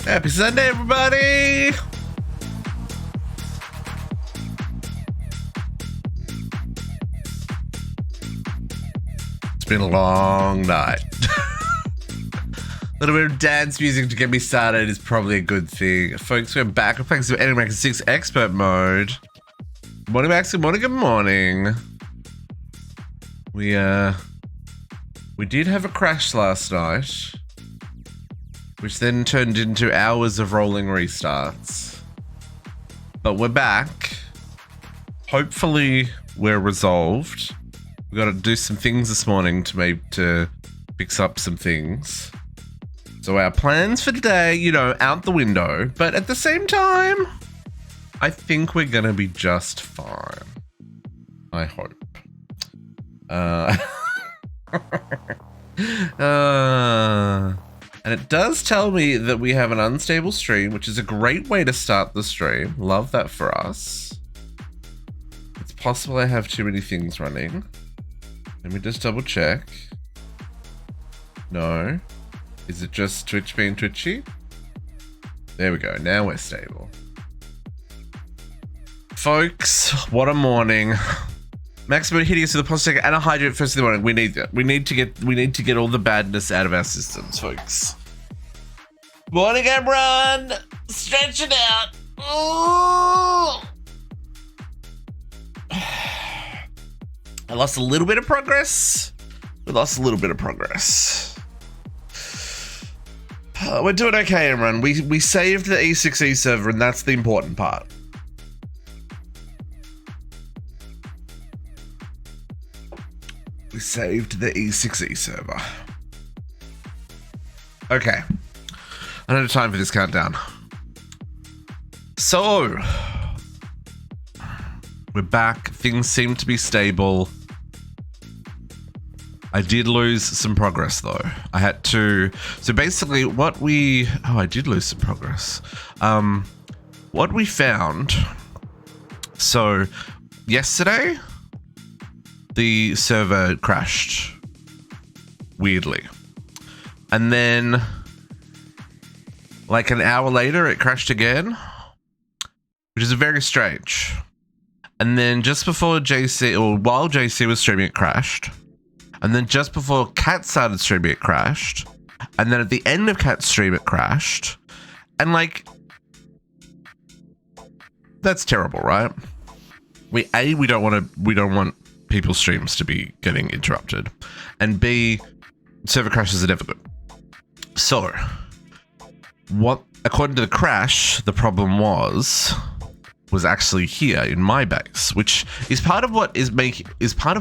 Happy Sunday, everybody! It's been a long night. A little bit of dance music to get me started is probably a good thing. Folks, we're back. We're playing some Enigmatica 6 Expert Mode. Good morning, Max. Good morning, good morning. We did have a crash last night, which then turned into hours of rolling restarts. But we're back. Hopefully we're resolved. We got to do some things this morning to fix up some things. So our plans for today, you know, out the window. But at the same time, I think we're going to be just fine. I hope. And it does tell me that we have an unstable stream, which is a great way to start the stream. Love that for us. It's possible I have too many things running. Let me just double check. No. Is it just Twitch being twitchy? There we go. Now we're stable. Folks, what a morning. Maximum hideous with a pulse and a hydrate first in the morning. We need that. We need to get all the badness out of our systems, folks. Morning, everyone. Stretch it out. Ooh. I lost a little bit of progress. We lost a little bit of progress. We're doing okay, everyone. We saved the E6E server, and that's the important part. We saved the E6E server. Okay. I don't have time for this countdown. So, we're back. Things seem to be stable. I did lose some progress though. I had to, so basically I did lose some progress. What we found, so yesterday, the server crashed weirdly. And then like an hour later, it crashed again, which is very strange. And then just before JC, or while JC was streaming, it crashed. And then just before Kat started streaming, it crashed. And then at the end of Kat's stream, it crashed. And like, that's terrible, right? We don't want people's streams to be getting interrupted. And B, server crashes are never good. So, according to the crash, the problem was actually here in my base, which is part of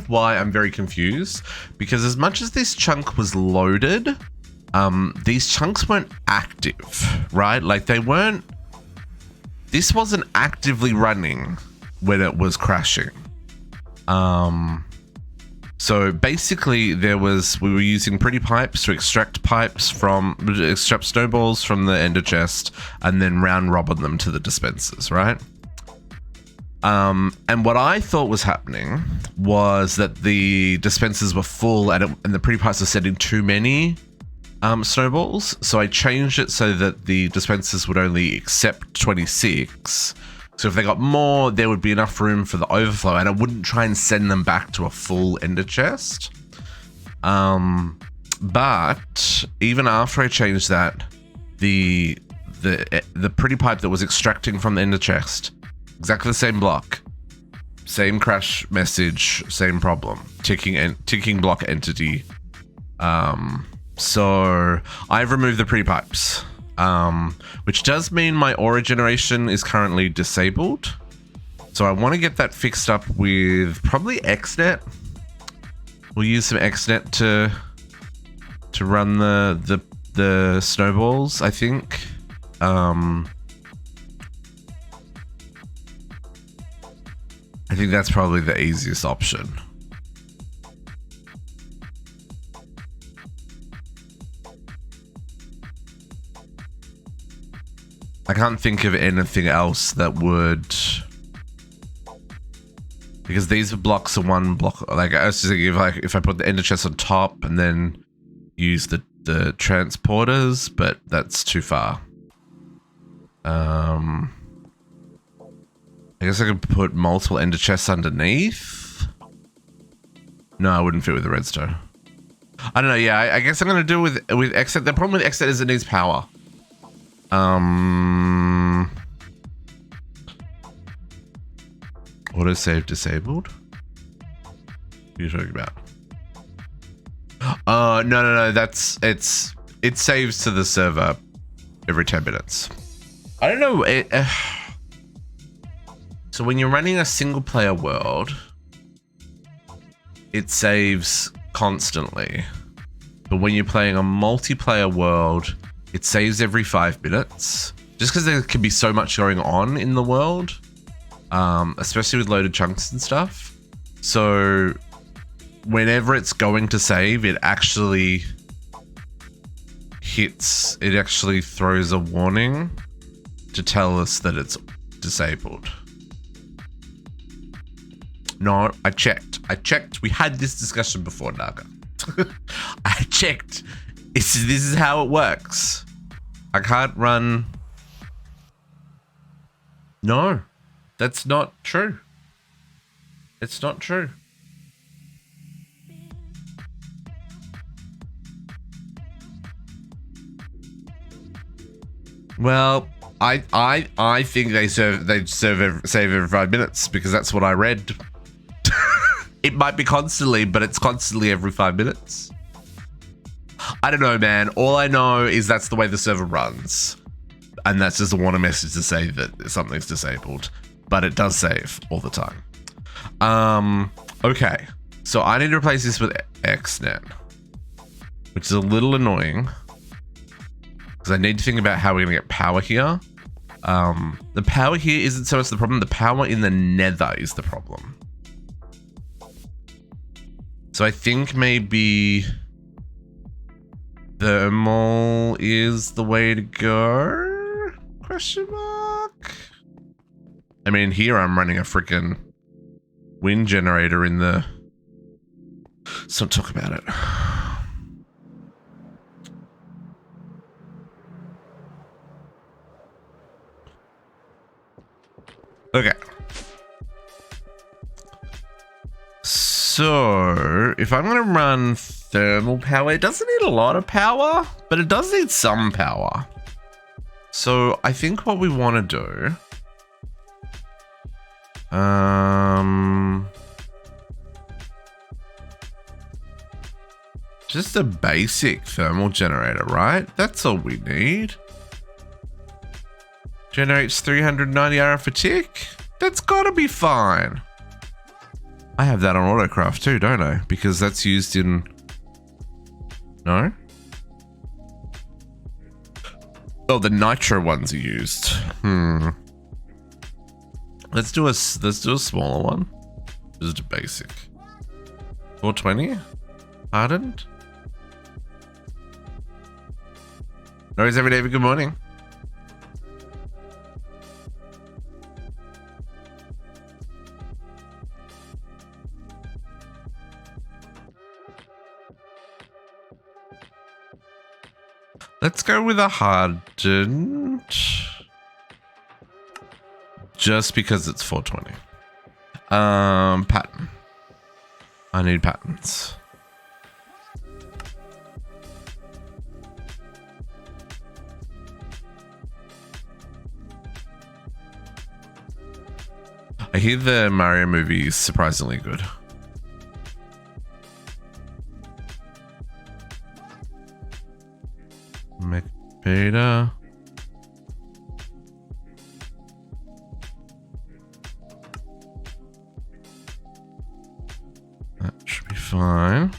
why I'm very confused, because as much as this chunk was loaded, these chunks weren't active, right? Like this wasn't actively running when it was crashing. So basically we were using pretty pipes to extract snowballs from the ender chest and then round robin them to the dispensers, right? And what I thought was happening was that the dispensers were full and the pretty pipes were sending too many snowballs. So I changed it so that the dispensers would only accept 26. So if they got more, there would be enough room for the overflow, and I wouldn't try and send them back to a full ender chest. But even after I changed that, the pretty pipe that was extracting from the ender chest, exactly the same block, same crash message, same problem, ticking block entity. So I've removed the pretty pipes. Which does mean my aura generation is currently disabled. So I want to get that fixed up with probably XNet. We'll use some XNet to run the snowballs, I think. I think that's probably the easiest option. I can't think of anything else that would, because these blocks are one block. Like I was just thinking, if I put the ender chest on top and then use the transporters, but that's too far. I guess I could put multiple ender chests underneath. No, I wouldn't fit with the redstone. I don't know. Yeah, I guess I'm gonna do it with Exit. The problem with Exit is it needs power. Autosave disabled. What are you talking about? No. It saves to the server every 10 minutes. I don't know. So when you're running a single player world, it saves constantly. But when you're playing a multiplayer world, it saves every 5 minutes. Just because there can be so much going on in the world, especially with loaded chunks and stuff. So whenever it's going to save, it actually throws a warning to tell us that it's disabled. No, I checked. We had this discussion before, Naga. I checked. This is how it works. I can't run. No, that's not true. It's not true. Well, I think they save every 5 minutes because that's what I read. It might be constantly, but it's constantly every 5 minutes. I don't know, man. All I know is that's the way the server runs. And that's just a warning message to say that something's disabled. But it does save all the time. Okay. So I need to replace this with XNet. Which is a little annoying. Because I need to think about how we're going to get power here. The power here isn't so much the problem. The power in the nether is the problem. So I think maybe thermal is the way to go? Question mark? I mean, here I'm running a freaking wind generator in the... Let's not talk about it. Okay. So, if I'm going to run thermal power, it doesn't need a lot of power, but it does need some power. So, I think what we want to do... just a basic thermal generator, right? That's all we need. Generates 390 RF a tick. That's gotta be fine. I have that on Autocraft too, don't I? Because that's used in... No? Oh, the nitro ones are used. Let's do a smaller one. Just a basic. 420? Hardened? No worries every day, but good morning. Let's go with a hardened. Just because it's 420. Pattern. I need patterns. I hear the Mario movie is surprisingly good. Beta. That should be fine.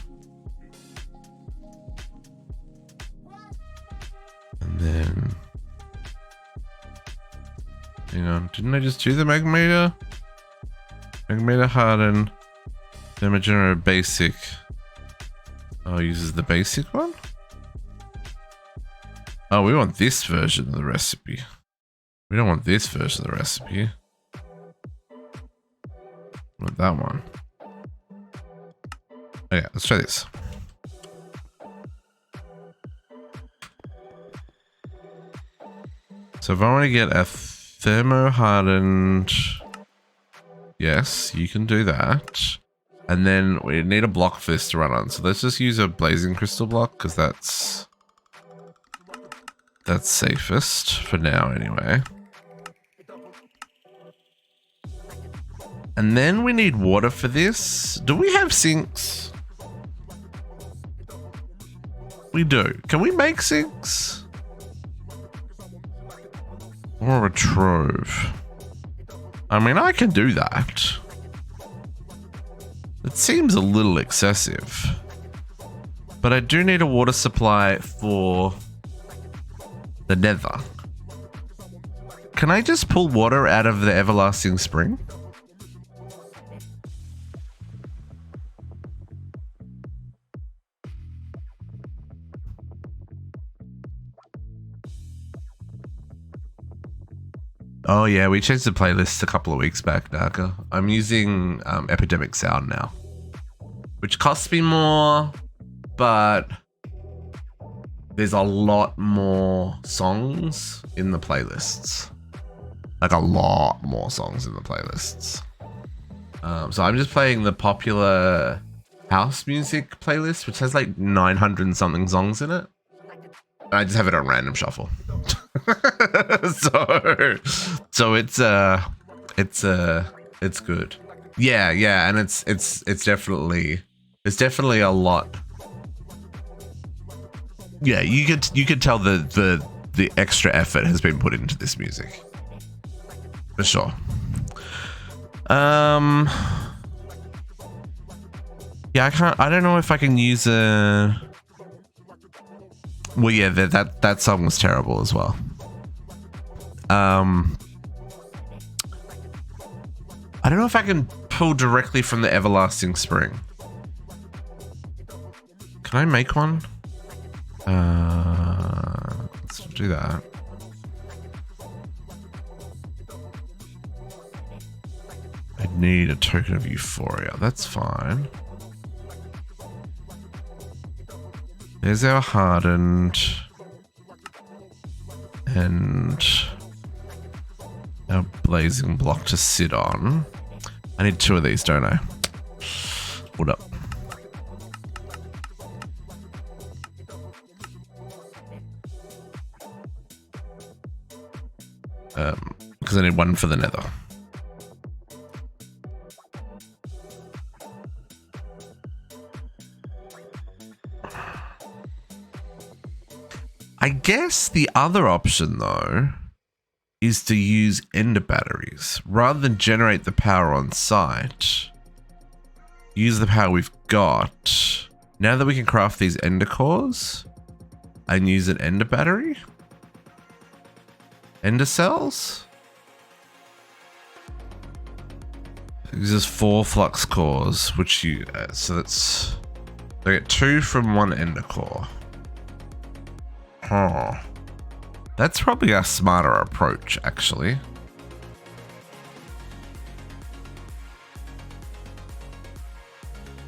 And then, hang on, didn't I just do the Magmeter? Magmeter harden, then generate basic. Oh, uses the basic one? Oh, we want this version of the recipe. We don't want this version of the recipe. We want that one. Okay, let's try this. So if I want to get a thermo-hardened... Yes, you can do that. And then we need a block for this to run on. So let's just use a blazing crystal block because that's safest for now anyway. And then we need water for this. Do we have sinks? We do. Can we make sinks? Or a trove? I mean, I can do that. It seems a little excessive. But I do need a water supply for the nether. Can I just pull water out of the everlasting spring? Oh yeah, we changed the playlist a couple of weeks back, Naka. I'm using Epidemic Sound now, which costs me more, but there's a lot more songs in the playlists. Like a lot more songs in the playlists. So I'm just playing the popular house music playlist, which has like 900 and something songs in it. I just have it on random shuffle. so it's good. Yeah, and it's definitely a lot. Yeah, you could tell the extra effort has been put into this music. For sure. Yeah, I don't know if I can use a... Well, yeah, that song was terrible as well. I don't know if I can pull directly from the Everlasting Spring. Can I make one? Let's do that. I need a token of euphoria. That's fine. There's our hardened and our blazing block to sit on. I need 2 of these, don't I? Hold up. Because I need 1 for the nether. I guess the other option, though, is to use ender batteries. Rather than generate the power on site, use the power we've got. Now that we can craft these ender cores and use an ender battery? Ender cells? This is 4 flux cores, which you... so that's... I get 2 from 1 ender core. Huh. That's probably a smarter approach, actually.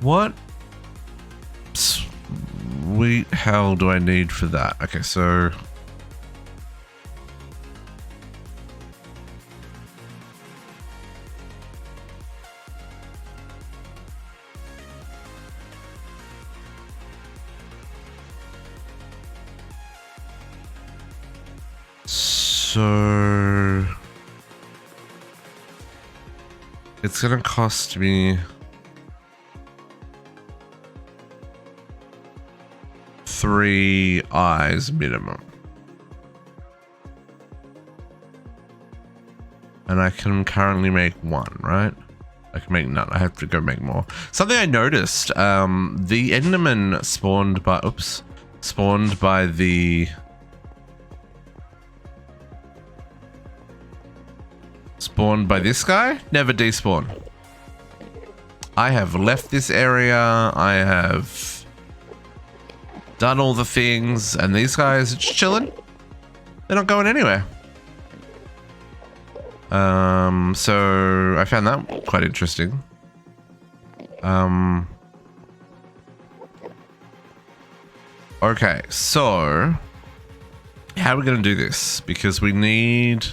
What sweet hell do I need for that? Okay, so... So it's gonna cost me 3 eyes minimum, and I can currently make 1, right? I can make none. I have to go make more. Something I noticed: the Enderman spawned by the spawned by this guy, never despawn. I have left this area, I have done all the things, and these guys are just chilling. They're not going anywhere. So I found that quite interesting. Okay, so how how are we going to do this? Because we need...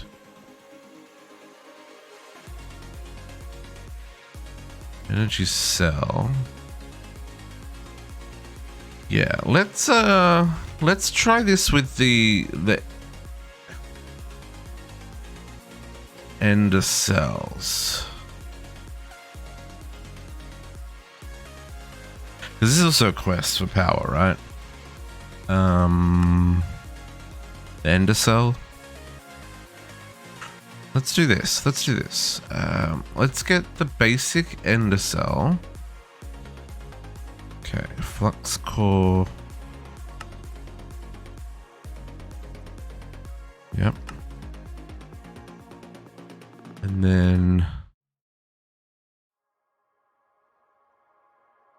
energy cell. Yeah, let's try this with the ender cells. Because this is also a quest for power, right? The ender cell. Let's do this. Let's do this. Let's get the basic ender cell. Okay, flux core. Yep. And then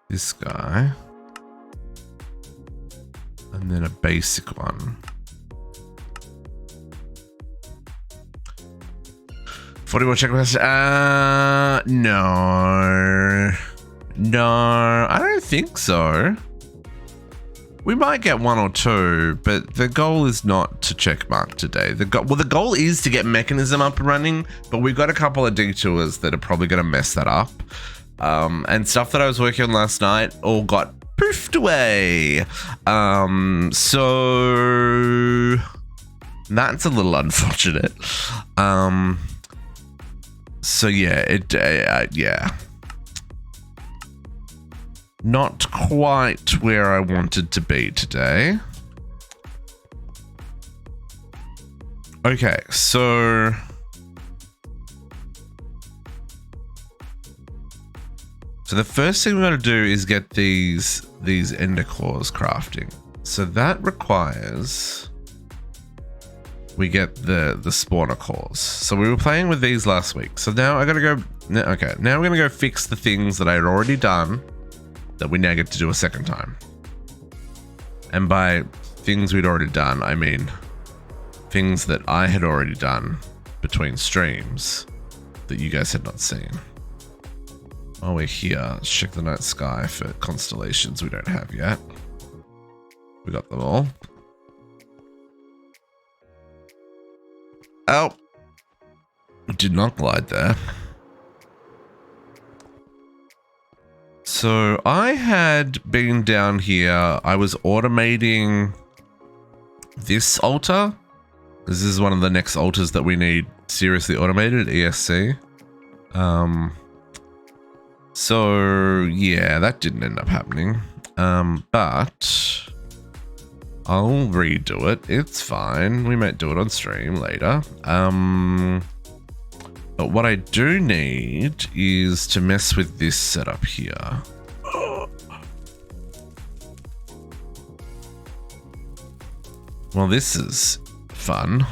this guy. And then a basic one. 41 check question. No. No, I don't think so. We might get one or two, but the goal is not to check mark today. The goal is to get Mekanism up and running, but we've got a couple of detours that are probably going to mess that up. And stuff that I was working on last night all got poofed away. So that's a little unfortunate. So yeah, yeah. Not quite where I wanted to be today. Okay, so the first thing we're going to do is get these ender cores crafting. So that requires we get the spawner cores. So we were playing with these last week. So now I got to go. Okay, now we're going to go fix the things that I had already done that we now get to do a second time. And by things we'd already done, I mean things that I had already done between streams that you guys had not seen. While we're here, let's check the night sky for constellations we don't have yet. We got them all. Oh, did not glide there. So I had been down here. I was automating this altar. This is one of the next altars that we need seriously automated, ESC. So yeah, that didn't end up happening. But I'll redo it. It's fine. We might do it on stream later. But what I do need is to mess with this setup here. Well, this is fun.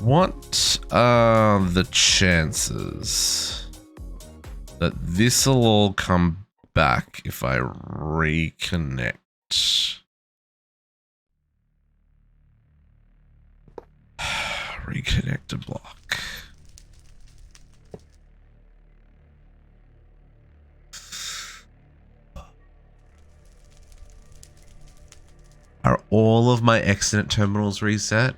What are the chances that this will all come back if I reconnect? Reconnect a block. Are all of my exit terminals reset?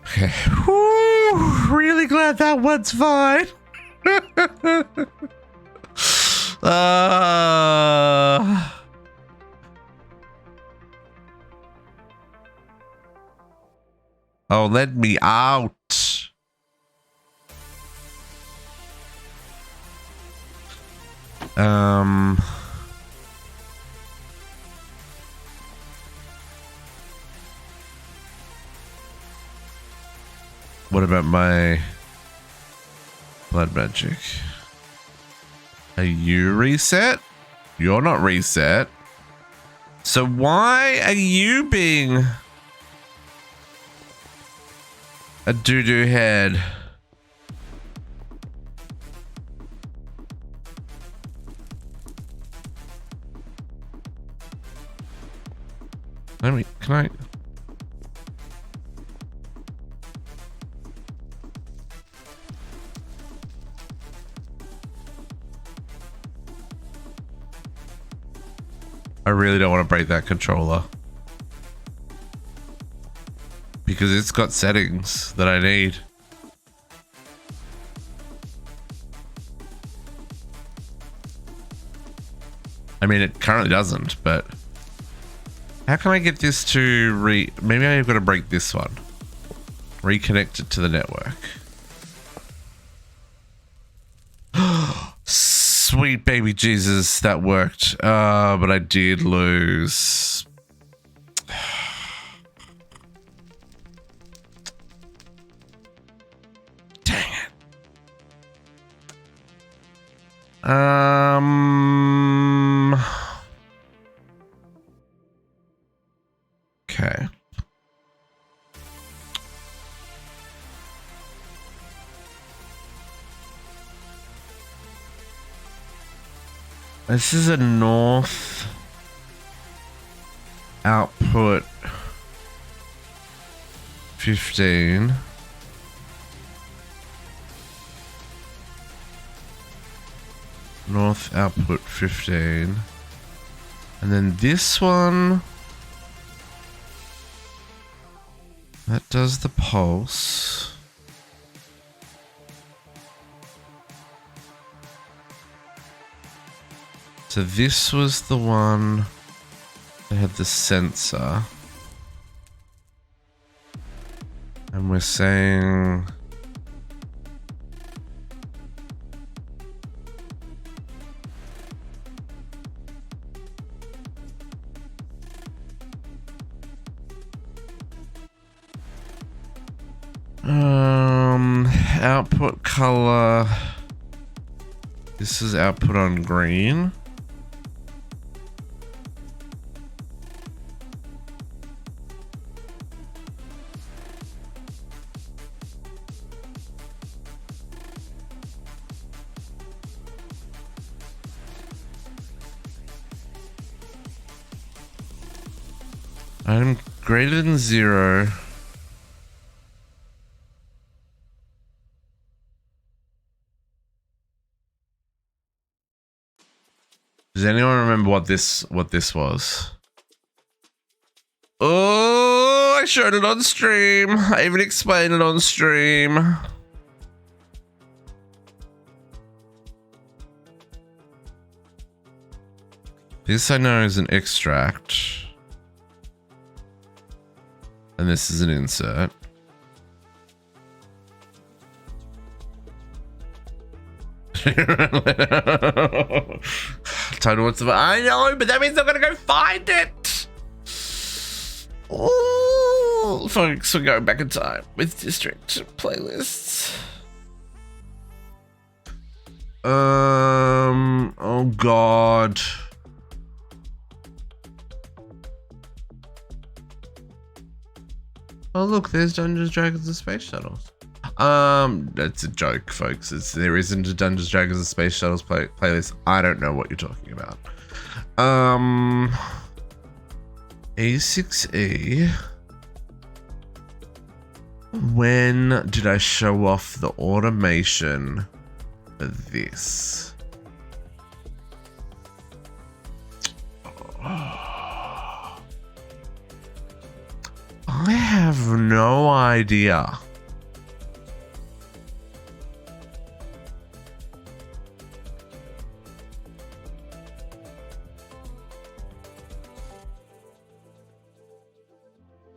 Okay. Whew, really glad that one's fine. Oh, let me out. What about my blood magic? Are you reset? You're not reset. So why are you being a doo-doo head? Can I? I really don't want to break that controller because it's got settings that I need. I mean, it currently doesn't, but how can I get this to maybe I've got to break this one. Reconnect it to the network. Sweet baby Jesus, that worked. But I did lose. Dang it. Okay. This is a north output 15. North output 15. And then this one, that does the pulse. So this was the one that had the sensor. And we're saying output color. This is output on green. I'm greater than 0. Does anyone remember what this was? Oh, I showed it on stream. I even explained it on stream. This I know is an extract. And this is an insert. Total what's the I know, but that means I'm gonna go find it. Oh, folks, we're going back in time with district playlists. Oh God. Oh look, there's Dungeons, Dragons, and Space Shuttles. That's a joke, folks. There isn't a Dungeons, Dragons, and Space Shuttles playlist. I don't know what you're talking about. A6E. When did I show off the automation for this? I have no idea.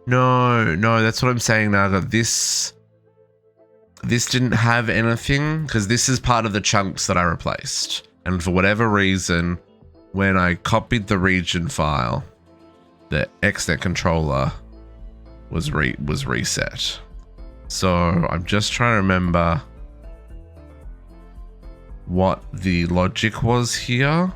No, that's what I'm saying now. That this didn't have anything because this is part of the chunks that I replaced. And for whatever reason, when I copied the region file, the XNet controller was reset. So I'm just trying to remember what the logic was here.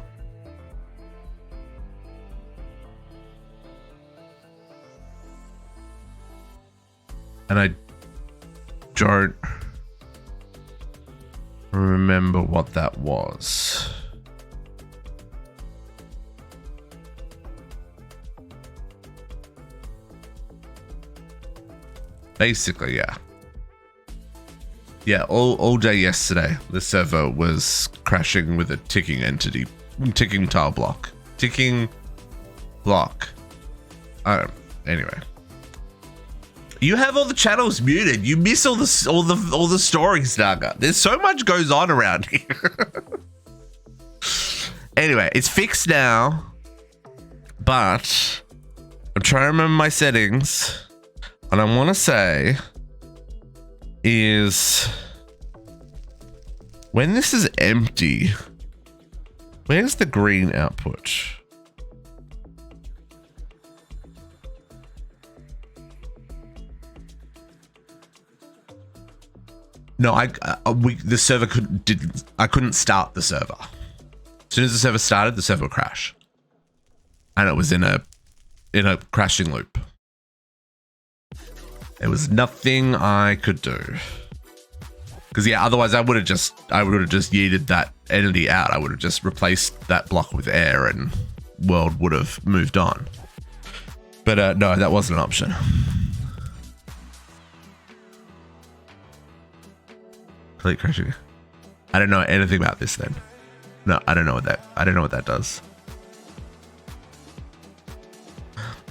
And I don't remember what that was. Basically, yeah. Yeah, all day yesterday, the server was crashing with a ticking tile block. Ticking block. Anyway. You have all the channels muted. You miss all the stories, Naga. There's so much goes on around here. Anyway, it's fixed now, but I'm trying to remember my settings. And I want to say is when this is empty, where's the green output? No, the server I couldn't start the server. As soon as the server started, the server would crash. And it was in a crashing loop. There was nothing I could do. Because yeah, otherwise I would have just yeeted that entity out. I would have just replaced that block with air and world would have moved on. But no, that wasn't an option. Complete crashing. I don't know anything about this then. No, I don't know what that does.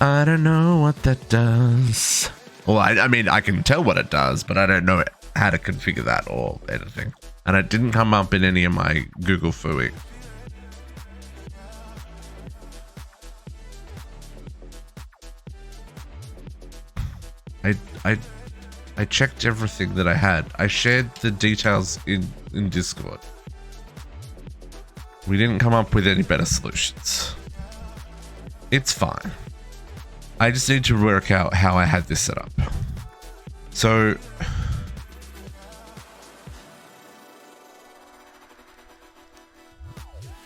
I don't know what that does. Well, I mean, I can tell what it does, but I don't know how to configure that or anything. And it didn't come up in any of my Google FUI. I checked everything that I had. I shared the details in Discord. We didn't come up with any better solutions. It's fine. I just need to work out how I had this set up. So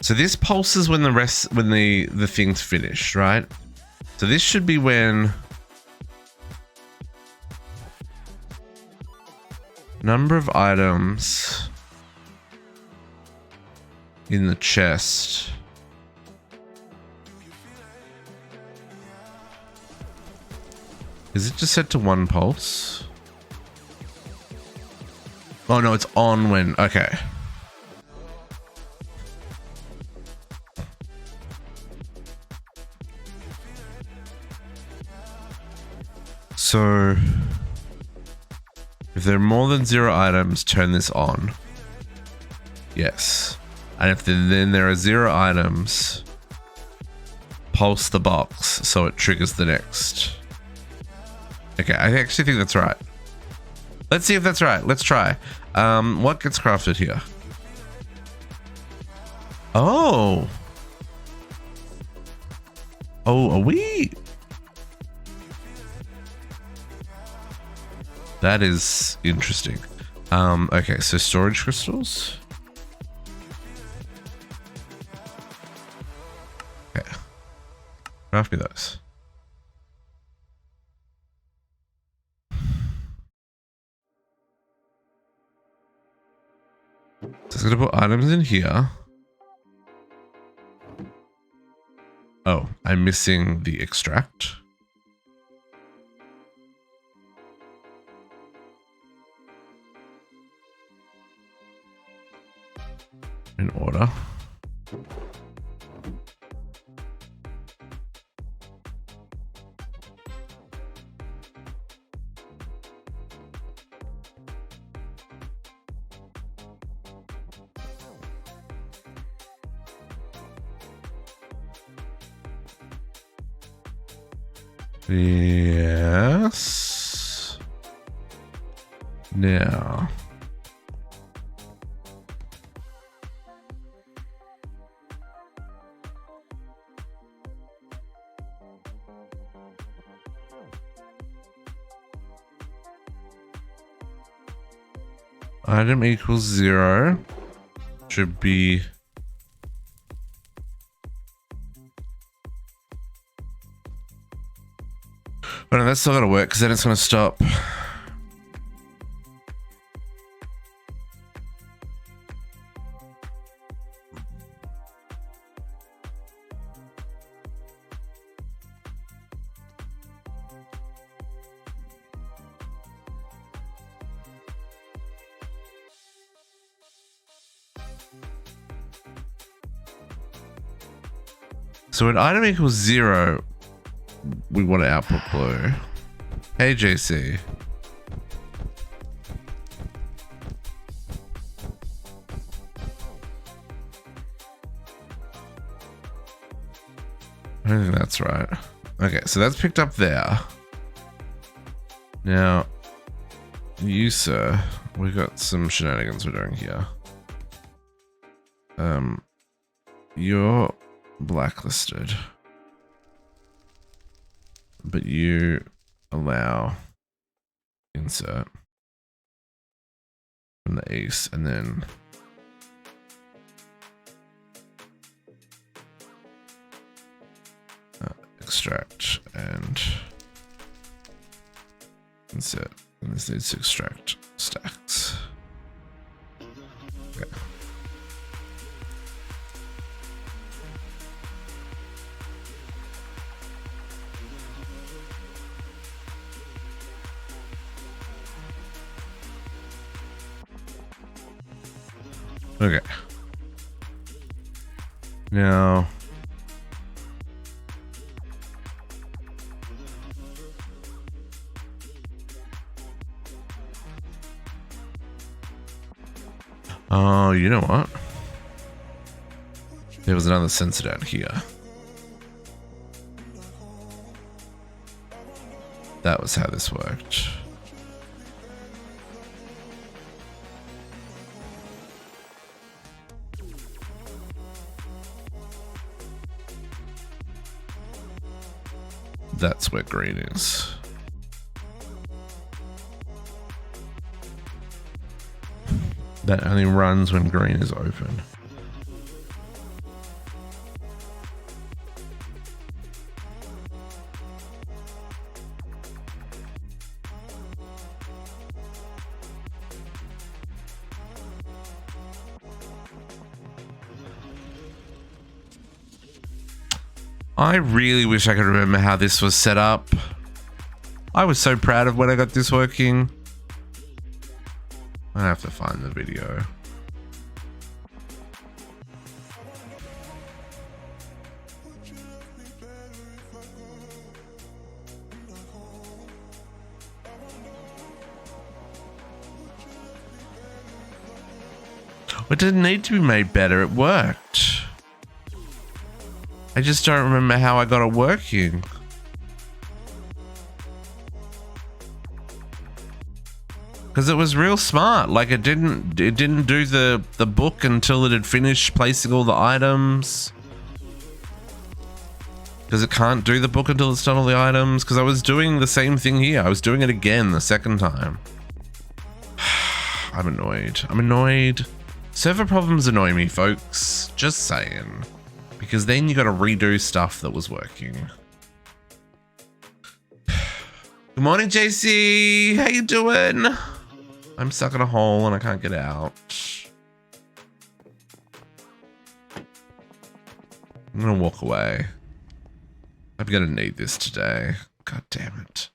this pulses when the thing's finished, right? So this should be when number of items in the chest. Is it just set to one pulse? Oh no, it's on when, okay. So if there are more than 0 items, turn this on. Yes. And if then there are 0 items, pulse the box so it triggers the next. Okay, I actually think that's right. Let's see if that's right. Let's try. What gets crafted here? Oh. Oh, are we? That is interesting. Okay, so storage crystals. Okay. Craft me those. So it's gonna put items in here. Oh, I'm missing the extract. In order. Yes. Now. Item equals 0. Should be. Oh no, that's still gonna work because then it's gonna stop. So when item equals 0, we want to output blue. Hey, JC. I don't think that's right. Okay, so that's picked up there. Now, you, sir, we've got some shenanigans we're doing here. You're blacklisted, but you allow insert from the east, and then extract and insert, and this needs to extract stacks. Okay. Okay. Now, oh, you know what? There was another sensor down here. That was how this worked. That's where green is. That only runs when green is open. I really wish I could remember how this was set up. I was so proud of when I got this working. I have to find the video. It didn't need to be made better, it worked. I just don't remember how I got it working. Because it was real smart. Like it didn't do the book until it had finished placing all the items. Because it can't do the book until it's done all the items. Because I was doing the same thing here. I was doing it again the second time. I'm annoyed. I'm annoyed. Server problems annoy me, folks. Just saying. Because then you got to redo stuff that was working. Good morning, JC. How you doing? I'm stuck in a hole and I can't get out. I'm gonna walk away. I'm gonna need this today. God damn it.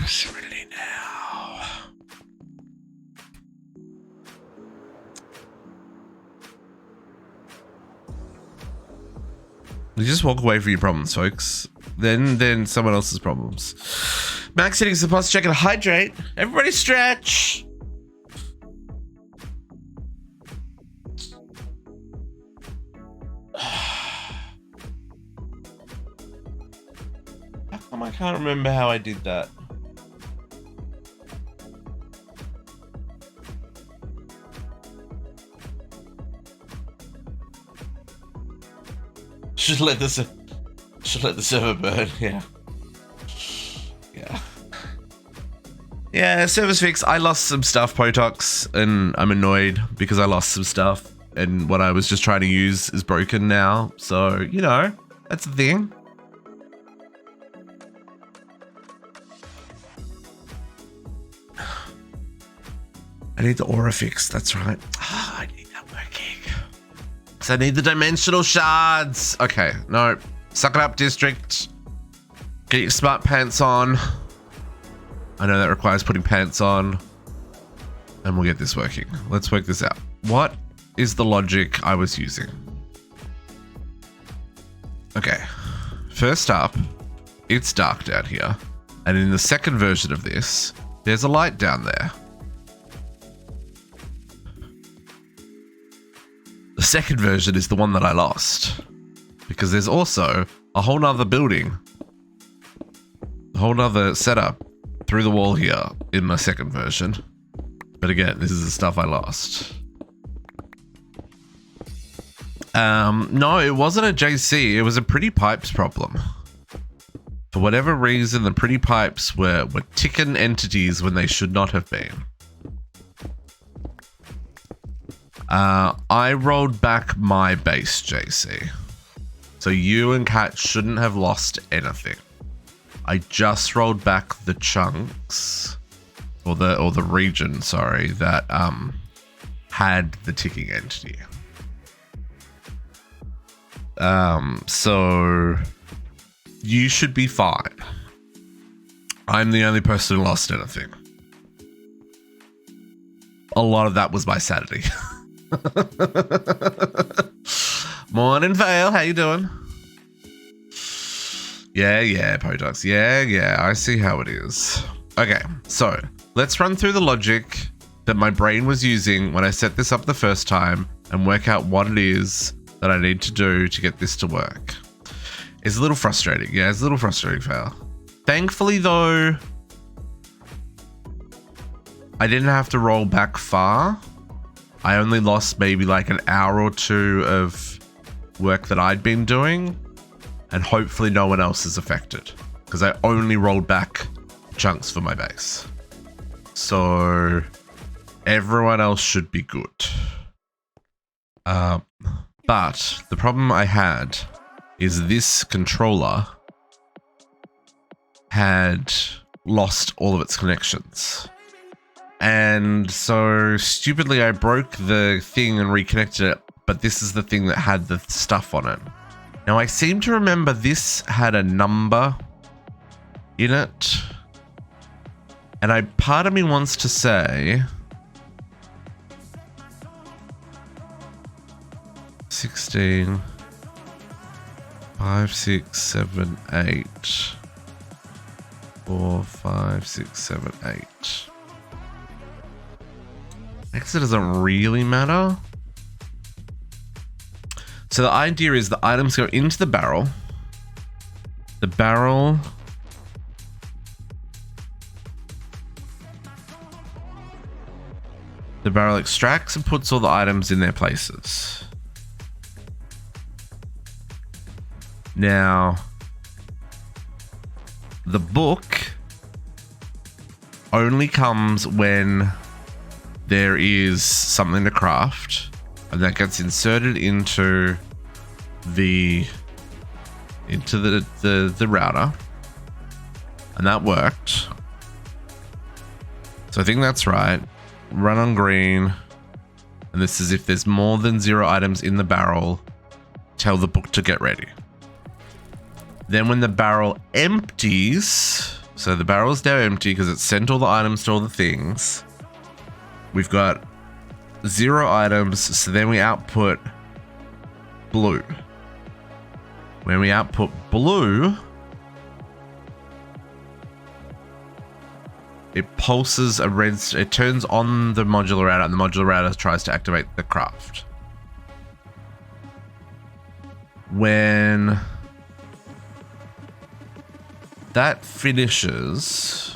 Serenity now. You just walk away from your problems, folks. Then someone else's problems. Max hitting the posture check and hydrate. Everybody stretch. How come I can't remember how I did that? Should let the server burn. Yeah, service fix. I lost some stuff, Potox, and I'm annoyed because I lost some stuff, and what I was just trying to use is broken now. So, you know, that's the thing. I need the aura fix. That's right. I need that working. So I need the dimensional shards. Okay, no. Suck it up, district. Get your smart pants on. I know that requires putting pants on. And we'll get this working. Let's work this out. What is the logic I was using? Okay, first up, it's dark down here. And in the second version of this, there's a light down there. The second version is the one that I lost. Because there's also a whole nother building. A whole nother setup through the wall here in my second version. But again, this is the stuff I lost. No, it wasn't a JC. It was a Pretty Pipes problem. For whatever reason, the Pretty Pipes were ticking entities when they should not have been. I rolled back my base JC. So you and Kat shouldn't have lost anything. I just rolled back the chunks, or the region, sorry, that had the ticking entity. So you should be fine. I'm the only person who lost anything. A lot of that was my sanity. Morning, Vale. How you doing? Yeah, Podox. Yeah, I see how it is. Okay, so let's run through the logic that my brain was using when I set this up the first time and work out what it is that I need to do to get this to work. It's a little frustrating. Yeah, it's a little frustrating, Vale. Thankfully, though, I didn't have to roll back far. I only lost maybe like an hour or two of work that I'd been doing, and hopefully no one else is affected because I only rolled back chunks for my base. So everyone else should be good. But the problem I had is this controller had lost all of its connections. And so stupidly I broke the thing and reconnected it, but this is the thing that had the stuff on it. Now I seem to remember this had a number in it. And part of me wants to say 16, 5, 6, 7, 8, 4, 5, 6, 7, 8. I guess it doesn't really matter. So the idea is the items go into the barrel. The barrel extracts and puts all the items in their places. Now, the book only comes when there is something to craft, and that gets inserted into the router, and that worked. So I think that's right. Run on green, and this is if there's more than 0 items in the barrel, tell the book to get ready. Then when the barrel empties, so the barrel is now empty because it's sent all the items to all the things. We've got 0 items, so then we output blue. When we output blue, it pulses a red, it turns on the modular router, and the modular router tries to activate the craft. When that finishes,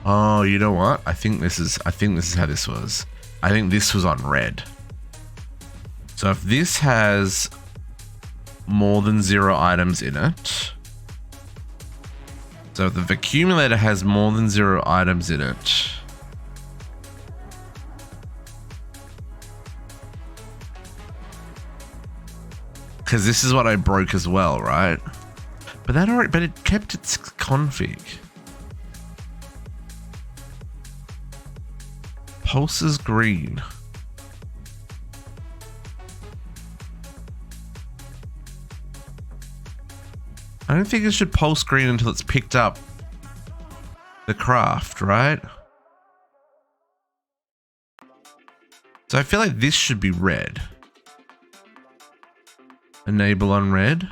oh, you know what? I think this is how this was. I think this was on red. So if this has more than 0 items in it, so if the accumulator has more than 0 items in it, because this is what I broke as well, right? But it kept its config. Pulses green. I don't think it should pulse green until it's picked up the craft, right? So I feel like this should be red. Enable on red.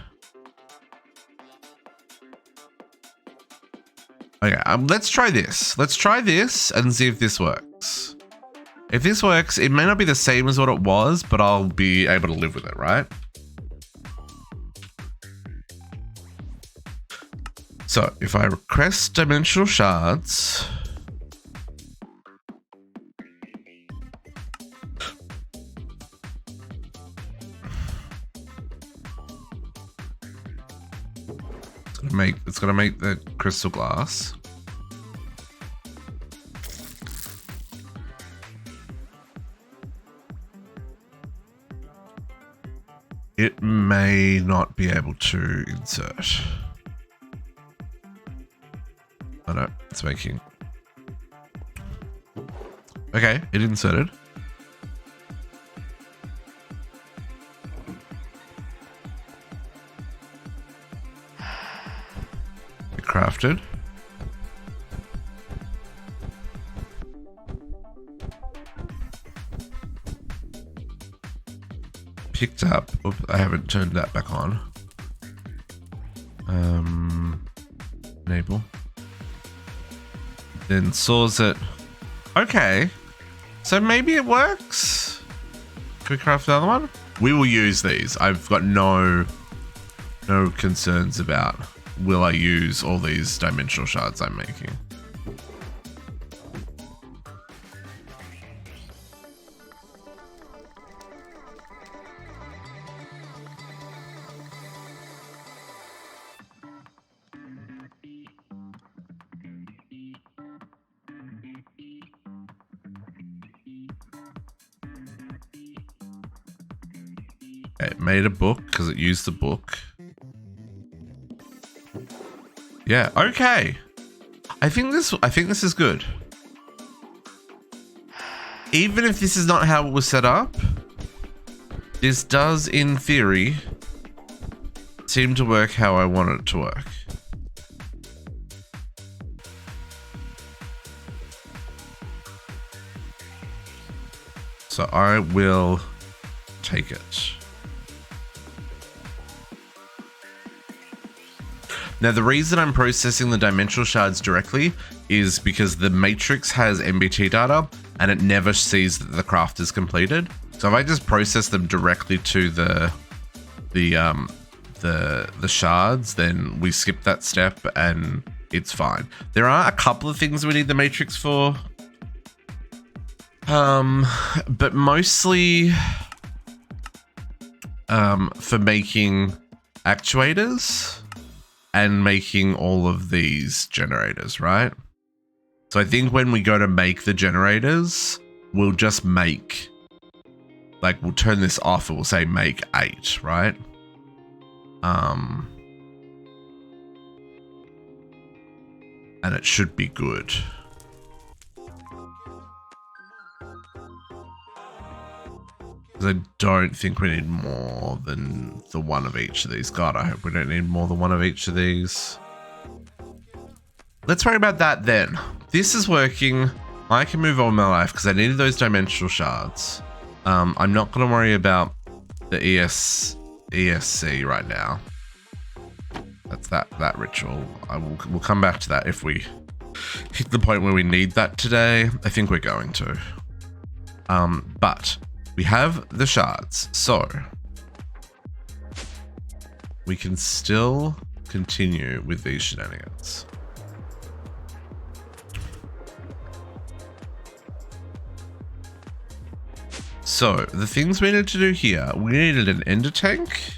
Okay, let's try this. Let's try this and see if this works. If this works, it may not be the same as what it was, but I'll be able to live with it, right? So if I request dimensional shards, it's gonna make the crystal glass. It may not be able to insert. Oh no, it's making. Okay, it inserted. It crafted. Picked up. Oops, I haven't turned that back on. Enable. Then saws it. Okay. So maybe it works. Can we craft the other one? We will use these. I've got no concerns about will I use all these dimensional shards I'm making. It made a book because it used the book. Yeah, okay. I think this is good. Even if this is not how it was set up, this does, in theory, seem to work how I want it to work. So I will take it. Now, the reason I'm processing the dimensional shards directly is because the matrix has MBT data and it never sees that the craft is completed. So if I just process them directly to the shards, then we skip that step and it's fine. There are a couple of things we need the matrix for, but mostly for making actuators and making all of these generators, right? So I think when we go to make the generators, we'll just make, like, we'll turn this off and we'll say make 8, right? And it should be good. I don't think we need more than the one of each of these. God, I hope we don't need more than one of each of these. Let's worry about that then. This is working. I can move on with my life because I needed those dimensional shards. I'm not going to worry about the ESC right now. That's that ritual. We'll come back to that if we hit the point where we need that today. I think we're going to. But we have the shards, so we can still continue with these shenanigans. So the things we need to do here, we needed an ender tank.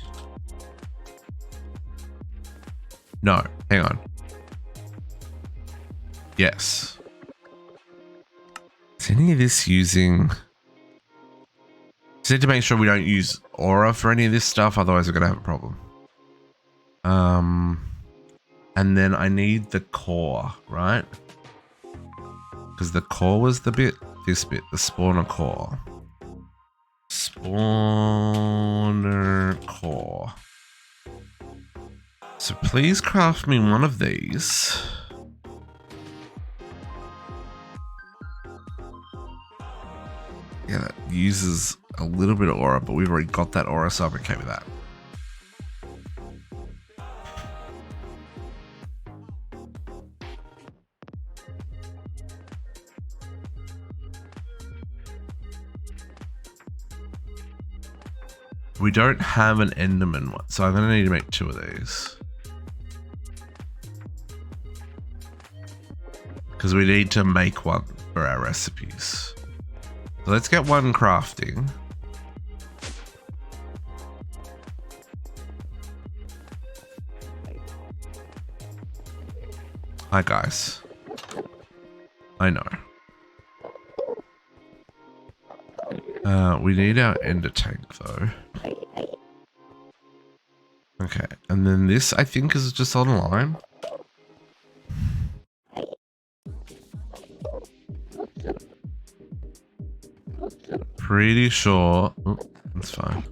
No, hang on. Yes. Is any of this using... Just need to make sure we don't use aura for any of this stuff, otherwise we're gonna have a problem. And then I need the core, right? Because the core was the bit, this bit, the spawner core. Spawner core. So please craft me one of these. Yeah, uses a little bit of aura, but we've already got that aura, so I'm okay with that. We don't have an Enderman one, so I'm going to need to make 2 of these. Because we need to make one for our recipes. So let's get one crafting. Hi guys. I know. We need our ender tank though. Okay, and then this I think is just online. Pretty sure. Oh, that's fine.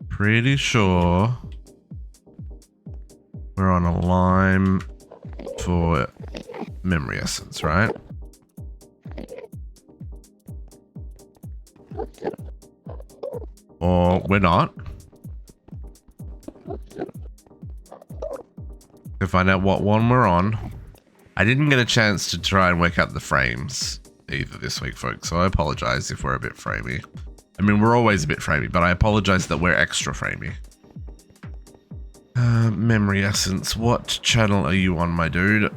Pretty sure we're on a lime for memory essence, right? Or we're not. To find out what one we're on. I didn't get a chance to try and work out the frames either this week, folks, so I apologize if we're a bit framey. I mean, we're always a bit framey, but I apologize that we're extra framey. Memory essence, what channel are you on, my dude?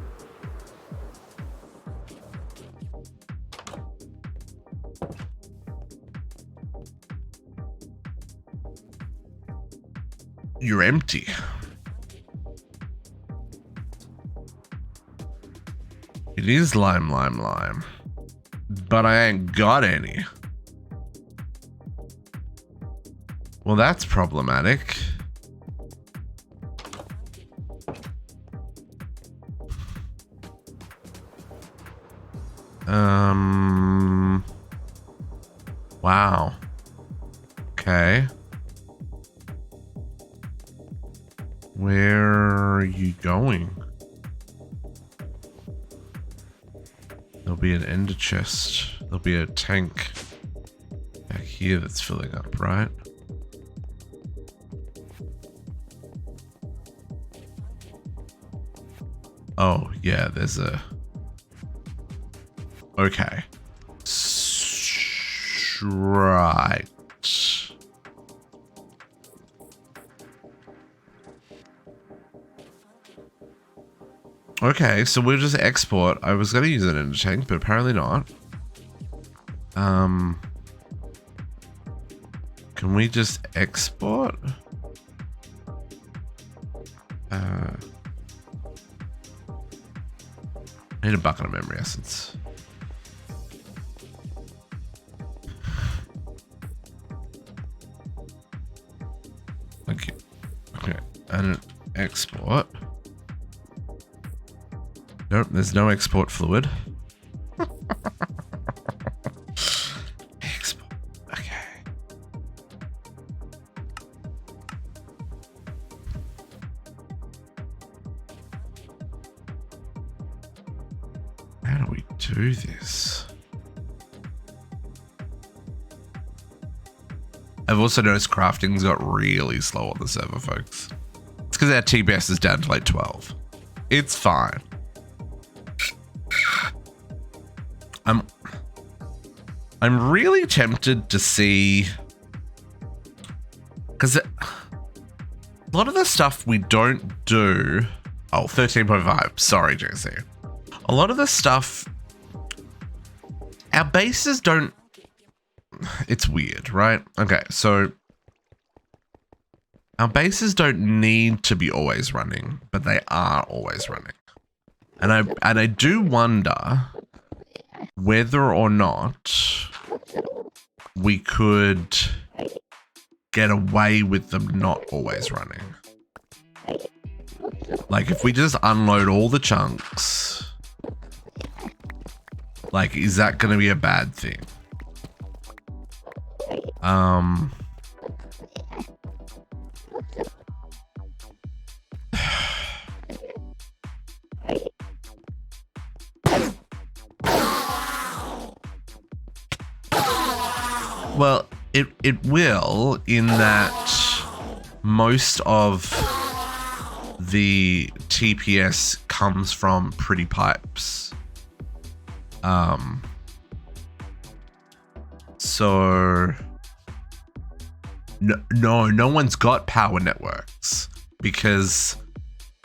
You're empty. It is lime. But I ain't got any. Well, that's problematic. Wow. Okay. Where are you going? There'll be an ender chest. There'll be a tank back here that's filling up, right? Oh, yeah, there's a... Okay. Right. Okay, so we'll just export. I was going to use an ender tank, but apparently not. Can we just export? I need a bucket of memory essence. Okay. Okay. And an export. Nope, there's no export fluid. Export. Okay. How do we do this? I've also noticed crafting's got really slow on the server, folks. It's because our TBS is down to like 12. It's fine. I'm really tempted to see, because a lot of the stuff we don't do. Oh, 13.5. Sorry, JC. A lot of the stuff, our bases don't. It's weird, right? Okay, so our bases don't need to be always running, but they are always running, and I do wonder whether or not we could get away with them not always running. Like if we just unload all the chunks, like is that going to be a bad thing? Well, it will, in that most of the TPS comes from pretty pipes. So no one's got power networks because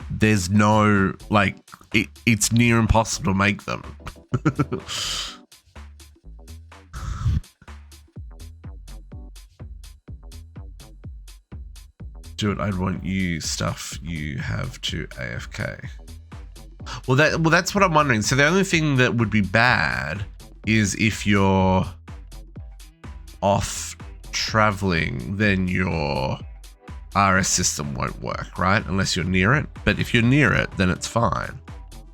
there's no, like, it's near impossible to make them. Dude, I'd want you stuff you have to AFK. Well, that's what I'm wondering. So the only thing that would be bad is if you're off traveling, then your RS system won't work, right? Unless you're near it. But if you're near it, then it's fine.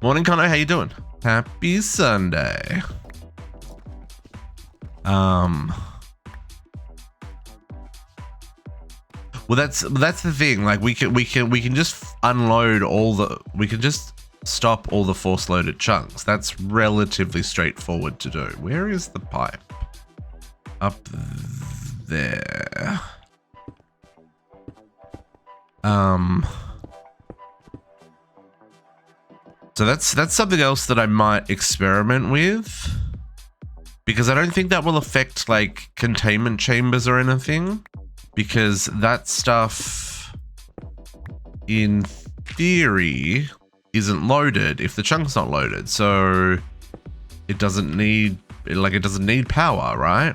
Morning, Connor. How you doing? Happy Sunday. Well, that's the thing. Like, we can just unload all the. We can just stop all the force loaded chunks. That's relatively straightforward to do. Where is the pipe? Up there. So that's something else that I might experiment with, because I don't think that will affect like containment chambers or anything, because that stuff in theory isn't loaded if the chunk's not loaded, so it doesn't need power, right?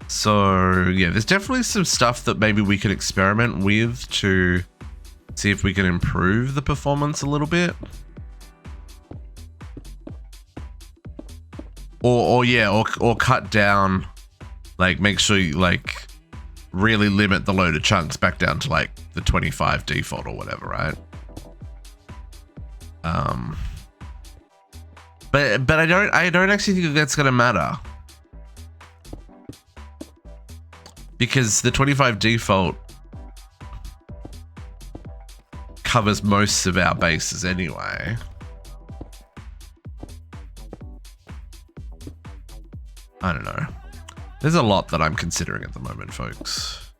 So yeah, there's definitely some stuff that maybe we could experiment with to see if we can improve the performance a little bit. Or cut down, like make sure you like really limit the load of chunks back down to like the 25 default or whatever, right? But I don't actually think that's gonna matter, because the 25 default covers most of our bases anyway. I don't know. There's a lot that I'm considering at the moment, folks.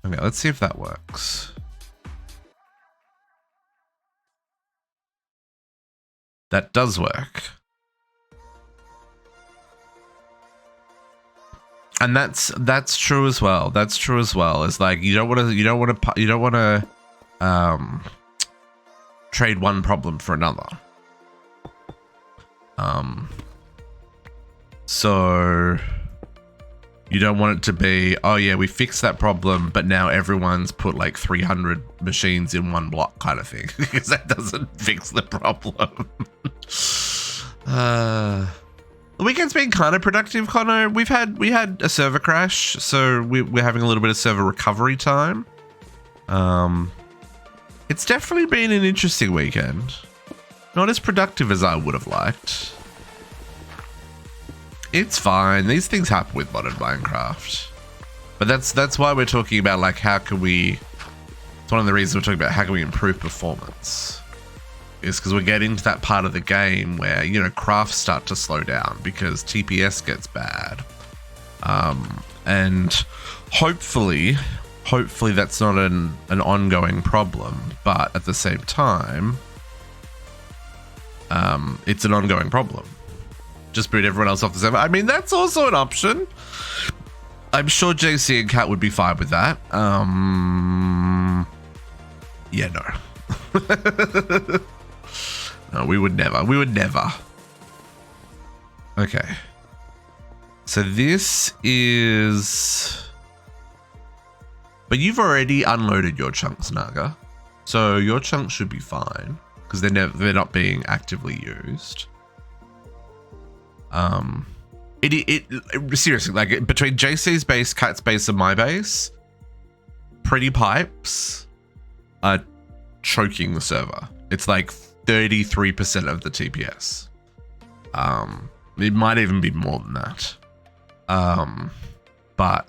Okay, let's see if that works. That does work. And that's true as well. That's true as well. It's like you don't want to trade one problem for another. So you don't want it to be, oh yeah, we fixed that problem, but now everyone's put like 300 machines in one block kind of thing, because that doesn't fix the problem. The weekend's been kind of productive, Connor. We had a server crash, so we're having a little bit of server recovery time. It's definitely been an interesting weekend. Not as productive as I would have liked. It's fine. These things happen with modern Minecraft. But that's why we're talking about like how can we. It's one of the reasons we're talking about how can we improve performance. Is because we're getting to that part of the game where, you know, crafts start to slow down because TPS gets bad. And hopefully that's not an ongoing problem, but at the same time, it's an ongoing problem. Just boot everyone else off the server. I mean, that's also an option. I'm sure JC and Kat would be fine with that. Yeah, no. No, we would never. We would never. Okay. So this is... But you've already unloaded your chunks, Naga. So your chunks should be fine, because they're not being actively used. Seriously, like between JC's base, Cat's base, and my base, pretty pipes are choking the server. It's like 33% of the TPS. It might even be more than that. But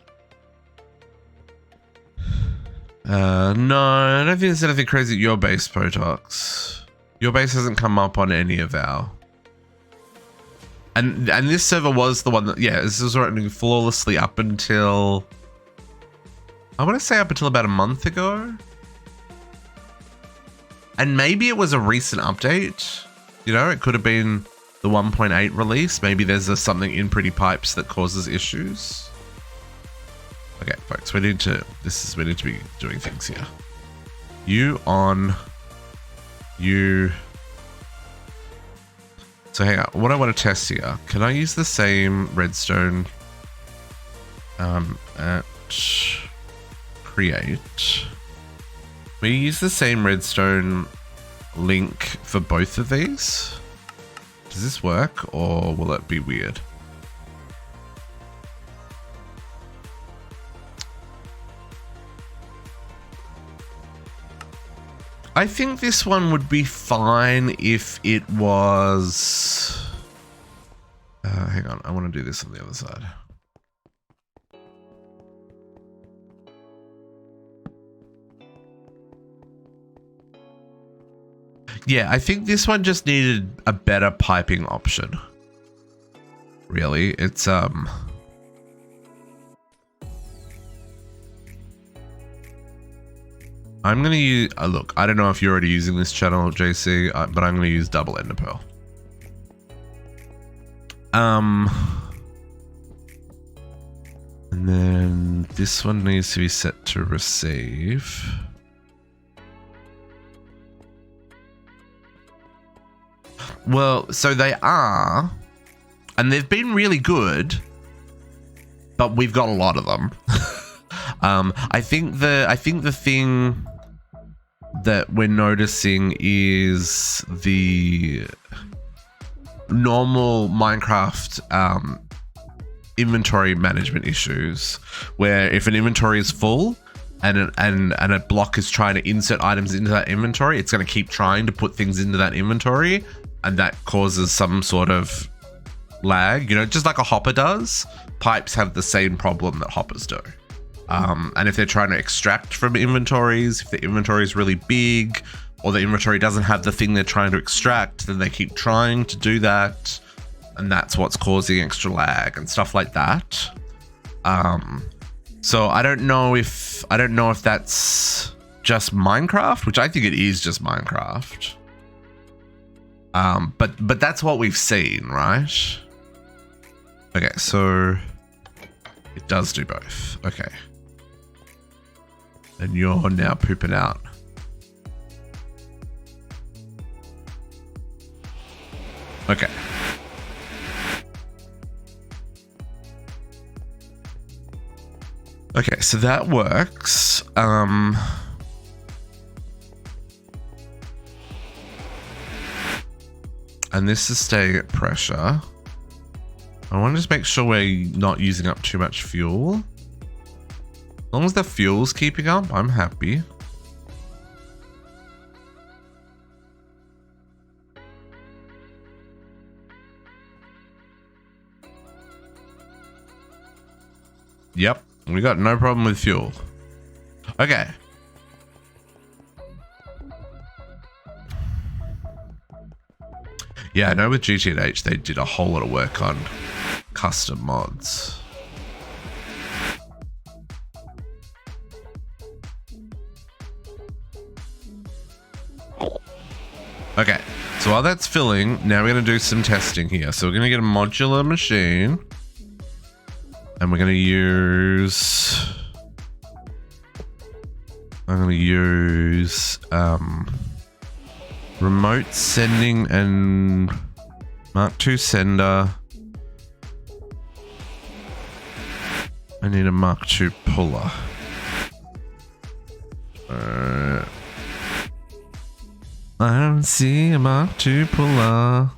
no, I don't think there's anything crazy at your base, Potox. Your base hasn't come up on any of our And this server was the one that, yeah, this was running flawlessly up until, I want to say up until about a month ago. And maybe it was a recent update. You know, it could have been the 1.8 release. Maybe there's something in Pretty Pipes that causes issues. Okay, folks, we need to be doing things here. You on, you. So hang on, what I want to test here, can I use the same redstone at create? We use the same redstone link for both of these? Does this work or will it be weird? I think this one would be fine if it was... hang on, I want to do this on the other side. Yeah, I think this one just needed a better piping option. Really, it's I'm gonna use, look, I don't know if you're already using this channel, JC, but I'm gonna use double ender pearl. And then this one needs to be set to receive. Well, so they are, and they've been really good, but we've got a lot of them. I think the thing that we're noticing is the normal Minecraft inventory management issues, where if an inventory is full and a block is trying to insert items into that inventory, it's going to keep trying to put things into that inventory, and that causes some sort of lag, you know, just like a hopper does. Pipes have the same problem that hoppers do. And if they're trying to extract from inventories, if the inventory is really big or the inventory doesn't have the thing they're trying to extract, then they keep trying to do that. And that's what's causing extra lag and stuff like that. So I don't know if that's just Minecraft, which I think it is just Minecraft. But that's what we've seen, right? Okay, so it does do both. Okay. And you're now pooping out. Okay. Okay, so that works. And this is staying at pressure. I want to just make sure we're not using up too much fuel. As long as the fuel's keeping up, I'm happy. Yep, we got no problem with fuel. Okay. Yeah, I know with GT&H they did a whole lot of work on custom mods. Okay, so while that's filling, now we're going to do some testing here. So we're going to get a modular machine. And we're going to use... I'm going to use remote sending and Mark II sender. I need a Mark II puller. I don't see a Mark II puller.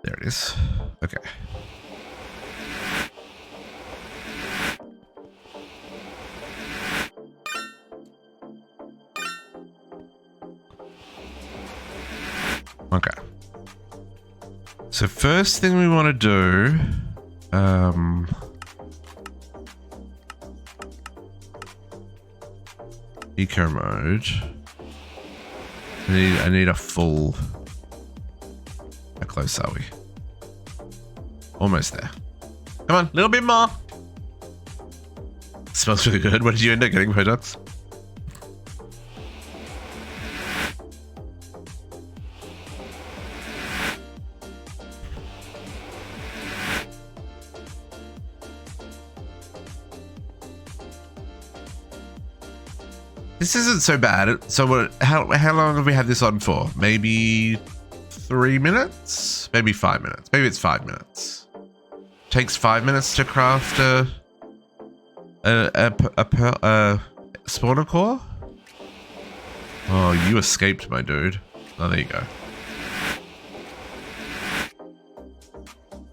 There it is. Okay. Okay. So first thing we want to do, eco mode. I need a full. How close are we? Almost there. Come on, a little bit more. Smells really good. What did you end up getting, Products? This isn't so bad. So what? How long have we had this on for? Maybe 3 minutes? Maybe 5 minutes. Maybe it's 5 minutes. Takes 5 minutes to craft a spawner core. Oh, you escaped, my dude. Oh, there you go.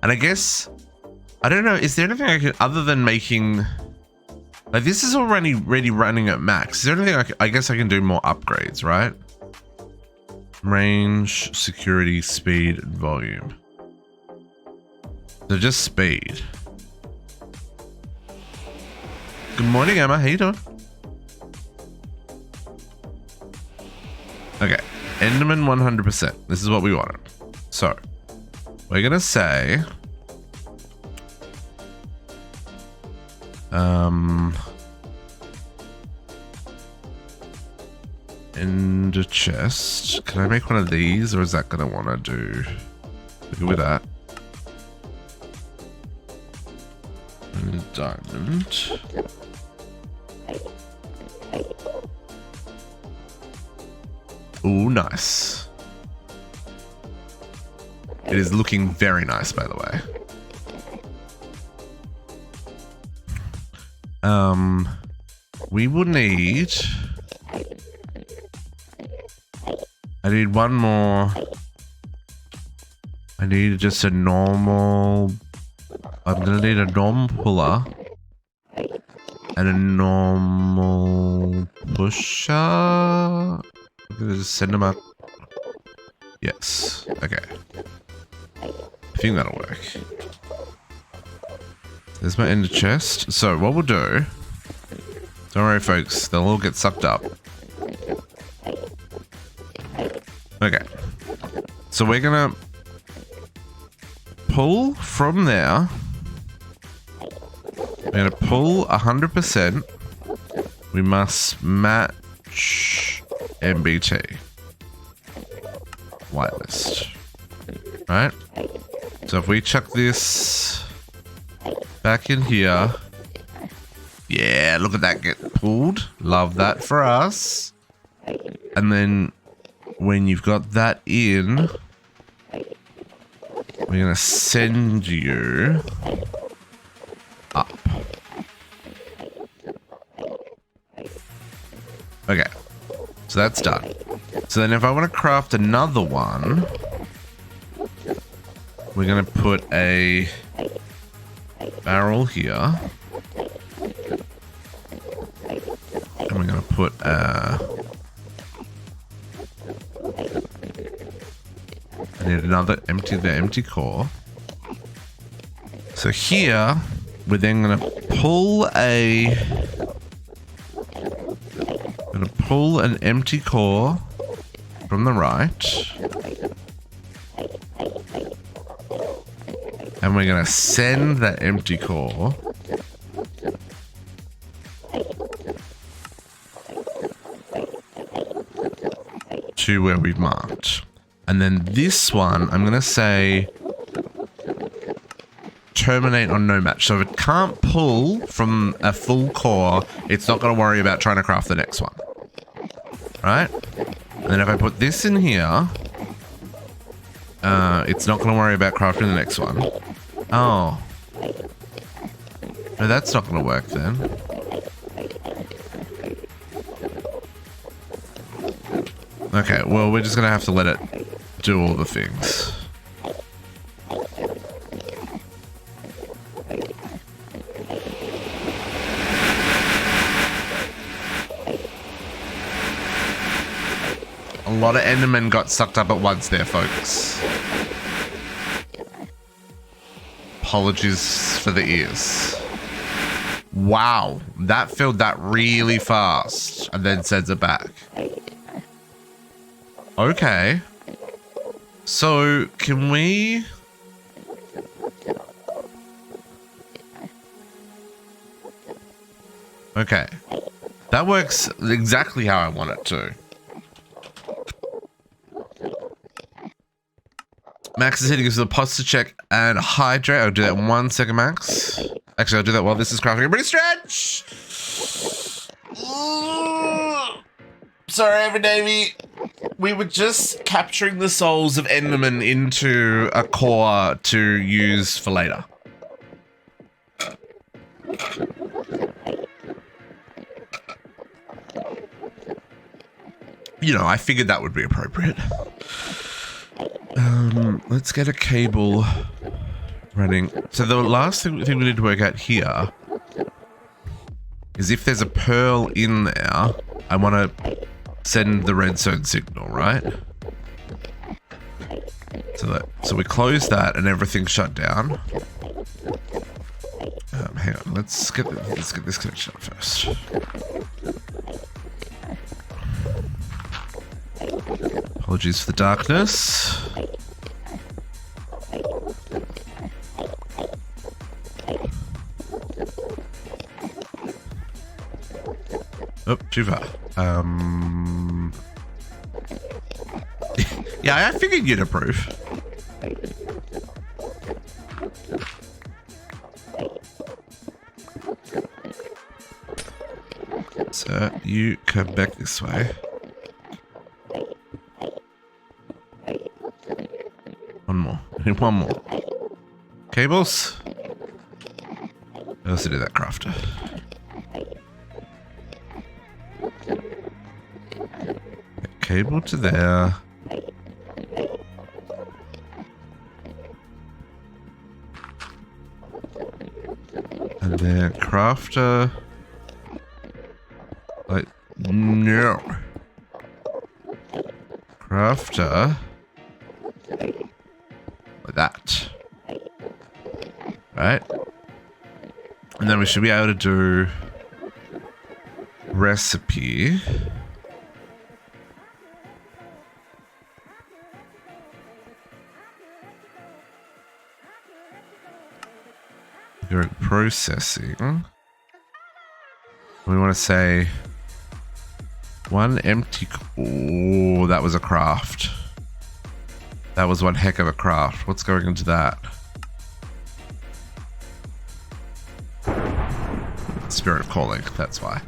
And I guess I don't know. Is there anything I can other than making? Like, this is already running at max. Is there anything I guess I can do more upgrades, right? Range, security, speed, and volume. So just speed. Good morning, Emma. How you doing? Okay. Enderman 100%. This is what we wanted. So, we're going to say... Ender chest. Can I make one of these, or is that gonna want to do? Look at that. And diamond. Ooh, nice. It is looking very nice, by the way. We will need... I need one more. I need just a normal... I'm gonna need a normal puller. And a normal pusher. I'm gonna just send them up. Yes. Okay. I think that'll work. There's my ender chest. So what we'll do... Don't worry, folks. They'll all get sucked up. Okay. So we're gonna pull from there. We're gonna pull 100%. We must match MBT. Whitelist. Right? So if we chuck this back in here. Yeah, look at that get pulled. Love that for us. And then when you've got that in, we're going to send you up. Okay. So that's done. So then if I want to craft another one, we're going to put a barrel here. And we're going to put I need another empty core. So here we're then going to pull an empty core from the right. And we're going to send that empty core to where we've marked. And then this one, I'm going to say terminate on no match. So if it can't pull from a full core, it's not going to worry about trying to craft the next one. Right? And then if I put this in here, it's not going to worry about crafting the next one. Oh. No, that's not going to work then. Okay, well, we're just going to have to let it do all the things. A lot of Endermen got sucked up at once there, folks. Apologies for the ears. Wow, that filled that really fast and then sends it back. Okay. So can we... Okay. That works exactly how I want it to. Max is hitting us with a posture check and hydrate. I'll do that in 1 second, Max. Actually, I'll do that while this is crafting. Everybody stretch! Sorry, Davey. We were just capturing the souls of Enderman into a core to use for later. You know, I figured that would be appropriate. Let's get a cable running. So the last thing we need to work out here is if there's a pearl in there, I want to send the redstone signal, right? So we close that and everything's shut down. Hang on, let's get this connection up first. Apologies for the darkness. Oh, too far. Yeah, I figured you'd approve. So you come back this way. One more. I need one more. Cables. I also do that, crafter. Cable to there. And then crafter. Like, no. Crafter. Like that. Right? And then we should be able to do recipe. You're processing. We want to say one empty. Oh, that was a craft. That was one heck of a craft. What's going into that? Spirit of calling. That's why.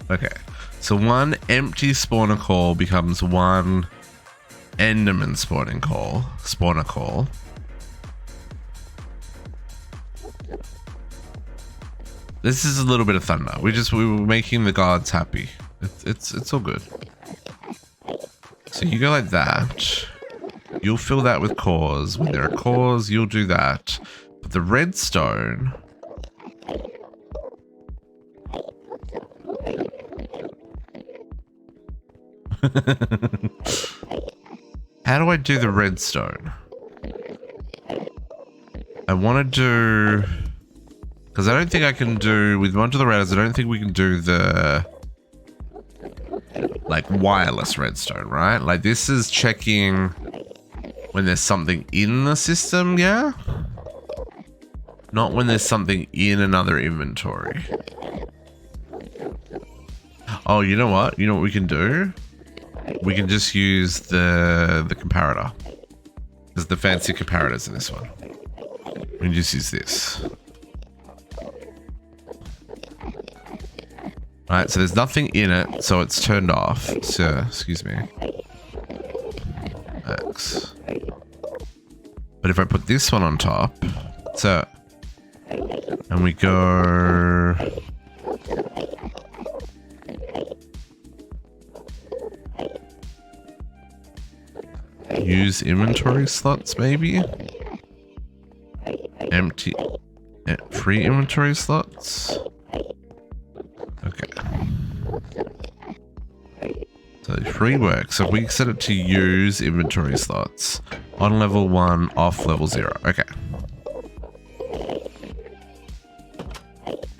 Okay. So one empty spawner call becomes one Enderman spawner call. This is a little bit of thunder. We were making the gods happy. It's all good. So you go like that. You'll fill that with cores. When there are cores, you'll do that. But the redstone. How do I do the redstone? I want to do... Because I don't think I can do... With one of the routers, I don't think we can do the... Like, wireless redstone, right? Like, this is checking when there's something in the system, yeah? Not when there's something in another inventory. Oh, you know what? You know what we can do? We can just use the comparator. There's the fancy comparators in this one. We can just use this. Alright, so there's nothing in it, so it's turned off. So, excuse me. X. But if I put this one on top, so, and we go... Use inventory slots, maybe? Empty. Free inventory slots? Okay. So free work. So we set it to use inventory slots. On level 1, off level 0. Okay.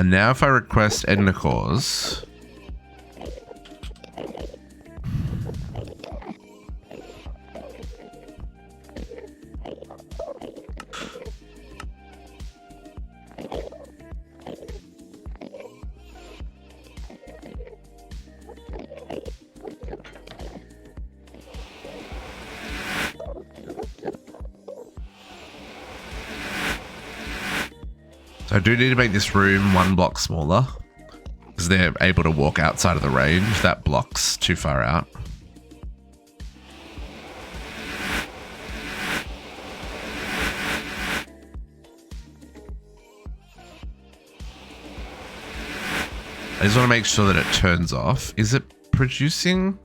And now if I request endocores, so I do need to make this room 1 block smaller because they're able to walk outside of the range. That block's too far out. I just want to make sure that it turns off. Is it producing?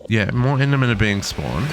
Yeah, more Endermen are being spawned.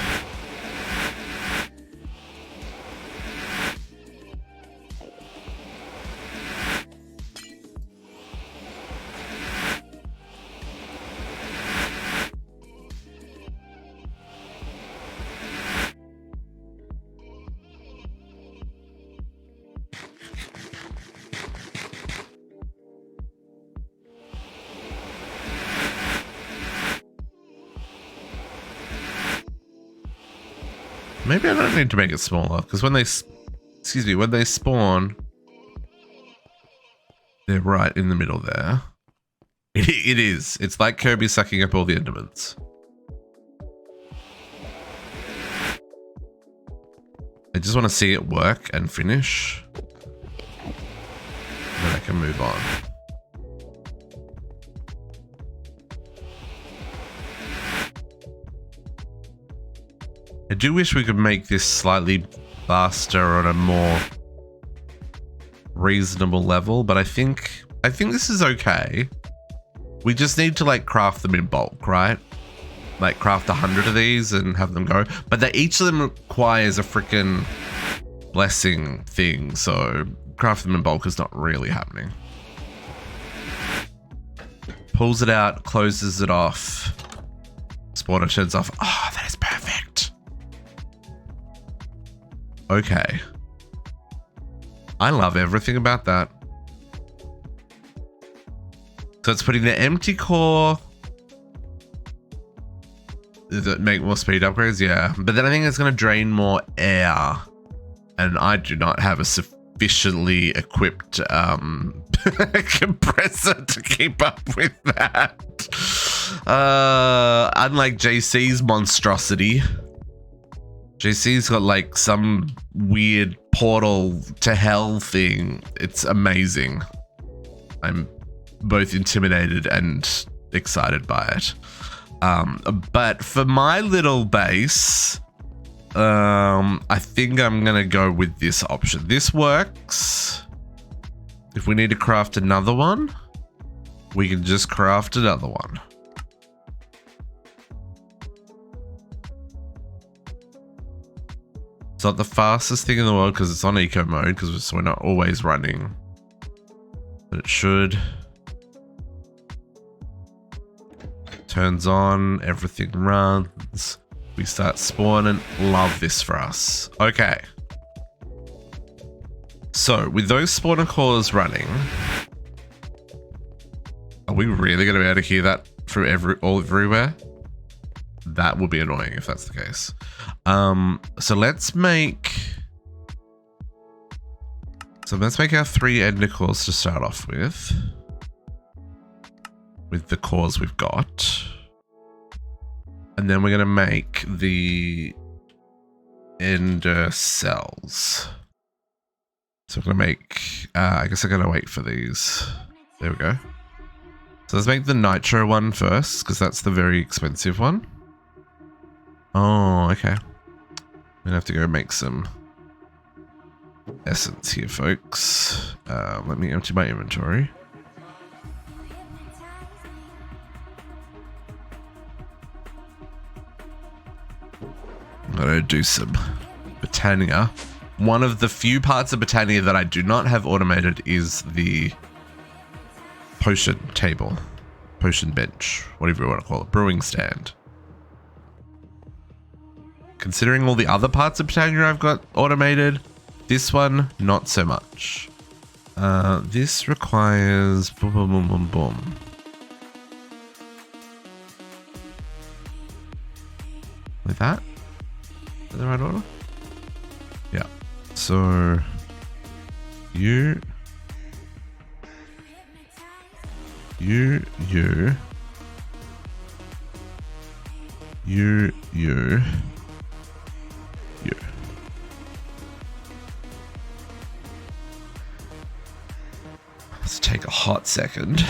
Maybe I don't need to make it smaller because when they, excuse me, when they spawn, they're right in the middle there. It is. It's like Kirby sucking up all the Endermans. I just want to see it work and finish. Then I can move on. I do wish we could make this slightly faster on a more reasonable level, but I think this is okay. We just need to like craft them in bulk, right? Like craft 100 of these and have them go. But each of them requires a freaking blessing thing, so craft them in bulk is not really happening. Pulls it out, closes it off. Spawner turns off. Oh, that is perfect. Okay. I love everything about that. So it's putting the empty core. Does it make more speed upgrades? Yeah. But then I think it's going to drain more air. And I do not have a sufficiently equipped compressor to keep up with that. Unlike JC's monstrosity. JC's got like some weird portal to hell thing. It's amazing. I'm both intimidated and excited by it. But for my little base, I think I'm gonna go with this option. This works. If we need to craft another one, we can just craft another one. It's not the fastest thing in the world because it's on eco mode because we're not always running, but it should. Turns on, everything runs. We start spawning. Love this for us. Okay. So with those spawner cores running, are we really going to be able to hear that from everywhere? That would be annoying if that's the case. So let's make our 3 ender cores to start off with the cores we've got. And then we're going to make the ender cells. So I'm going to make, I guess I'm going to wait for these. There we go. So let's make the nitro one first, because that's the very expensive one. Oh, okay. I'm going to have to go make some essence here, folks. Let me empty my inventory. I'm going to do some Botania. One of the few parts of Botania that I do not have automated is the potion table, potion bench, whatever you want to call it, brewing stand. Considering all the other parts of Botania I've got automated, this one, not so much. This requires boom, boom, boom, boom, boom. Like that? Is that the right order? Yeah. So you. Let's take a hot second.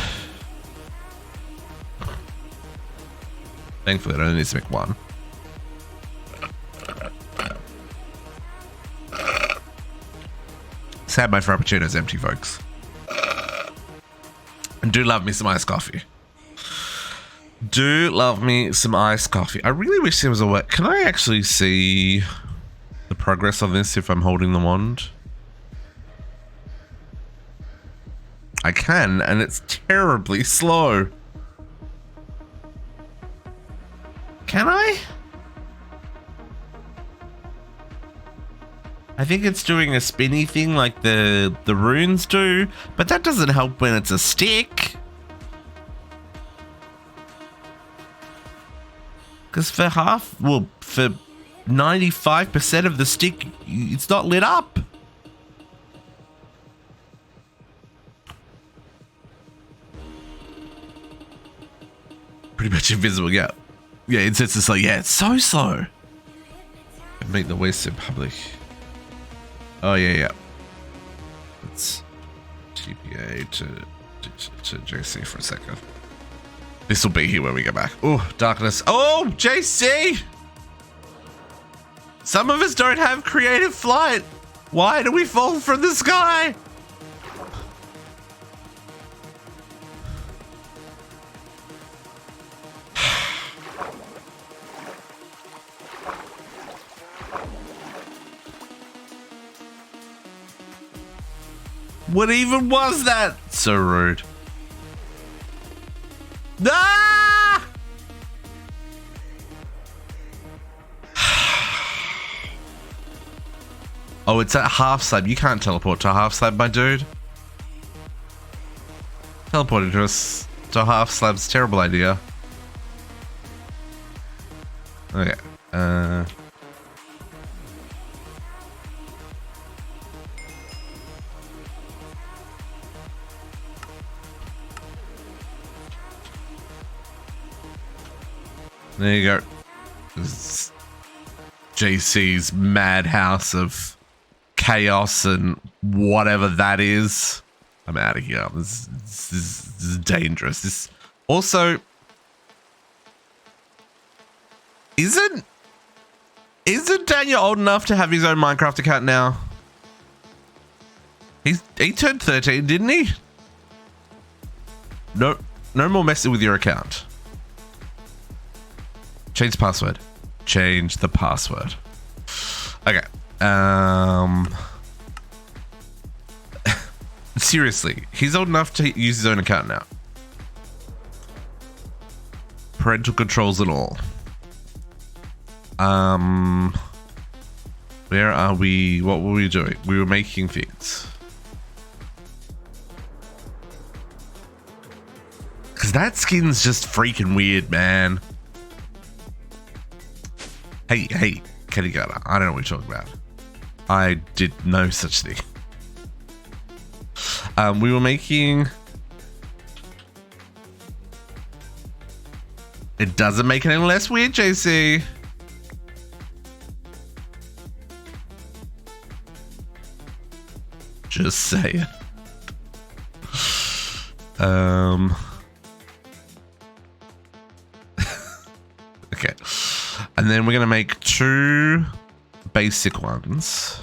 Thankfully, I only need to make one. Sad my frappuccino's empty, folks. And do love me some iced coffee. Do love me some iced coffee. I really wish there was a way. Can I actually see the progress on this if I'm holding the wand? I can, and it's terribly slow. Can I? I think it's doing a spinny thing like the runes do, but that doesn't help when it's a stick. Because for 95% of the stick, it's not lit up. Pretty much invisible, yeah. Yeah, it's just like, yeah, it's so slow. Make the waste in public. Oh, yeah. Let's TPA to JC for a second. This will be here when we go back. Oh, darkness. Oh, JC! Some of us don't have creative flight. Why do we fall from the sky? What even was that? So rude. Ah! Oh, it's at half slab. You can't teleport to a half slab, my dude. Teleporting to us to a half slab's a terrible idea. Okay. There you go. This is JC's madhouse of chaos and whatever that is. I'm out of here. This is dangerous. This also isn't Daniel old enough to have his own Minecraft account now? He turned 13, didn't he? No more messing with your account. Change the password. Change the password. Okay. Seriously, he's old enough to use his own account now. Parental controls and all. Where are we? What were we doing? We were making things. Because that skin's just freaking weird, man. Hey, Kenny Gutter, I don't know what you're talking about. I did no such thing. We were making... It doesn't make it any less weird, JC. Just saying. Okay. And then we're going to make 2 basic ones.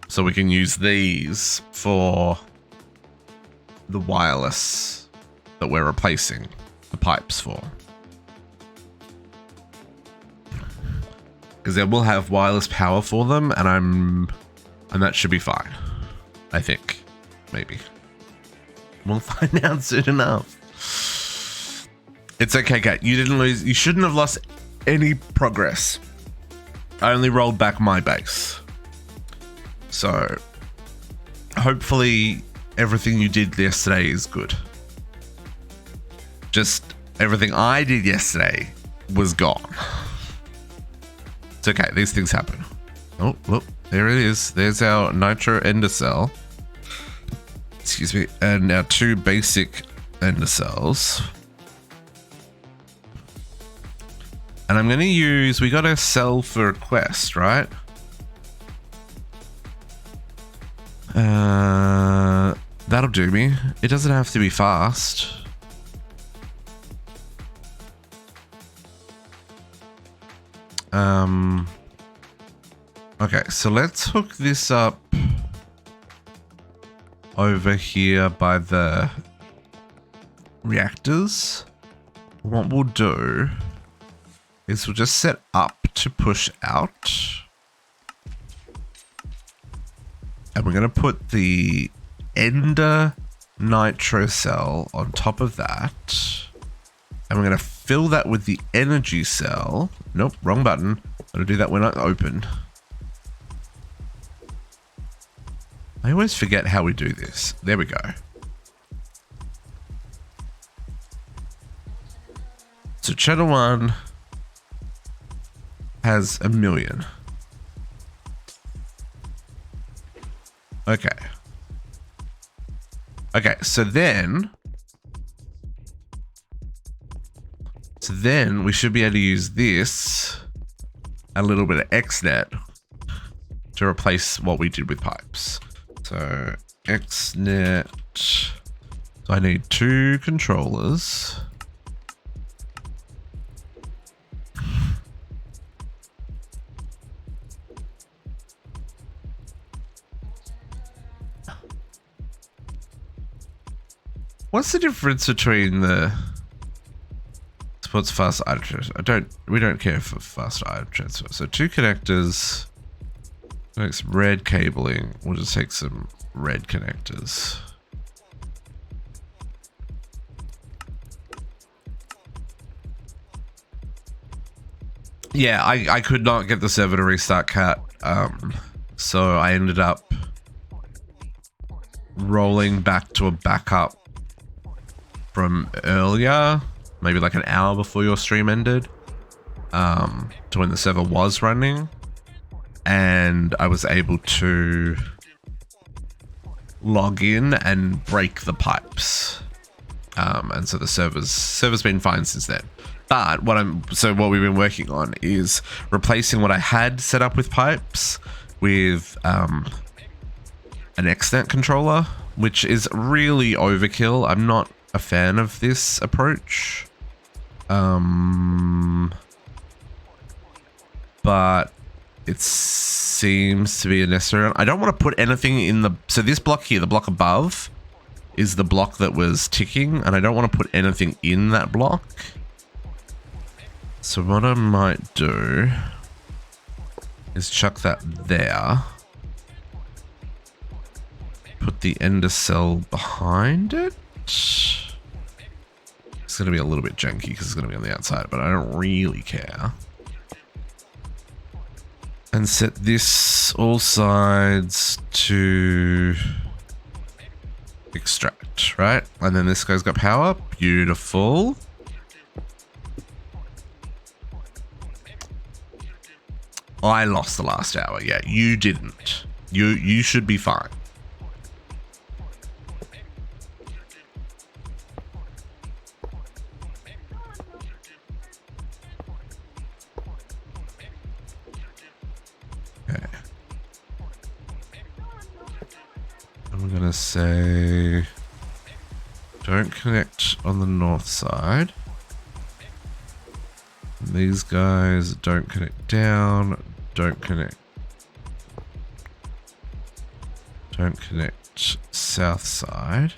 So we can use these for the wireless that we're replacing the pipes for. Because they will have wireless power for them, and that should be fine. I think. Maybe. We'll find out soon enough. It's okay, Kat. You didn't lose. You shouldn't have lost any progress. I only rolled back my base. So hopefully everything you did yesterday is good. Just everything I did yesterday was gone. It's okay, these things happen. Oh, look, there it is. There's our nitro ender cell. Excuse me. And our 2 basic ender cells. And I'm going to use, we got a cell for a quest, right? That'll do me. It doesn't have to be fast. Okay, so let's hook this up over here by the reactors. What we'll do is we'll just set up to push out. And we're going to put the ender nitro cell on top of that. And we're going to fill that with the energy cell. Nope, wrong button. Got to do that when I open. I always forget how we do this. There we go. So channel 1 has 1 million. Okay. Okay, so then we should be able to use this, a little bit of XNet, to replace what we did with pipes. So XNet, so I need 2 controllers. What's the difference between the supports fast item transfer? We don't care for fast item transfer. So 2 connectors. Next, red cabling. We'll just take some red connectors. Yeah, I could not get the server to restart cat. So I ended up rolling back to a backup from earlier, maybe like an hour before your stream ended, to when the server was running, and I was able to log in and break the pipes, and so the server's been fine since then. But what we've been working on is replacing what I had set up with pipes with an XNet controller, which is really overkill. I'm not a fan of this approach, but it seems to be a necessary one. I don't want to put anything in the, so this block here, the block above, is the block that was ticking, and I don't want to put anything in that block. So what I might do is chuck that there, put the ender cell behind it. It's going to be a little bit janky because it's going to be on the outside, but I don't really care. And set this all sides to extract, right? And then this guy's got power. Beautiful. I lost the last hour. Yeah, you didn't. You should be fine. I'm gonna say don't connect on the north side. These guys don't connect down, don't connect south side.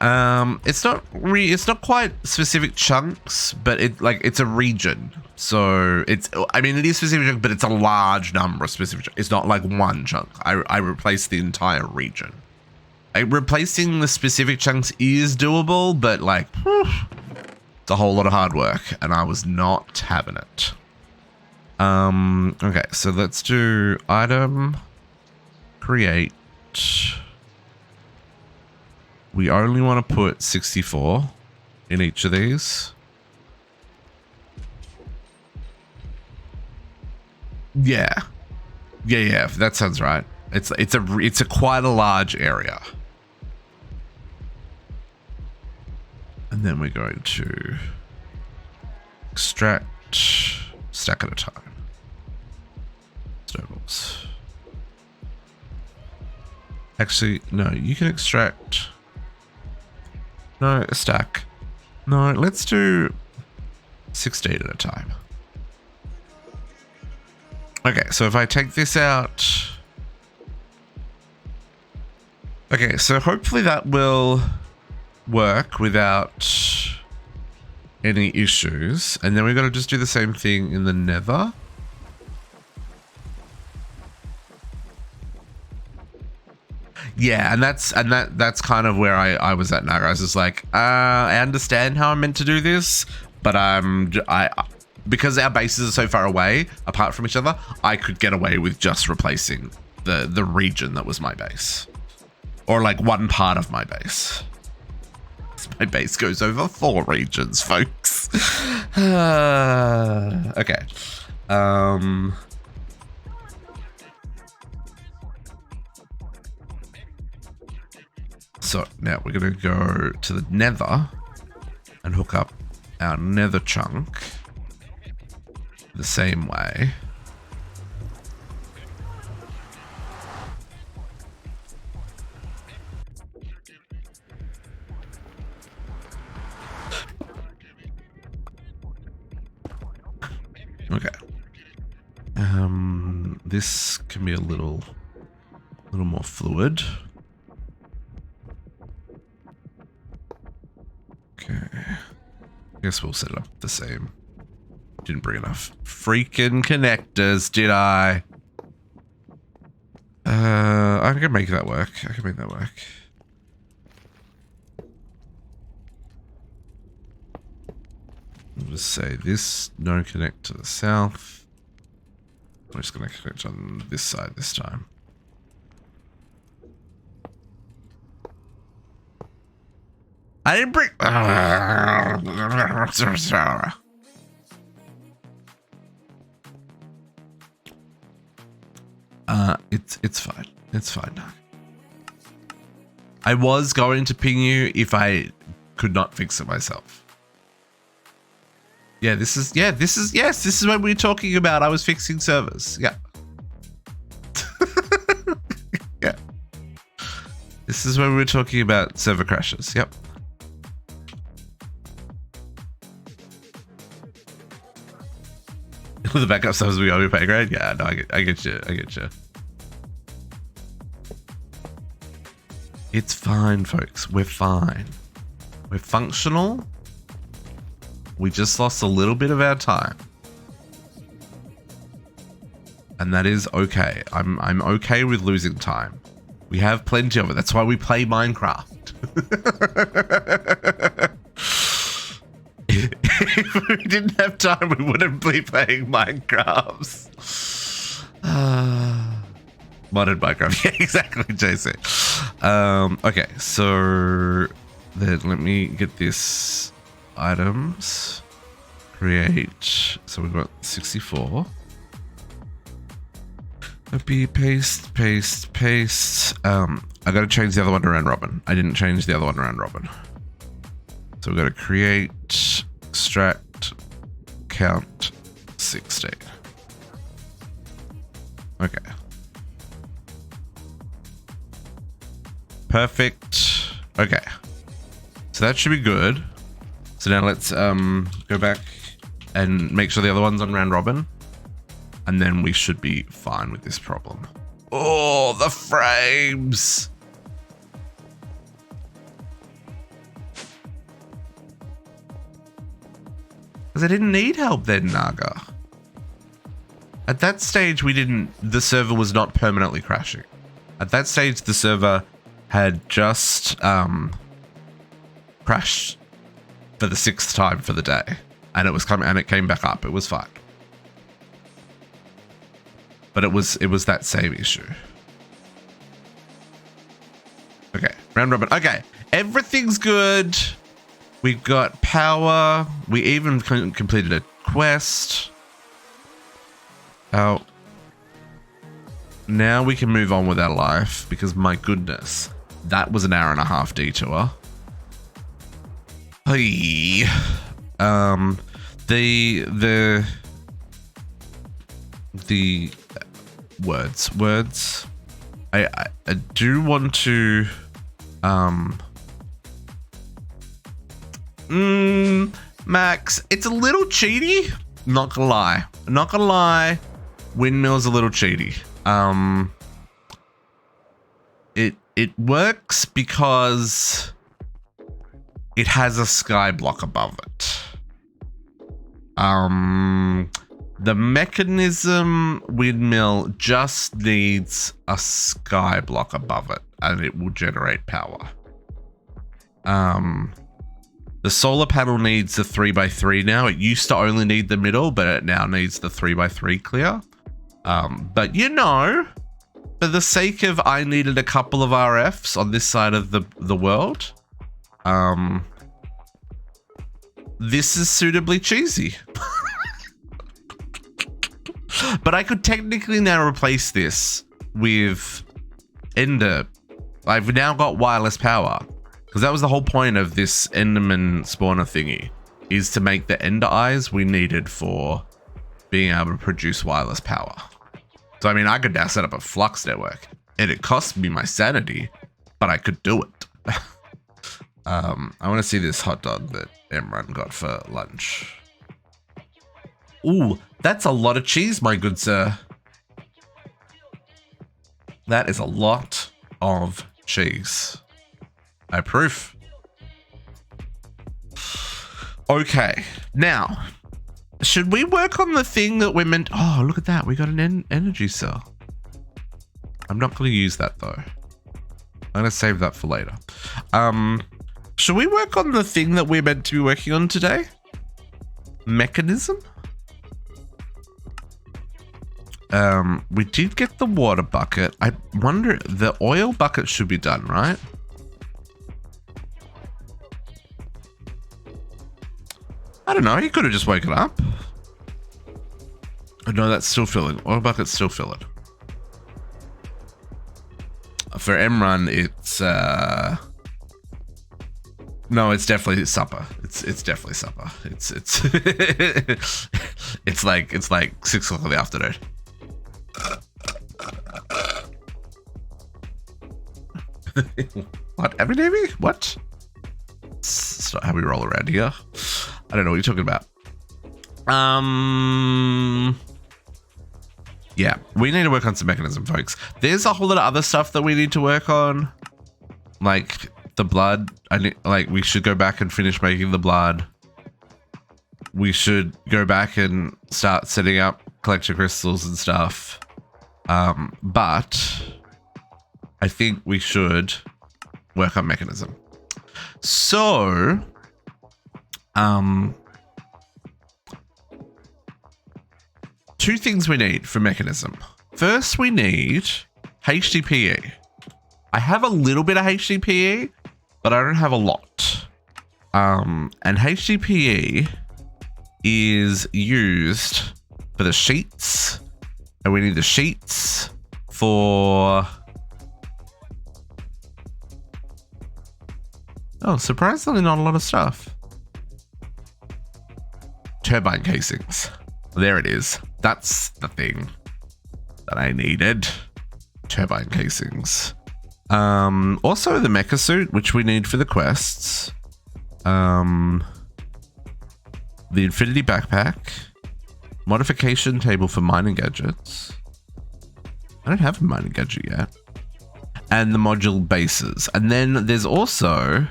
It's not quite specific chunks, but it's a region. So it is specific chunk, but it's a large number of specific chunks. It's not like one chunk. I replaced the entire region. Replacing the specific chunks is doable, but like, it's a whole lot of hard work, and I was not having it. Okay, so let's do item, create. We only want to put 64 in each of these. Yeah, that sounds right. It's a quite a large area. And then we're going to extract stack at a time. Snowballs. Actually, no, you can extract. No, a stack. No, let's do 16 at a time. Okay, so if I take this out. Okay, so hopefully that will work without any issues. And then we've got to just do the same thing in the nether. Yeah, and that's kind of where I was at now, guys. It's like, I understand how I'm meant to do this, but because our bases are so far away apart from each other, I could get away with just replacing the region that was my base. Or like one part of my base. My base goes over 4 regions, folks. Okay. So now we're going to go to the nether and hook up our nether chunk the same way. Okay. This can be a little more fluid. Okay. I guess we'll set it up the same. Didn't bring enough freaking connectors, did I? I can make that work. I'll just say this, no connect to the south. I'm just going to connect on this side this time. I didn't bring... It's fine. It's fine now. I was going to ping you if I could not fix it myself. Yeah, this is what we were talking about. I was fixing servers. Yeah. Yeah. This is when we were talking about server crashes. Yep. The backup servers we over pay grade. Yeah, no, I get you. It's fine, folks. We're fine. We're functional. We just lost a little bit of our time. And that is okay. I'm okay with losing time. We have plenty of it. That's why we play Minecraft. If we didn't have time, we wouldn't be playing Minecraft. Modded Minecraft. Yeah, exactly, JC. Okay, so then let me get this items. Create. So we've got 64. Copy, paste. I got to change the other one around robin. I didn't change the other one around robin. So we've got to create, extract, count 16. Okay. Perfect. Okay. So that should be good. So now let's go back and make sure the other one's on round robin. And then we should be fine with this problem. Oh, the frames. Because I didn't need help then, Naga. At that stage, the server was not permanently crashing. At that stage, the server had just crashed for the 6th time for the day. And it came back up. It was fine. But it was that same issue. Okay, round robin. Okay, everything's good. We've got power. We even completed a quest. Oh. Now we can move on with our life because my goodness, that was an hour and a half detour. Hey. The words. I do want to Max, it's a little cheaty. Not gonna lie. Windmill's a little cheaty. It works because it has a sky block above it. The mechanism windmill just needs a sky block above it and it will generate power. The solar panel needs a 3x3 now. It used to only need the middle, but it now needs the 3x3 clear. But you know, for the sake of I needed a couple of RFs on this side of the world, this is suitably cheesy. But I could technically now replace this with Ender. I've now got wireless power. Because that was the whole point of this Enderman spawner thingy, is to make the Ender eyes we needed for being able to produce wireless power. So, I mean, I could now set up a flux network. And it cost me my sanity, but I could do it. I want to see this hot dog that Emran got for lunch. Ooh, that's a lot of cheese, my good sir. That is a lot of cheese. I approve. Okay, now, should we work on the thing that we're meant... Oh, look at that. We got an energy cell. I'm not going to use that, though. I'm going to save that for later. Should we work on the thing that we're meant to be working on today? Mechanism? We did get the water bucket. I wonder, the oil bucket should be done, right? I don't know. He could have just woken up. Oh, no, that's still filling. Oil bucket's still filling. For Emran, it's no, it's definitely supper. It's definitely supper. It's it's like 6 o'clock in the afternoon. What? Every day? What? It's not how we roll around here. I don't know what you're talking about. Yeah, we need to work on some mechanism, folks. There's a whole lot of other stuff that we need to work on, like the blood. We should go back and finish making the blood. We should go back and start setting up collector crystals and stuff. But I think we should work on mechanism. So, two things we need for mechanism. First, we need HDPE. I have a little bit of HDPE, but I don't have a lot. And HDPE is used for the sheets, and we need the sheets for... Oh, surprisingly not a lot of stuff. Turbine casings. There it is. That's the thing that I needed. Turbine casings. Also the mecha suit, which we need for the quests. The infinity backpack. Modification table for mining gadgets. I don't have a mining gadget yet. And the module bases. And then there's also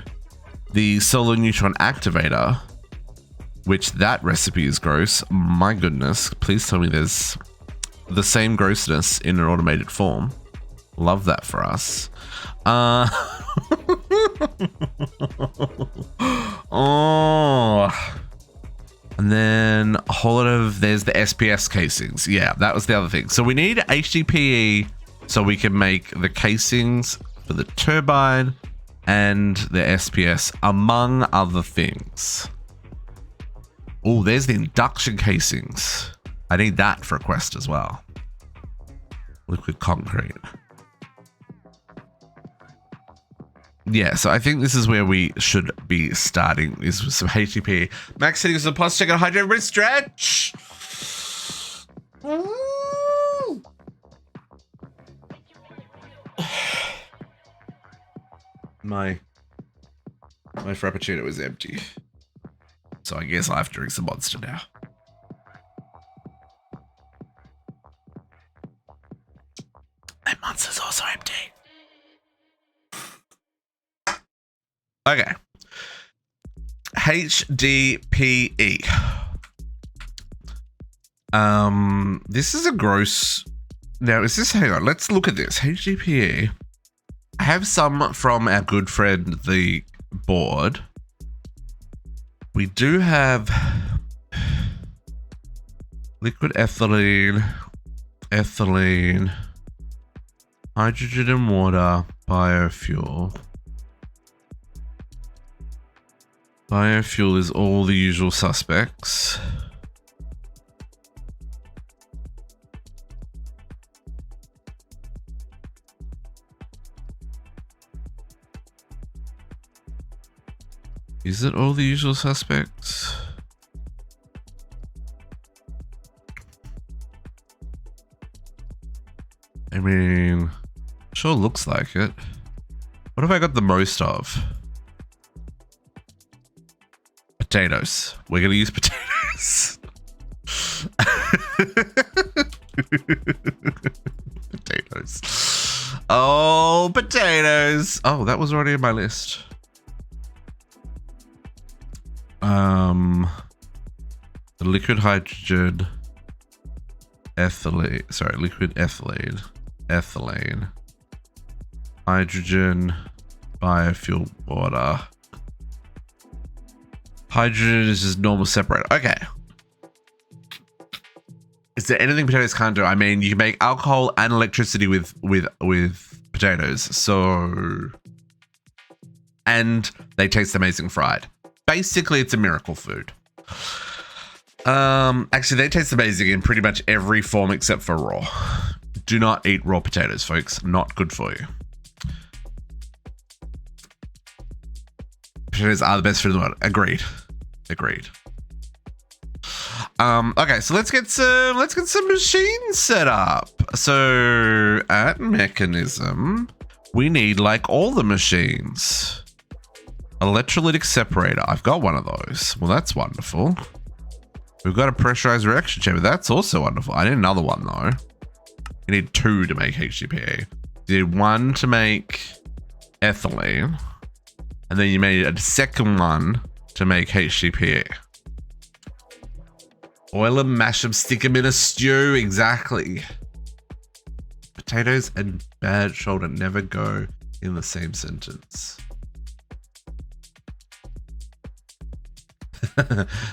the solar neutron activator, which that recipe is gross. My goodness, please tell me there's the same grossness in an automated form. Love that for us. Oh. And then a whole lot of, there's the SPS casings. Yeah, that was the other thing. So we need HDPE so we can make the casings for the turbine and the SPS, among other things. Oh, there's the induction casings. I need that for a quest as well. Liquid concrete. Yeah, so I think this is where we should be starting, is with some HDPE. Max settings of the plus, check out hydrate, everybody stretch! My frappuccino is empty. So I guess I have to drink some Monster now. My Monster's also empty. Okay. HDPE. This is a gross. Now, is this, hang on, let's look at this. HDPE. I have some from our good friend, the board. We do have liquid ethylene, hydrogen and water, biofuel. Biofuel is all the usual suspects. Is it all the usual suspects? I mean, sure looks like it. What have I got the most of? Potatoes. We're gonna use potatoes. Potatoes. Oh, potatoes. Oh, that was already on my list. The liquid hydrogen, ethylene. Sorry, liquid ethylene, hydrogen, biofuel, water. Hydrogen is just normal separator. Okay. Is there anything potatoes can't do? I mean, you can make alcohol and electricity with potatoes. So, and they taste amazing fried. Basically, it's a miracle food. Actually, they taste amazing in pretty much every form except for raw. Do not eat raw potatoes, folks. Not good for you. Potatoes are the best food in the world. Agreed. Okay, so let's get some machines set up. So at Mekanism, we need like all the machines. Electrolytic separator. I've got one of those. Well, that's wonderful. We've got a pressurized reaction chamber. That's also wonderful. I need another one though. You need 2 to make HDPE. You need 1 to make ethylene. And then you made a second one to make HDPE. Oil them, mash them, stick them in a stew. Exactly. Potatoes and bad shoulder never go in the same sentence.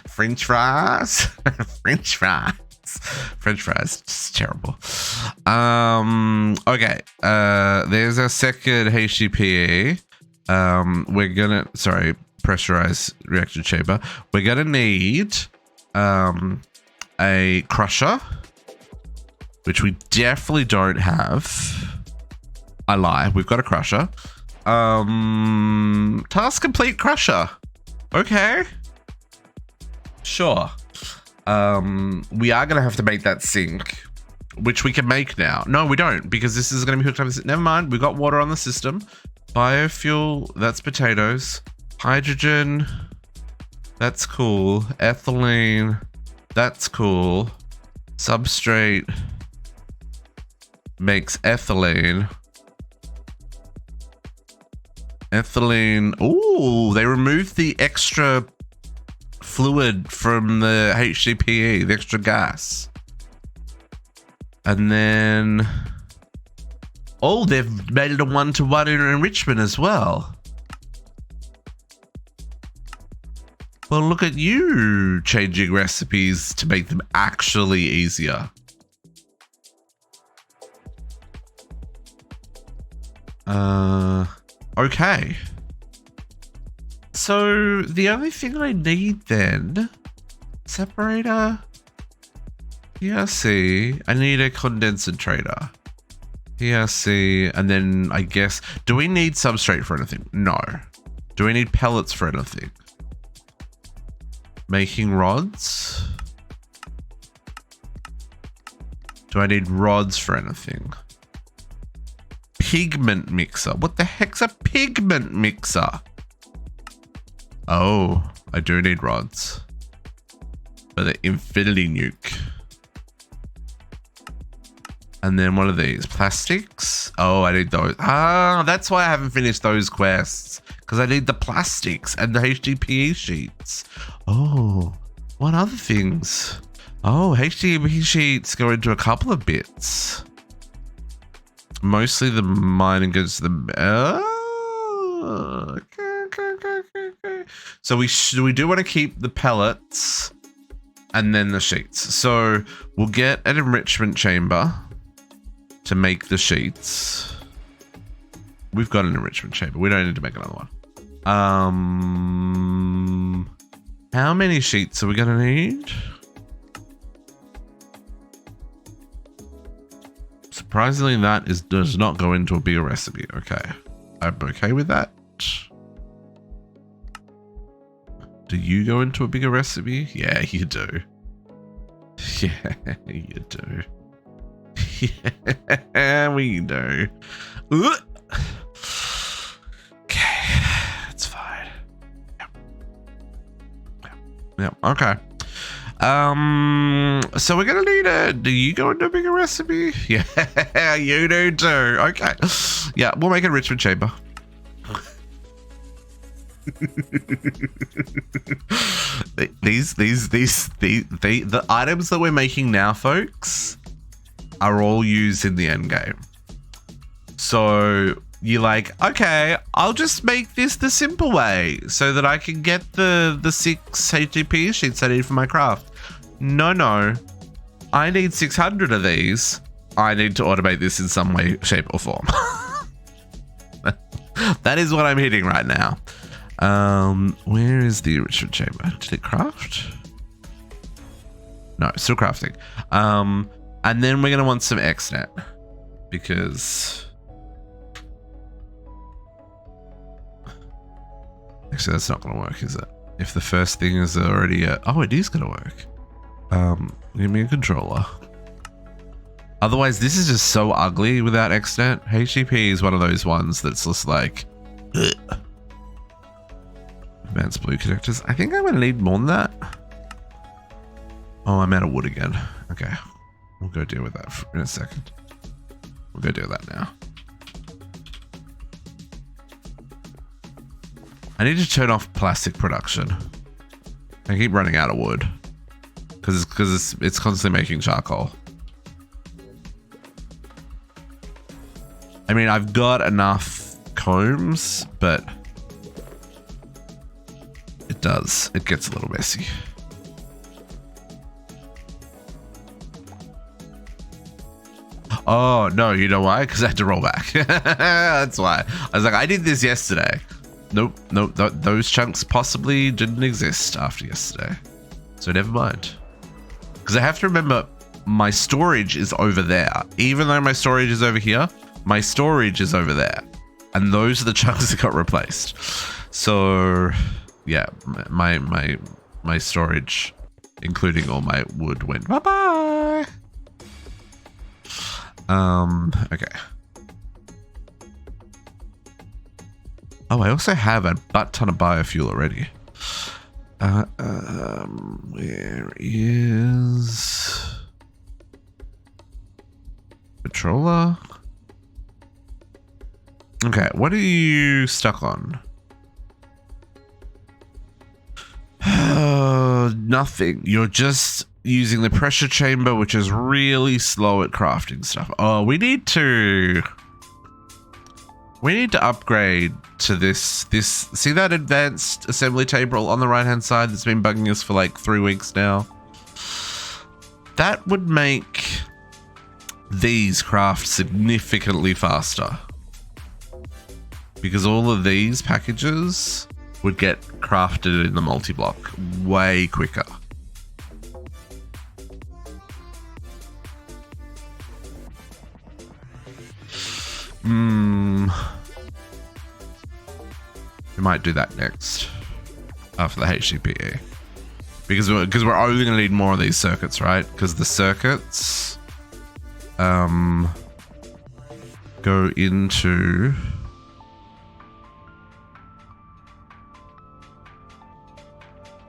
French fries. French fries. It's terrible. Okay. There's our second HDPE. We're gonna, sorry, pressurized reactor chamber. We're gonna need a crusher, which we definitely don't have. I lie, we've got a crusher. Task complete crusher. Okay. Sure. We are gonna have to make that sink, which we can make now. No, we don't, because this is gonna be hooked up. Never mind, we've got water on the system. Biofuel, that's potatoes. Hydrogen, that's cool. Ethylene, that's cool. Substrate makes ethylene. Ethylene, ooh, they removed the extra fluid from the HDPE, the extra gas. And then, oh, they've made it a 1-to-1 enrichment as well. Well, look at you changing recipes to make them actually easier. Okay. So the only thing I need then, separator, PRC, I need a condensator. PRC, and then I guess, do we need substrate for anything? No. Do we need pellets for anything? Making rods? Do I need rods for anything? Pigment mixer. What the heck's a pigment mixer? Oh, I do need rods. For the infinity nuke. And then what are these? Plastics? Oh, I need those. Ah, that's why I haven't finished those quests. Because I need the plastics and the HDPE sheets. Oh, what other things? Oh, HDPE sheets go into a couple of bits. Mostly the mining goes to the... Oh, okay. So we do want to keep the pellets and then the sheets. So we'll get an enrichment chamber to make the sheets. We've got an enrichment chamber. We don't need to make another one. How many sheets are we gonna need? Surprisingly, that does not go into a bigger recipe. Okay, I'm okay with that. Do you go into a bigger recipe? Yeah, you do. Yeah, you do. Yeah, we do. Okay, it's fine. Yep. Okay. So we're gonna need a. Do you go into a bigger recipe? Yeah, you do too. Okay. Yeah, we'll make an enrichment chamber. The items that we're making now, folks, are all used in the end game. So you're like, okay, I'll just make this the simple way so that I can get the 6 HDPE sheets I need for my craft. No. I need 600 of these. I need to automate this in some way, shape, or form. That is what I'm hitting right now. Where is the enrichment chamber? Did it craft? No, still crafting. And then we're gonna want some XNet because actually that's not gonna work, is it? If the first thing is already oh, it is gonna work. Give me a controller. Otherwise, this is just so ugly without XNet. HDPE is one of those ones that's just like ugh. Advanced blue connectors. I think I'm gonna need more than that. Oh, I'm out of wood again. Okay. We'll go deal with that in a second. We'll go deal with that now. I need to turn off plastic production. I keep running out of wood because it's constantly making charcoal. I mean, I've got enough combs, but it gets a little messy. Oh, no, you know why? Because I had to roll back. That's why. I was like, I did this yesterday. Nope, those chunks possibly didn't exist after yesterday. So never mind. Because I have to remember, my storage is over there. Even though my storage is over here, my storage is over there. And those are the chunks that got replaced. So, yeah, my storage, including all my wood, went bye-bye. Okay. Oh, I also have a butt ton of biofuel already. Where is controller? Okay, what are you stuck on? Nothing. You're just using the pressure chamber, which is really slow at crafting stuff. Oh, we need to upgrade to this. See that advanced assembly table on the right hand side that's been bugging us for like 3 weeks now? That would make these craft significantly faster, because all of these packages would get crafted in the multi-block way quicker. We might do that next after the HDPE, because we're only going to need more of these circuits, right? Because the circuits go into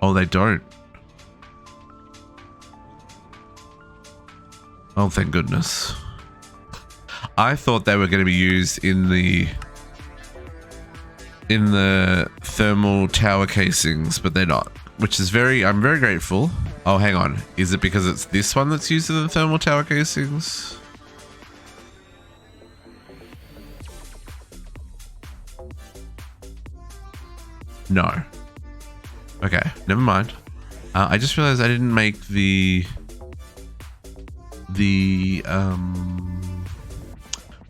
oh, they don't. Oh, thank goodness. I thought they were going to be used in the thermal tower casings, but they're not, which is I'm very grateful. Oh, hang on. Is it because it's this one that's used in the thermal tower casings? No. Okay, never mind. I just realized I didn't make the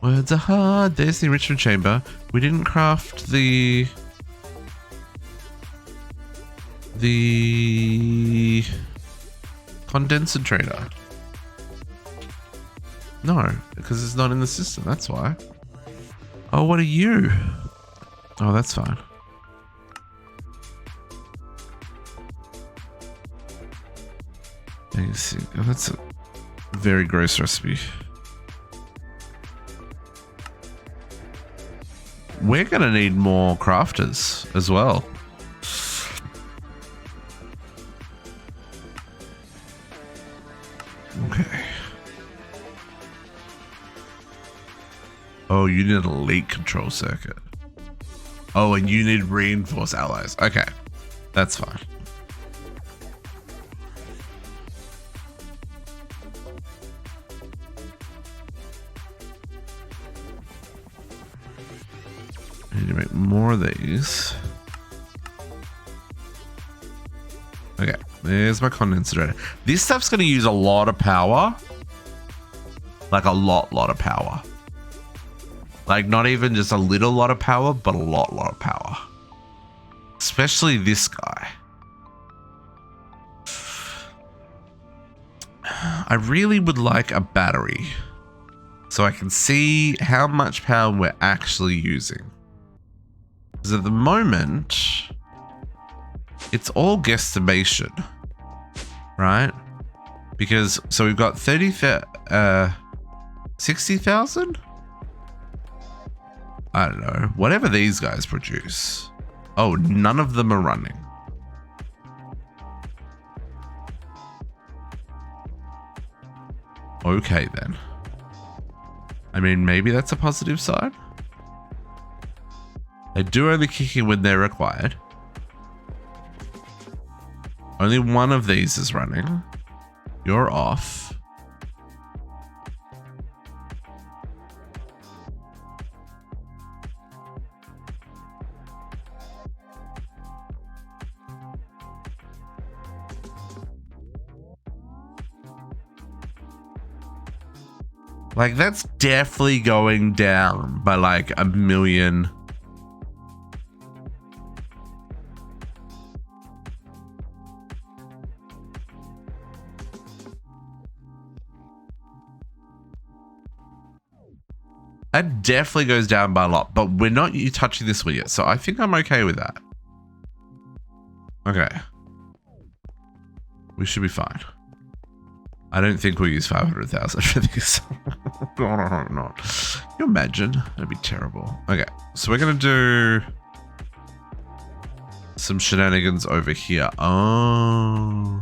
words are hard. There's the enrichment chamber. We didn't craft the condensator. No, because it's not in the system. That's why. Oh, what are you? Oh, that's fine. Let me see. Oh, that's a very gross recipe. We're going to need more crafters as well. Okay. Oh, you need a leak control circuit. Oh, and you need reinforced alloys. Okay, that's fine. I need to make more of these. Okay, there's my condensator. This stuff's going to use a lot of power. Like a lot of power. Like not even just a little lot of power, but a lot of power. Especially this guy. I really would like a battery so I can see how much power we're actually using. Because at the moment, it's all guesstimation, right? Because, so we've got 60,000? I don't know. Whatever these guys produce. Oh, none of them are running. Okay, then. I mean, maybe that's a positive side. They do only kick in when they're required. Only one of these is running. You're off. Like, that's definitely going down by like 1 million. That definitely goes down by a lot, but we're not touching this one yet, so I think I'm okay with that. Okay. We should be fine. I don't think we'll use 500,000 for this. No. Can you imagine? That'd be terrible. Okay, so we're gonna do some shenanigans over here. Oh.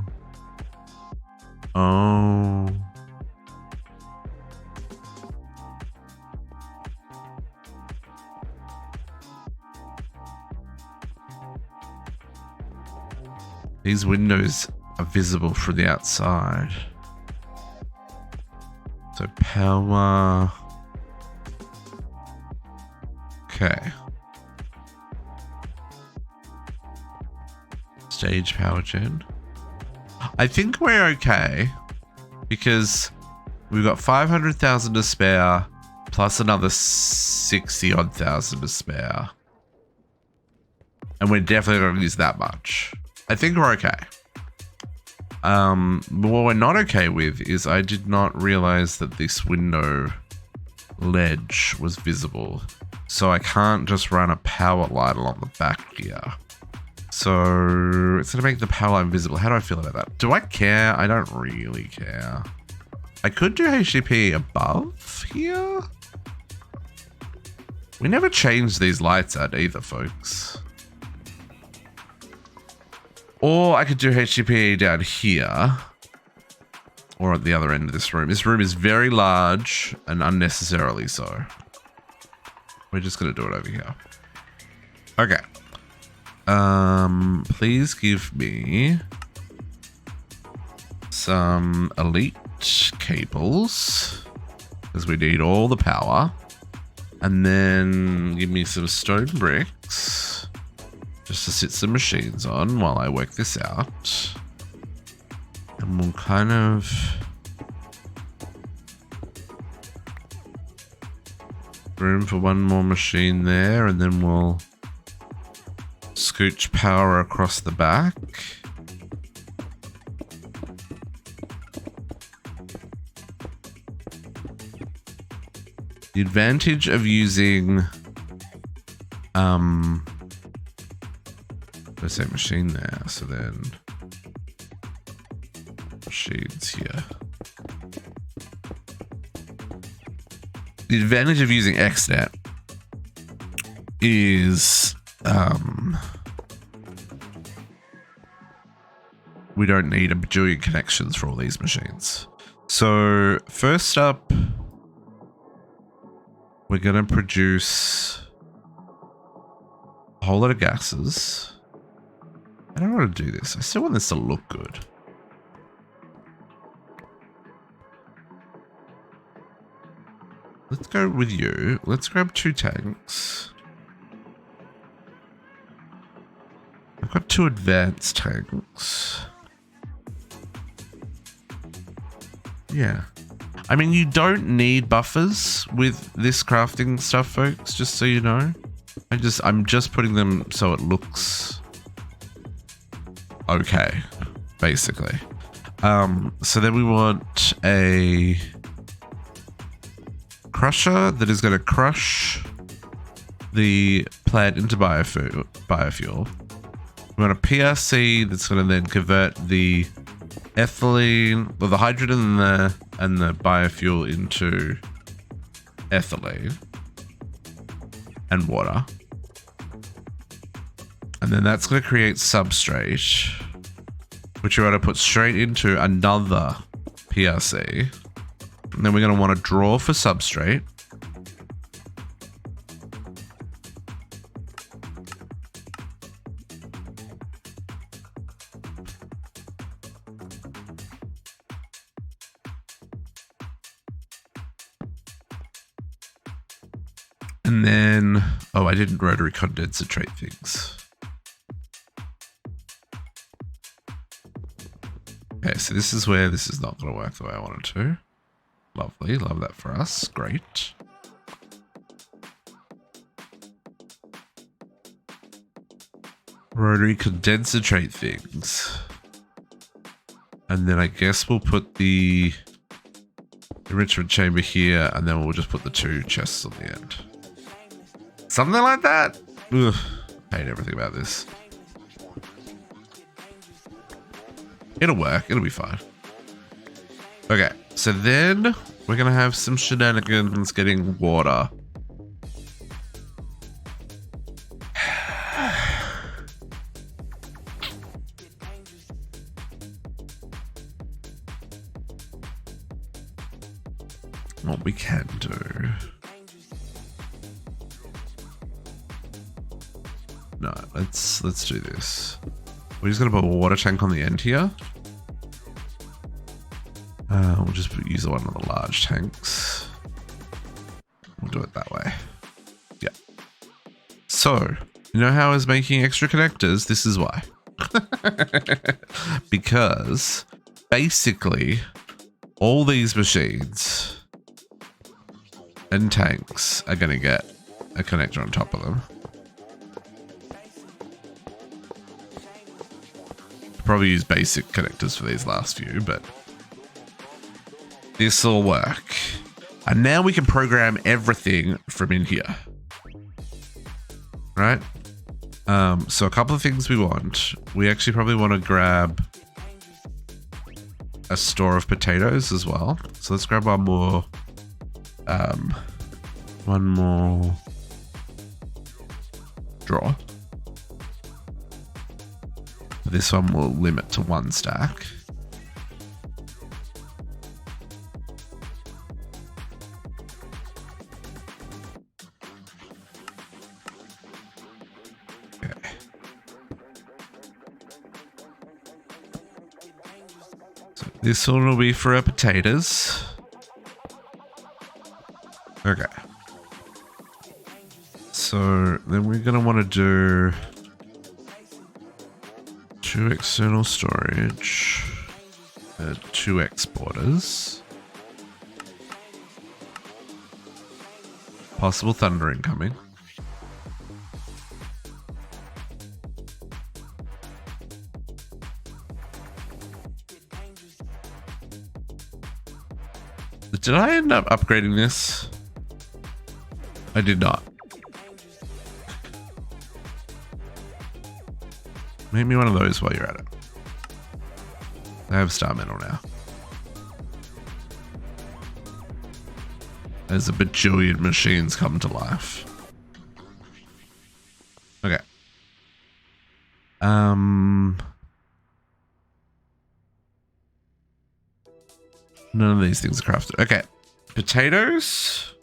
These windows are visible from the outside. So power. Okay. Stage power gen. I think we're okay because we've got 500,000 to spare plus another 60 odd thousand to spare. And we're definitely going to use that much. I think we're okay. But what we're not okay with is I did not realize that this window ledge was visible. So I can't just run a power line along the back here. So it's going to make the power line visible. How do I feel about that? Do I care? I don't really care. I could do HDPE above here. We never changed these lights out either, folks. Or I could do HDPE down here. Or at the other end of this room. This room is very large and unnecessarily so. We're just going to do it over here. Okay. Please give me some elite cables because we need all the power, and then give me some stone bricks just to sit some machines on while I work this out, and we'll kind of room for one more machine there, and then we'll scooch power across the back. The advantage of using let's say machine there, so then machines here. The advantage of using XNet is we don't need a bajillion connections for all these machines. So first up, we're going to produce a whole lot of gases. I don't want to do this. I still want this to look good. Let's go with you. Let's grab 2 tanks. I've got 2 advanced tanks. Yeah. I mean, you don't need buffers with this crafting stuff, folks, just so you know. I'm just putting them so it looks okay, basically. So then we want a crusher that is going to crush the plant into biofuel. We want a PRC that's going to then convert the ethylene, or the hydrogen and the biofuel into ethylene and water. And then that's going to create substrate, which you're going to put straight into another PRC. And then we're going to want to draw for substrate. And then, oh, I didn't rotary condensatrate things. Okay, so this is where this is not going to work the way I want it to. Lovely, love that for us. Great. Rotary condensatrate things. And then I guess we'll put the enrichment chamber here, and then we'll just put the 2 chests on the end. Something like that. Ugh, I hate everything about this. It'll work. It'll be fine. Okay, so then we're going to have some shenanigans getting water. What we can do. No, let's do this. We're just going to put a water tank on the end here. We'll just use one of the large tanks. We'll do it that way. Yeah. So, you know how I was making extra connectors? This is why. Because basically all these machines and tanks are going to get a connector on top of them. Probably use basic connectors for these last few, but this will work. And now we can program everything from in here. Right? So a couple of things we want. We actually probably want to grab a store of potatoes as well. So let's grab one more drawer. This one will limit to 1 stack. Okay. So this one will be for our potatoes. Okay. So then we're going to want to do 2 external storage, 2 exporters, possible thunder incoming. Did I end up upgrading this? I did not. Make me one of those while you're at it. I have star metal now. As a bajillion machines come to life. Okay. None of these things are crafted. Okay. Potatoes.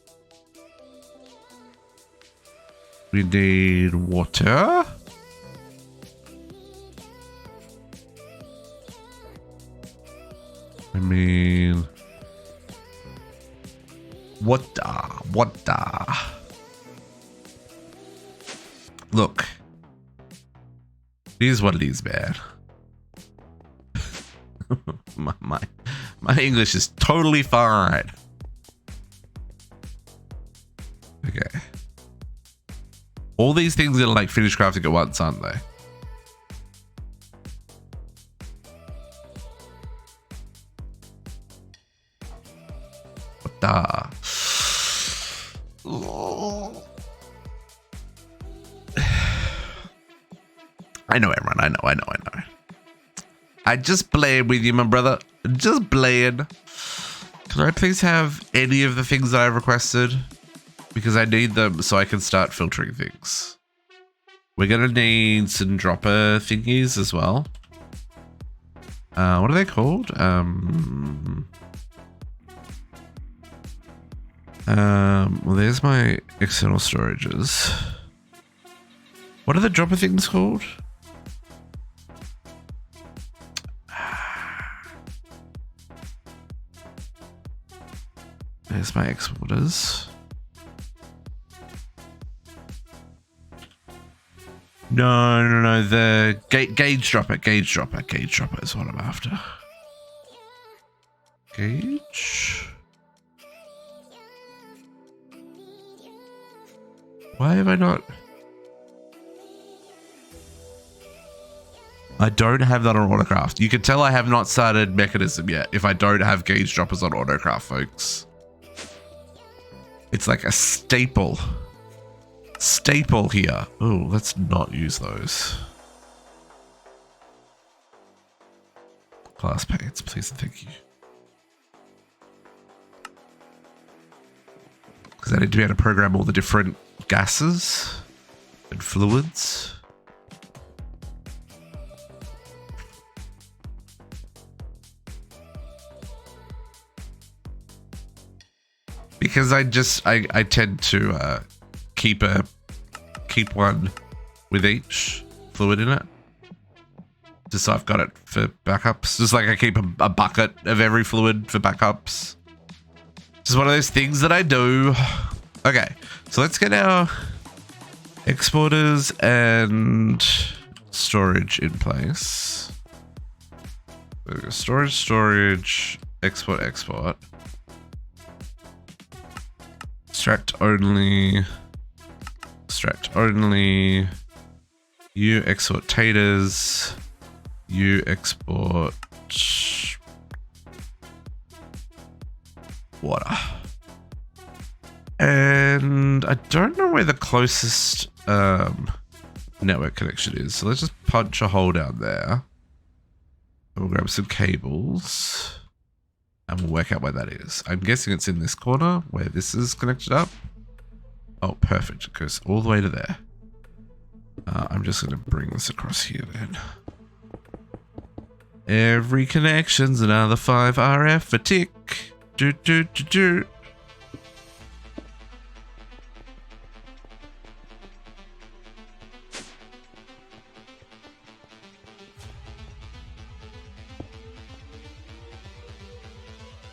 We need water. I mean, what the? Look, it is what it is, man. my English is totally fine. Okay. All these things are like finish crafting at once, aren't they? I know, everyone. I know. I just played with you, my brother. Just playing. Can I please have any of the things that I've requested? Because I need them so I can start filtering things. We're going to need some dropper thingies as well. What are they called? Well, there's my external storages. What are the dropper things called? There's my exporters. No. The gauge dropper. Gauge dropper is what I'm after. Gauge. Why have I not? I don't have that on Autocraft. You can tell I have not started Mekanism yet if I don't have gauge droppers on Autocraft, folks. It's like a staple. Staple here. Oh, let's not use those. Class paints, please and thank you. Because I need to be able to program all the different gases and fluids. Because I tend to keep one with each fluid in it. just so I've got it for backups. Just like I keep a bucket of every fluid for backups. Just one of those things that I do. Okay, so let's get our exporters and storage in place. Storage, export. Extract only. You export taters. You export water. And I don't know where the closest network connection is. So let's just punch a hole down there. We'll grab some cables and we'll work out where that is. I'm guessing it's in this corner where this is connected up. Oh, perfect. It goes all the way to there. I'm just going to bring this across here then. Every connection's another 5 RF a tick. Do.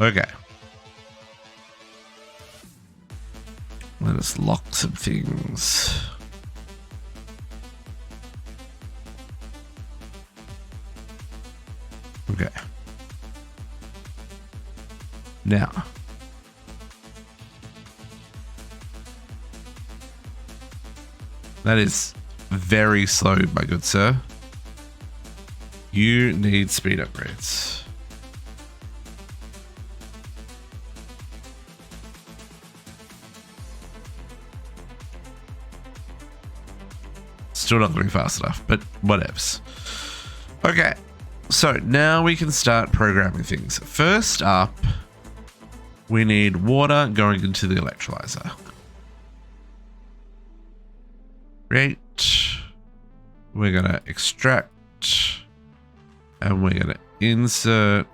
Okay. Let us lock some things. Okay. Now. That is very slow, my good sir. You need speed upgrades. Still not going fast enough, but whatevs. Okay, so now we can start programming things. First up, we need water going into the electrolyzer. Great. We're going to extract and we're going to insert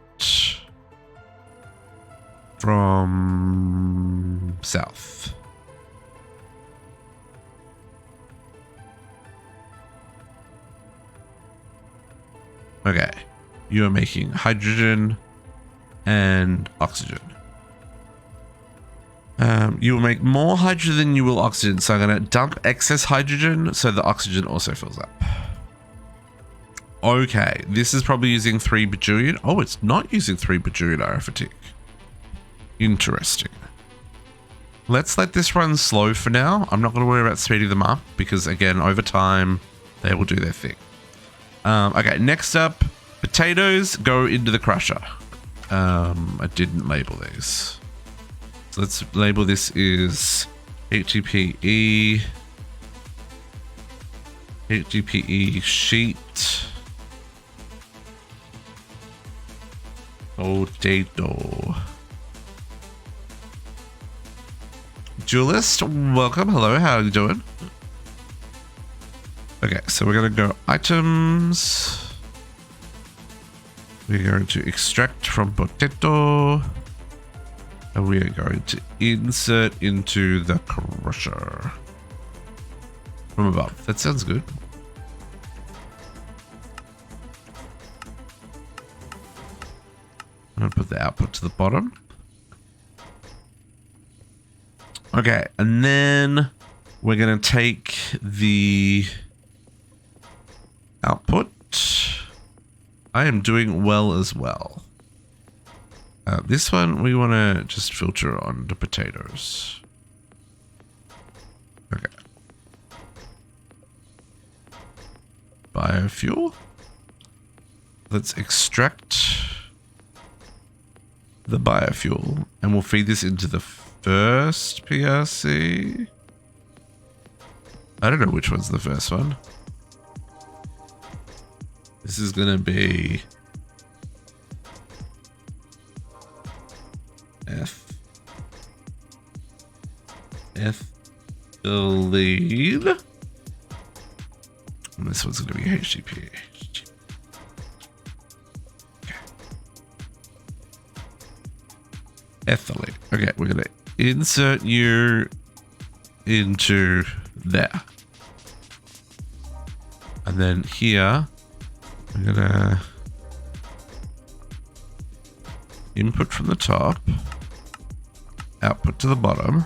from south. Okay, you are making hydrogen and oxygen. You will make more hydrogen than you will oxygen, so I'm going to dump excess hydrogen so the oxygen also fills up. Okay, this is probably using 3 bajillion. Oh, it's not using 3 bajillion RF a tick. Interesting. Let's let this run slow for now. I'm not going to worry about speeding them up because, again, over time, they will do their thing. Okay, next up, potatoes go into the crusher. I didn't label these. So let's label this as HDPE. HDPE sheet. Potato. Duelist, welcome. Hello, how are you doing? Okay, so we're going to go items. We're going to extract from potato. And we are going to insert into the crusher. From above. That sounds good. I'm going to put the output to the bottom. Okay, and then we're going to take the output. I am doing well as well. This one we want to just filter on the potatoes. Okay. Biofuel. Let's extract the biofuel and we'll feed this into the first PRC. I don't know which one's the first one. This is going to be ethylene. And this one's going to be HDPE. Okay. Ethylene. Okay, we're going to insert you into there. And then here, We're gonna input from the top, output to the bottom.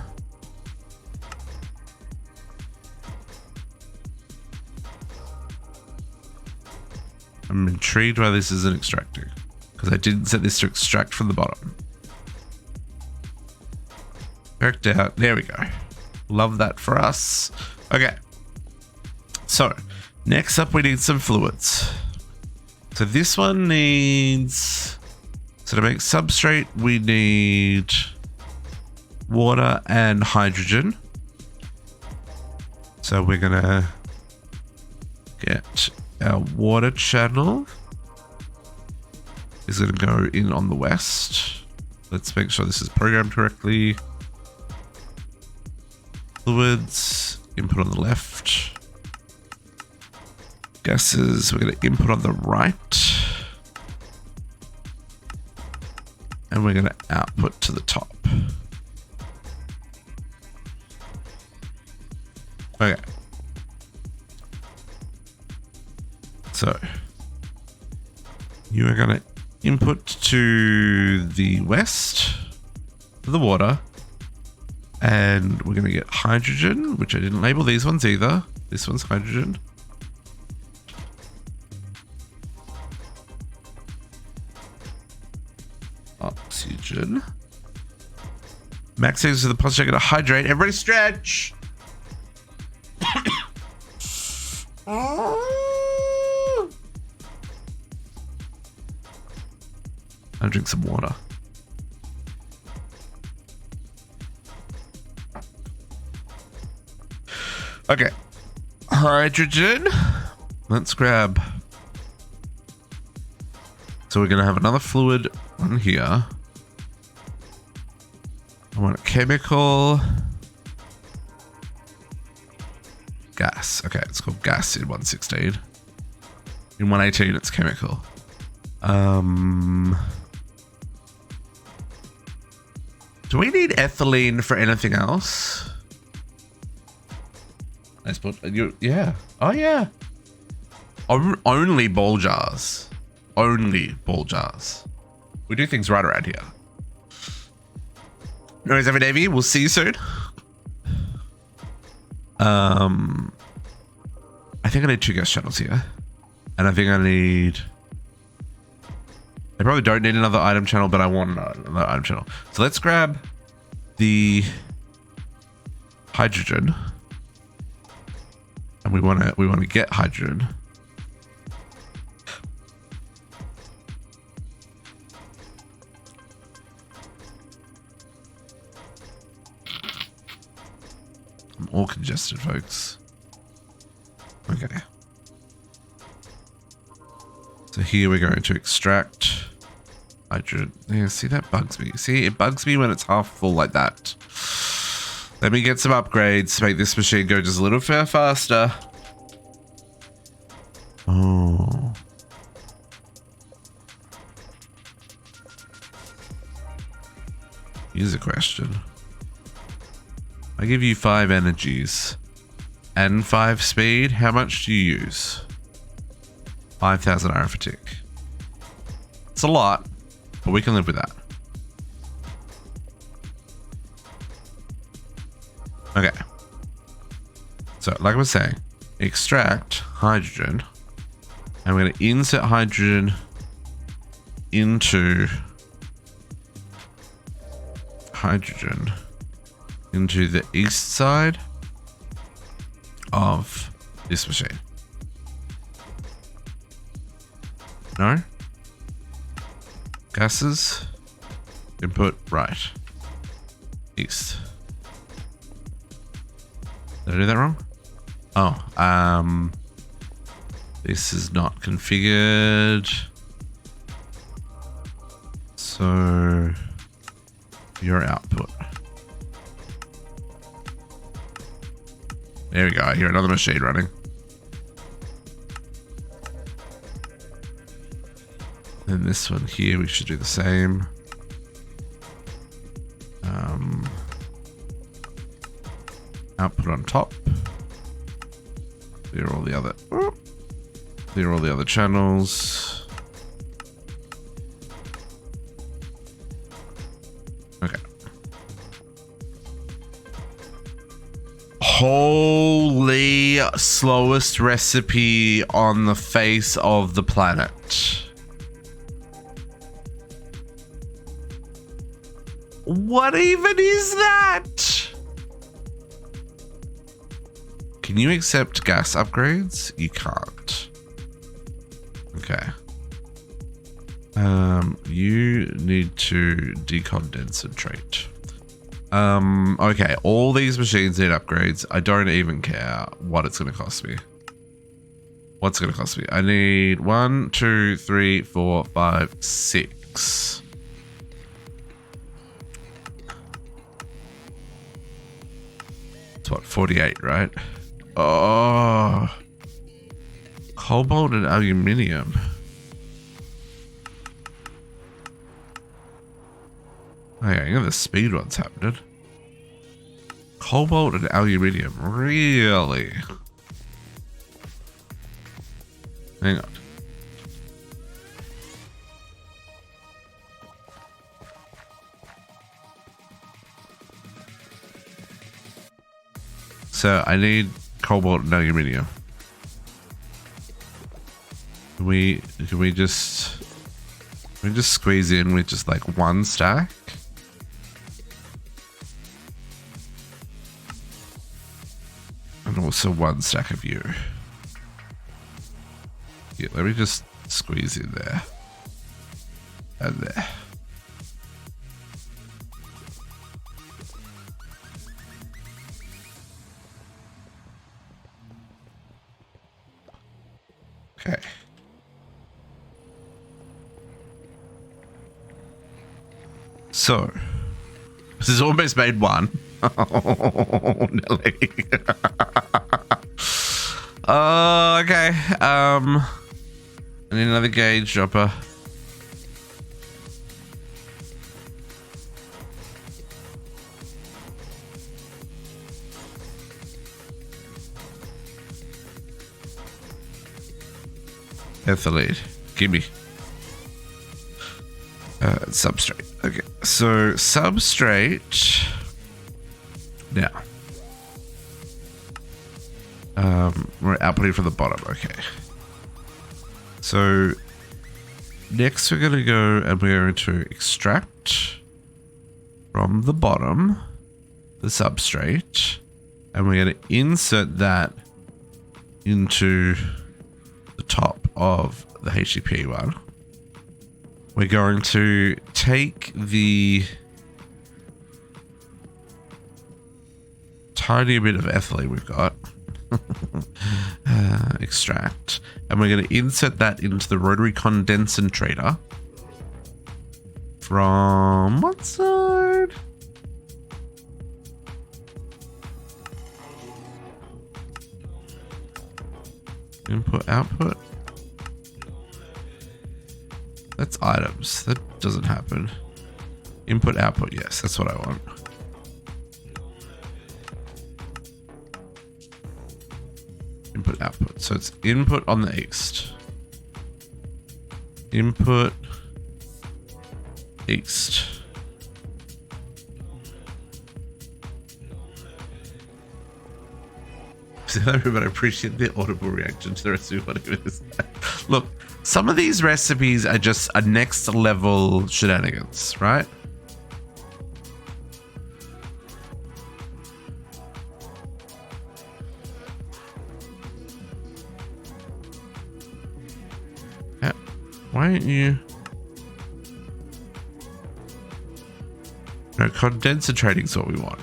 I'm intrigued why this isn't extracting, because I didn't set this to extract from the bottom. Worked out. There we go. Love that for us. Okay. So next up, we need some fluids. So this one needs, so to make substrate, we need water and hydrogen. So we're gonna get our water channel is gonna go in on the west. Let's make sure this is programmed correctly. Fluids, input on the left. Gases, we're going to input on the right. And we're going to output to the top. Okay. So, you are going to input to the west, for the water. And we're going to get hydrogen, which I didn't label these ones either. This one's hydrogen. Oxygen. Max settings to the pulse check to hydrate. Everybody stretch. I'll drink some water. Okay, hydrogen. Let's grab. So we're gonna have another fluid on here. I want a chemical. Gas. Okay, it's called gas in 116. In 118, it's chemical. Do we need ethylene for anything else? Nice spot. Yeah. Oh, yeah. Only ball jars. Only ball jars. We do things right around here. No worries, every Navy. We'll see you soon. I think I need 2 gas channels here. And I think I need... I probably don't need another item channel, but I want another item channel. So let's grab the hydrogen. And we want to get hydrogen. I'm all congested, folks. Okay. So here we're going to extract hydrogen. Yeah, see, that bugs me. See, it bugs me when it's half full like that. Let me get some upgrades to make this machine go just a little bit faster. Oh. Here's a question. I give you 5 energies and 5 speed. How much do you use? 5,000 arithmetic. It's a lot, but we can live with that. Okay. So, like I was saying, extract hydrogen, and we're going to insert hydrogen into the east side of this machine. No? Gases. Input right. East. Did I do that wrong? Oh, this is not configured. So your output. There we go. I hear another machine running. And this one here, we should do the same. Output on top. Clear all the other. Clear all the other channels. Okay. Holy slowest recipe on the face of the planet. What even is that? Can you accept gas upgrades? You can't. Okay. You need to decondentrate. Okay, all these machines need upgrades. I don't even care what it's going to cost me. What's it going to cost me? I need 1, 2, 3, 4, 5, 6. It's what, 48, right? Oh, cobalt and aluminium. Oh yeah, you know the speed one's happening. Cobalt and aluminium, really? Hang on. So I need cobalt and aluminium. Can we just squeeze in with just like one stack? And also one stack of you. Yeah, let me just squeeze in there. And there. Okay. So, this has almost made one. Oh, Nelly. Oh, okay. I need another gauge dropper. Ethylene. Gimme. Substrate. Okay. So, substrate. Now. We're outputting from the bottom. Okay. So, next we're going to go and we're going to extract from the bottom the substrate. And we're going to insert that into the top of the HDPE one. We're going to take the tiny bit of ethylene we've got, extract, and we're going to insert that into the rotary condensator from what side? Input, output. That's items. That doesn't happen. Input, output. Yes, that's what I want. Input, output. So it's input on the east. Input, east. But I appreciate the audible reaction to the recipe, whatever it is. Look, some of these recipes are just a next level shenanigans, right? Yeah. Why aren't you? No, condensating is what we want.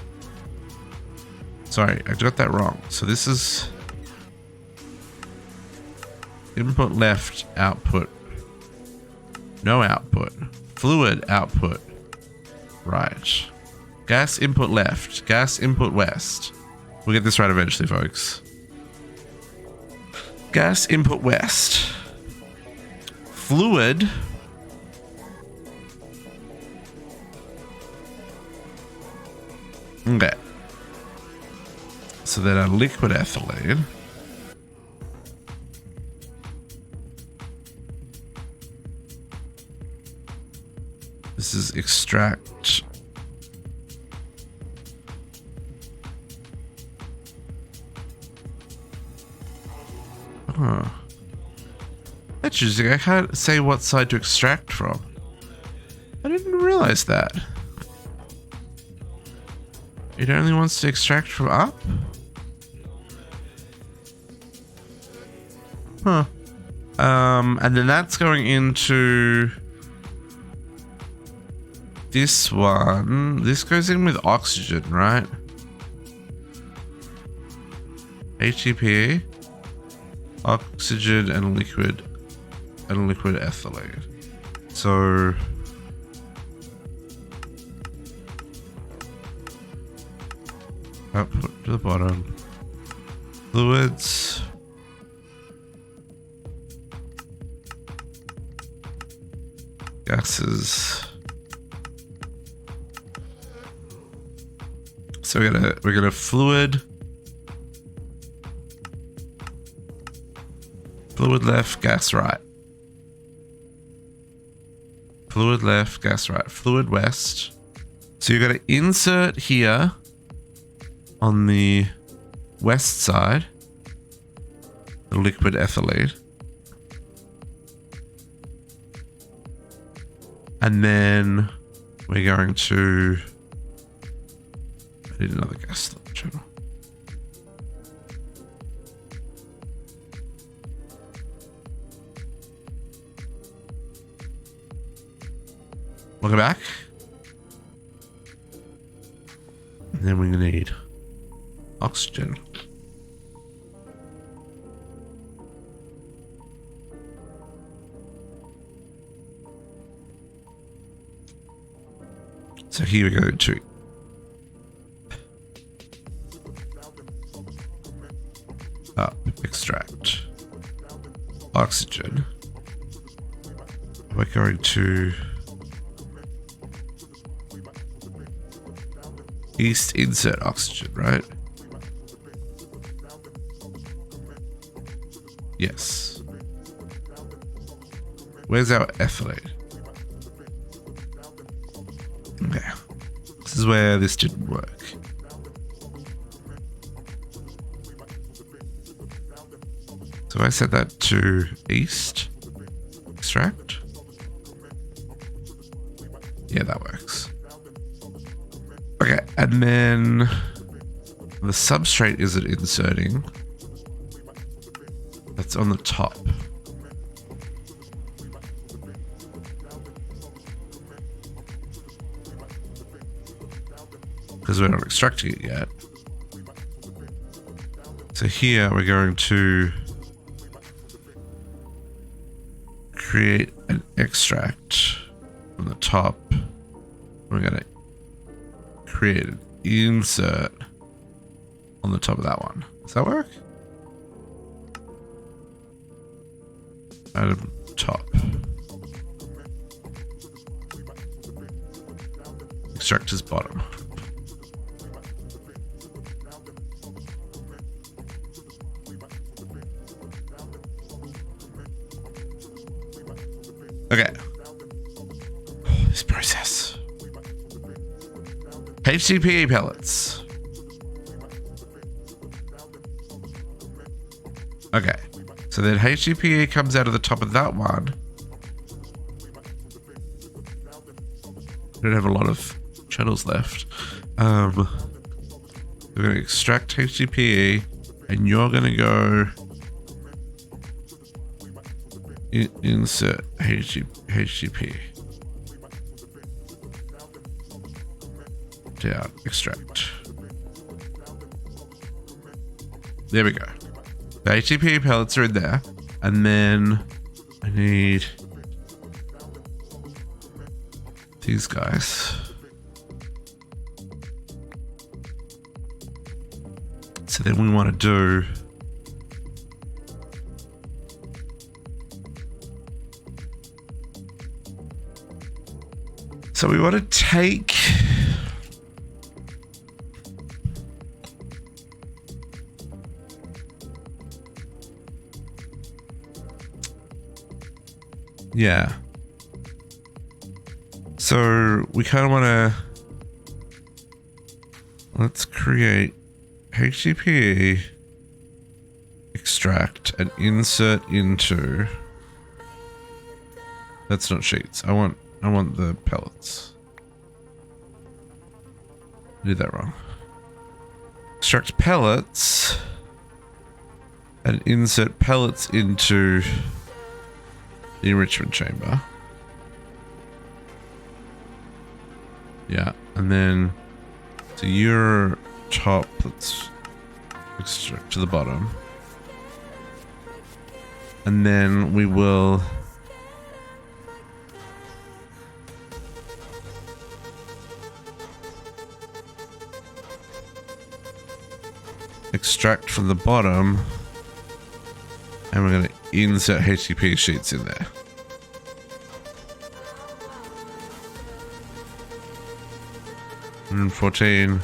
Sorry, I got that wrong. So this is input left, output, no output, fluid output, right. Gas input left, gas input west. We'll get this right eventually, folks. Gas input west. Fluid. Okay. So then our liquid ethylene This is extract. Huh. Interesting. I can't say what side to extract from. I didn't realize that. It only wants to extract from up? Huh. And then that's going into this one. This goes in with oxygen, right? HDPE, oxygen and liquid ethylene. So output to the bottom. Fluids. Gases. So we're gonna fluid left, gas right. Fluid left, gas right. Fluid west. So you're gonna insert here on the west side the liquid ethylene. And then we're going to, I need another gas channel. Welcome back. And then we're gonna need oxygen. So here we go to up, extract oxygen. We're going to east insert oxygen, right? Yes. Where's our ethylene? Okay. This is where this didn't work. So I set that to east. Extract. Yeah, that works. Okay, and then the substrate isn't inserting. That's on the top. Because we're not extracting it yet. So here we're going to create an extract on the top. We're going to create an insert on the top of that one. Does that work? Atom top. Extractor's bottom. Okay. This process. HDPE pellets. Okay. So then HDPE comes out of the top of that one. I don't have a lot of channels left. We're going to extract HDPE and you're going to go insert HDPE. Down, extract. There we go. The HDPE pellets are in there. And then I need these guys. So then we want to do so we want to take So we kind of want to, let's create HDPE, extract and insert into, that's not sheets. I want the pellets. I did that wrong. Extract pellets and insert pellets into the enrichment chamber. Yeah, and then to your top, let's extract to the bottom. And then we will extract from the bottom, and we're going to insert HDPE sheets in there. $114,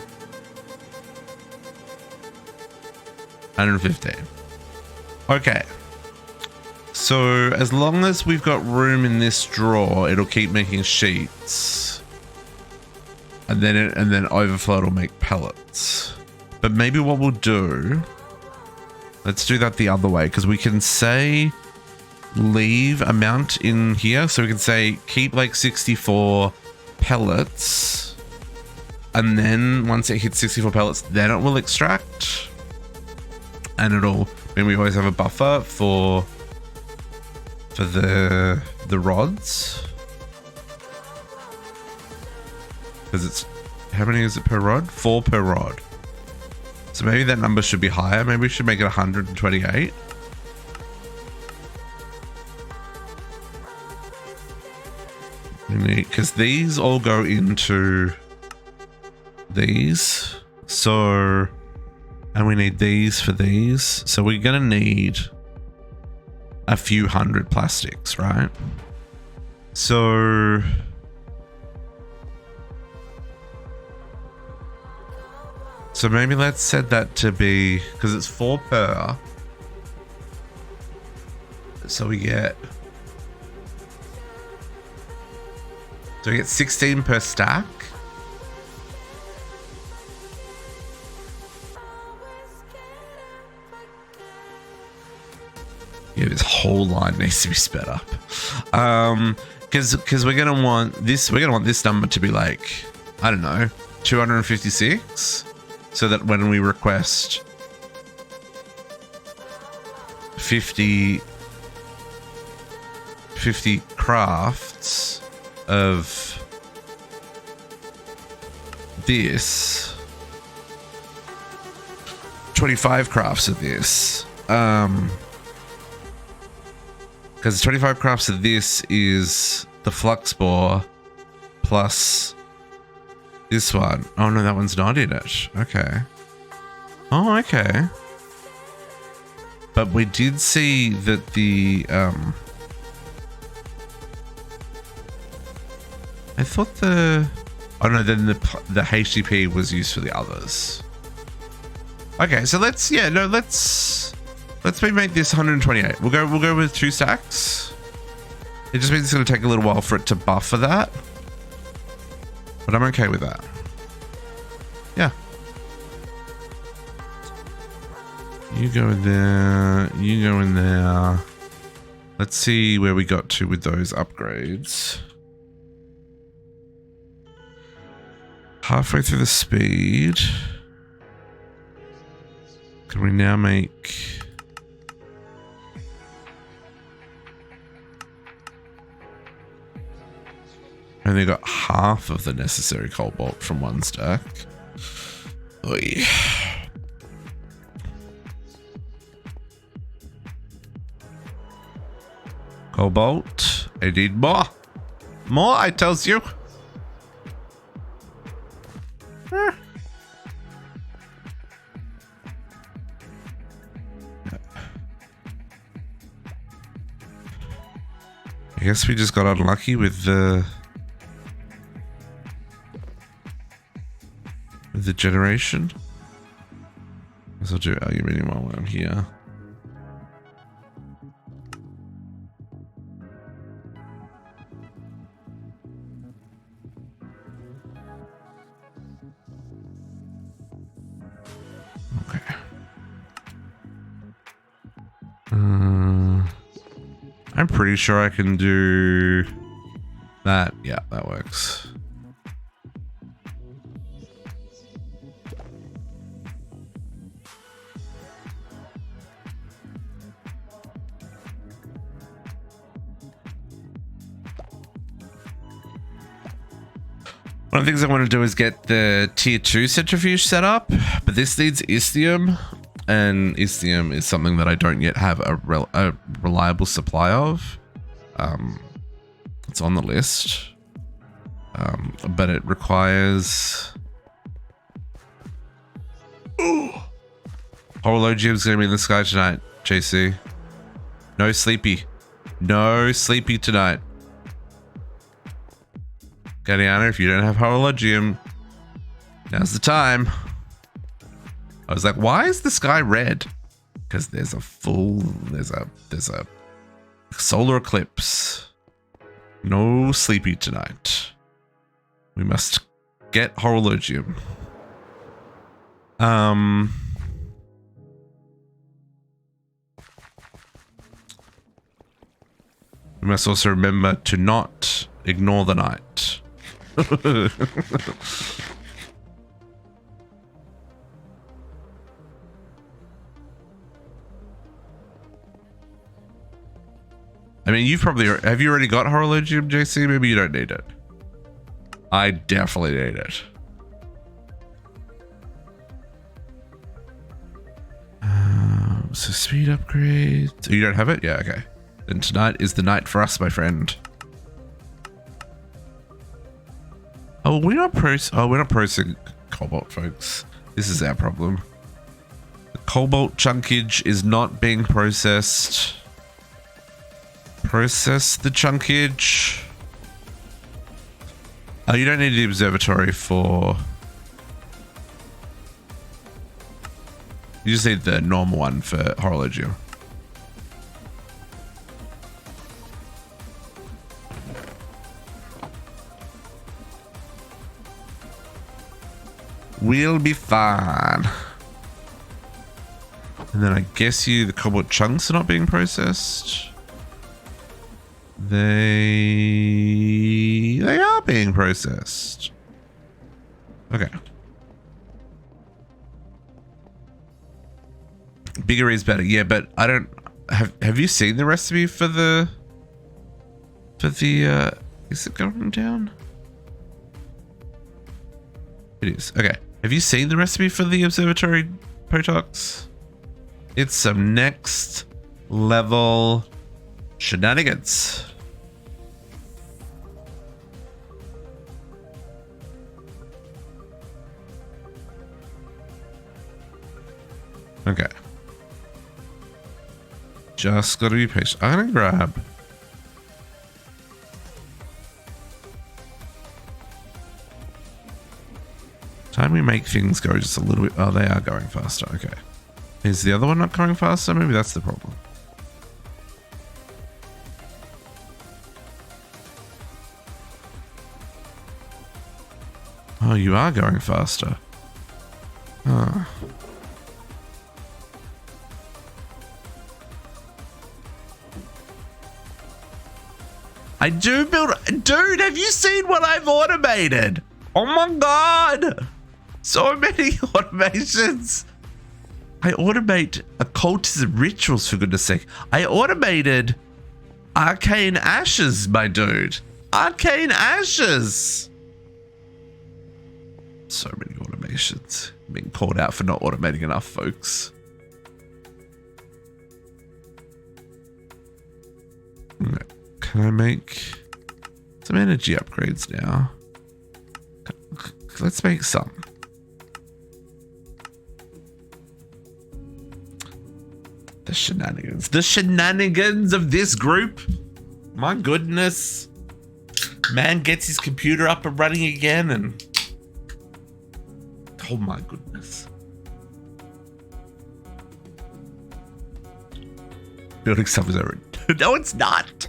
$115. Okay. So as long as we've got room in this drawer, it'll keep making sheets, and then overflow will make pellets. But maybe what we'll do, let's do that the other way, because we can say leave amount in here. So we can say keep like 64 pellets, and then once it hits 64 pellets, then it will extract, and it'll, I mean, we always have a buffer for the rods, because it's, how many is it per rod? 4 per rod. So maybe that number should be higher. Maybe we should make it 128. Because these all go into these. So, and we need these for these. So we're going to need a few hundred plastics, right? So maybe let's set that to be, because it's 4 per. So we get 16 per stack. Yeah, this whole line needs to be sped up. Because we're gonna want this number to be like, I don't know, 256. So that when we request 50 crafts of this, 25 crafts of this, because 25 crafts of this is the flux bore plus this one. Oh no, that one's not in it. Okay. Oh, okay. But we did see that the I thought the, oh no, then the HDPE was used for the others. Okay, so let's make this 128. We'll go with 2 stacks. It just means it's going to take a little while for it to buffer that. But I'm okay with that. Yeah. You go in there. You go in there. Let's see where we got to with those upgrades. Halfway through the speed. Can we now make... I only got half of the necessary cobalt from 1 stack. Oy. Cobalt. I need more. More, I tells you. I guess we just got unlucky with the generation. Guess I'll do aluminium while I'm here. I'm pretty sure I can do that. Yeah, that works. One of the things I want to do is get the tier 2 centrifuge set up, but this needs Iesnium, and Iesnium is something that I don't yet have a reliable supply of. It's on the list, but it requires... Horologium's going to be in the sky tonight, JC. No sleepy. No sleepy tonight. Gadiana, if you don't have Horologium, now's the time. I was like, why is the sky red? Because there's a solar eclipse. No sleepy tonight. We must get Horologium. We must also remember to not ignore the night. I mean, have you already got Horologium, JC? Maybe you don't need it. I definitely need it. So speed upgrades. Oh, you don't have it? Yeah, okay. Then tonight is the night for us, my friend. Oh, we're not processing cobalt, folks. This is our problem. The cobalt chunkage is not being processed. Process the chunkage. Oh, you don't need the observatory for... You just need the normal one for Horologium. We'll be fine. And then I guess the cobalt chunks are not being processed. They are being processed. Okay. Bigger is better. Yeah, but I don't have you seen the recipe for the is it going down? It is. Okay. Have you seen the recipe for the observatory Potox? It's some next level shenanigans. Okay. Just gotta be patient. I'm gonna grab. Time we make things go just a little bit. Oh, they are going faster. Okay. Is the other one not going faster? Maybe that's the problem. Oh, you are going faster. Oh. I do build... Dude, have you seen what I've automated? Oh my god! So many automations. I automate occultism rituals, for goodness sake. I automated arcane ashes, my dude. Arcane ashes. So many automations. I'm being called out for not automating enough, folks. Can I make some energy upgrades now? Let's make some. The shenanigans. The shenanigans of this group. My goodness. Man gets his computer up and running again and... Oh my goodness. Building stuff is over. No, it's not.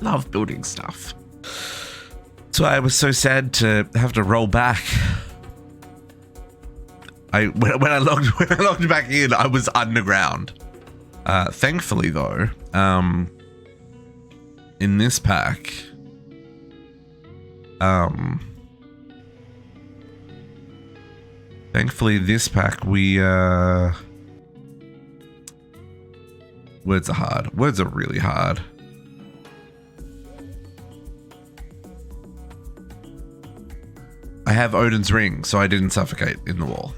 Love building stuff. That's why I was so sad to have to roll back. When I logged back in, I was underground. Thankfully, though, in this pack, thankfully this pack we words are hard. Words are really hard. I have Odin's ring, so I didn't suffocate in the wall.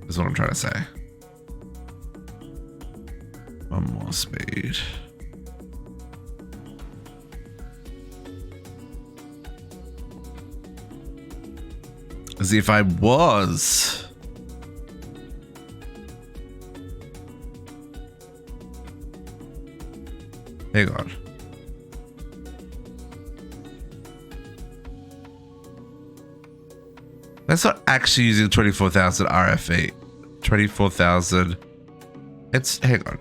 Is what I'm trying to say. One more speed. As if I was. Hang on. That's not actually using 24,000 RFE. 24,000. It's, hang on.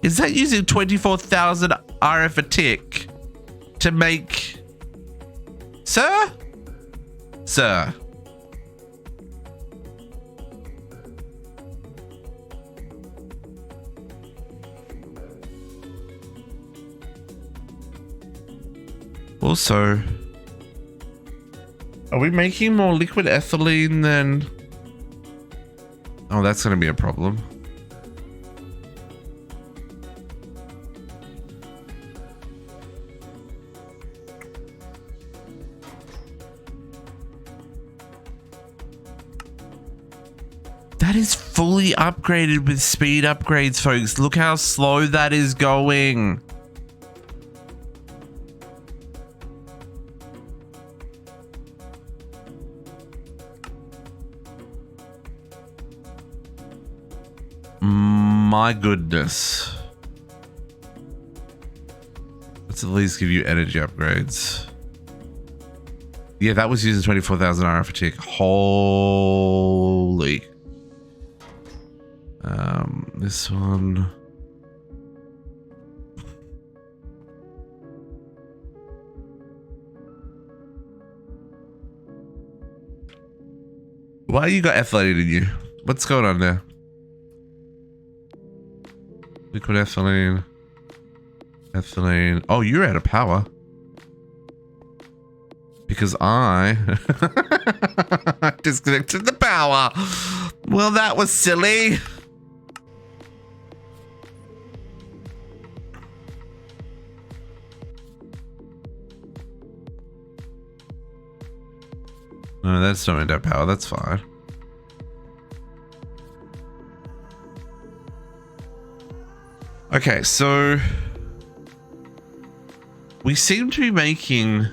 Is that using 24,000 RF a tick to make... Sir? Sir. Also, are we making more liquid ethylene than... Oh, that's going to be a problem. That is fully upgraded with speed upgrades, folks. Look how slow that is going. My goodness. Let's at least give you energy upgrades. Yeah, that was using 24,000 RF a tick. Holy. This one. Why you got ethylene in you? What's going on there? Liquid ethylene. Ethylene. Oh, you're out of power. Because I disconnected the power. Well, that was silly. No, that's not into power. That's fine. Okay, so we seem to be making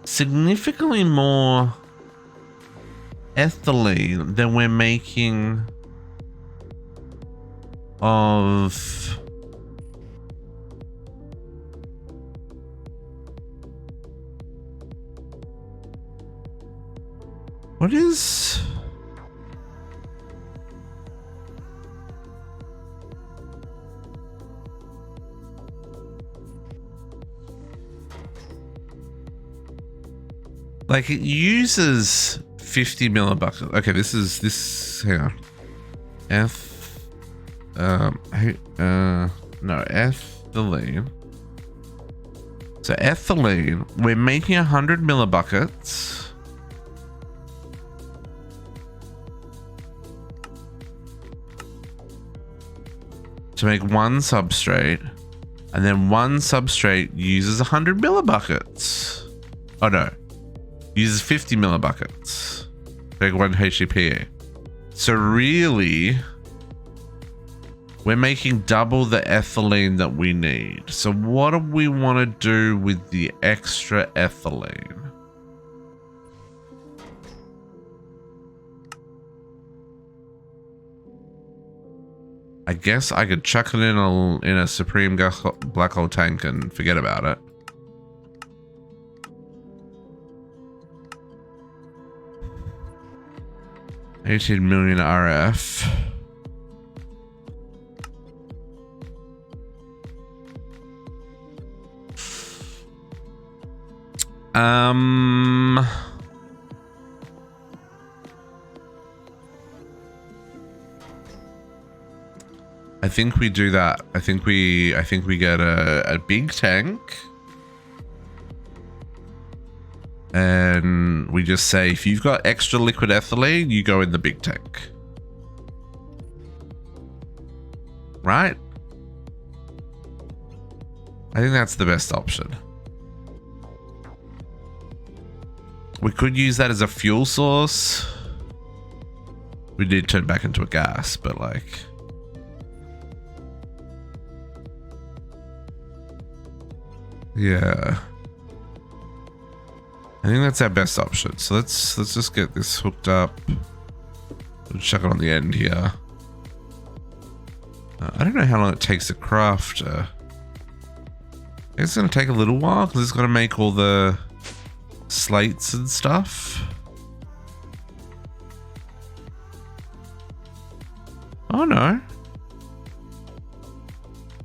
significantly more ethylene than we're making of what is like it uses 50 millibucks. Okay, this hang on. No, ethylene. So ethylene, we're making 100 millibuckets. To make one substrate, and then one substrate uses 100 millibuckets. Oh no, uses 50 millibuckets. Take one HDPE. So really, we're making double the ethylene that we need. So what do we want to do with the extra ethylene? I guess I could chuck it in a supreme black hole tank and forget about it. $18 million RF. I think we do that. I think we get a big tank. And we just say, if you've got extra liquid ethylene, you go in the big tank. Right? I think that's the best option. We could use that as a fuel source. We did turn back into a gas, but like... yeah. I think that's our best option. So let's just get this hooked up. We'll chuck it on the end here. I don't know how long it takes to craft. It's going to take a little while because it's got to make all the slates and stuff. Oh no.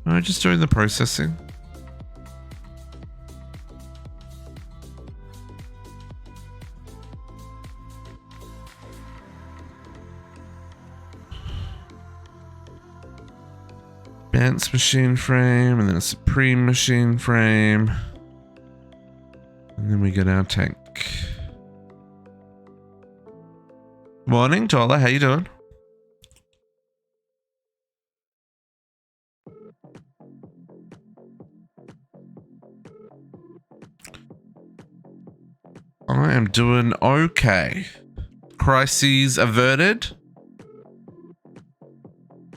No, just doing the processing. Advanced machine frame, and then a supreme machine frame, and then we get our tank. Morning, Tola. How you doing? I am doing okay. Crises averted.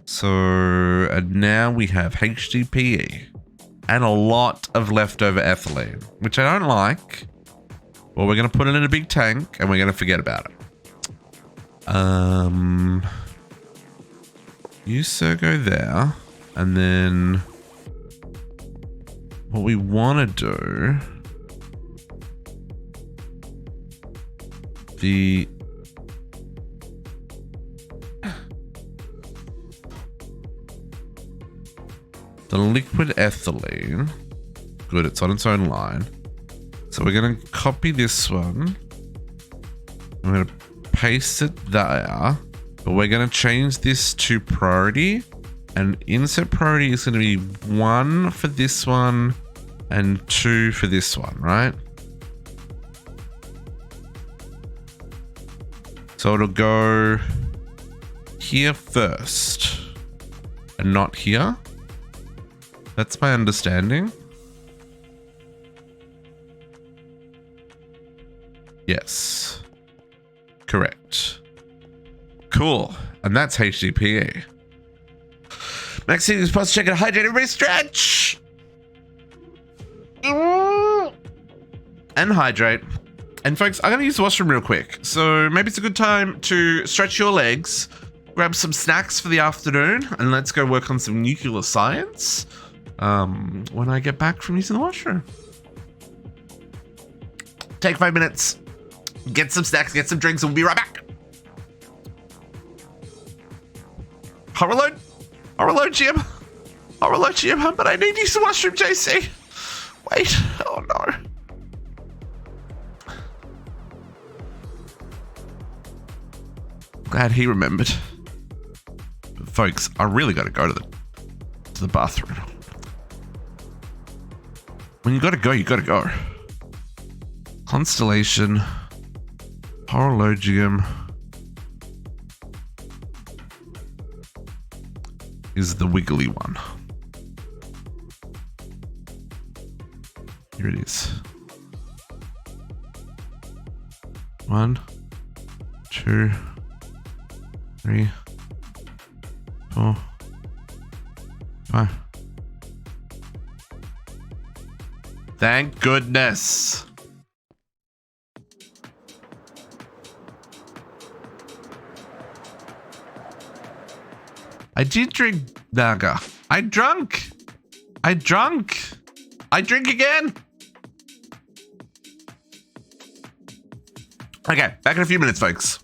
So, and now we have HDPE and a lot of leftover ethylene, which I don't like. Well, we're going to put it in a big tank and we're going to forget about it. You sir go there. And then what we want to do, the liquid ethylene. Good, it's on its own line. So we're going to copy this one. I'm going to paste it there. But we're going to change this to priority. And insert priority is going to be 1 for this one and 2 for this one, right? So it'll go here first and not here. That's my understanding. Yes. Correct. Cool. And that's HDPE. Next thing is supposed to check it. Hydrate, everybody stretch! And hydrate. And folks, I'm going to use the washroom real quick. So maybe it's a good time to stretch your legs, grab some snacks for the afternoon, and let's go work on some nuclear science. When I get back from using the washroom. Take 5 minutes, get some snacks, get some drinks, and we'll be right back. Horror load, Jim, but I need to use the washroom, JC. Wait, oh no. Glad he remembered. But folks, I really got to go to the bathroom. When you gotta go, you gotta go. Constellation, Horologium is the wiggly one. Here it is. 1, 2, 3, 4, 5. Thank goodness. I did drink Naga. I drunk. I drink again. Okay, back in a few minutes, folks.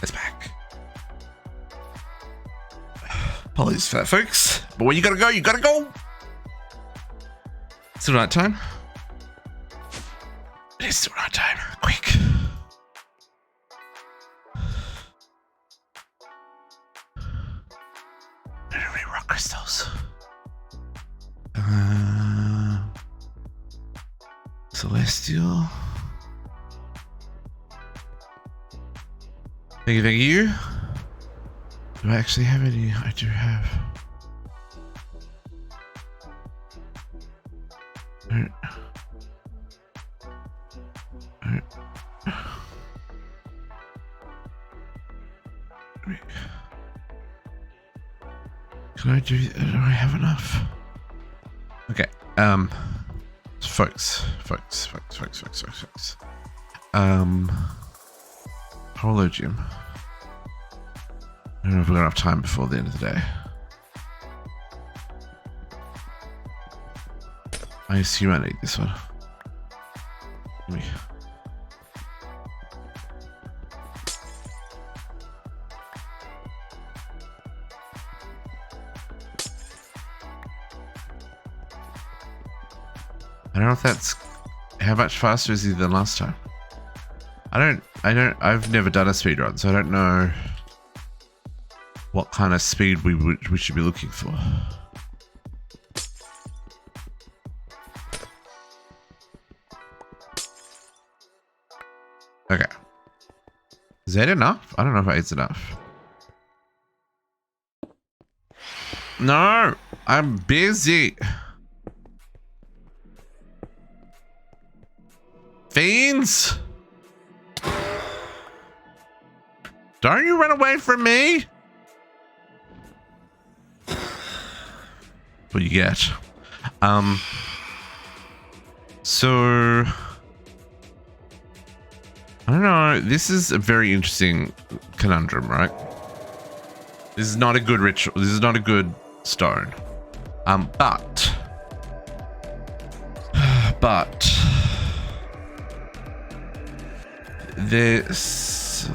It's back. Apologies for that, folks. But when you gotta go, you gotta go. It's still night time. It is still night time. Quick. Rock crystals. Celestial. Thank you. Do I actually have any? I do have. Can I do I have enough? Okay. Folks. Horologium. I don't know if we've got enough time before the end of the day. I assume I need this one. Give me. I don't know if that's how much faster is he than last time. I've never done a speed run, so I don't know what kind of speed we should be looking for. Okay. Is that enough? I don't know if it's enough. No, I'm busy. Fiends! Don't you run away from me! What you get? So I don't know. This is a very interesting conundrum, right? This is not a good ritual. This is not a good stone. But this.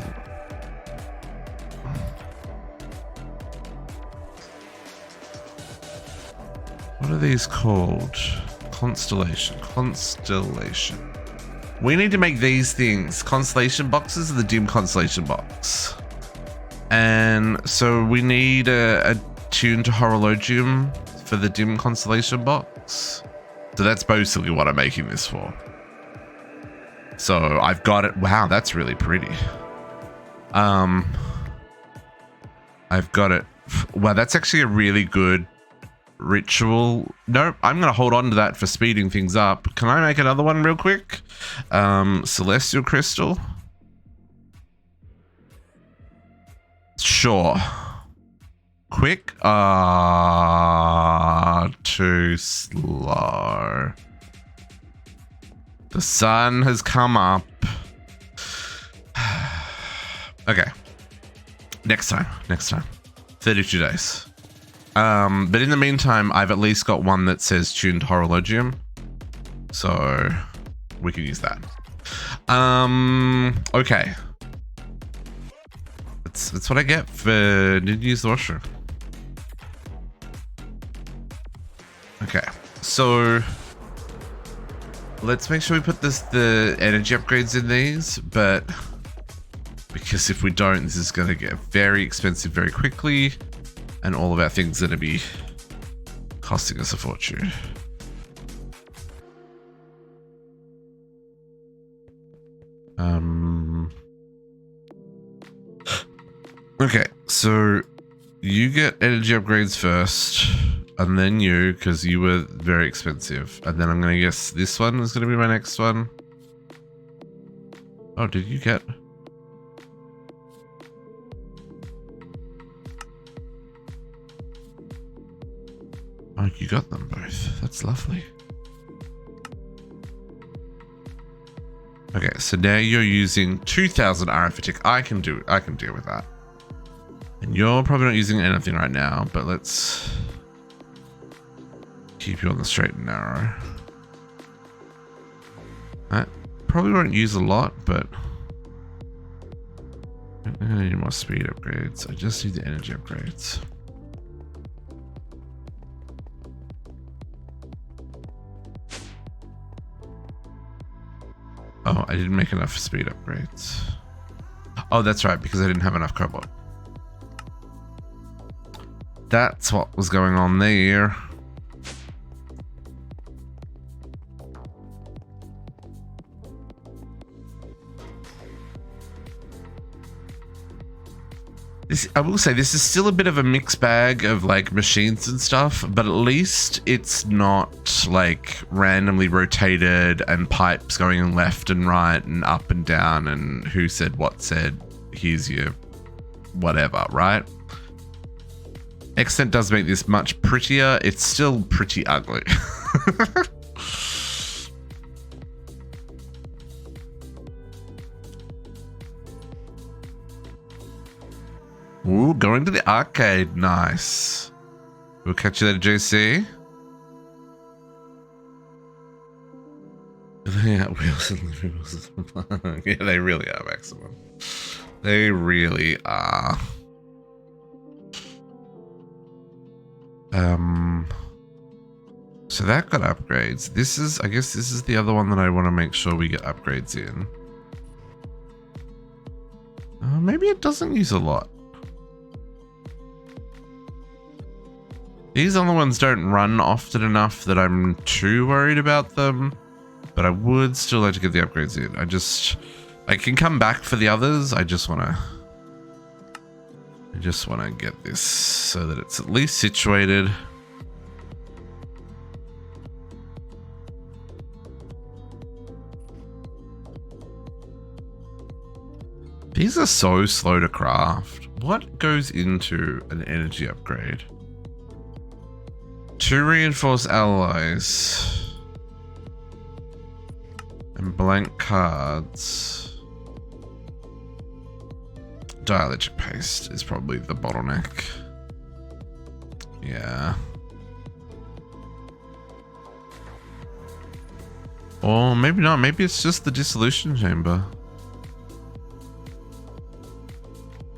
What are these called? Constellation. We need to make these things. Constellation boxes are the dim constellation box. And so we need a tune to horologium for the dim constellation box. So that's basically what I'm making this for. So I've got it. Wow, that's really pretty. I've got it. Wow, that's actually a really good ritual. Nope, I'm gonna hold on to that for speeding things up. Can I make another one real quick? Celestial crystal. Sure. Quick. Too slow. The sun has come up. Okay. Next time. 32 days. But in the meantime, I've at least got one that says tuned horologium. So we can use that. Okay. That's what I get for didn't use the washroom. Okay. So let's make sure we put the energy upgrades in these, but because if we don't, this is going to get very expensive very quickly. And all of our things are going to be costing us a fortune. Okay, so you get energy upgrades first, and then you, because you were very expensive. And then I'm going to guess this one is going to be my next one. Oh, did you get... Oh, you got them both. That's lovely. Okay, so now you're using 2,000 arithmetic. I can deal with that. And you're probably not using anything right now, but let's keep you on the straight and narrow. That probably won't use a lot, but I need more speed upgrades. I just need the energy upgrades. Oh, I didn't make enough speed upgrades. Oh, that's right, because I didn't have enough cobalt. That's what was going on there. I will say this is still a bit of a mixed bag of like machines and stuff, but at least it's not like randomly rotated and pipes going left and right and up and down and who said what said, here's your whatever, right? Extent does make this much prettier. It's still pretty ugly. Ooh, going to the arcade. Nice. We'll catch you later, JC. Yeah, wheels. Yeah, they really are maximum. They really are. So that got upgrades. This is, I guess this is the other one that I want to make sure we get upgrades in. Maybe it doesn't use a lot. These other ones don't run often enough that I'm too worried about them, but I would still like to get the upgrades in. I can come back for the others. I just want to get this so that it's at least situated. These are so slow to craft. What goes into an energy upgrade? 2 reinforced alloys and blank cards. Dielectric paste is probably the bottleneck. Yeah. Or maybe not. Maybe it's just the dissolution chamber.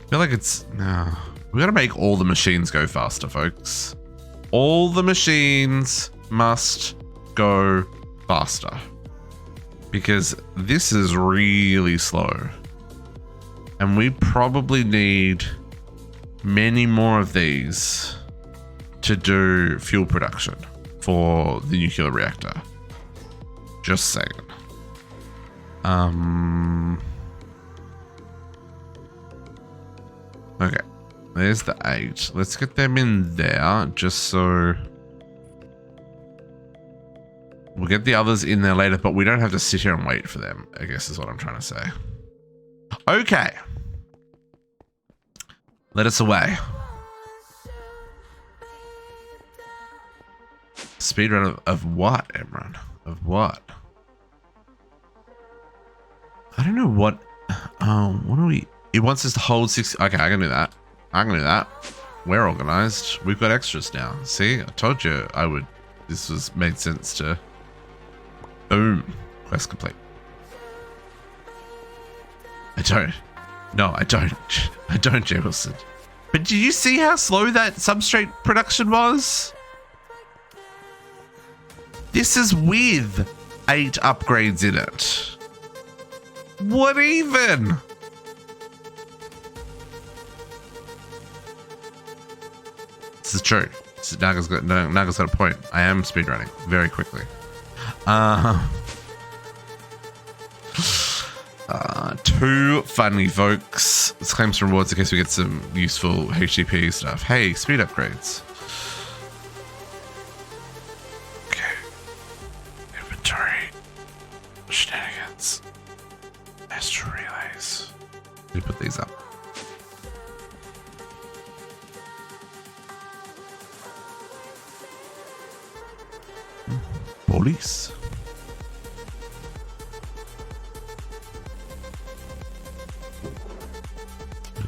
I feel like it's... No. We gotta make all the machines go faster, folks. All the machines must go faster. Because this is really slow. And we probably need many more of these to do fuel production for the nuclear reactor. Just saying. Okay. There's the 8. Let's get them in there just so we'll get the others in there later, but we don't have to sit here and wait for them, I guess is what I'm trying to say. Okay. Let us away. Speedrun of what, Emran? Of what? I don't know what. What do we? It wants us to hold 6. Okay, I can do that. I can do that. We're organized. We've got extras now. See, I told you I would. This was made sense to. Boom. Quest complete. I don't. No, I don't. I don't, Jay Wilson. But did you see how slow that substrate production was? This is with 8 upgrades in it. What even? This is true. Naga's got a point. I am speedrunning very quickly. Too funny, folks. Let's claim some rewards in case we get some useful HDPE stuff. Hey, speed upgrades. Okay. Inventory. Shenanigans. Master relays. Let me put these up. Police.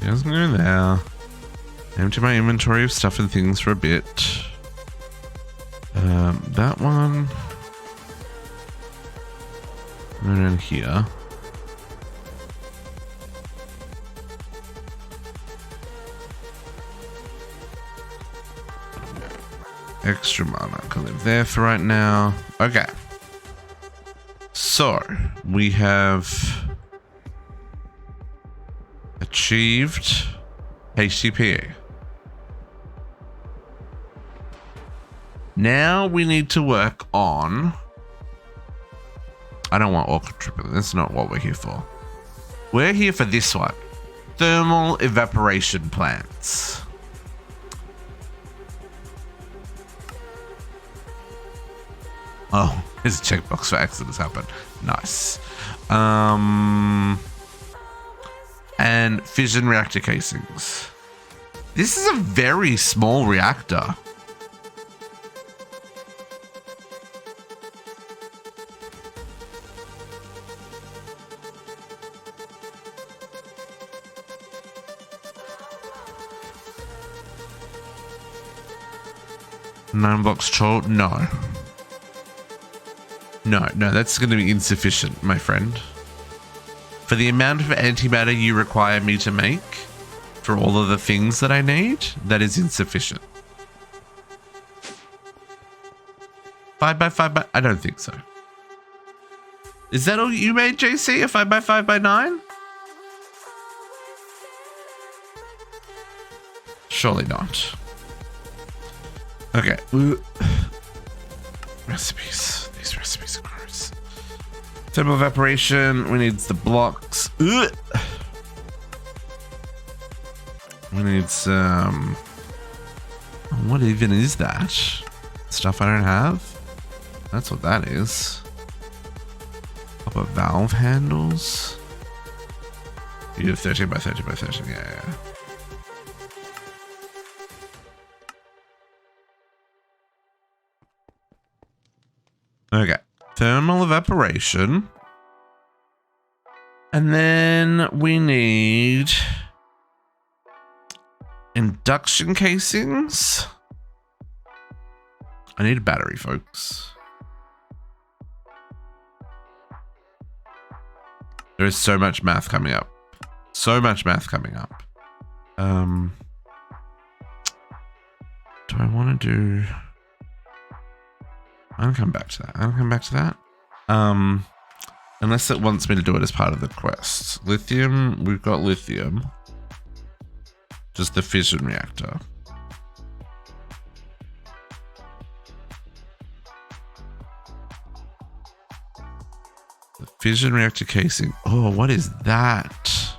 Let's go there. Empty my inventory of stuff and things for a bit. That one. And then here. Extra mana can live there for right now. Okay. So we have achieved HDPE. Now we need to work on... I don't want orchid tripping. That's not what we're here for. We're here for this one. Thermal evaporation plants. Oh, there's a checkbox for accidents happen. Nice. And fission reactor casings. This is a very small reactor. Nine blocks tall? No. No, that's going to be insufficient, my friend. For the amount of antimatter you require me to make, for all of the things that I need, that is insufficient. 5x5x... I don't think so. Is that all you made, JC? A 5x5x9? Surely not. Okay. Recipes. These recipes are gross. Thermal evaporation. We need the blocks. We need some... What even is that? Stuff I don't have? That's what that is. Copper valve handles. You have 13x13x13. Yeah. Okay, thermal evaporation. And then we need induction casings. I need a battery, folks. There is so much math coming up. So much math coming up. Do I want to do... I'll come back to that. Unless it wants me to do it as part of the quest. Lithium, we've got lithium. Just the fission reactor. The fission reactor casing. Oh, what is that?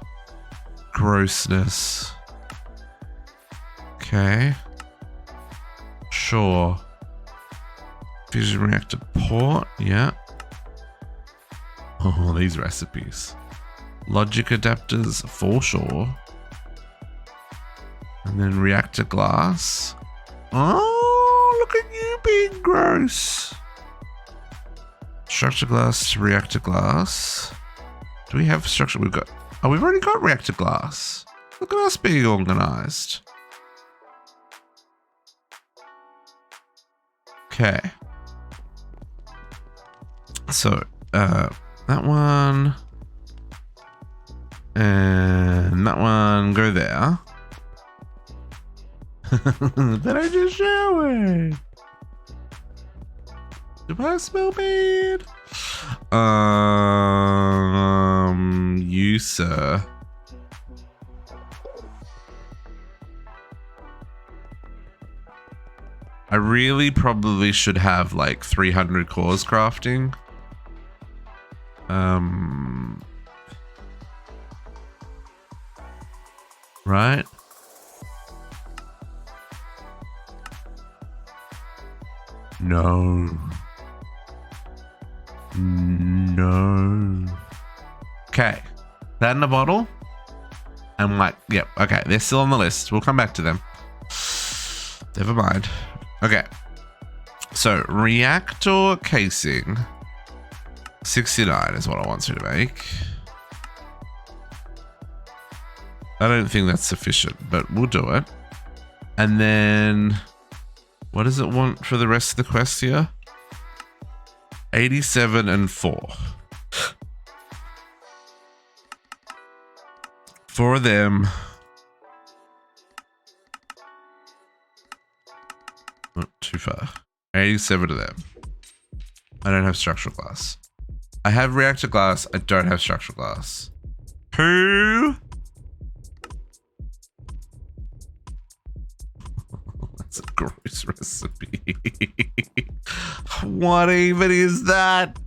Grossness. Okay. Sure. Fission reactor port, yeah. Oh, these recipes. Logic adapters, for sure. And then reactor glass. Oh, look at you being gross. Structure glass to reactor glass. Do we have structure? We've got... Oh, we've already got reactor glass. Look at us being organized. Okay. So, that one and that one go there. But I just showered. Do I smell bad? You, sir. I really probably should have like 300 cores crafting. Right? No. Okay. That in a bottle. I'm like, yep, okay, they're still on the list. We'll come back to them. Never mind. Okay. So, reactor casing. 69 is what I want you to make. I don't think that's sufficient, but we'll do it. And then, what does it want for the rest of the quest here? 87 and 4. 4 of them. Oh, 2 super. 87 of them. I don't have structural glass. I have reactor glass. I don't have structural glass. Who? That's a gross recipe. What even is that?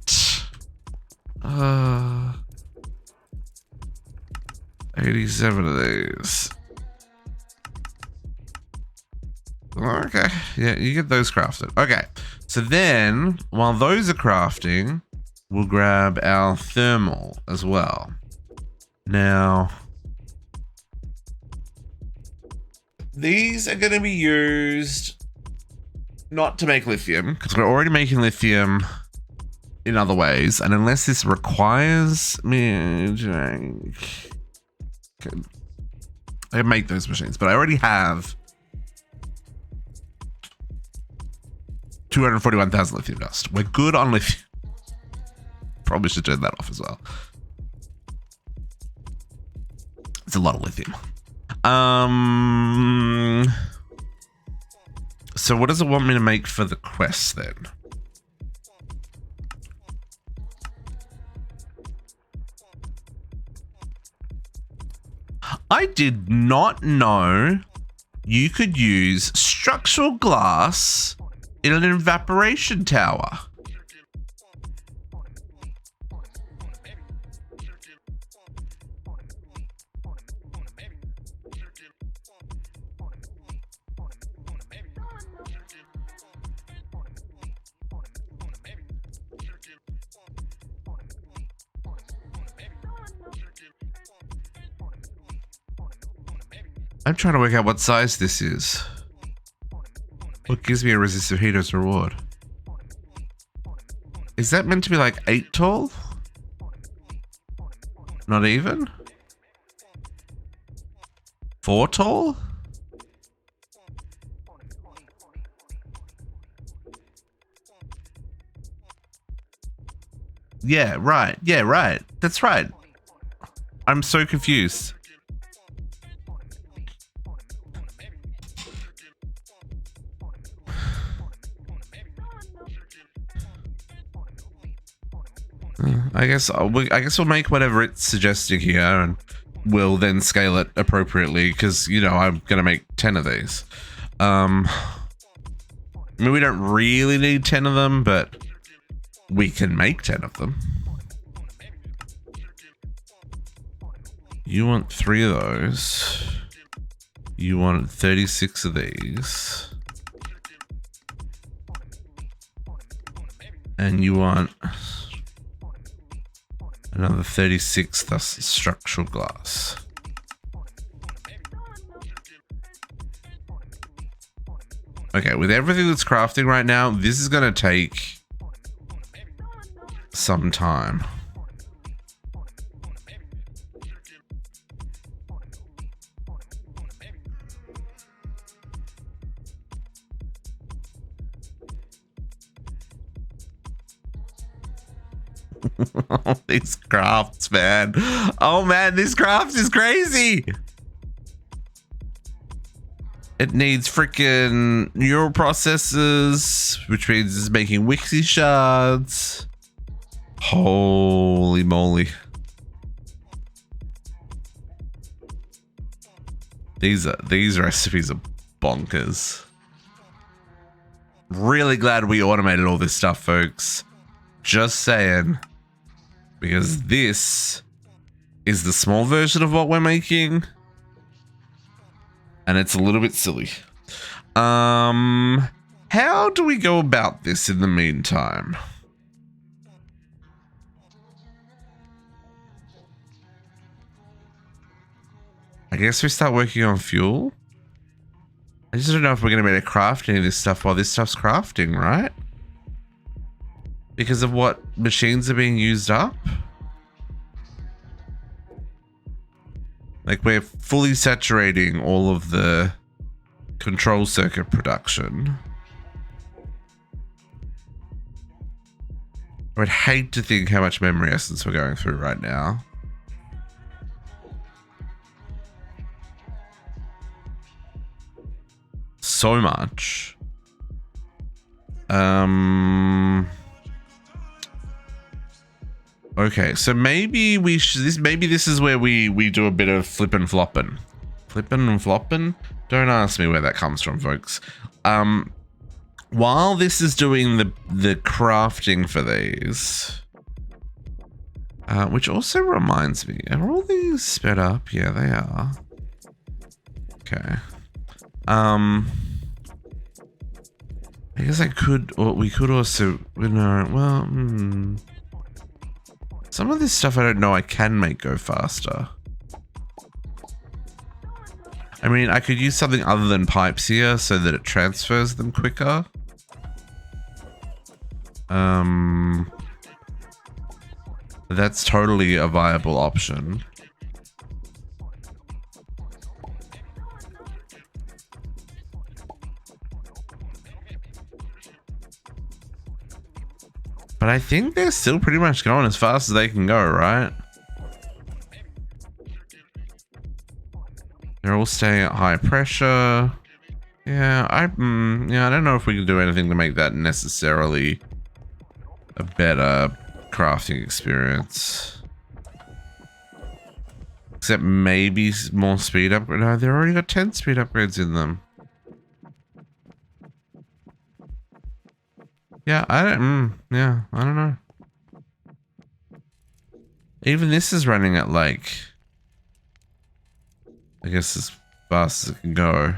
87 of these. Okay, yeah, you get those crafted. Okay, so then while those are crafting, we'll grab our thermal as well. Now, these are going to be used not to make lithium, because we're already making lithium in other ways, and unless this requires me, I can make those machines, but I already have 241,000 lithium dust. We're good on lithium. Probably should turn that off as well. It's a lot of lithium. So what does it want me to make for the quest then? I did not know you could use structural glass in an evaporation tower. I'm trying to work out what size this is. What gives me a resistive heat as reward? Is that meant to be like 8 tall? Not even? 4 tall? Yeah, right. Yeah, right. That's right. I'm so confused. I guess we'll make whatever it's suggesting here, and we'll then scale it appropriately, because, you know, I'm gonna make 10 of these. I mean, we don't really need 10 of them, but we can make 10 of them. You want 3 of those. You want 36 of these. And you want another 36, thus structural glass. Okay, with everything that's crafting right now, this is going to take some time. These crafts, man. Oh man, this craft is crazy. It needs freaking neural processors, which means it's making Wixie shards. Holy moly. These recipes are bonkers. Really glad we automated all this stuff, folks. Just saying. Because this is the small version of what we're making. And it's a little bit silly. How do we go about this in the meantime? I guess we start working on fuel. I just don't know if we're going to be able to craft any of this stuff while this stuff's crafting, right? Because of what machines are being used up. Like, we're fully saturating all of the control circuit production. I would hate to think how much memory essence we're going through right now. So much. Okay, so maybe we should. Maybe this is where we do a bit of flippin' floppin'. Flippin' and floppin'? Don't ask me where that comes from, folks. While this is doing the crafting for these, which also reminds me, are all these sped up? Yeah, they are. Okay. I guess I could, or we could also, no, well, some of this stuff I don't know I can make go faster. I mean, I could use something other than pipes here so that it transfers them quicker. That's totally a viable option. But I think they're still pretty much going as fast as they can go, right? They're all staying at high pressure. Yeah, I don't know if we can do anything to make that necessarily a better crafting experience. Except maybe more speed upgrade. No, they've already got 10 speed upgrades in them. Yeah, I don't know. Even this is running at like, I guess as fast as it can go.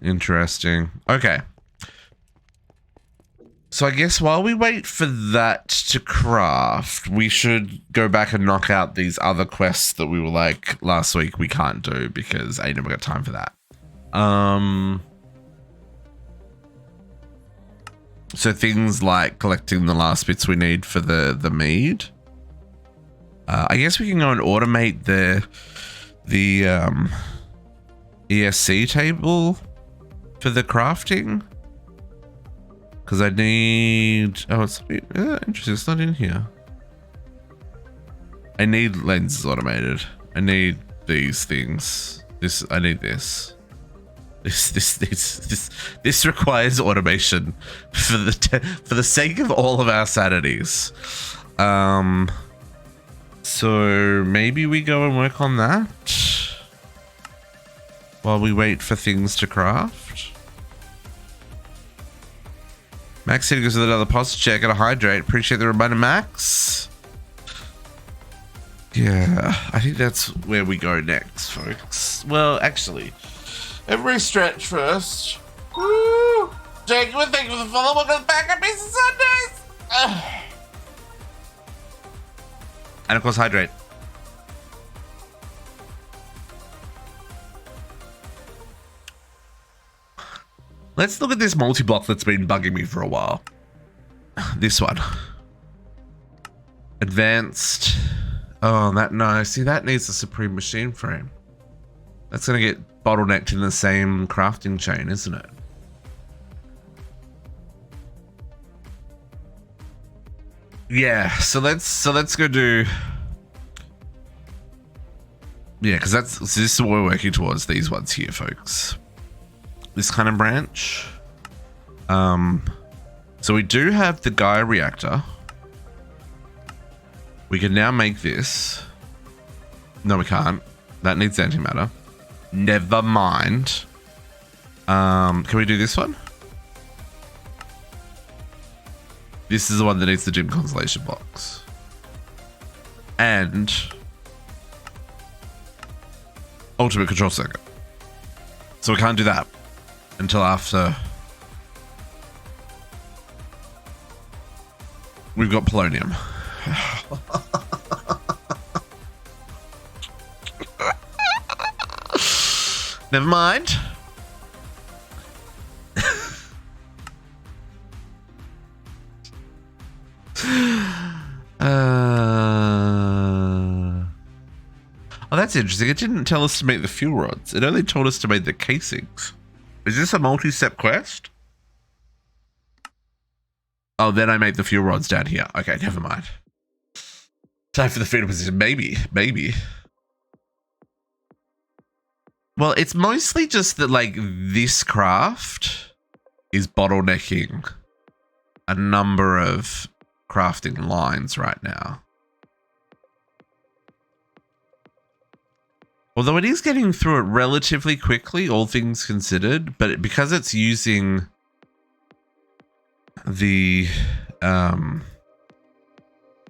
Interesting. Okay. So I guess while we wait for that to craft, we should go back and knock out these other quests that we were like last week we can't do because I never got time for that. So things like collecting the last bits we need for the mead. I guess we can go and automate the ESC table for the crafting. Because I need... Oh, it's interesting. It's not in here. I need lenses automated. I need these things. I need this. This requires automation for the sake of all of our sanities. So maybe we go and work on that while we wait for things to craft. Max here goes with another posture check. Gotta hydrate. Appreciate the reminder, Max. Yeah, I think that's where we go next, folks. Well, actually, everybody stretch first. Woo! Jacob, thank you for the follow. Welcome back. Happy Sundays. And of course, hydrate. Let's look at this multi-block that's been bugging me for a while. This one. Advanced. Oh, see, that needs a supreme machine frame. That's going to get bottlenecked in the same crafting chain, isn't it? Yeah, so let's go do... Yeah, because this is what we're working towards, these ones here, folks. This kind of branch. So we do have the Gaia reactor. We can now make this. No, we can't. That needs antimatter. Never mind. Can we do this one? This is the one that needs the dim constellation box. And ultimate control circuit. So we can't do that until after we've got polonium. Never mind. Oh, that's interesting. It didn't tell us to make the fuel rods. It only told us to make the casings. Is this a multi-step quest? Oh, then I make the fuel rods down here. Okay, never mind. Time for the fetal position. Maybe. Well, it's mostly just that, like, this craft is bottlenecking a number of crafting lines right now. Although it is getting through it relatively quickly, all things considered, but because it's using the,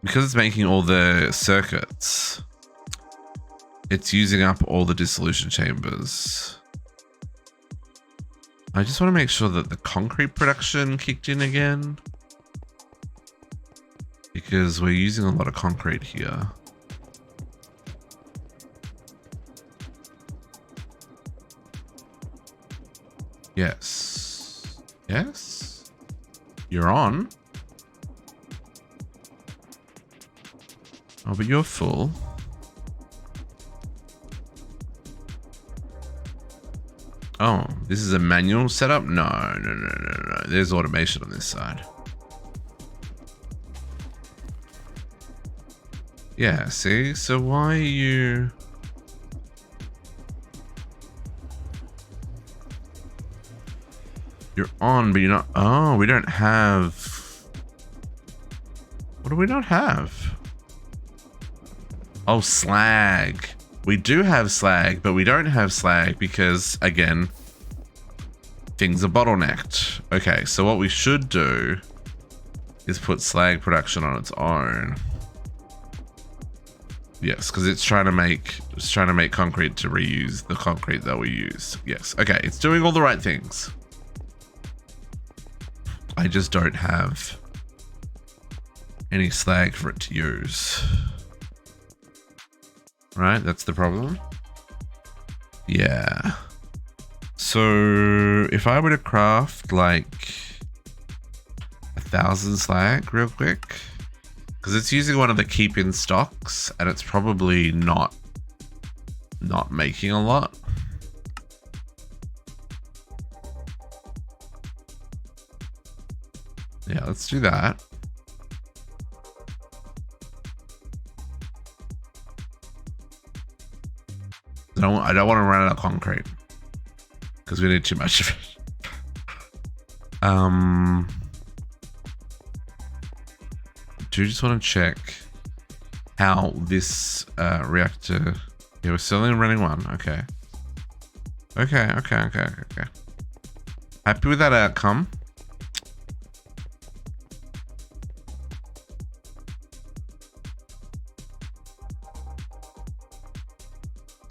because it's making all the circuits, it's using up all the dissolution chambers. I just want to make sure that the concrete production kicked in again, because we're using a lot of concrete here. Yes. Yes? You're on. Oh, but you're full. Oh, this is a manual setup? No. There's automation on this side. Yeah, see? So why are you... You're on, but you're not... Oh, we don't have... What do we not have? Oh, slag. We do have slag, but we don't have slag because, again, things are bottlenecked. Okay, so what we should do is put slag production on its own. Yes, because it's trying to make concrete to reuse the concrete that we use. Yes. Okay, it's doing all the right things. I just don't have any slag for it to use. Right, that's the problem. Yeah. So if I were to craft like 1,000 slag real quick, because it's using one of the keep in stocks and it's probably not making a lot. Yeah, let's do that. I don't want to run out of concrete because we need too much of it. Do you just want to check how this reactor? Yeah, we're still in running one. Okay. Okay. Happy with that outcome.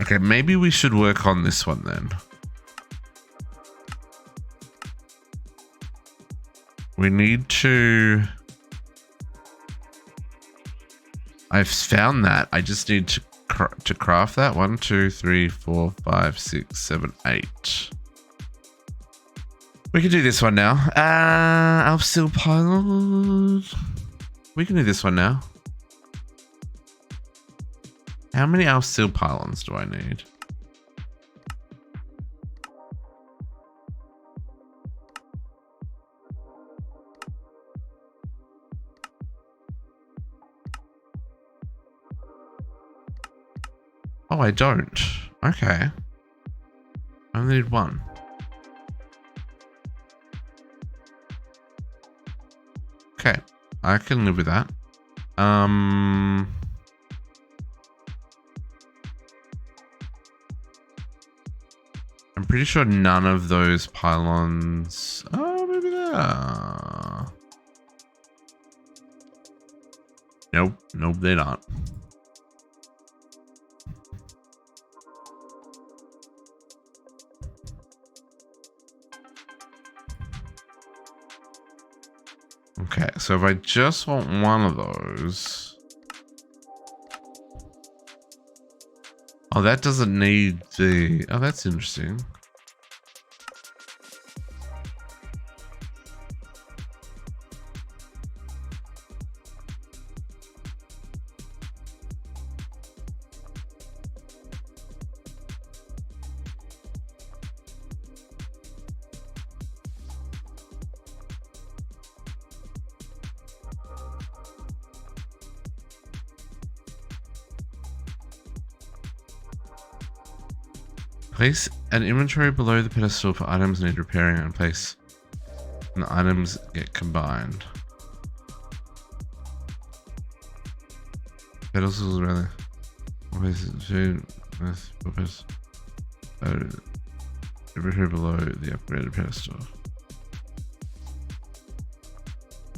Okay, maybe we should work on this one then. We need to... I've found that. I just need to craft that. 1, 2, 3, 4, 5, 6, 7, 8. We can do this one now. Alpha steel pylons. We can do this one now. How many alpha steel pylons do I need? Oh, I don't. Okay. I only need one. Okay. I can live with that. I'm pretty sure none of those pylons... Oh, maybe they are. Nope. Nope, they're not. Okay, so if I just want one of those... Oh, that doesn't need the... Oh, that's interesting. Place an inventory below the pedestal for items need repairing and place And the items get combined. Pedestals around the purpose. Every here below the upgraded pedestal.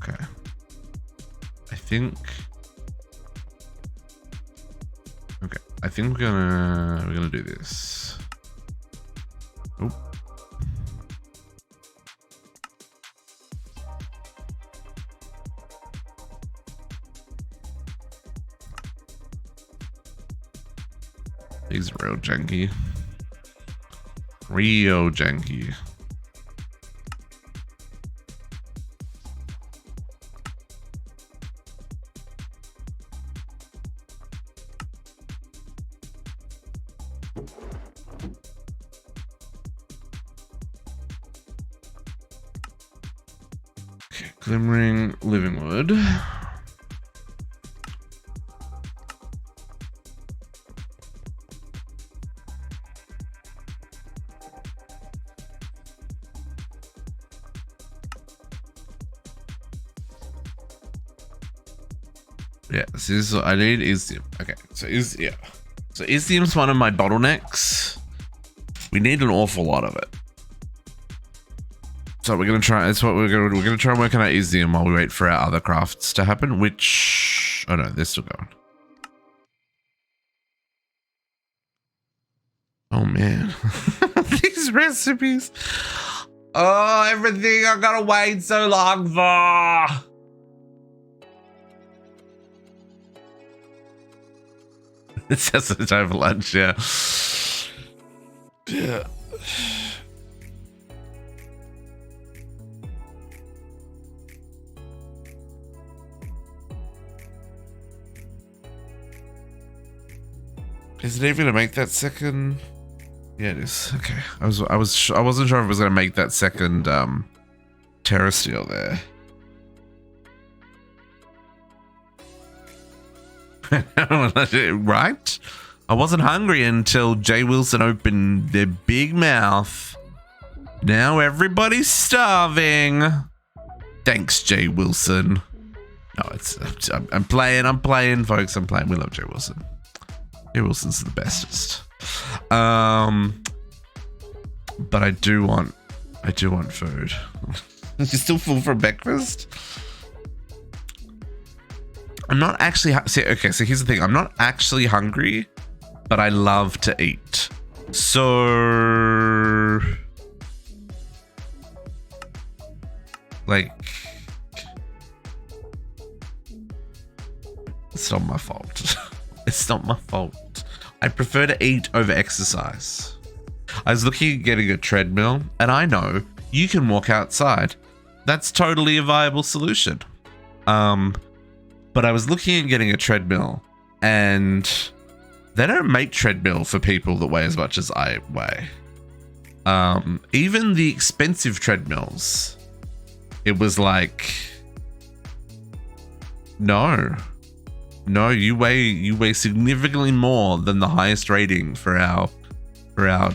Okay. I think we're gonna do this. Oh. He's real janky. Real janky. Okay, glimmering living wood. Yeah, this is what I need. Iesnium. Okay, so Iesnium's one of my bottlenecks. We need an awful lot of it. So we're gonna try. That's what we're gonna try working out Iesnium while we wait for our other crafts to happen. Which, oh no, they're still going. Oh man, these recipes. Oh, everything I gotta wait so long for. It's just the time for lunch, yeah. Yeah. Is it even gonna make that second? Yeah, it is. Okay. I wasn't sure if it was gonna make that second terra steel there. Right? I wasn't hungry until Jay Wilson opened their big mouth. Now everybody's starving. Thanks, Jay Wilson. No, I'm playing, folks. I'm playing. We love Jay Wilson. Jay Wilson's the bestest. But I do want food. You're still full for breakfast? I'm not actually so here's the thing. I'm not actually hungry, but I love to eat. So like it's not my fault. It's not my fault. I prefer to eat over exercise. I was looking at getting a treadmill, and I know you can walk outside. That's totally a viable solution. But I was looking at getting a treadmill, and they don't make treadmill for people that weigh as much as I weigh. Even the expensive treadmills, it was like, no, you weigh significantly more than the highest rating for our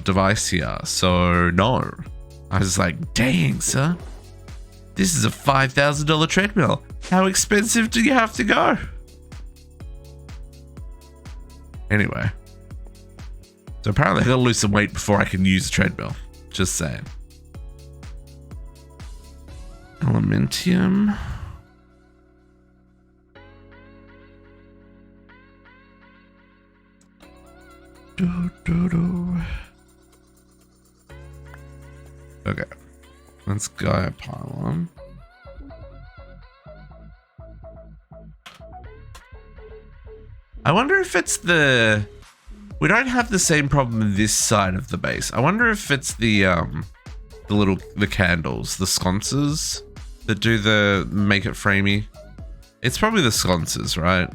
device here. So no, I was like, dang, sir. This is a $5,000 treadmill. How expensive do you have to go? Anyway. So apparently I gotta lose some weight before I can use the treadmill. Just saying. Elementium. Okay. Let's Gaia pylon. I wonder if it's the... We don't have the same problem in this side of the base. I wonder if it's the candles, the sconces that do the make it framey. It's probably the sconces, right?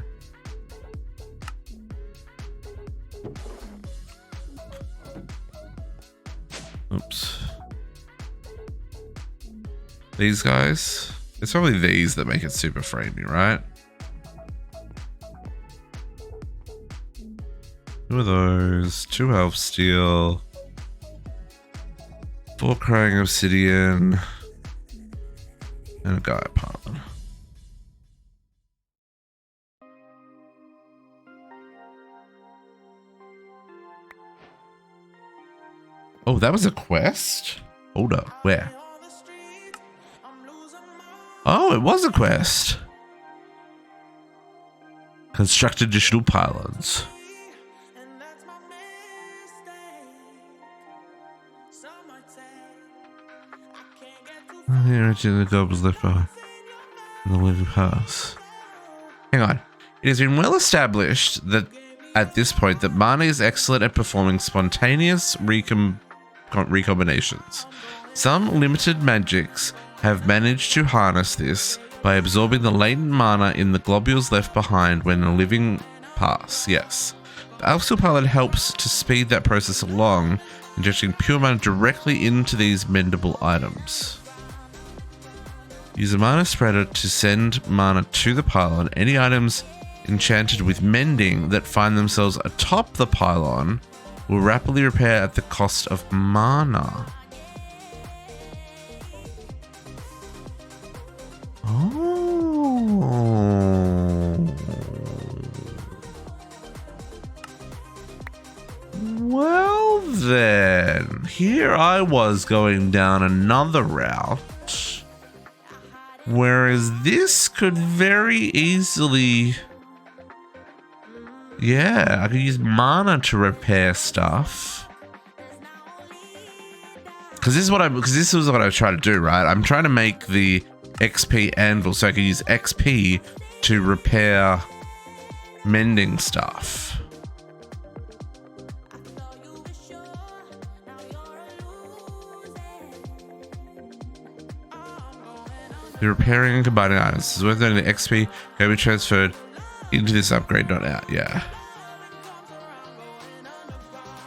Oops. These guys? It's probably these that make it super framey, right? Two of those, 2 health steel, 4 crying obsidian, And a Gaia pylon. Oh, that was a quest? Hold up, where? Oh, it was a quest. Construct additional pylons. The goblins left behind in the living pass. Hang on. It has been well established that at this point that mana is excellent at performing spontaneous recombinations. Some limited magics have managed to harness this by absorbing the latent mana in the globules left behind when a living pass. Yes. The Alpha Pylon helps to speed that process along, injecting pure mana directly into these mendable items. Use a mana spreader to send mana to the pylon. Any items enchanted with mending that find themselves atop the pylon will rapidly repair at the cost of mana. Oh. Well then, here I was going down another route. Whereas this could very easily, yeah, I could use mana to repair stuff. Because this is what this was what I was trying to do, right? I'm trying to make the XP anvil so I can use XP to repair mending stuff. The repairing and combining items. This is worth noting the XP can be transferred into this upgrade, not out. Yeah.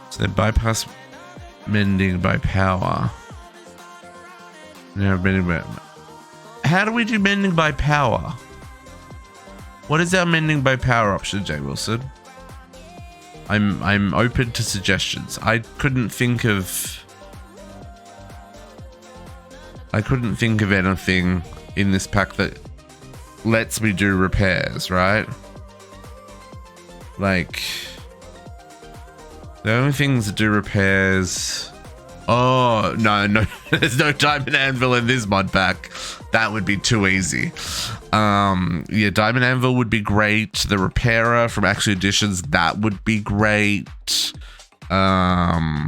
So they bypass mending by power. Now mending by... How do we do mending by power? What is our mending by power option, Jay Wilson? I'm open to suggestions. I couldn't think of anything in this pack that lets me do repairs, right? Like, the only things that do repairs... Oh, no, there's no diamond anvil in this mod pack. That would be too easy. Yeah, diamond anvil would be great. The repairer from Action Editions, that would be great. Yeah,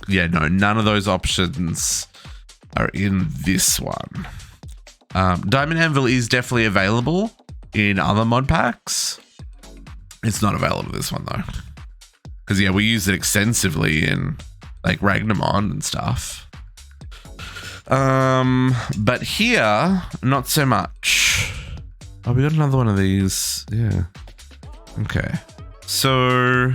no, none of those options are in this one. Diamond Anvil is definitely available in other mod packs. It's not available in this one though. Because yeah, we use it extensively in like Ragnamon and stuff. But here, not so much. Oh, we got another one of these. Yeah. Okay. So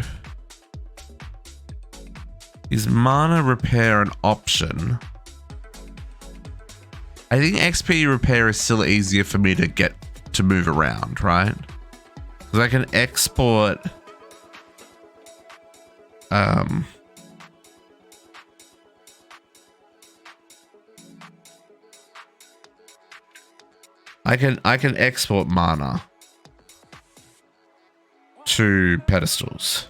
is mana repair an option? I think XP repair is still easier for me to get to move around, right? Because I can export I can export mana to pedestals.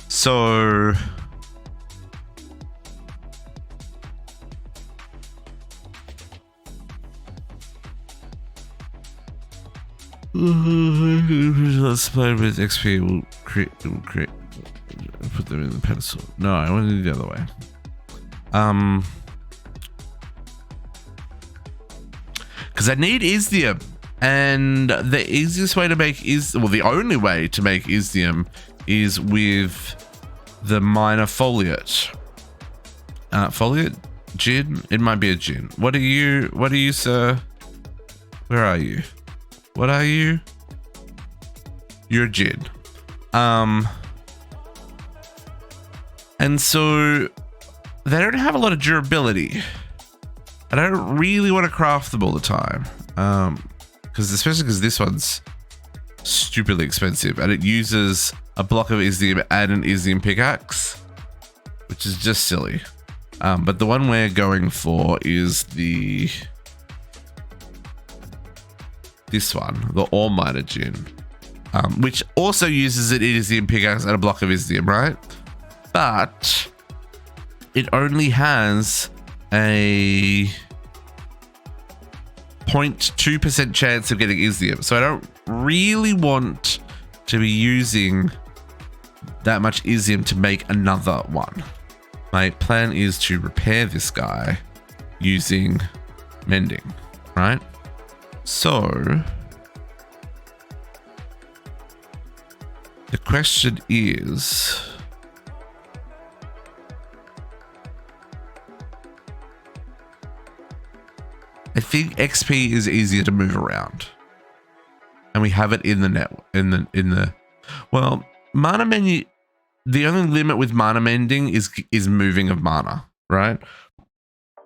So let's play with XP. We'll create put them in the pedestal. No, I want to do the other way. Because I need Iesnium, and the easiest way to make the only way to make Iesnium is with the minor foliate. Foliate? Gin? It might be a gin. What are you, sir? Where are you? What are you? You're a gin. And so they don't have a lot of durability. I don't really want to craft them all the time. Especially because this one's stupidly expensive and it uses a block of Iesnium and an Iesnium pickaxe, which is just silly. But the one we're going for is the this one, the ore miner gin, which also uses an Iesnium pickaxe and a block of Iesnium, right? But it only has a 0.2% chance of getting Iesnium. So I don't really want to be using that much Iesnium to make another one. My plan is to repair this guy using mending, right? So the question is, I think XP is easier to move around, and we have it in the net in the well, mana menu. The only limit with mana mending is moving of mana, right?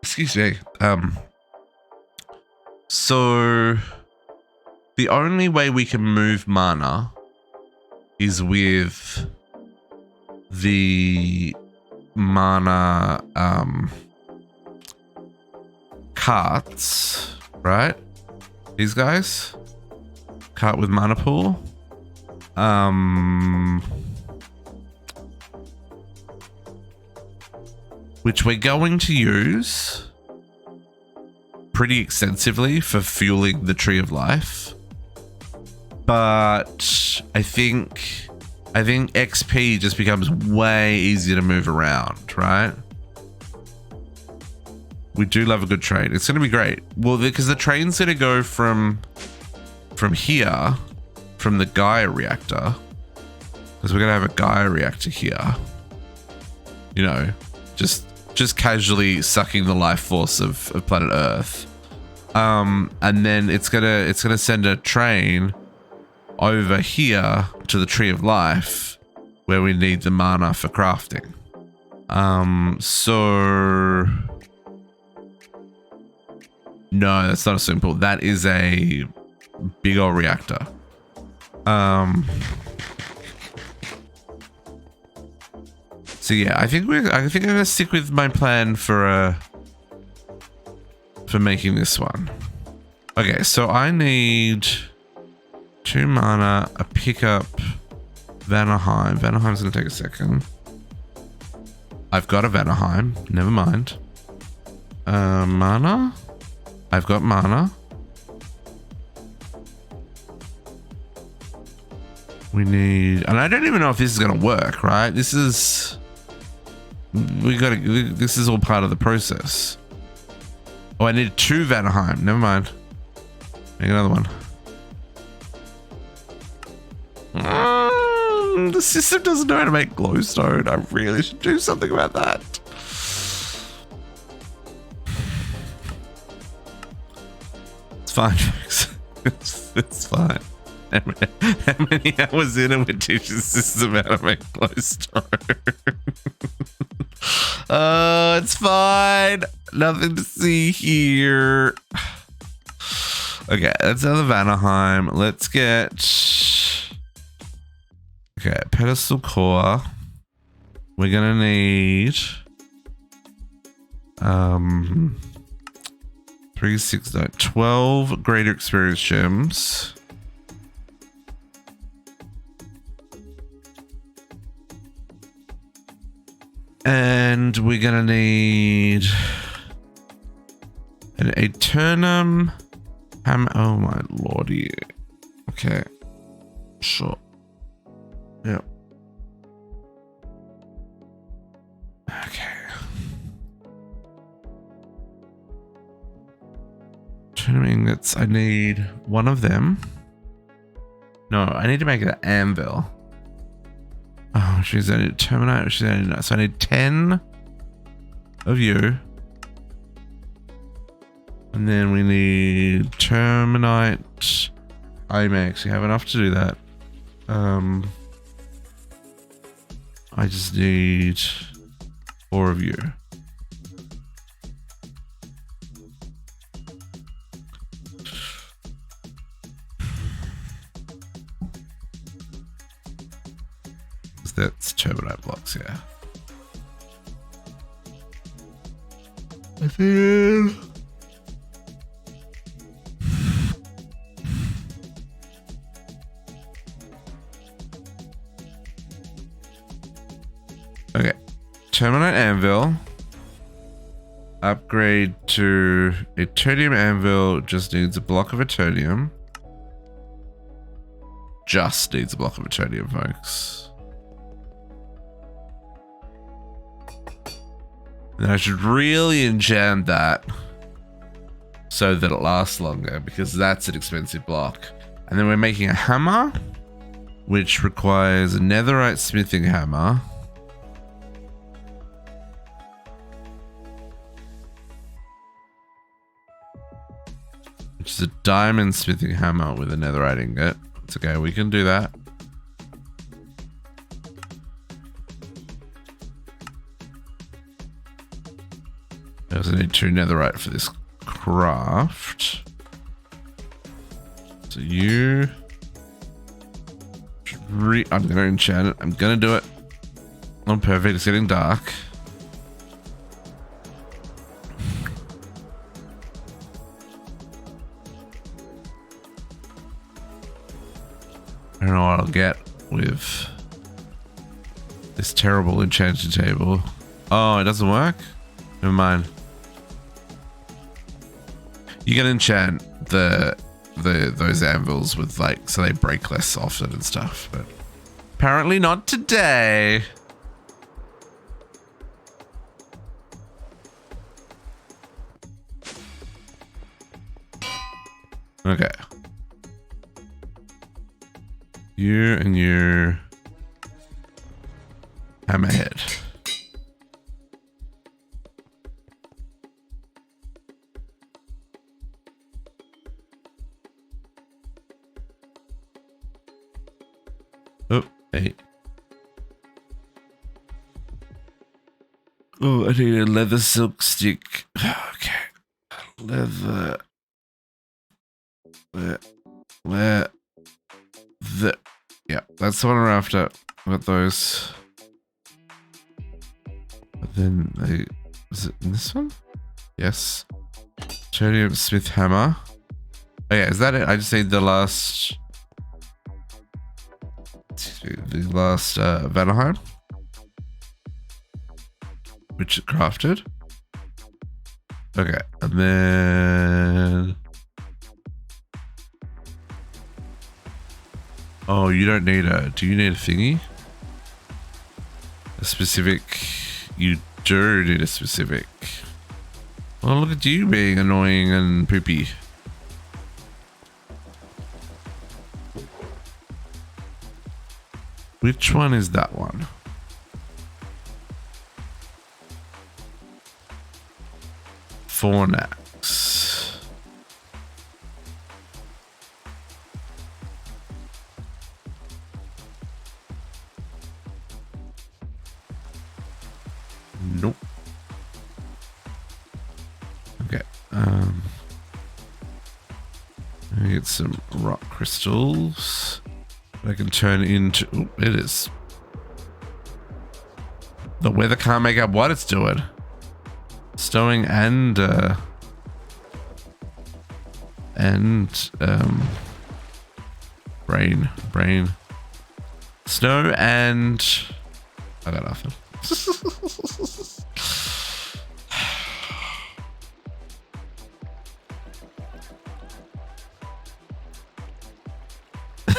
Excuse me. So the only way we can move mana is with the mana carts, right? These guys, cart with mana pool. Which we're going to use pretty extensively for fueling the Tree of Life. But I think XP just becomes way easier to move around, right? We do love a good train. It's going to be great. Well, because the train's going to go from here, from the Gaia reactor, because we're going to have a Gaia reactor here. You know, just casually sucking the life force of planet Earth. And then it's gonna send a train over here to the Tree of Life, where we need the mana for crafting. So no, that's not a simple. That is a big old reactor. So yeah, I think I'm gonna stick with my plan for making this one. Okay, so I need 2 mana, a pickup, Vanaheim. Vanaheim's gonna take a second. I've got a Vanaheim, never mind. Mana? I've got mana. We need, and I don't even know if this is gonna work, right? This is all part of the process. Oh, I need 2 Vanaheim. Never mind. Make another one. The system doesn't know how to make glowstone. I really should do something about that. It's fine, folks. It's fine. How many hours in and we teach the system how to make glowstone? It's fine. Nothing to see here. Okay, that's another Vanaheim. Let's get... Okay, pedestal core. We're gonna need... 3, 6, 9, 12 greater experience gems. And we're gonna need an Eternum hammer. Oh my lordy. Okay. Sure. Yep. Okay. Eternum ingots. I need one of them. No, I need to make an anvil. Oh, she's only terminate. She's only, so I need 10 of you. And then we need terminite. I may actually have enough to do that. I just need 4 of you. That's turbinite blocks, yeah. And then Okay. Terminate anvil. Upgrade to Eternium anvil. Just needs a block of Eternium. Just needs a block of Eternium, folks. And I should really enchant that so that it lasts longer, because that's an expensive block. And then we're making a hammer, which requires a netherite smithing hammer. Which is a diamond smithing hammer with a netherite ingot. It's okay, we can do that. I also need 2 netherite for this craft. So you... I'm going to enchant it. I'm going to do it. Oh, perfect. It's getting dark. I don't know what I'll get with this terrible enchanting table. Oh, it doesn't work? Never mind. You can enchant those anvils with, like, so they break less often and stuff, but apparently not today. Okay. You and your hammerhead. Oh, hey. Oh, I need a leather silk stick. Okay. Leather. Yeah, that's the one we're after. Got those. But then is it in this one? Yes. Eternium smith hammer. Oh yeah, is that it? I just need the last Vanaheim, which is crafted. Okay, and then oh, you don't need do you need a thingy? A specific, you do need a specific. Well, look at you being annoying and poopy. Which one is that one? Fornax. Nope. Okay. I get some rock crystals. I can turn into... Ooh, it is. The weather can't make up what it's doing. Stowing and brain. Snow and... I got nothing.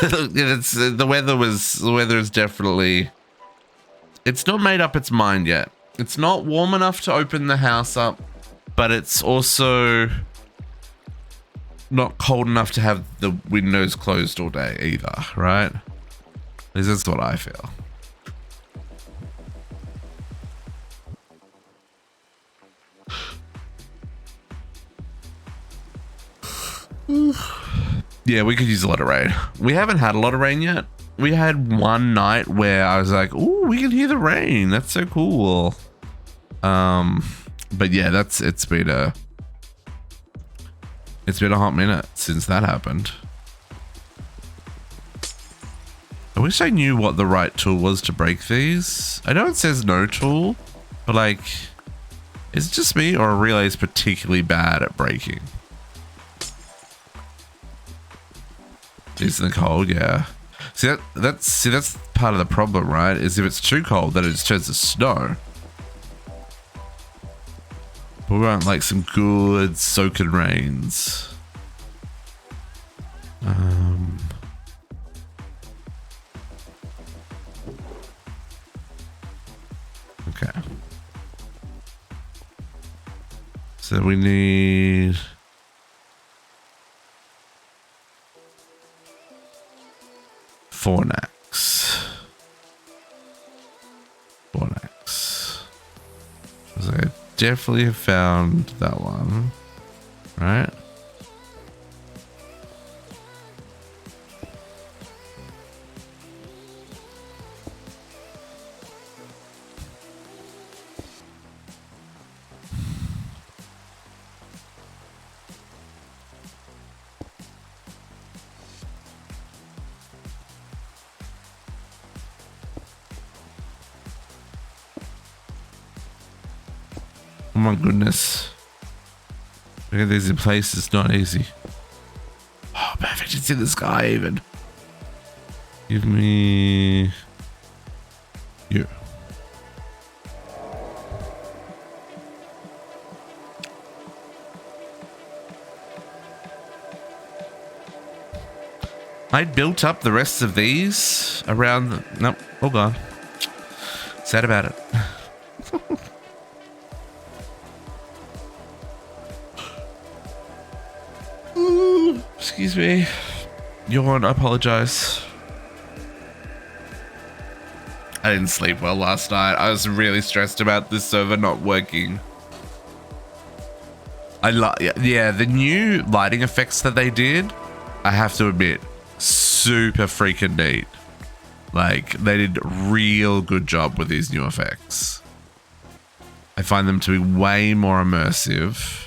The weather is definitely, it's not made up its mind yet. It's not warm enough to open the house up, but it's also not cold enough to have the windows closed all day either, right? At least that's what I feel. Yeah, we could use a lot of rain. We haven't had a lot of rain yet. We had one night where I was like, "Ooh, we can hear the rain. That's so cool." But yeah, it's been a hot minute since that happened. I wish I knew what the right tool was to break these. I know it says no tool, but like, is it just me or Relay is particularly bad at breaking? It's in the cold, yeah. That's part of the problem, right? Is if it's too cold, then it just turns to snow. But we want like some good soaking rains. Okay. So we need Fornax. So I definitely have found that one, right? Oh my goodness. Look at these in place, it's not easy. Oh, perfect, it's in the sky even. Give me you. I built up the rest of these around the, nope, all gone. Sad about it. Excuse me. Yawn, I apologize. I didn't sleep well last night. I was really stressed about this server not working. Yeah, the new lighting effects that they did, I have to admit, super freaking neat. Like, they did a real good job with these new effects. I find them to be way more immersive.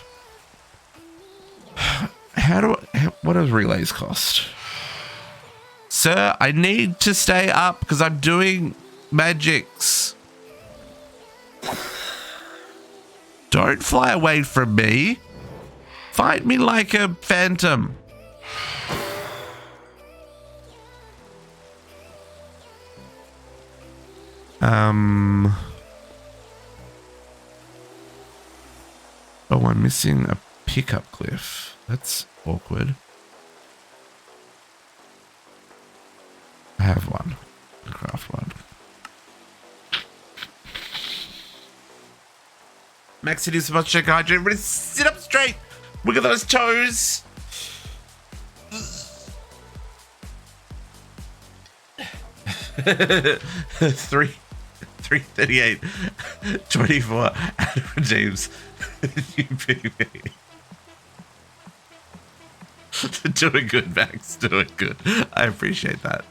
What does relays cost? Sir, I need to stay up because I'm doing magics. Don't fly away from me. Fight me like a phantom. Oh, I'm missing a pickup cliff. That's awkward. I have one. I'll craft one. Max, it is about to check hydrate. Everybody sit up straight. Wiggle those toes. 338 24 and redeems UPV. Doing good, Max. Doing good. I appreciate that.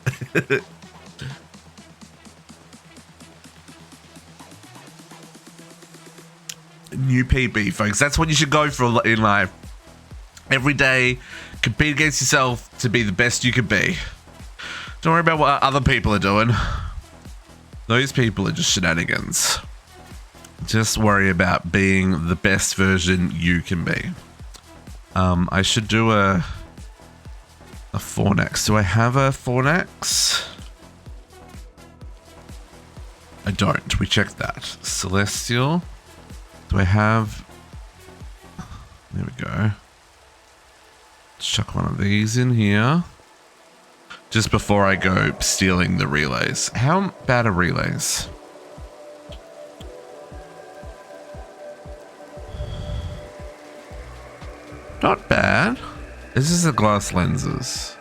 New PB, folks. That's what you should go for in life. Every day, compete against yourself to be the best you can be. Don't worry about what other people are doing. Those people are just shenanigans. Just worry about being the best version you can be. I should do a Fornax. Do I have a Fornax? I don't. We checked that. Celestial. Do I have... There we go. Let's chuck one of these in here. Just before I go stealing the relays. How bad are relays? Not bad. This is the glass lenses.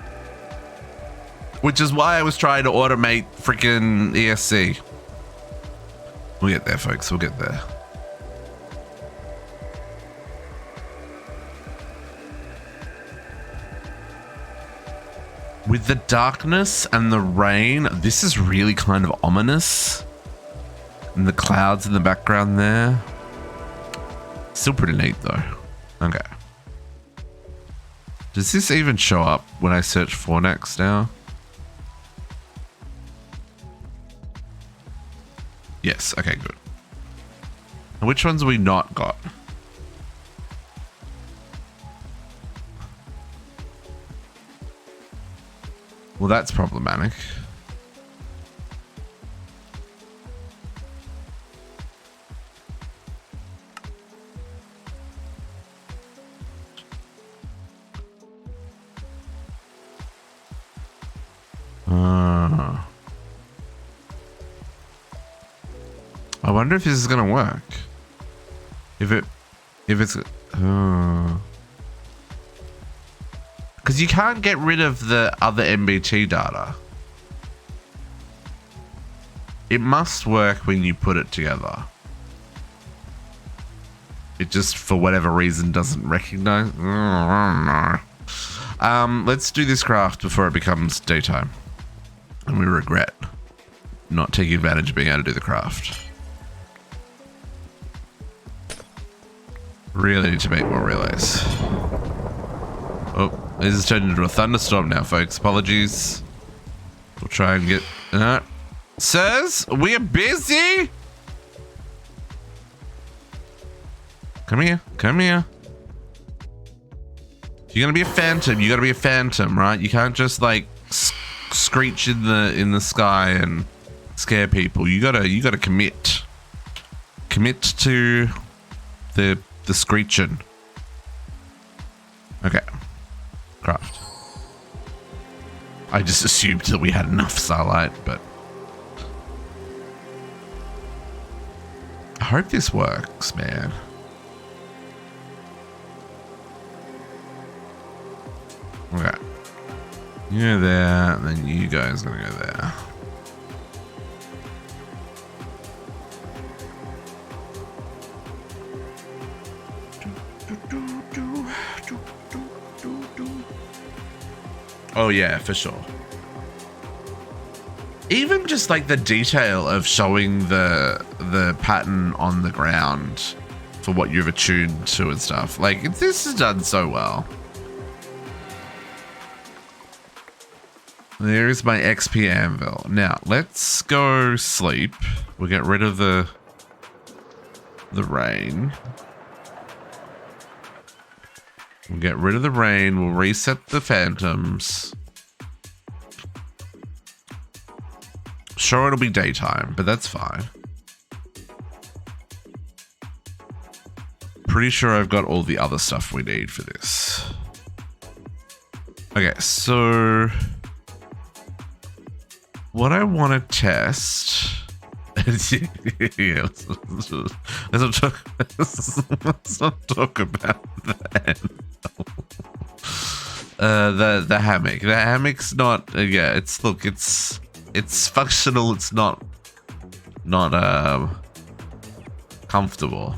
Which is why I was trying to automate freaking ESC. We'll get there, folks. We'll get there. With the darkness and the rain, this is really kind of ominous. And the clouds in the background there. Still pretty neat though. Okay. Does this even show up when I search Fornax now? Yes, okay, good. And which ones have we not got? Well, that's problematic. I wonder if this is gonna work. If it's because you can't get rid of the other MBT data. It must work when you put it together. It just, for whatever reason, doesn't recognize. Let's do this craft before it becomes daytime. And we regret not taking advantage of being able to do the craft. Really need to make more relays. Oh, this has turned into a thunderstorm now, folks. Apologies. We'll try and get... Sirs, we're busy! Come here. Come here. If you're gonna be a phantom, you gotta be a phantom, right? You can't just, like, screech in the sky and scare people. You gotta commit. Commit to the screeching. Okay. Craft. I just assumed that we had enough starlight, but I hope this works, man. Okay. You go there, and then you guys are gonna go there. Oh yeah, for sure. Even just like the detail of showing the pattern on the ground for what you've attuned to and stuff. Like, this is done so well. There's my XP anvil. Now, let's go sleep. We'll get rid of the rain. We'll get rid of the rain. We'll reset the phantoms. Sure, it'll be daytime, but that's fine. Pretty sure I've got all the other stuff we need for this. Okay, so what I want to test... yeah, let's not talk about that. The hammock. The hammock's not. Yeah, it's functional. It's not comfortable.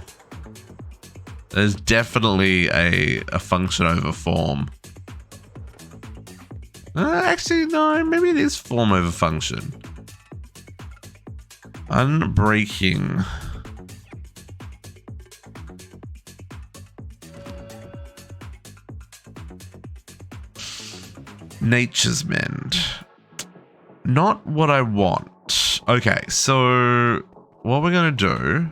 There's definitely a function over form. Actually, no. Maybe it is form over function. Unbreaking. Nature's Mend. Not what I want. Okay, so what we're gonna do...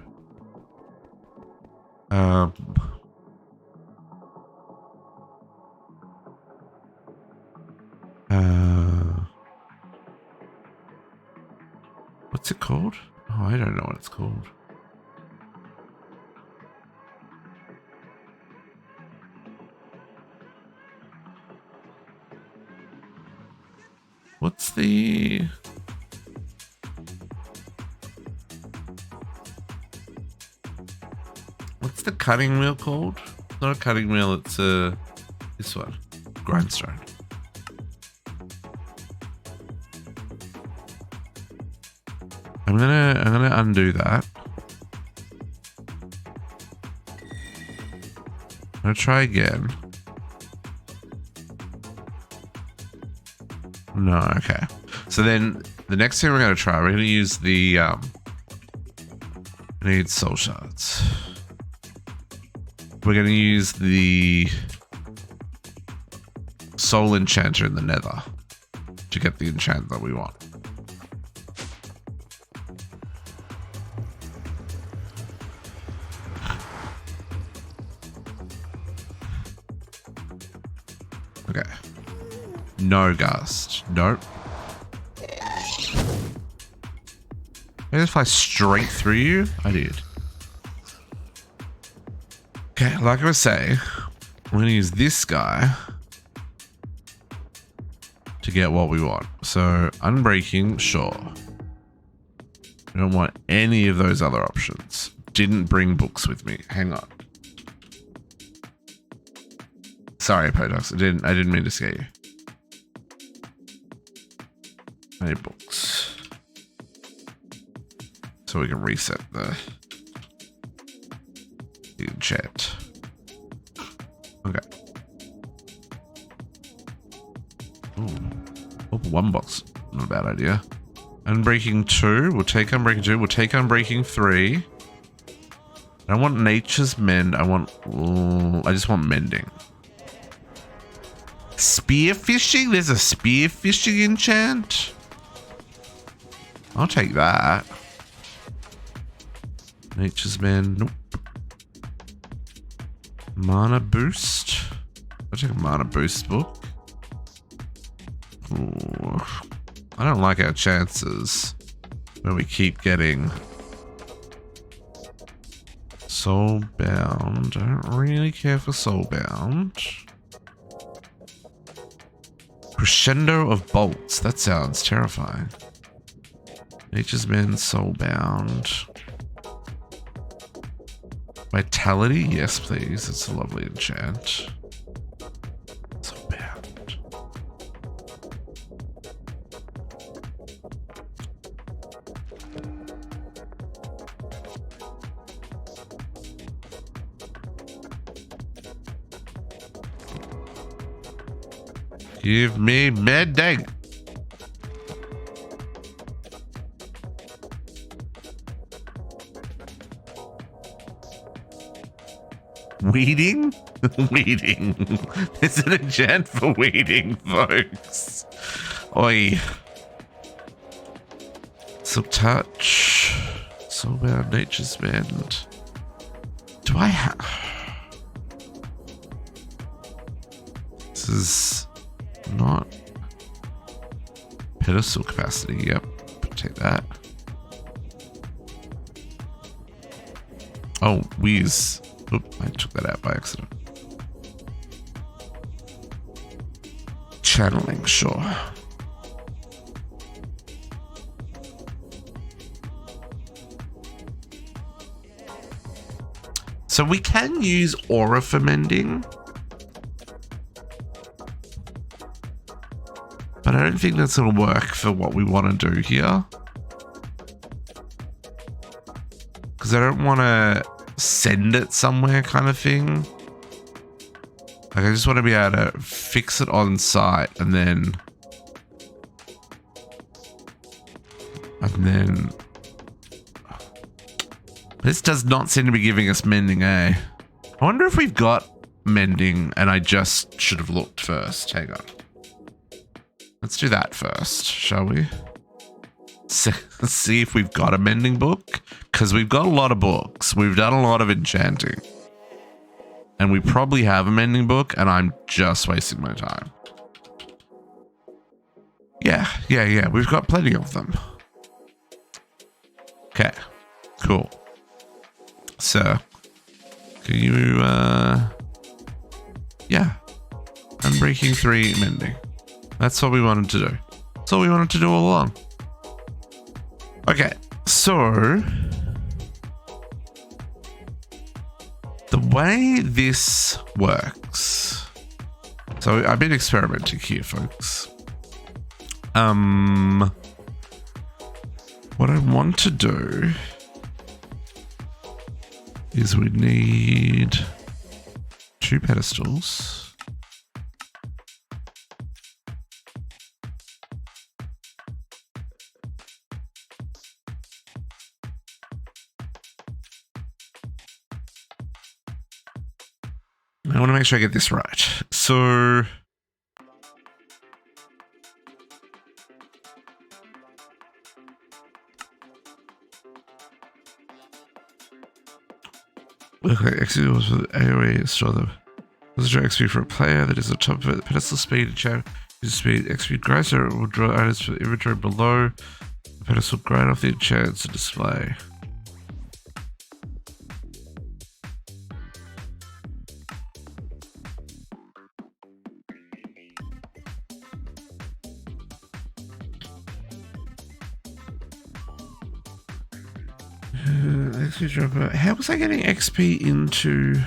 what's it called? Oh, I don't know what it's called. What's the... What's the cutting wheel called? It's not a cutting wheel, it's this one. Grindstone. I'm gonna undo that. I'm gonna try again. No, okay. So then the next thing we're gonna try, we're gonna use the I need soul shards. We're gonna use the soul enchanter in the nether to get the enchant that we want. No gust. Nope. I just fly straight through you? I did. Okay, like I was saying, we're going to use this guy to get what we want. So, unbreaking, sure. I don't want any of those other options. Didn't bring books with me. Hang on. Sorry, Podox. I didn't mean to scare you. I need books. So we can reset the enchant. Okay. Ooh. Oh, one box. Not a bad idea. Unbreaking 2. We'll take Unbreaking 2. We'll take Unbreaking 3. I don't want Nature's Mend. I just want Mending. Spearfishing? There's a spearfishing enchant? I'll take that. Nature's Mend. Nope. Mana Boost. I'll take a Mana Boost book. Ooh. I don't like our chances when we keep getting Soulbound. I don't really care for Soulbound. Crescendo of Bolts. That sounds terrifying. Nature's Mend, Soulbound. Vitality? Yes, please. It's a lovely enchant. Soulbound. Give me Mending. Weeding? Weeding. There's an enchant for weeding, folks. Oi. Silk Touch. Soulbound, Nature's Mend. Do I have... This is not pedestal capacity. Yep. Take that. Oh, Wheeze. Oop, I took that out by accident. Channeling, sure. So we can use Aura for Mending. But I don't think that's going to work for what we want to do here. Because I don't want to send it somewhere kind of thing. Like I just want to be able to fix it on site and then this does not seem to be giving us Mending, eh? I wonder if we've got Mending and I just should have looked first. Hang on. Let's do that first, shall we? Let's see if we've got a Mending book. Because we've got a lot of books. We've done a lot of enchanting. And we probably have a Mending book, and I'm just wasting my time. Yeah. We've got plenty of them. Okay. Cool. So, can you, yeah. Unbreaking 3, Mending. That's what we wanted to do. That's all we wanted to do all along. Okay, so the way this works. So I've been experimenting here, folks. What I want to do is we need 2 pedestals. I want to make sure I get this right. So okay, execute was with AoE, store the XP for a player that is on top of it, the pedestal speed and Speed, XP grinder will draw items from the inventory below. The pedestal grind off the enchants to display. XP dropper. How was I getting XP into?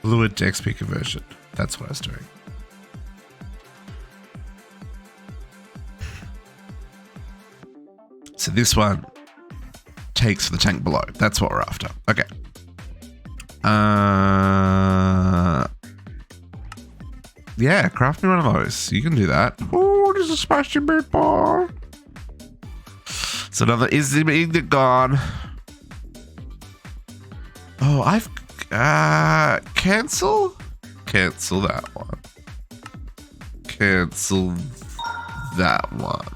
Fluid to XP conversion. That's what I was doing. So this one takes the tank below. That's what we're after. Okay. Yeah, craft me one of those. You can do that. Oh, there's a spicy meatball. So another Iesnium gone. Oh, I've cancel that one. Cancel that one.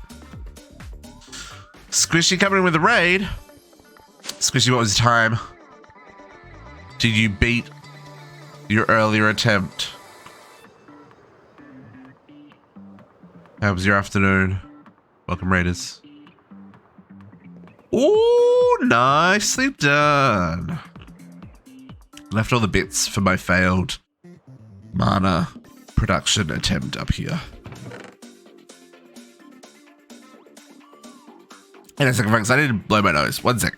Squishy coming in with a raid. Squishy, what was the time? Did you beat your earlier attempt? How was your afternoon? Welcome, Raiders. Ooh, nicely done. Left all the bits for my failed mana production attempt up here. In a second, folks, I need to blow my nose. 1 sec.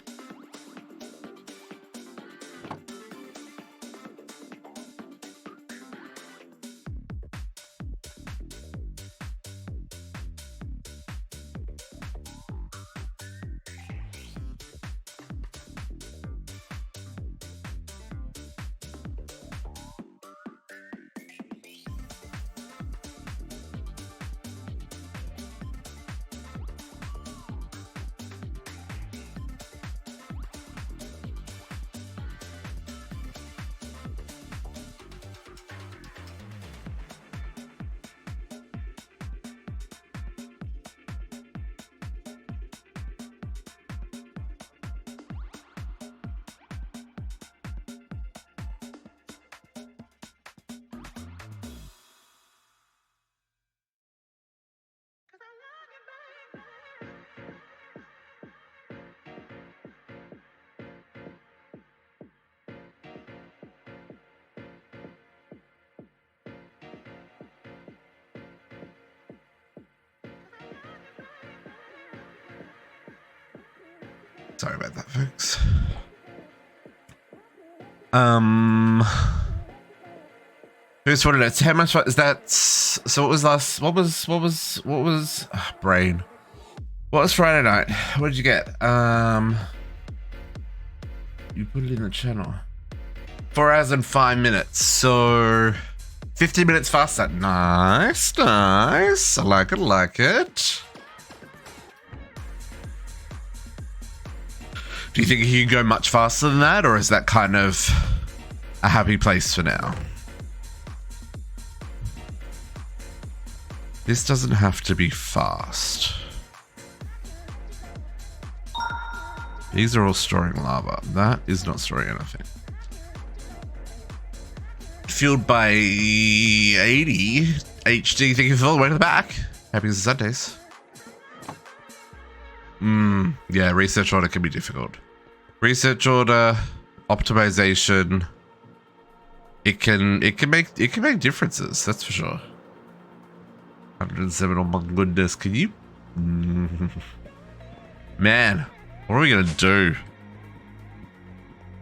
Sorry about that, folks. Who's what it is? How much is that? So what was last? What was brain? What was Friday night? What did you get? You put it in the channel. 4 hours and 5 minutes. So 50 minutes faster. Nice, nice. I like it. Do you think you can go much faster than that, or is that kind of a happy place for now? This doesn't have to be fast. These are all storing lava. That is not storing anything. Fueled by 80 HD. Thank you for all the way to the back. Happy Sundays. Yeah, research order can be difficult. Research order, optimization. It can make differences, that's for sure. 107, oh my goodness, can you? Man, what are we gonna do?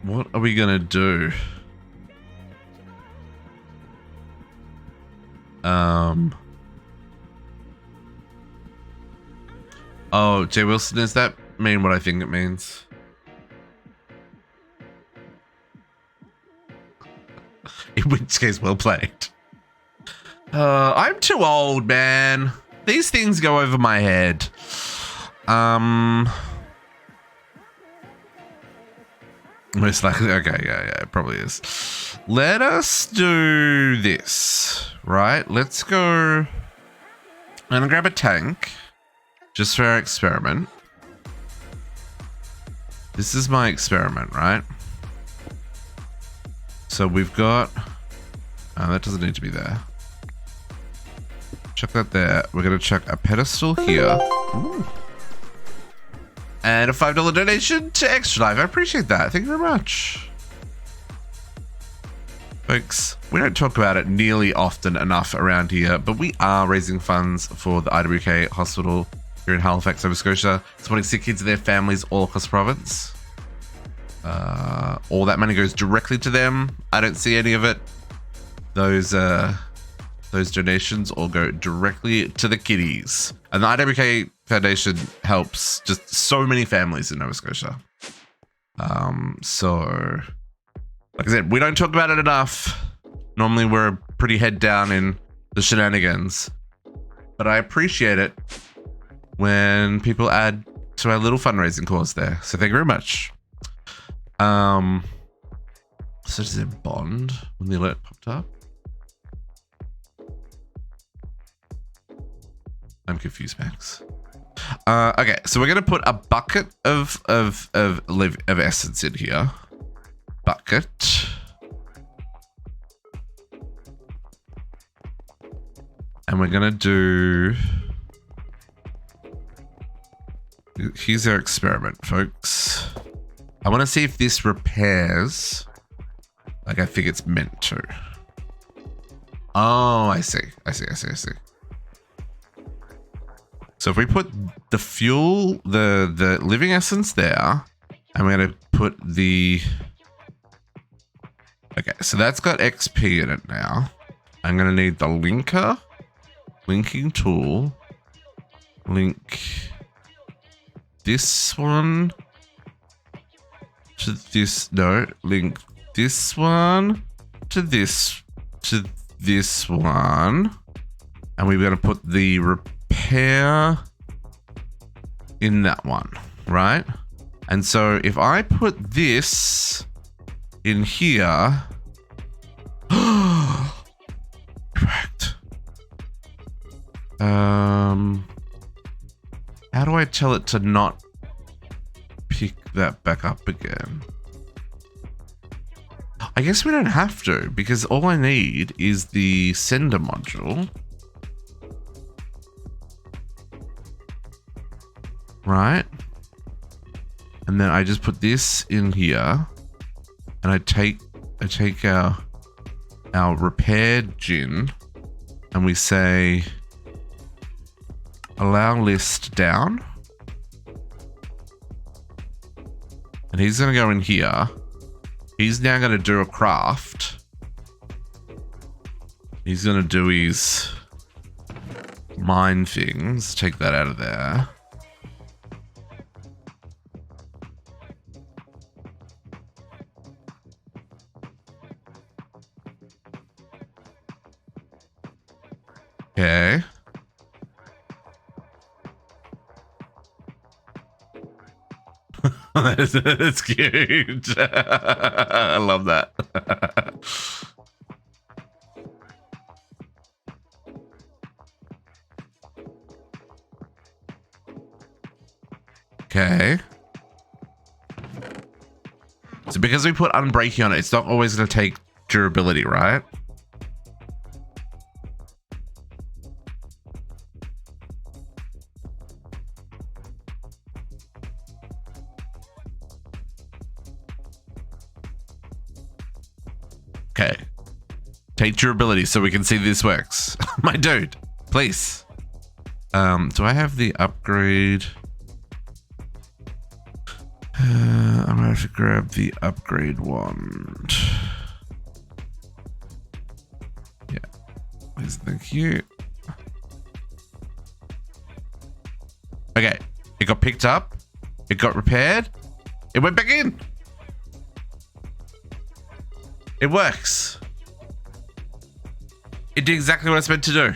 What are we gonna do? Oh, Jay Wilson, does that mean what I think it means? In which case, well played. I'm too old, man. These things go over my head. Most likely. Okay, yeah, it probably is. Let us do this, right? Let's go. I'm gonna grab a tank just for our experiment. This is my experiment, right? So we've got, that doesn't need to be there. Chuck that there. We're gonna chuck a pedestal here. Ooh. And a $5 donation to Extra Life. I appreciate that. Thank you very much. Folks, we don't talk about it nearly often enough around here, but we are raising funds for the IWK Hospital here in Halifax, Nova Scotia, supporting sick kids and their families all across the province. All that money goes directly to them. I don't see any of it. Those donations all go directly to the kiddies. And the IWK Foundation helps just so many families in Nova Scotia. So, like I said, we don't talk about it enough. Normally we're pretty head down in the shenanigans. But I appreciate it when people add to our little fundraising cause there. So thank you very much. So does it bond when the alert popped up? I'm confused, Max. Okay, so we're gonna put a bucket of essence in here. Bucket. And we're gonna do. Here's our experiment, folks. I want to see if this repairs like I think it's meant to. Oh, I see. So if we put the fuel, the living essence there, and we're gonna put the. Okay, so that's got XP in it now. I'm gonna need the linking tool. Link this one to this. No, link this one to this one, and we're gonna put the repair in that one, right? And so if I put this in here, correct. How do I tell it to not pick that back up again? I guess we don't have to, because all I need is the sender module. Right? And then I just put this in here, and I take our repaired gin, and we say allow list down, and he's gonna go in here. He's now gonna do a craft. He's gonna do his mine things. Take that out of there. Okay. That's cute. I love that. Okay. So because we put unbreaking on it, it's not always going to take durability, right? Okay. Take durability so we can see this works. My dude, please. Do I have the upgrade? I'm gonna have to grab the upgrade wand. Yeah. Thank you. Okay. It got picked up. It got repaired. It went back in. It works. It did exactly what it's meant to do.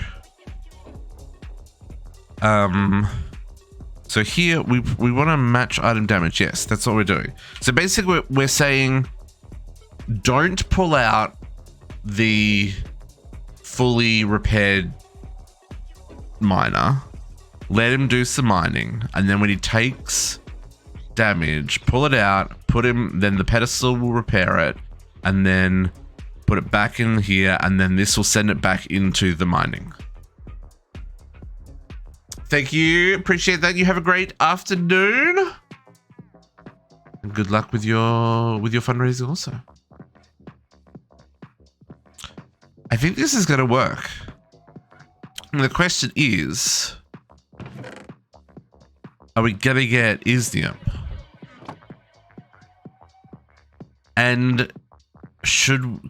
So So here we want to match item damage. Yes, that's what we're doing. So basically we're saying don't pull out the fully repaired miner. Let him do some mining, and then when he takes damage, pull it out, put him, then the pedestal will repair it, and then put it back in here, and then this will send it back into the mining. Thank you. Appreciate that. You have a great afternoon. And good luck with your fundraising also. I think this is going to work. And the question is, are we going to get Iesnium? And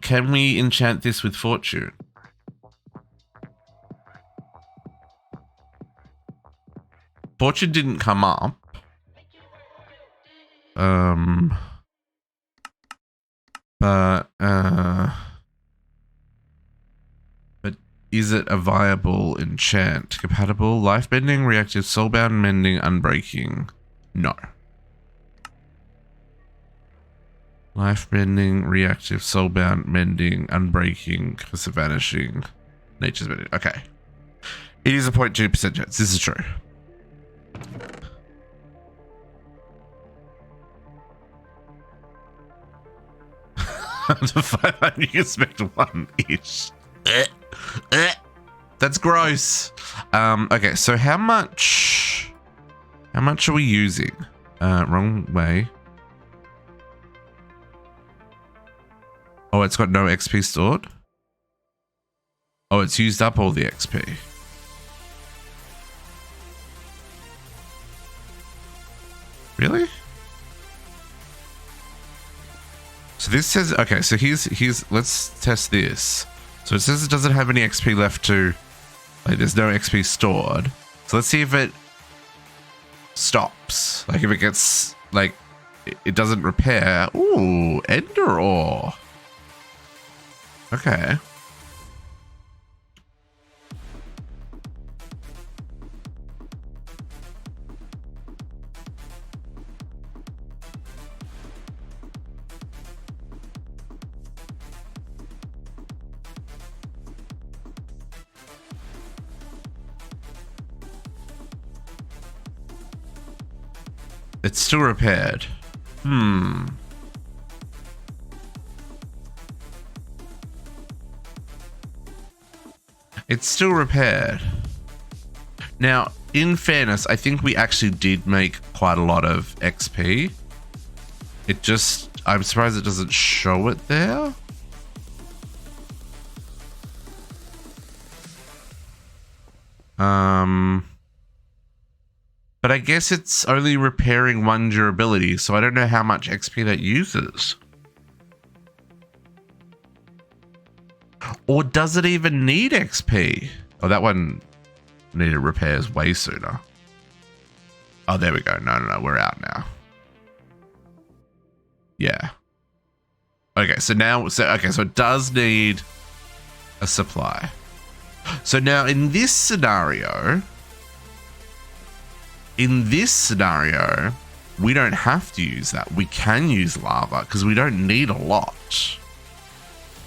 can we enchant this with fortune? Fortune didn't come up. But is it a viable enchant? Compatible, life bending, reactive, soulbound, mending, unbreaking. No. Life bending, reactive, soulbound, mending, unbreaking, curse of vanishing, nature's bending. Okay. It is a 0.2% chance. This is true. To 500, you expect one each. That's gross. Okay, so how much are we using? Wrong way. Oh, it's got no XP stored. Oh, it's used up all the XP. Really? So this says, okay, so here's let's test this. So it says it doesn't have any XP left to, like, there's no XP stored. So let's see if it stops. Like if it gets, like, it doesn't repair. Ooh, ender ore. Okay. It's still repaired. It's still repaired. Now, in fairness, I think we actually did make quite a lot of XP. It just, I'm surprised it doesn't show it there. But I guess it's only repairing one durability, so I don't know how much XP that uses. Or does it even need XP? Oh, that one needed repairs way sooner. Oh, there we go. No, we're out now. Yeah. Okay, so now, so it does need a supply. So now in this scenario, we don't have to use that. We can use lava because we don't need a lot,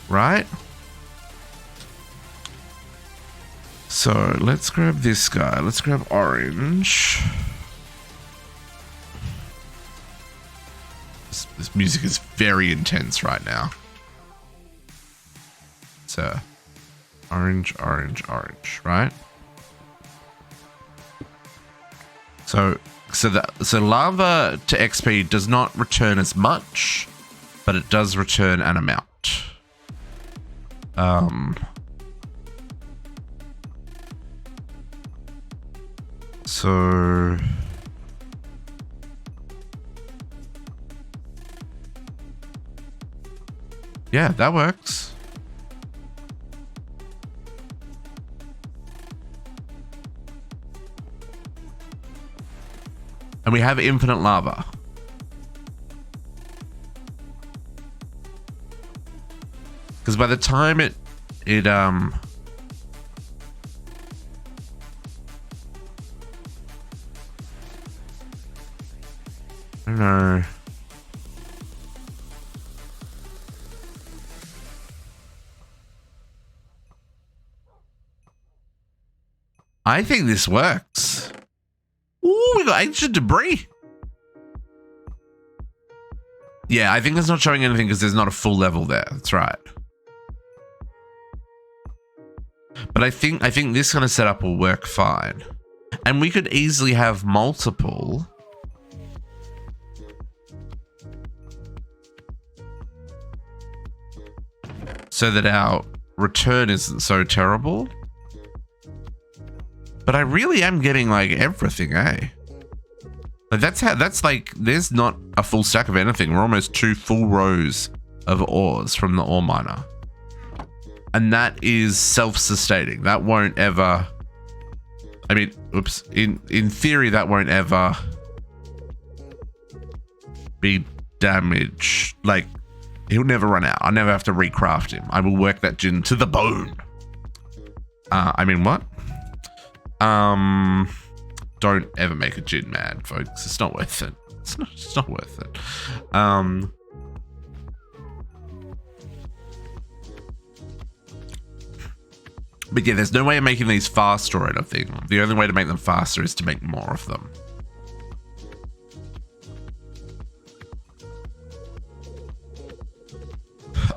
right? So let's grab this guy. Let's grab orange. This music is very intense right now. So orange, right? So lava to XP does not return as much, but it does return an amount. So yeah, that works. And we have infinite lava. Because by the time it I don't know. I think this works. Ooh, we got ancient debris. Yeah, I think it's not showing anything because there's not a full level there. That's right. But I think this kind of setup will work fine. And we could easily have multiple. So that our return isn't so terrible. But I really am getting like everything, eh? Like that's like, there's not a full stack of anything. We're almost 2 full rows of ores from the ore miner. And that is self-sustaining. That won't ever, I mean, oops, in theory, that won't ever be damaged. Like, he'll never run out. I'll never have to recraft him. I will work that gin to the bone. I mean, what? Don't ever make a gin mad, folks. It's not worth it. It's not worth it. But yeah, there's no way of making these faster, I don't think. The only way to make them faster is to make more of them.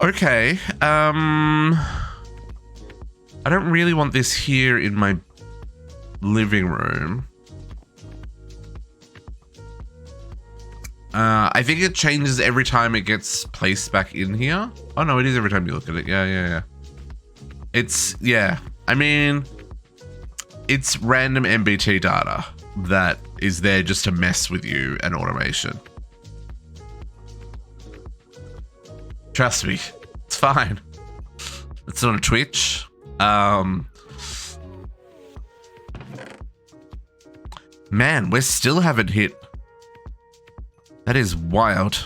Okay. I don't really want this here in my living room. I think it changes every time it gets placed back in here. Oh no, it is every time you look at it. Yeah. It's, yeah. I mean, it's random MBT data that is there just to mess with you and automation. Trust me, it's fine. It's not a Twitch. Man, we still haven't hit. That is wild.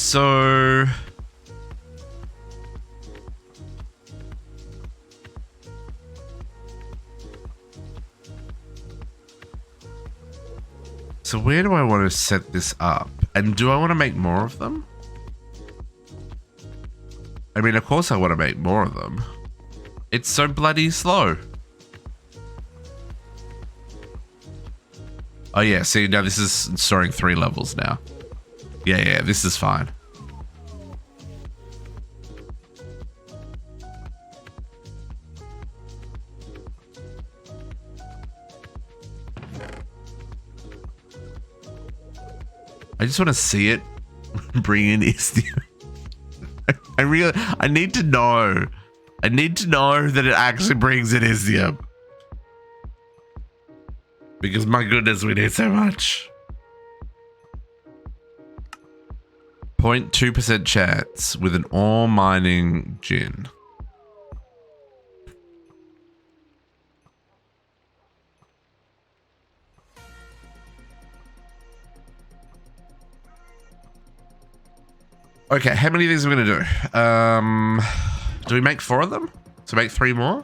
So where do I want to set this up? And do I want to make more of them? I mean, of course I want to make more of them. It's so bloody slow. Oh yeah, see, now this is storing 3 levels now. Yeah, this is fine. I just want to see it bring in Iesnium. I need to know. I need to know that it actually brings in Iesnium. Because my goodness, we need so much. 0.2% chance with an ore mining gin. Okay, how many of these are we gonna do? Do we make 4 of them? So make 3 more?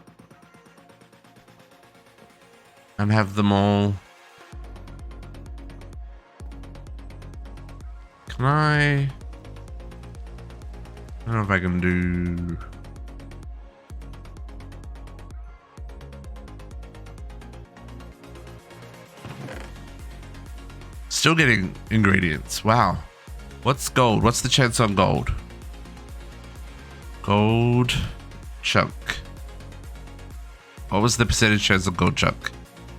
And have them all. Can I don't know if I can do. Still getting ingredients. Wow. What's gold? What's the chance on gold? Gold chunk. What was the percentage chance of gold chunk?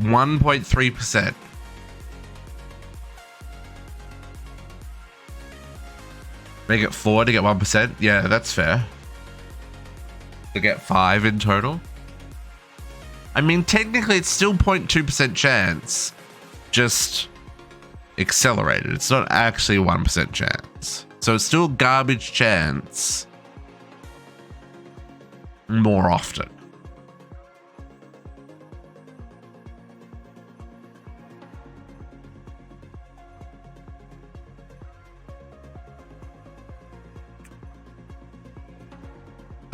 1.3%. Make it 4 to get 1%. Yeah, that's fair. To get 5 in total. I mean, technically it's still 0.2% chance. Just accelerated. It's not actually 1% chance. So it's still garbage chance more often.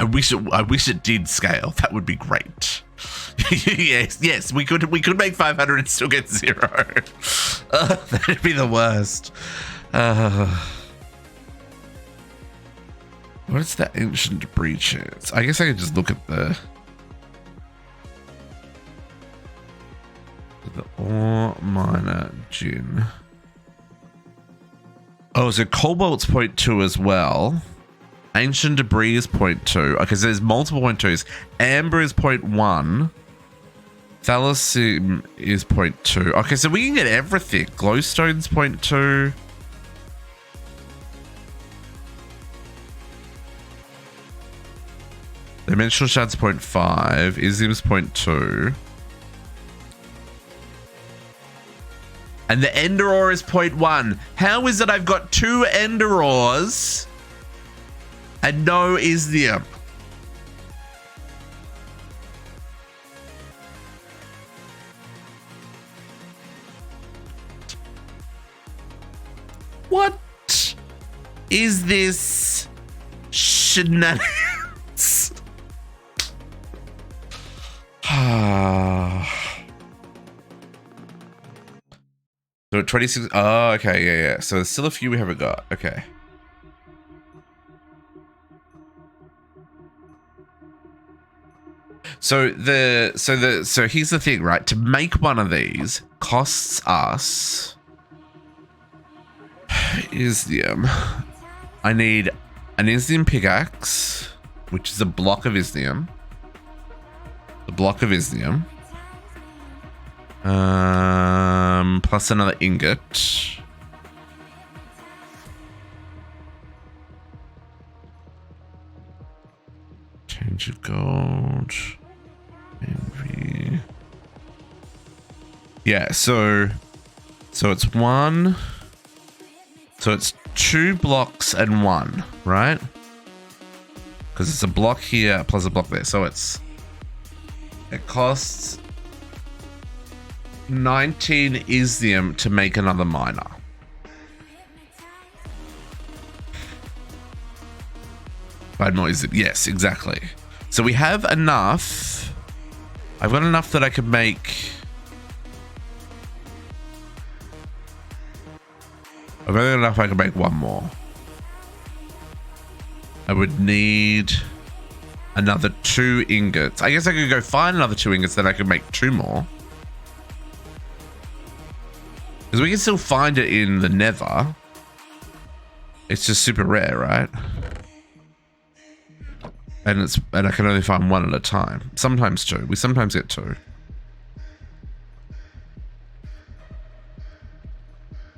wish it did scale. That would be great. yes, we could make 500 and still get 0. That'd be the worst. What is that ancient debris chance? I guess I could just look at the ore miner gin. Oh, so cobalt's 0.2 as well. Ancient debris is 0.2. Okay, so there's multiple 0.2s. Amber is 0.1. Thalassium is 0.2. Okay, so we can get everything. Glowstone's 0.2. Dimensional shard's 0.5. Iesnium's 0.2. And the ender ore is 0.1. How is it I've got 2 ender ores and no Iesnium? What is this shenanigans? So 26. Oh, okay, yeah. So there's still a few we haven't got. Okay. So here's the thing, right? To make one of these costs us Iesnium. I need an Iesnium pickaxe, which is a block of Iesnium. The block of Iesnium. Plus another ingot. Change of gold. Envy. Yeah, so it's 1. So it's 2 blocks and 1, right? Because it's a block here plus a block there. So it costs 19 Iesnium to make another miner. More is it? Yes, exactly. So we have enough. I've got enough that I could make. I've got enough I can make 1 more. I would need another 2 ingots. I guess I could go find another 2 ingots, then I could make 2 more. Because we can still find it in the nether. It's just super rare, right? And I can only find 1 at a time. Sometimes 2. We sometimes get 2.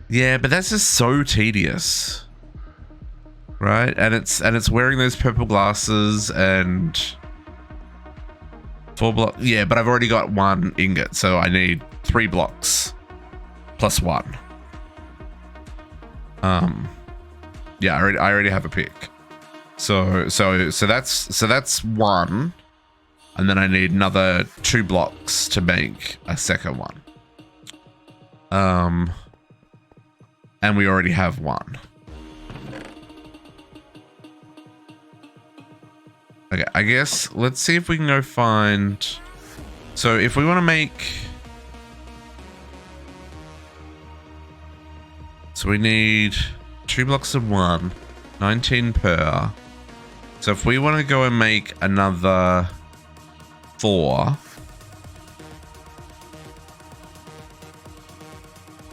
Yeah, but that's just so tedious. Right? And it's wearing those purple glasses and 4 blocks. Yeah, but I've already got 1 ingot, so I need 3 blocks plus 1. Yeah, I already have a pick. So that's 1, and then I need another 2 blocks to make a second one. And we already have 1. Okay, I guess let's see if we can go find. So if we want to make, so we need 2 blocks of 1, 19 per. So if we want to go and make another 4,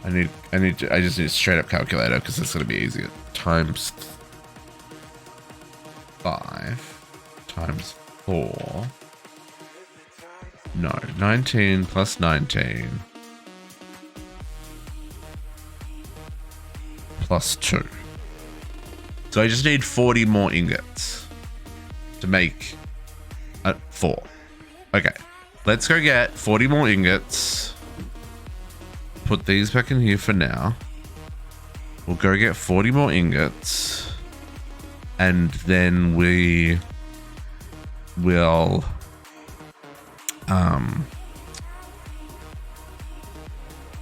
I just need a straight up calculator because it's going to be easier. Times 5 times 4. No, 19 plus 19 plus 2. So I just need 40 more ingots to make 4. Okay, let's go get 40 more ingots. Put these back in here for now. We'll go get 40 more ingots. And then we will and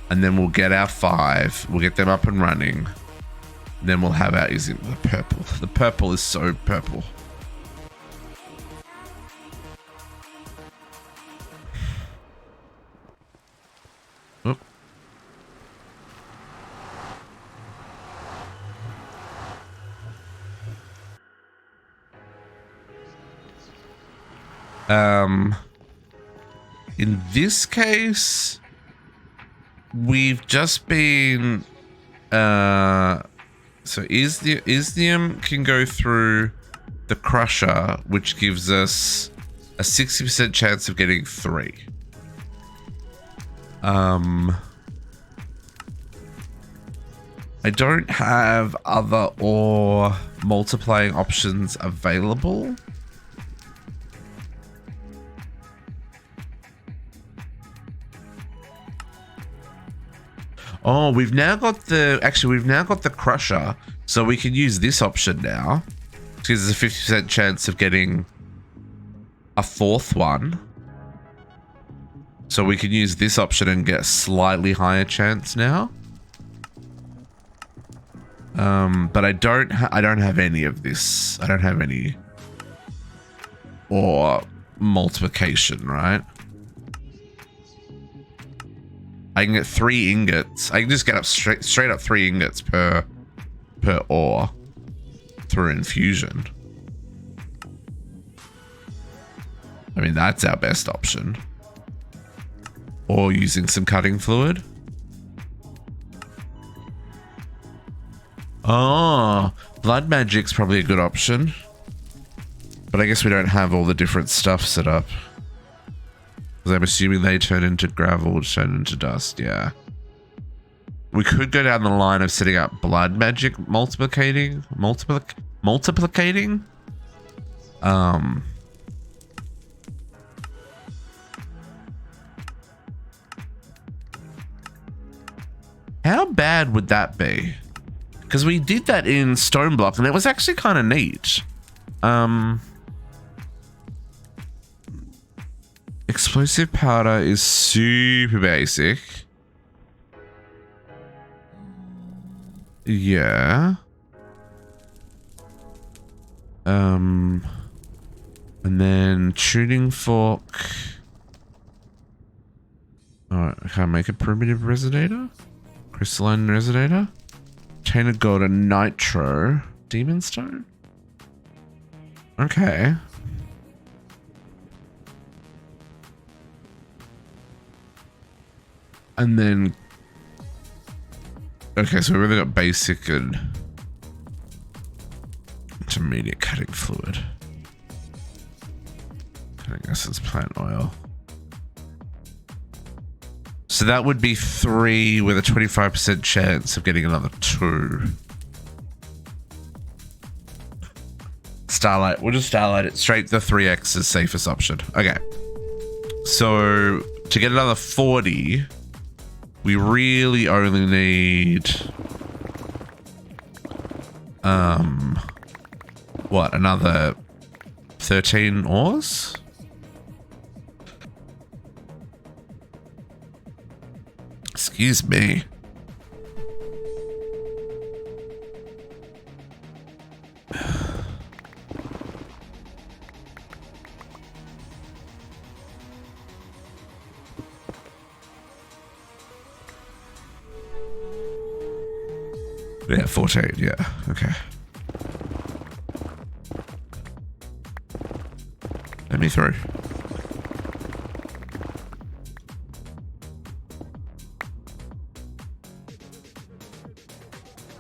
then we'll get our 5. We'll get them up and running. Then we'll have our the purple. The purple is so purple. In this case, we've just been so Iesnium can go through the crusher, which gives us a 60% chance of getting 3. I don't have other ore multiplying options available. Oh, we've now got the crusher, so we can use this option now. Because there's a 50% chance of getting a 4th one. So we can use this option and get a slightly higher chance now. But I don't have any of this. I don't have any or multiplication, right? I can get 3 ingots. I can just get up straight up 3 ingots per ore through infusion. I mean, that's our best option. Or using some cutting fluid. Oh, blood magic's probably a good option. But I guess we don't have all the different stuff set up. Because I'm assuming they turn into gravel, turn into dust, yeah. We could go down the line of setting up blood magic multiplicating. How bad would that be? Because we did that in Stone Block and it was actually kind of neat. Explosive powder is super basic. Yeah. And then tuning fork. Alright, I can't make a primitive resonator. Crystalline resonator. Tainted gold and nitro. Demon stone? Okay. And then... Okay, so we've really got basic and intermediate cutting fluid. Cutting essence, plant oil. So that would be 3 with a 25% chance of getting another 2. Starlight. We'll just starlight it straight. The 3x is safest option. Okay. So to get another 40, we really only need what, another 13 ores? Excuse me. Yeah, 14, yeah, okay. Let me through.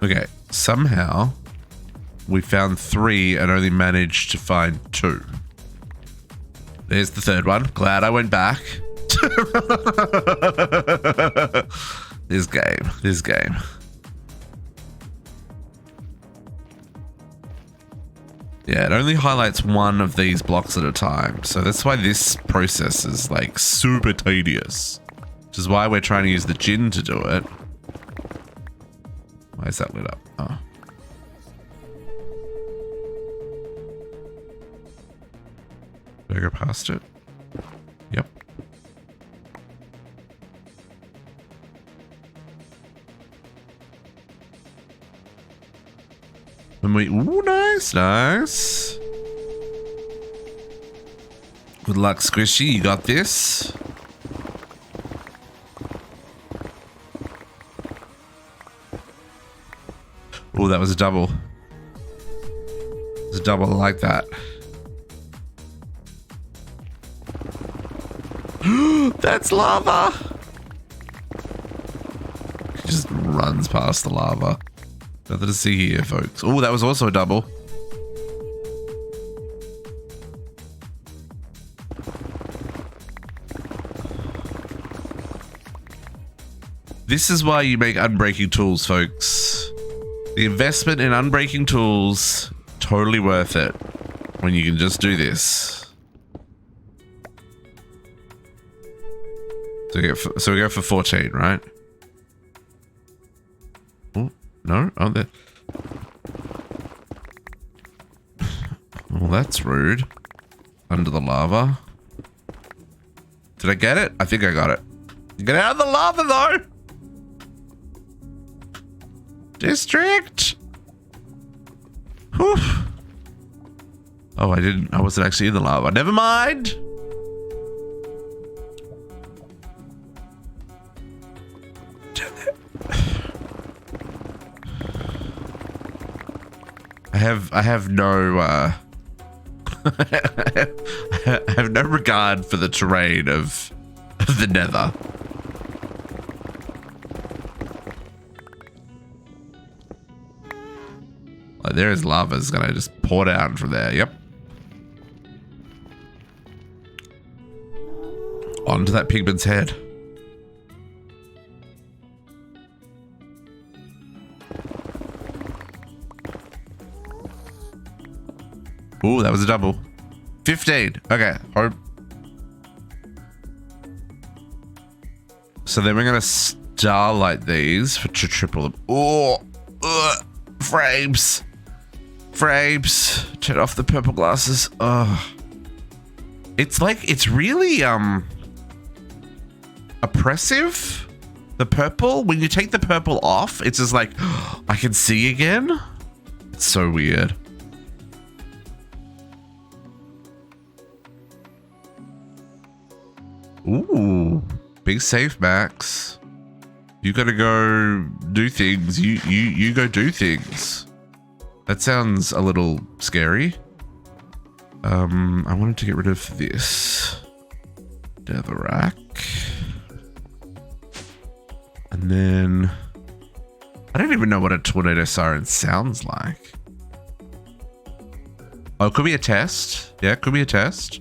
Okay, somehow we found 3 and only managed to find 2. There's the 3rd one. Glad I went back. This game. Yeah, it only highlights 1 of these blocks at a time. So that's why this process is like super tedious. Which is why we're trying to use the gin to do it. Why is that lit up? Oh. Did I go past it? Yep. And we, ooh, nice. Good luck, Squishy. You got this. Oh, that was a double. It was a double like that. That's lava. He just runs past the lava. Nothing to see here, folks. Oh, that was also a double. This is why you make unbreaking tools, folks. The investment in unbreaking tools, totally worth it when you can just do this. So we go for 14, right? Oh, no? Oh, there. Well, that's rude. Under the lava. Did I get it? I think I got it. Get out of the lava, though! District! Whew. Oh, I wasn't actually in the lava. Never mind! I have no I have no regard for the terrain of the Nether. Like, there is lava is gonna just pour down from there. Yep. Onto that pigment's head. Ooh, that was a double. 15. Okay. So then we're gonna starlight these to triple them. Oh, frames. Frames. Turn off the purple glasses. Oh. It's like, it's really oppressive. The purple, when you take the purple off, it's just like, oh, I can see again. It's so weird. Ooh, big save, Max. You gotta go do things. You go do things. That sounds a little scary. I wanted to get rid of this. Netherrack. And then I don't even know what a tornado siren sounds like. Oh, it could be a test. Yeah, it could be a test.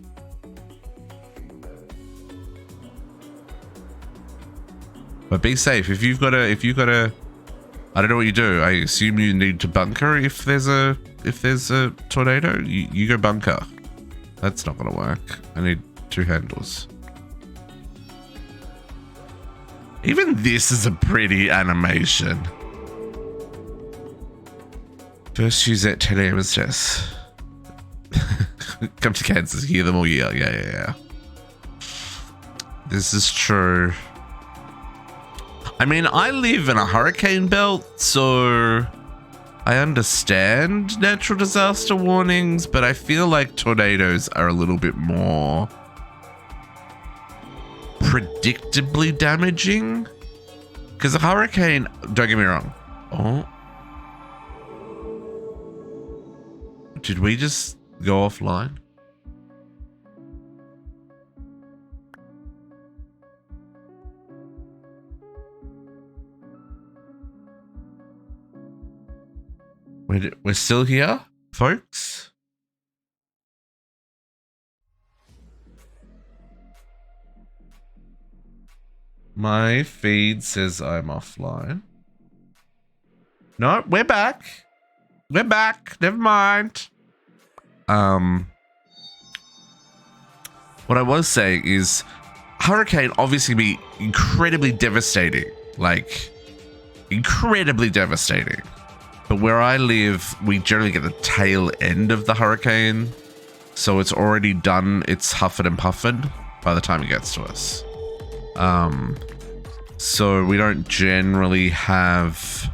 But be safe. If you've got a, I don't know what you do. I assume you need to bunker if there's a tornado. You go bunker. That's not gonna work. I need 2 handles. Even this is a pretty animation. First use at 10 AM is just come to Kansas, hear them all year. Yeah. This is true. I mean, I live in a hurricane belt, so I understand natural disaster warnings, but I feel like tornadoes are a little bit more predictably damaging. Because a hurricane, don't get me wrong. Oh. Did we just go offline? We're still here, folks. My feed says I'm offline. No, we're back. We're back. Never mind. What I was saying is, hurricane obviously be incredibly devastating. Like, incredibly devastating. But where I live, we generally get the tail end of the hurricane. So it's already done its huffing and puffing by the time it gets to us. So we don't generally have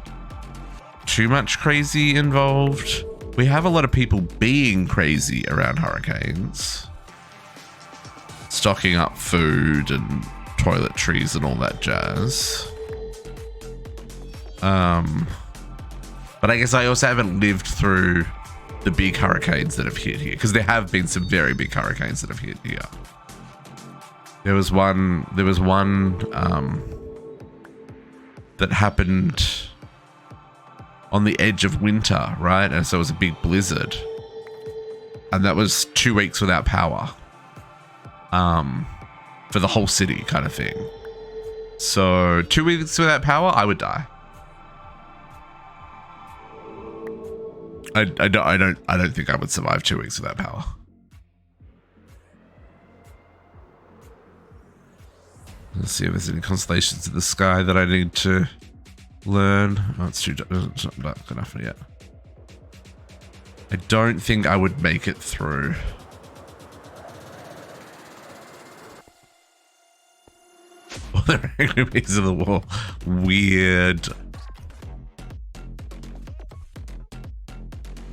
too much crazy involved. We have a lot of people being crazy around hurricanes. Stocking up food and toiletries and all that jazz. But I guess I also haven't lived through the big hurricanes that have hit here, because there have been some very big hurricanes that have hit here. There was one that happened on the edge of winter, right? And so it was a big blizzard. And that was 2 weeks without power. For the whole city kind of thing. So 2 weeks without power, I would die. I don't think I would survive 2 weeks without power. Let's see if there's any constellations in the sky that I need to learn. Oh, it's not dark enough yet. I don't think I would make it through. Oh, they're angry pieces of the wall. Weird.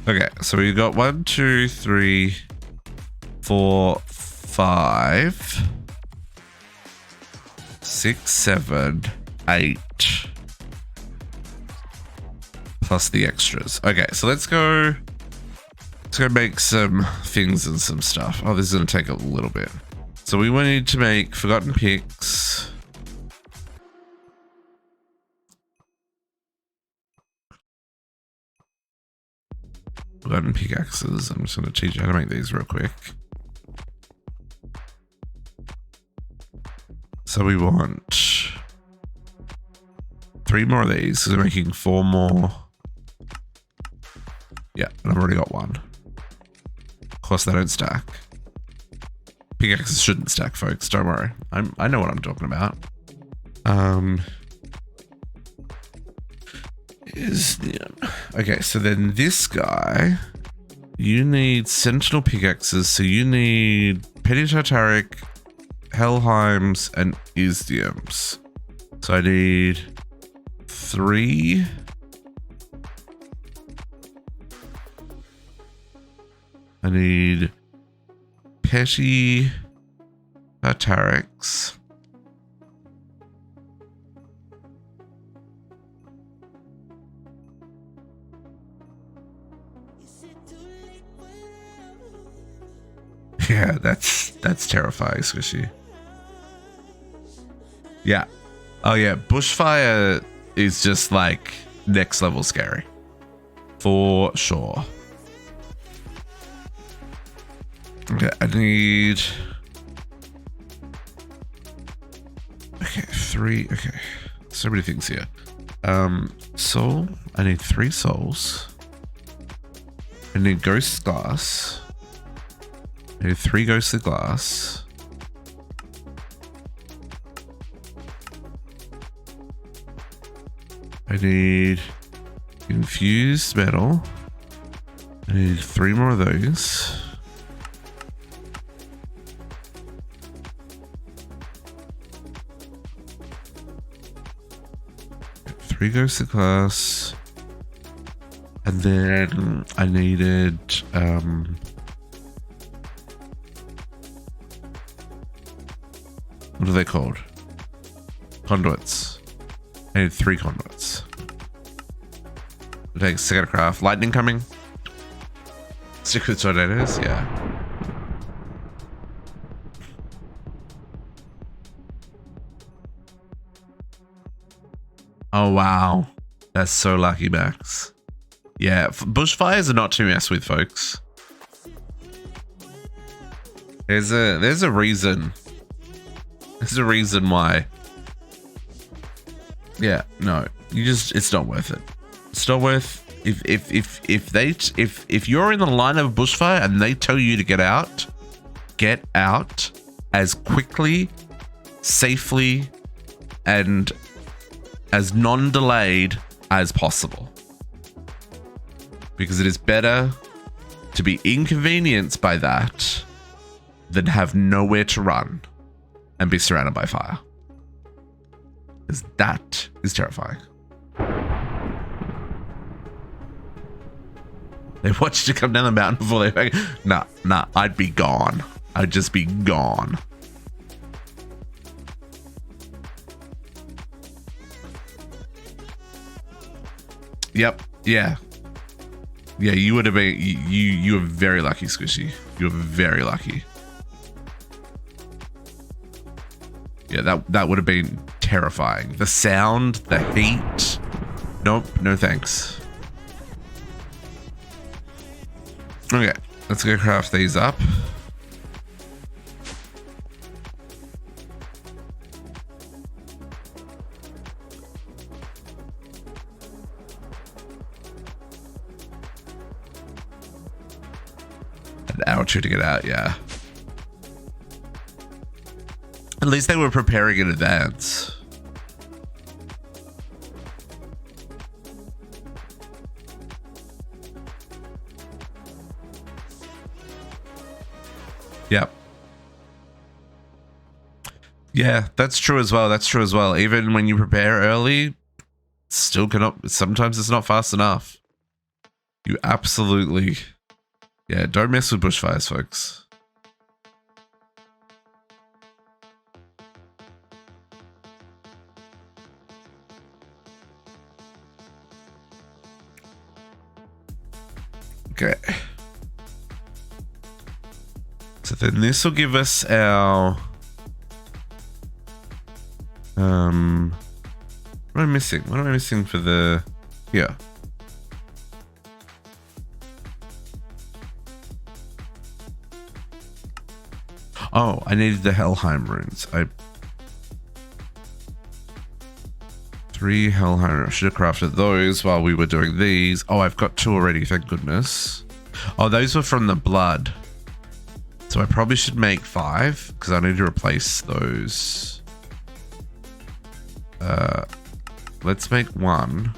Okay, so we got 1, 2, 3, 4, 5, 6, 7, 8. Plus the extras. Okay, so let's go make some things and some stuff. Oh, this is gonna take a little bit. So we need to make forgotten picks. Forgotten pickaxes. I'm just gonna teach you how to make these real quick. So we want 3 more of these, so we're making 4 more. Yeah, and I've already got 1. Of course, they don't stack. Pickaxes shouldn't stack, folks. Don't worry. I know what I'm talking about. Iesnium. Okay, so then this guy, you need sentinel pickaxes, so you need Pentataric, Helheims, and Iesniums. So I need 3. I need Petty Atarics. Yeah, that's terrifying, Squishy. Yeah. Oh yeah, bushfire is just like next level scary. For sure. Okay, I need... Okay, 3... Okay, so many things here. Soul. I need 3 souls. I need ghost glass. I need 3 ghostly glass. I need infused metal. I need 3 more of those. Three ghostly glass. And then I needed what are they called? Conduits. I need 3 conduits. It takes a second to craft. Lightning coming. Stick with tornadoes, yeah. Oh wow. That's so lucky, Max. Yeah, bushfires are not to mess with, folks. There's a reason. There's a reason why. Yeah, no. It's not worth it. It's not worth if you're in the line of a bushfire and they tell you to get out as quickly, safely, and as non-delayed as possible. Because it is better to be inconvenienced by that than have nowhere to run and be surrounded by fire. Because that is terrifying. They watched you come down the mountain before they... Nah, I'd be gone. I'd just be gone. Yep, yeah. Yeah, you would have been... You were very lucky, Squishy. You were very lucky. Yeah, that would have been terrifying. The sound, the heat. Nope, no thanks. Okay, let's go craft these up. An hour or two to get out, yeah. At least they were preparing in advance. Yep. Yeah, that's true as well. That's true as well. Even when you prepare early, still cannot. Sometimes it's not fast enough. You absolutely. Yeah, don't mess with bushfires, folks. Okay. So then this will give us our what am I missing? What am I missing for the here? Oh, I needed the Helheim runes. 3 Helheim. I should have crafted those while we were doing these. Oh, I've got 2 already, thank goodness. Oh, those were from the blood. So I probably should make 5 because I need to replace those. Let's make 1.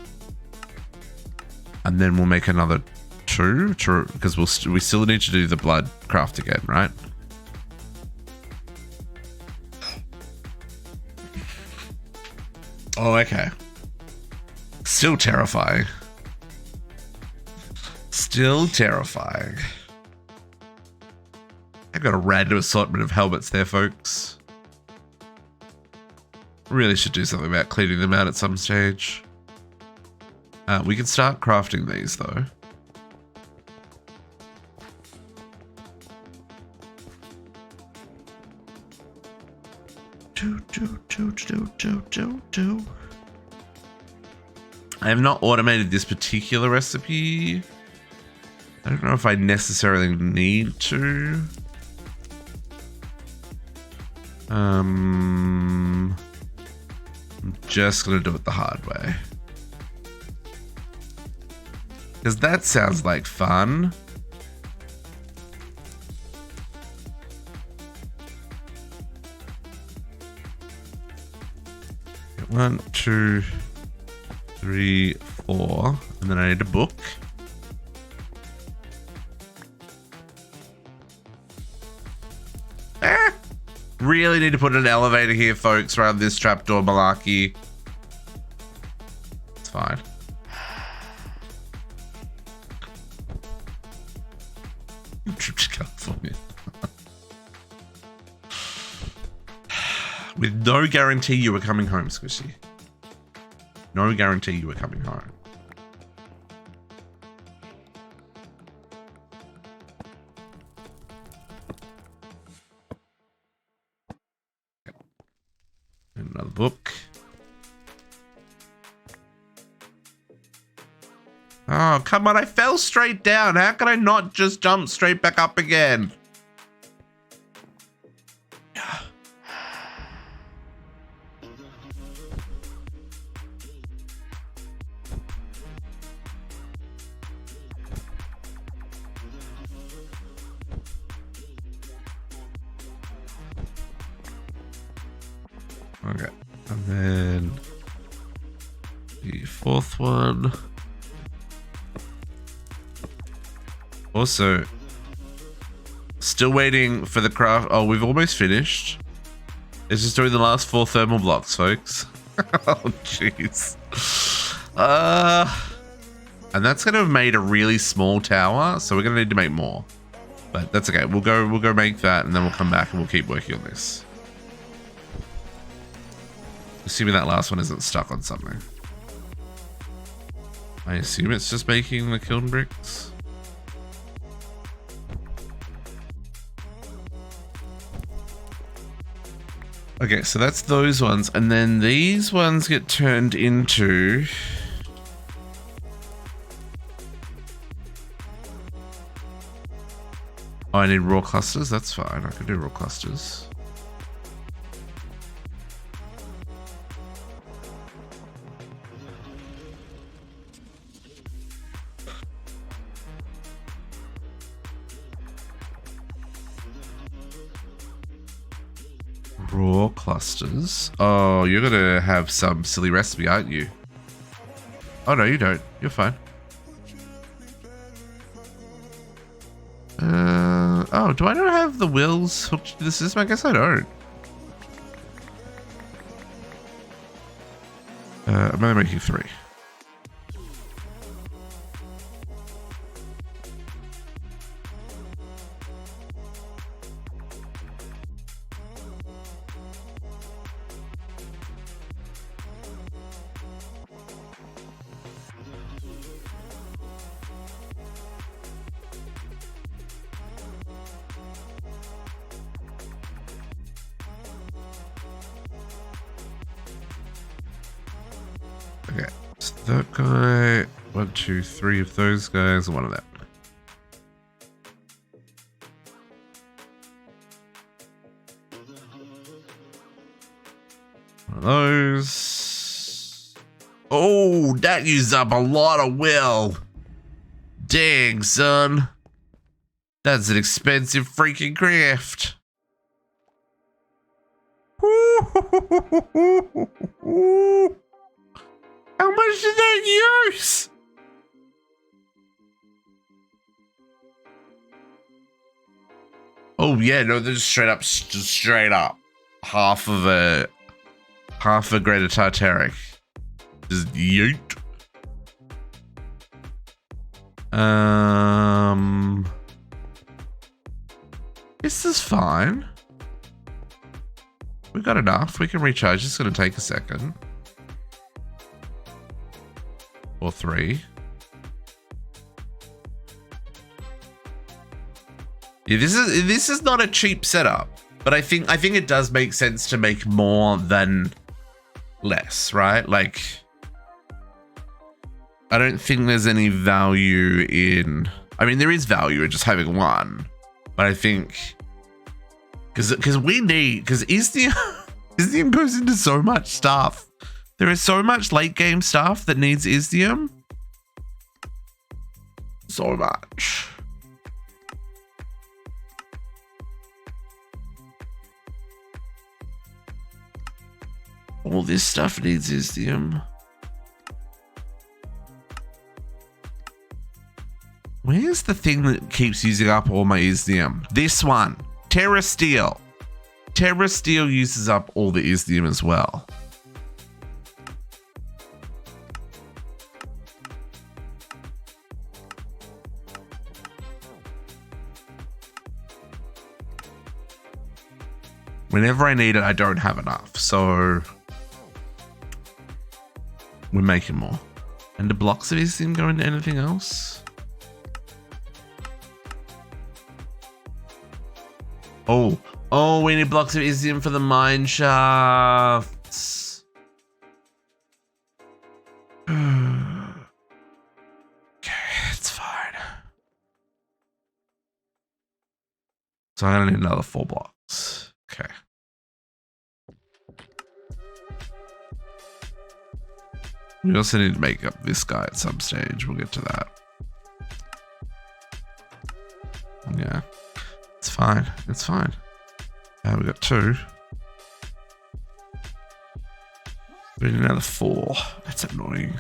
And then we'll make another 2 because we still need to do the blood craft again, right? Oh, okay. Still terrifying. Still terrifying. I've got a random assortment of helmets there, folks. Really should do something about cleaning them out at some stage. We can start crafting these, though. I have not automated this particular recipe. I don't know if I necessarily need to. I'm just gonna do it the hard way. Because that sounds like fun. One, 2, 3, 4, and then I need a book. Really need to put an elevator here, folks, around this trapdoor malarkey. It's fine. Trip to California. With no guarantee you were coming home, Squishy. No guarantee you were coming home. Another book. Oh, come on. I fell straight down. How can I not just jump straight back up again? Okay, and then the 4th one. Also, still waiting for the craft. Oh, we've almost finished. It's just doing the last 4 thermal blocks, folks. Oh, jeez. And that's gonna have made a really small tower, so we're gonna need to make more. But that's okay. We'll go make that, and then we'll come back and we'll keep working on this. Assuming that last one isn't stuck on something. I assume it's just making the kiln bricks. Okay, so that's those ones. And then these ones get turned into... Oh, I need raw clusters? That's fine. I can do raw clusters. Raw clusters. Oh, you're gonna have some silly recipe, aren't you? Oh no, you don't. You're fine. Oh, do I not have the wheels hooked to the system? I guess I don't. I'm only making 3. Okay, so that guy, 1, 2, 3 of those guys, and 1 of them. One of those. Oh, that used up a lot of will. Dang, son. That's an expensive freaking craft. How much did that use? Oh yeah, no, they're just straight up. Half of a Greater Tartaric. Just yeet. This is fine. We've got enough. We can recharge. It's gonna take a second. Or 3. Yeah, this is not a cheap setup, but I think it does make sense to make more than less, right? Like, I don't think there's any value in. I mean, there is value in just having 1, but I think because Iesnium goes into so much stuff. There is so much late game stuff that needs Iesnium. So much. All this stuff needs Iesnium. Where's the thing that keeps using up all my Iesnium? This one. Terra Steel. Terra Steel uses up all the Iesnium as well. Whenever I need it, I don't have enough, so we're making more. And the blocks of Iesnium go into anything else? Oh, we need blocks of Iesnium for the mine shafts. Okay, it's fine. So I'm gonna need another 4 blocks. Okay. We also need to make up this guy at some stage. We'll get to that. Yeah. It's fine. It's fine. We got 2. We need another 4. That's annoying.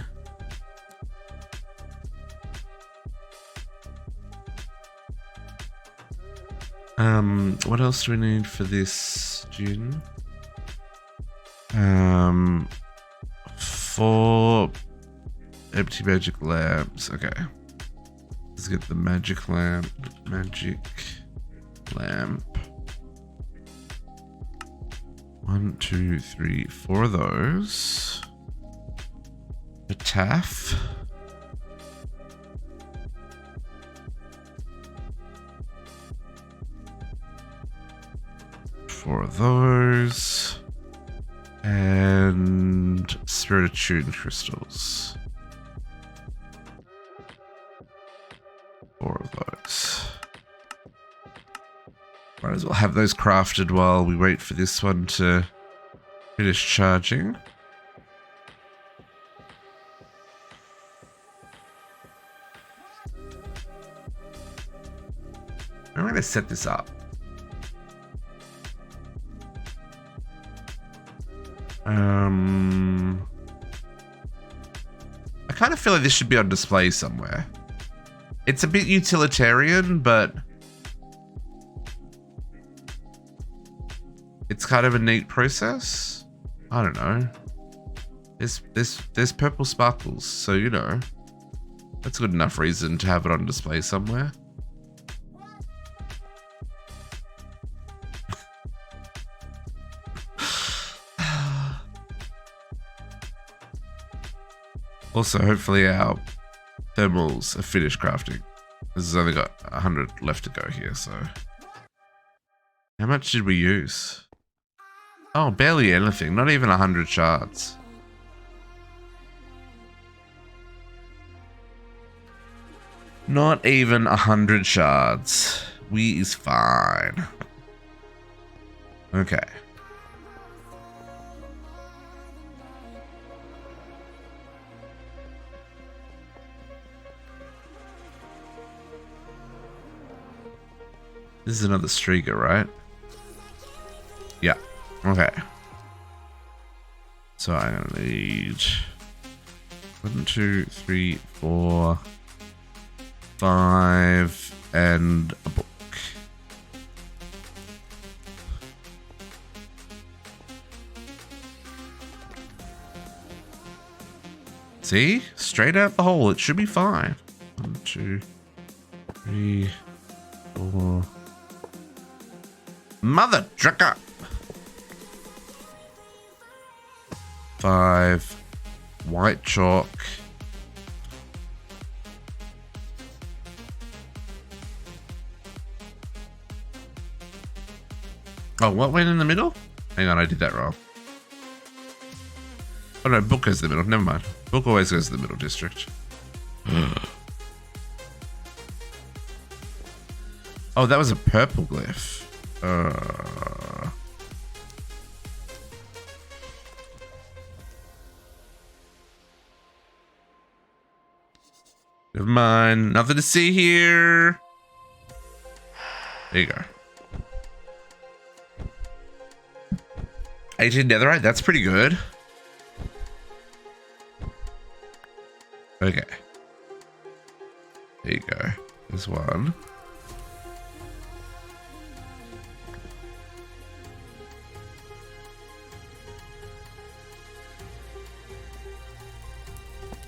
What else do we need for this gin? 4 empty magic lamps. Okay. Let's get the magic lamp. Magic lamp. 1, 2, 3, 4 of those. A taff. Four of those. And Spirit Attuned crystals. 4 of those. Might as well have those crafted while we wait for this one to finish charging. I'm going to set this up. I kind of feel like this should be on display somewhere. It's a bit utilitarian, but it's kind of a neat process. I don't know. There's purple sparkles, so you know, that's a good enough reason to have it on display somewhere. Also, hopefully our thermals are finished crafting. This has only got 100 left to go here, so. How much did we use? Oh, barely anything. Not even 100 shards. Not even 100 shards. We is fine. Okay. This is another streaker, right? Yeah. Okay. So I'm gonna need 1, 2, 3, 4, 5, and a book. See? Straight out the hole. It should be fine. 1, 2, 3, 4. Mother trucker. 5. White chalk. Oh, what went in the middle? Hang on, I did that wrong. Oh no, book goes in the middle. Never mind. Book always goes to the middle district. Oh, that was a purple glyph. Never mind. Nothing to see here. There you go. 18 netherite. That's pretty good. Okay. There you go. There's one.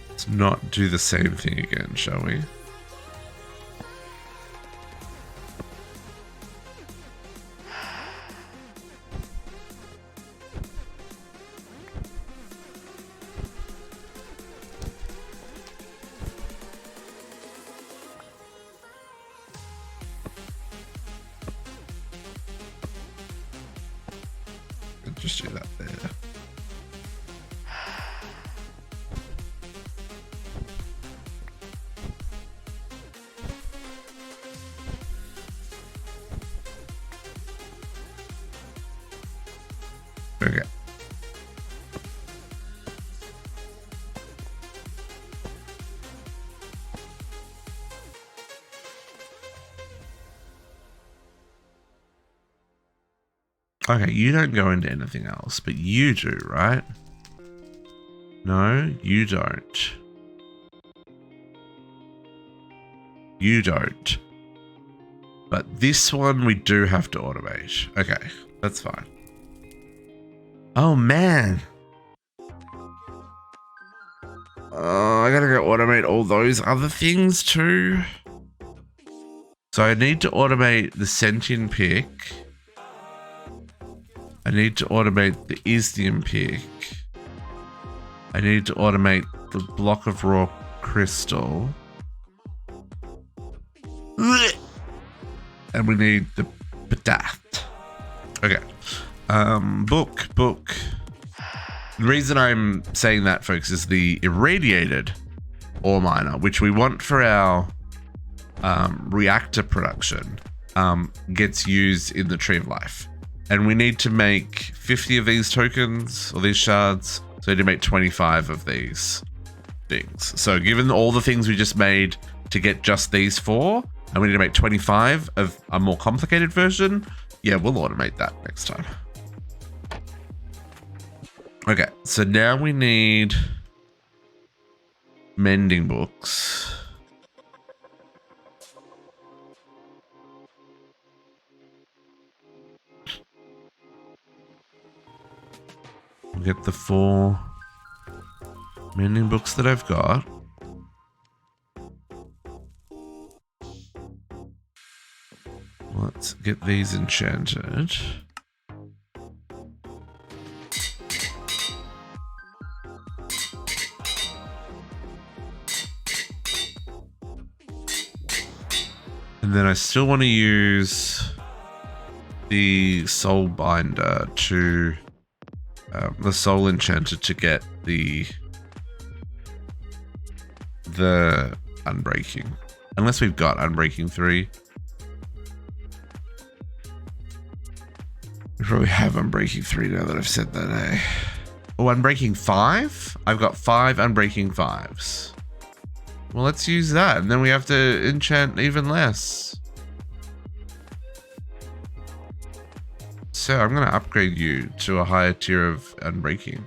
Let's not do the same thing again, shall we? Just do that there. Okay. Okay, you don't go into anything else, but you do, right? No, you don't. You don't. But this one we do have to automate. Okay, that's fine. Oh man. I gotta go automate all those other things too. So I need to automate the sentient pick. I need to automate the Iesnium pick. I need to automate the block of raw crystal. And we need the Padath. Okay. Book. The reason I'm saying that, folks, is the irradiated ore miner, which we want for our reactor production, gets used in the Tree of Life. And we need to make 50 of these tokens, or these shards, so we need to make 25 of these things. So given all the things we just made to get just these 4, and we need to make 25 of a more complicated version, yeah, we'll automate that next time. Okay, so now we need mending books. We'll get the 4 mending books that I've got. Let's get these enchanted. And then I still want to use the soul binder to the soul enchanter to get the unbreaking, unless we've got unbreaking 3. We probably have unbreaking 3 now that I've said that, eh? Oh, unbreaking 5? I've got 5 unbreaking 5s. Well, let's use that, and then we have to enchant even less. So I'm going to upgrade you to a higher tier of unbreaking.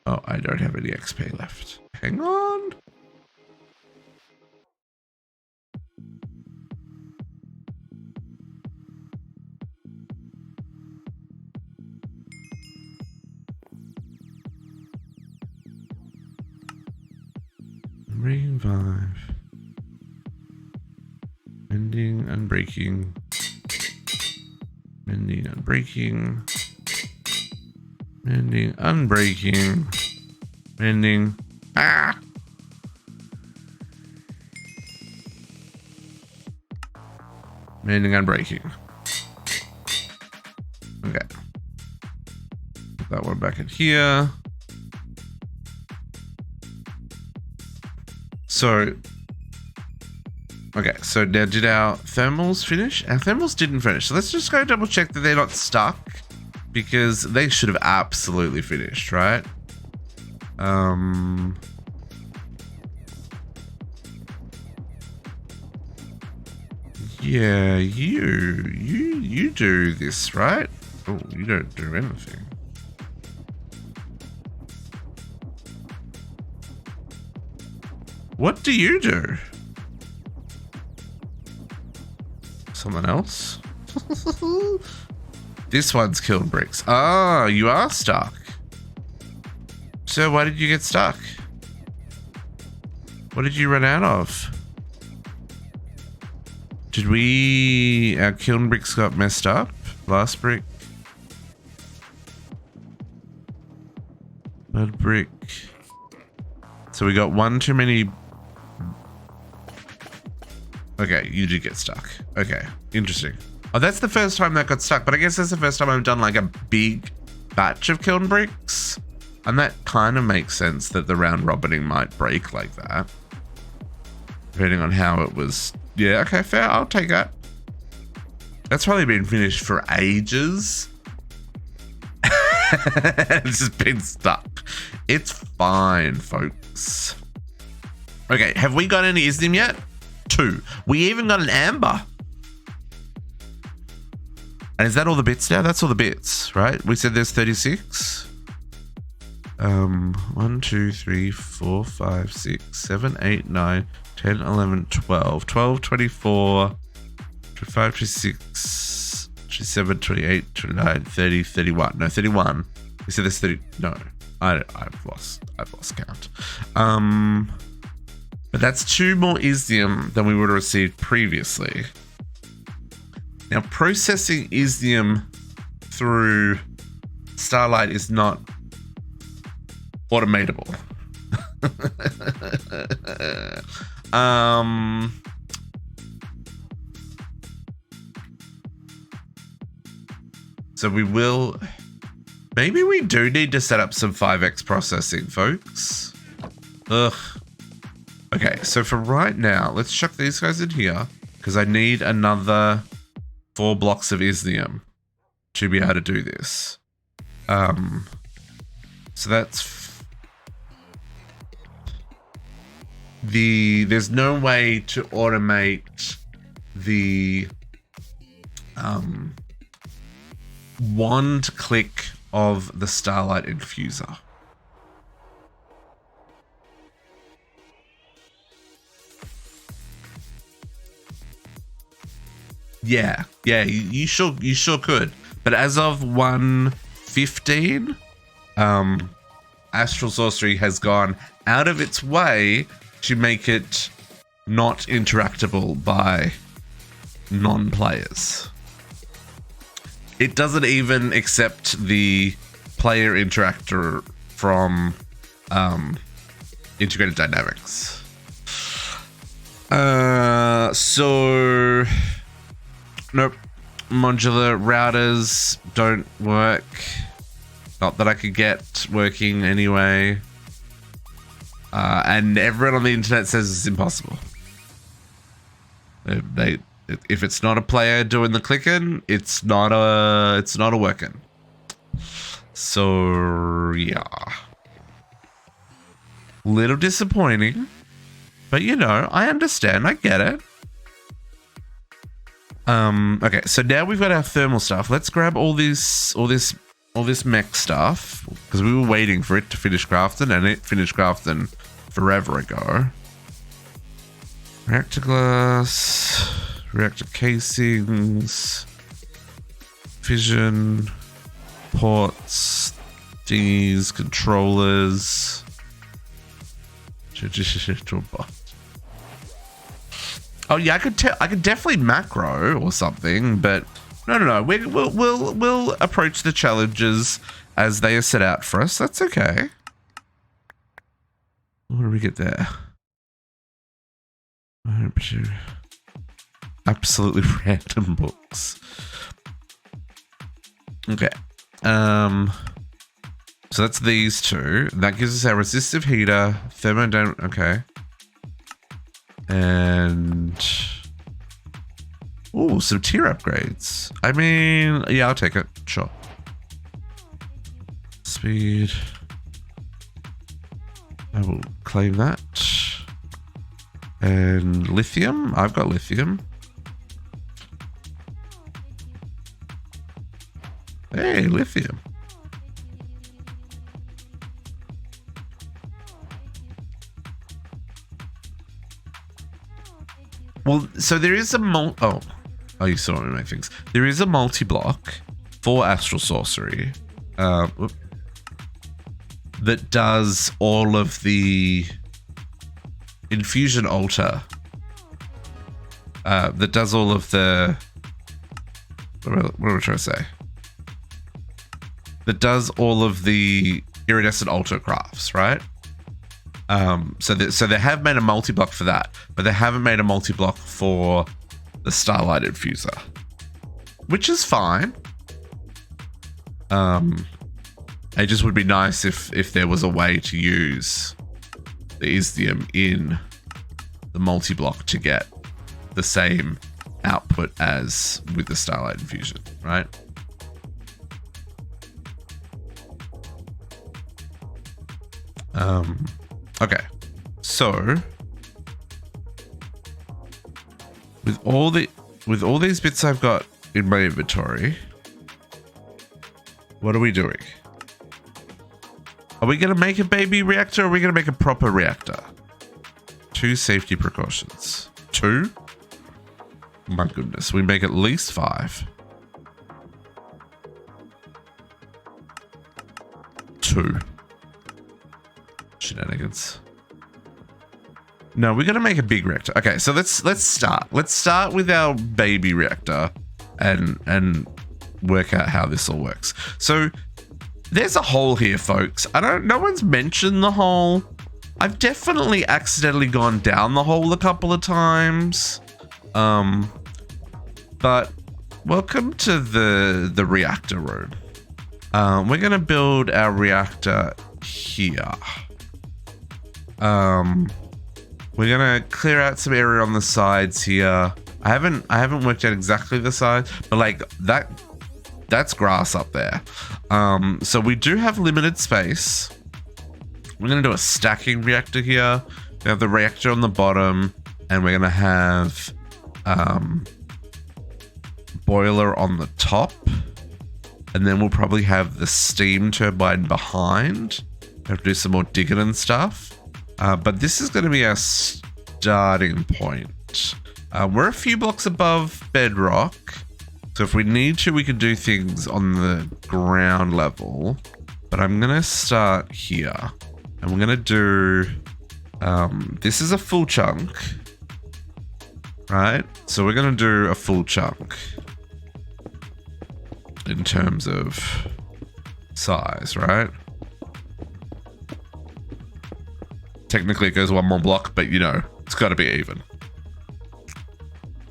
Oh, I don't have any XP left. Hang on. Unbreaking 5. Mending, unbreaking. Mending, unbreaking. Mending, unbreaking. Mending. Ah! Mending, unbreaking. Okay. Put that one back in here. So, okay, so now did our thermals finish? Our thermals didn't finish. So let's just go double check that they're not stuck, because they should have absolutely finished, right? Yeah, you do this, right? Oh, you don't do anything. What do you do? Someone else? This one's kiln bricks. Ah, you are stuck. So why did you get stuck? What did you run out of? Did our kiln bricks got messed up? Last brick. Mud brick. So we got one too many. Okay, you did get stuck. Okay, interesting. Oh, that's the first time that got stuck, but I guess that's the first time I've done like a big batch of kiln bricks. And that kind of makes sense that the round robining might break like that. Depending on how it was. Yeah, okay, fair. I'll take that. That's probably been finished for ages. It's just been stuck. It's fine, folks. Okay, have we got any Iesnium yet? 2. We even got an amber. And is that all the bits now? That's all the bits, right? We said there's 36. 1, 2, 3, 4, 5, 6, 7, 8, 9, 10, 11, 12. 12, 24, 25, 26, 27, 28, 29, 30, 31. No, 31. We said there's 30. No, I've lost count. But that's 2 more Iesnium than we would have received previously. Now, processing Iesnium through Starlight is not automatable. So we will... Maybe we do need to set up some 5x processing, folks. Ugh. Okay, so for right now, let's chuck these guys in here because I need another 4 blocks of Iesnium to be able to do this. So that's there's no way to automate the wand click of the Starlight Infuser. Yeah, you sure could. But as of 1.15, Astral Sorcery has gone out of its way to make it not interactable by non-players. It doesn't even accept the player interactor from Integrated Dynamics. So nope, modular routers don't work. Not that I could get working anyway. And everyone on the internet says it's impossible. If it's not a player doing the clicking, it's not a working. So yeah, little disappointing, but you know, I understand. I get it. Okay, so now we've got our thermal stuff. Let's grab all this mech stuff because we were waiting for it to finish crafting, and it finished crafting forever ago. Reactor glass, reactor casings, fission ports, these controllers. Oh yeah, I could definitely macro or something, but no. We'll approach the challenges as they are set out for us. That's okay. What do we get there? Absolutely random books. Okay. So that's these two. That gives us our resistive heater, thermodynamic. Okay. And some tier upgrades. I mean, yeah, I'll take it. Sure. Speed. I will claim that. And lithium. I've got lithium. Hey, lithium. Well, so there is a oh, you saw me make things. There is a multi-block for Astral Sorcery that does all of the infusion altar. That does all of the what am I trying to say? That does all of the iridescent altar crafts, right? So they have made a multi-block for that, but they haven't made a multi-block for the Starlight Infuser, which is fine. It just would be nice if there was a way to use the Iesnium in the multi-block to get the same output as with the Starlight Infusion, right? Okay, so with all these bits I've got in my inventory, what are we doing? Are we gonna make a baby reactor or are we gonna make a proper reactor? 2 safety precautions. 2? My goodness, we make at least 5. 2. Shenanigans. No, we're gonna make a big reactor. Okay, so let's start. Let's start with our baby reactor and work out how this all works. So there's a hole here, folks. No one's mentioned the hole. I've definitely accidentally gone down the hole a couple of times. But welcome to the reactor room. We're gonna build our reactor here. We're gonna clear out some area on the sides here. I haven't worked out exactly the size, but like that's grass up there. So we do have limited space. We're gonna do a stacking reactor here. We have the reactor on the bottom, and we're gonna have boiler on the top, and then we'll probably have the steam turbine behind. Have to do some more digging and stuff. But this is going to be our starting point. We're a few blocks above bedrock, so if we need to, we can do things on the ground level. But I'm going to start here, and we're going to do... this is a full chunk, right? So we're going to do a full chunk in terms of size, right? Technically it goes one more block, but you know, it's got to be even.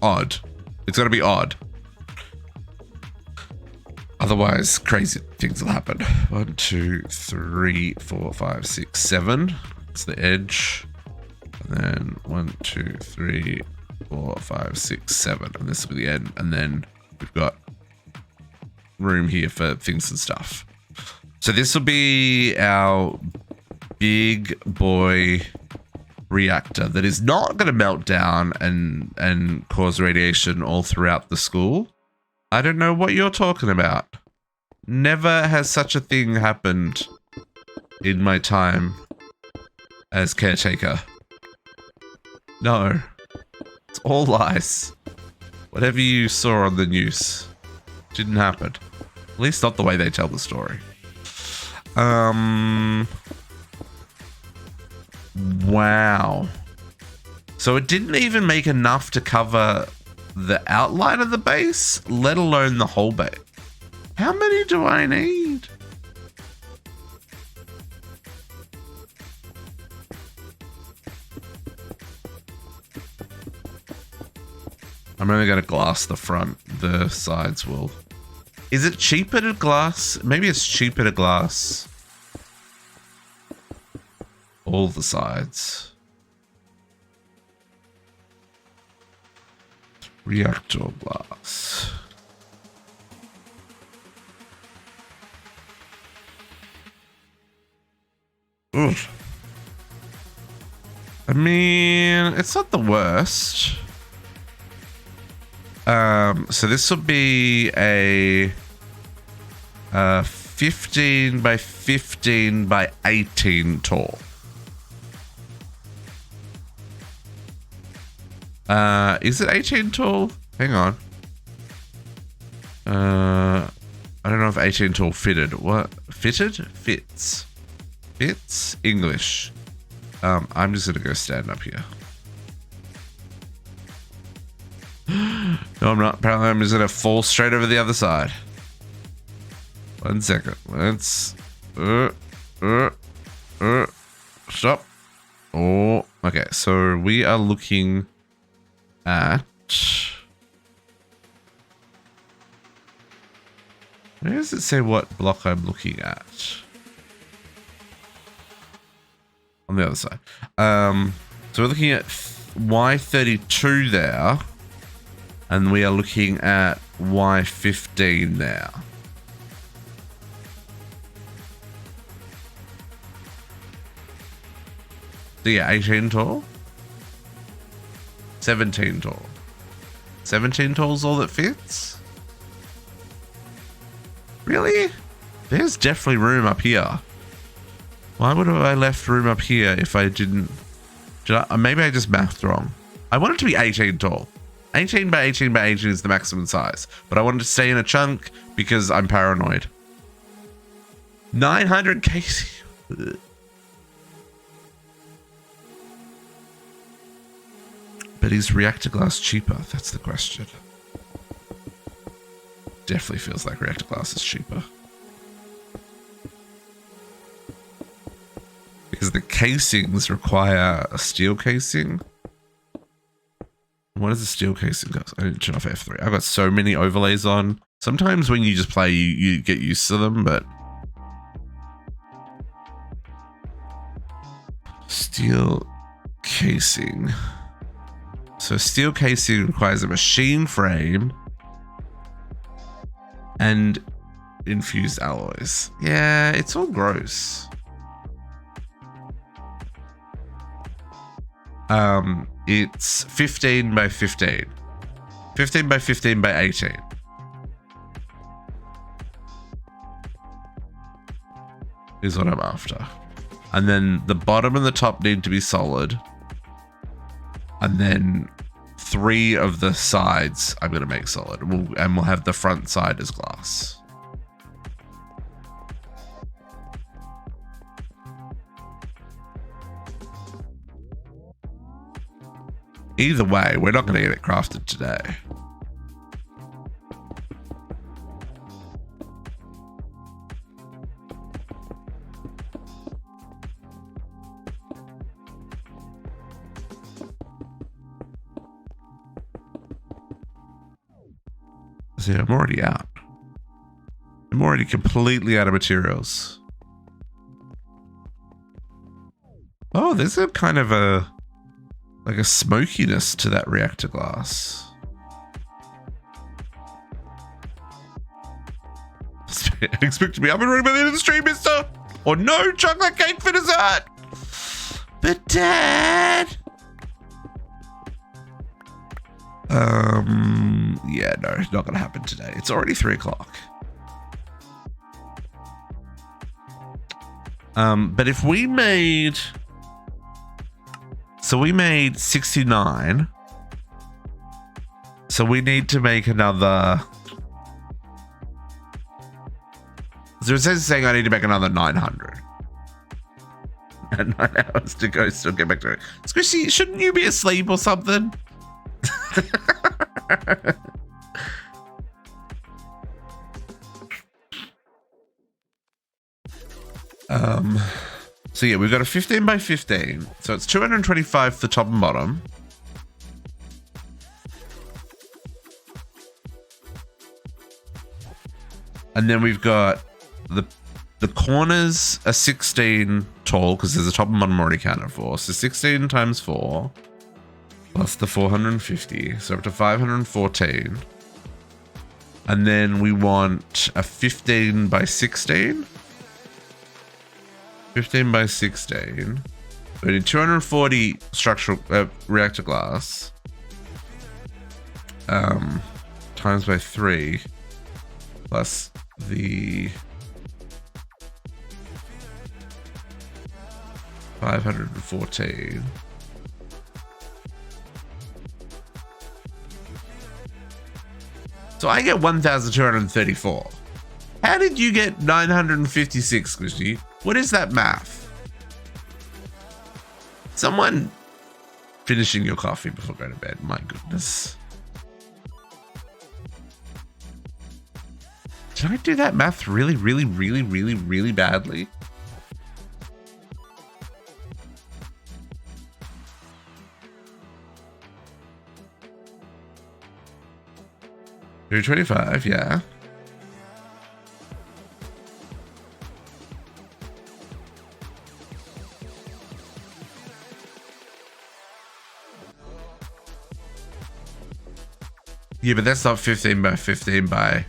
Odd. It's got to be odd. Otherwise, crazy things will happen. 1, 2, 3, 4, 5, 6, 7. It's the edge. And then 1, 2, 3, 4, 5, 6, 7. And this will be the end. And then we've got room here for things and stuff. So this will be our big boy reactor that is not going to melt down and cause radiation all throughout the school. I don't know what you're talking about. Never has such a thing happened in my time as caretaker. No, it's all lies. Whatever you saw on the news didn't happen. At least not the way they tell the story. Wow. So it didn't even make enough to cover the outline of the base, let alone the whole base. How many do I need? I'm only going to glass the front. The sides will... Is it cheaper to glass? Maybe it's cheaper to glass all the sides. Reactor glass. Oof. I mean, it's not the worst. So this will be a 15 by 15 by 18 tall. Is it 18 tall? Hang on. I don't know if 18 tall fitted. What? Fitted? Fits. Fits? English. I'm just gonna go stand up here. No, I'm not. Apparently I'm just gonna fall straight over the other side. 1 second. Let's... stop. Oh, okay. So we are looking at... Where does it say what block I'm looking at? On the other side. So we're looking at Y32 there. And we are looking at Y15 there. So yeah, 18 tall. 17 tall. 17 tall is all that fits? Really? There's definitely room up here. Why would I left room up here if I didn't... maybe I just mathed wrong. I want it to be 18 tall. 18 by 18 by 18 is the maximum size. But I wanted to stay in a chunk because I'm paranoid. 900 kc. But is reactor glass cheaper? That's the question. Definitely feels like reactor glass is cheaper. Because the casings require a steel casing. what does the steel casing cost? I didn't turn off F3. I've got so many overlays on. Sometimes when you just play, you get used to them, but steel casing. So steel casing requires a machine frame and infused alloys. Yeah, it's all gross. It's 15 by 15. 15 by 15 by 18. Is what I'm after. And then the bottom and the top need to be solid. And then 3 of the sides I'm going to make solid. And we'll have the front side as glass. Either way, we're not going to get it crafted today. See, I'm already out. I'm already completely out of materials. Oh, there's a kind of a like a smokiness to that reactor glass. Expect to be up and running by the end of the stream, mister. Or no chocolate cake for dessert. But Dad. Yeah, no, it's not gonna happen today. It's already 3 o'clock. But if we made, so we made 69. So we need to make another. So it says saying I need to make another 900. And 9 hours to go, still get back to it. Squishy, shouldn't you be asleep or something? So yeah, we've got a 15 by 15. So it's 225 for the top and bottom. And then we've got the corners are 16 tall because there's a top and bottom already counted for. So 16 times 4 plus the 450. So up to 514. And then we want a 15 by 16. 15 by 16. We need 240 structural reactor glass. Times by 3. Plus the 514. So I get 1,234. How did you get 956, Squishy? What is that math? Someone finishing your coffee before going to bed. My goodness. Did I do that math really, really, really, really, really badly? $225, yeah. Yeah, but that's not 15 by 15 by...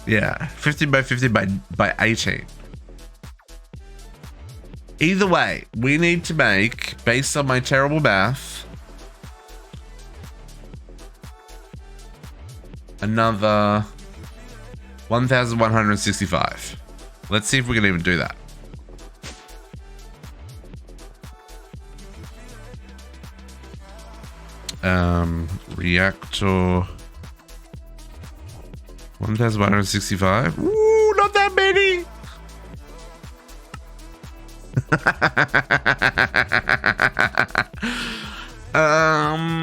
Yeah, 15 by 15 by 18. Either way, we need to make, based on my terrible math, another 1,165. Let's see if we can even do that. Reactor 1,165. Ooh, not that many. I'm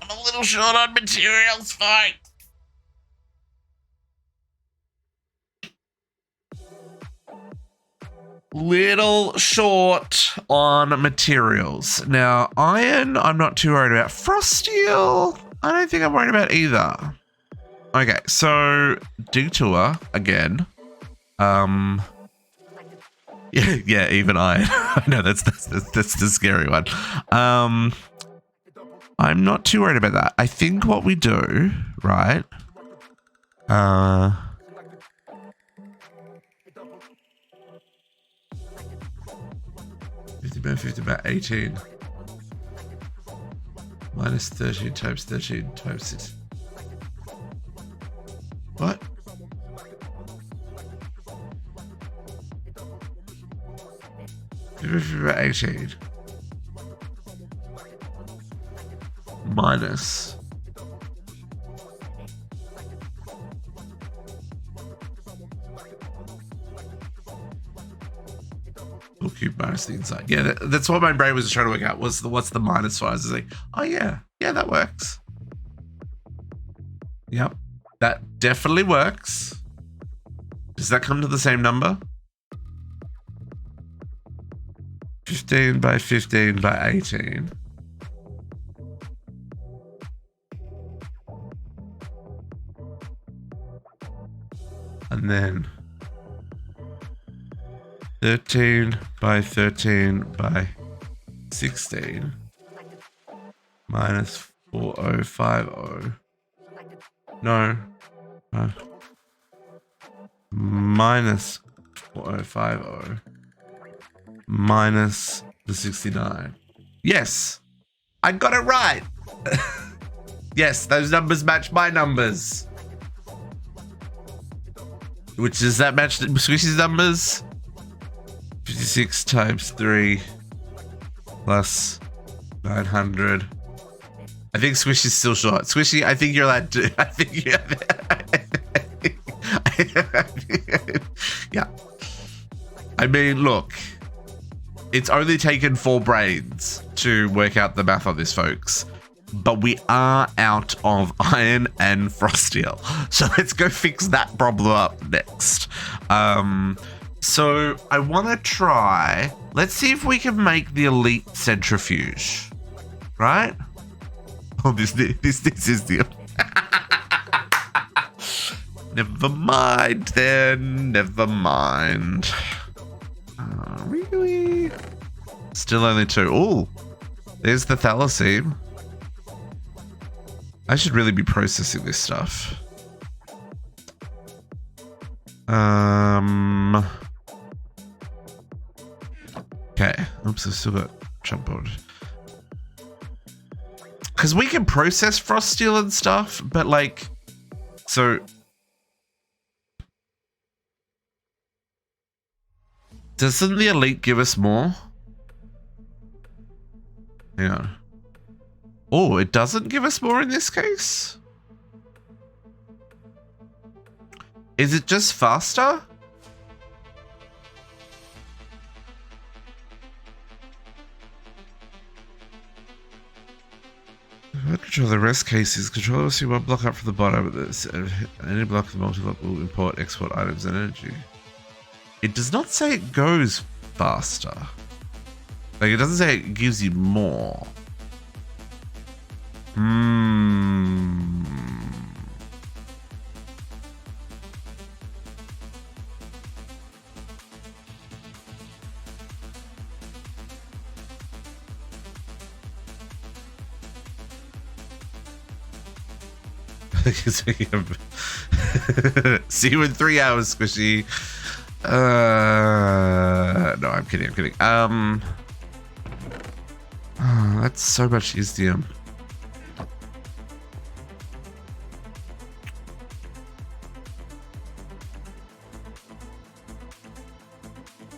a little short on materials, fight. Little short on materials. Now, iron, I'm not too worried about. Frost steel, I don't think I'm worried about either. Okay, so dig tour again. Yeah, even iron. I know that's the scary one. I'm not too worried about that. I think what we do, right? 50 by 50 by 18. Minus 13 times 13 times 6. What? By 18. Minus. Cube minus the inside. Yeah, that's what my brain was trying to work out. What's the minus for? I was like, oh yeah, that works. Yep, that definitely works. Does that come to the same number? 15 by 15 by 18. And then 13 by 13 by 16 minus 4050. No. Minus 4050 minus the 69. Yes, I got it right. Yes, those numbers match my numbers. Which does that match Squishy's numbers? 56 times 3 plus 900. I think Squishy's still short. Squishy, I think you're allowed to. I think you're. Yeah. I mean, look. It's only taken 4 brains to work out the math on this, folks. But we are out of iron and frost steel. So let's go fix that problem up next. So I want to try. Let's see if we can make the elite centrifuge. Right? Oh, this is the. Never mind then. Never mind. Really? Still only 2. Oh, there's the thalassine. I should really be processing this stuff. Okay. Oops, I've still got jump board. Because we can process frost steel and stuff, but like, so. Doesn't the elite give us more? Hang on. Oh, it doesn't give us more in this case? Is it just faster? Control the rest cases. Controller will see one block up from the bottom. Any block of the multi-block will import, export items and energy. It does not say it goes faster. Like, it doesn't say it gives you more. See you in 3 hours, Squishy. No, I'm kidding. Oh, that's so much Iesnium.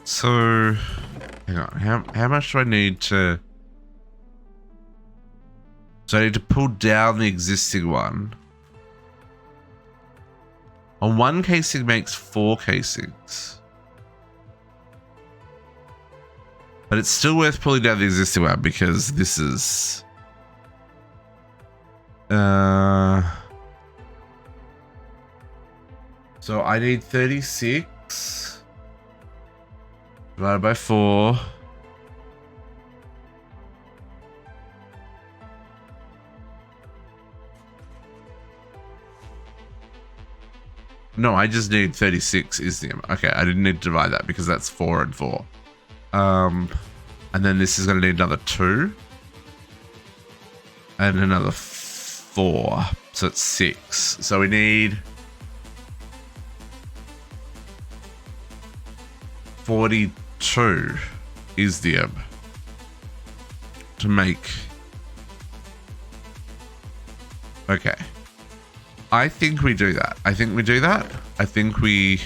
So, hang on. How much do I need to? So I need to pull down the existing one. On 1 casing makes 4 casings. But it's still worth pulling down the existing one because this is... So I need 36. Divided by 4. No, I just need 36 Iesnium. Okay, I didn't need to divide that because that's 4 and 4. And then this is going to need another 2. And another 4. So it's 6. So we need 42 Iesnium to make. Okay. I think we do that. I think we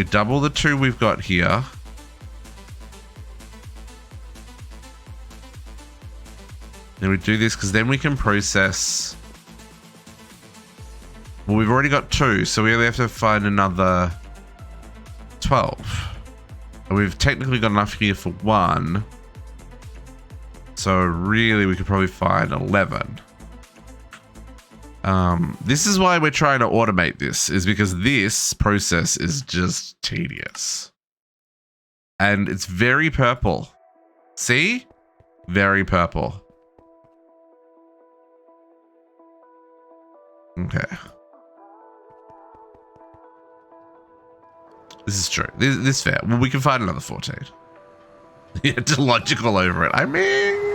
double the 2 we've got here. Then we do this because then we can process. Well, we've already got 2, so we only have to find another 12. And we've technically got enough here for 1. So really we could probably find 11. This is why we're trying to automate this, is because this process is just tedious. And it's very purple. See? Very purple. Okay. This is true. This is fair. Well, we can find another 14. Yeah, it's logical over it. I mean...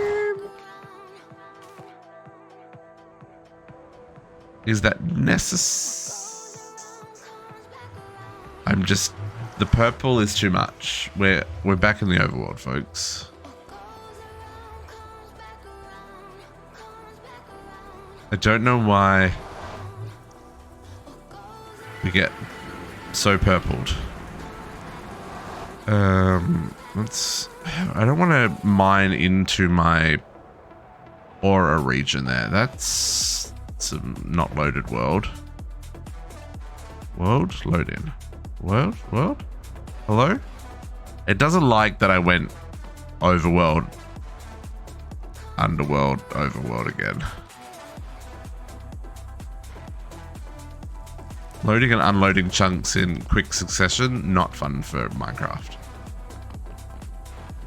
Is that necessary? I'm just... The purple is too much. We're back in the overworld, folks. I don't know why we get so purpled. Let's... I don't want to mine into my aura region there. That's... It's a not loaded world. World? Load in. World? World? Hello? It doesn't like that I went overworld. Underworld, overworld again. Loading and unloading chunks in quick succession, not fun for Minecraft.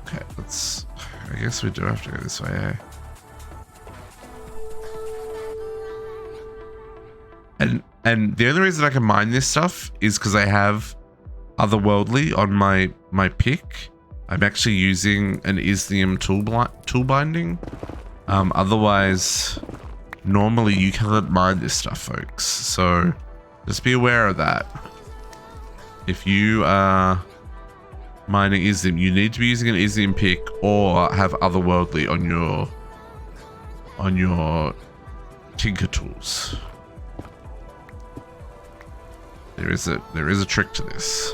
Okay, let's... I guess we do have to go this way, eh? And the only reason I can mine this stuff is because I have otherworldly on my pick. I'm actually using an Iesnium tool binding. Otherwise, normally you can't mine this stuff, folks. So just be aware of that. If you are mining Iesnium, you need to be using an Iesnium pick or have otherworldly on your tinker tools. There is a trick to this.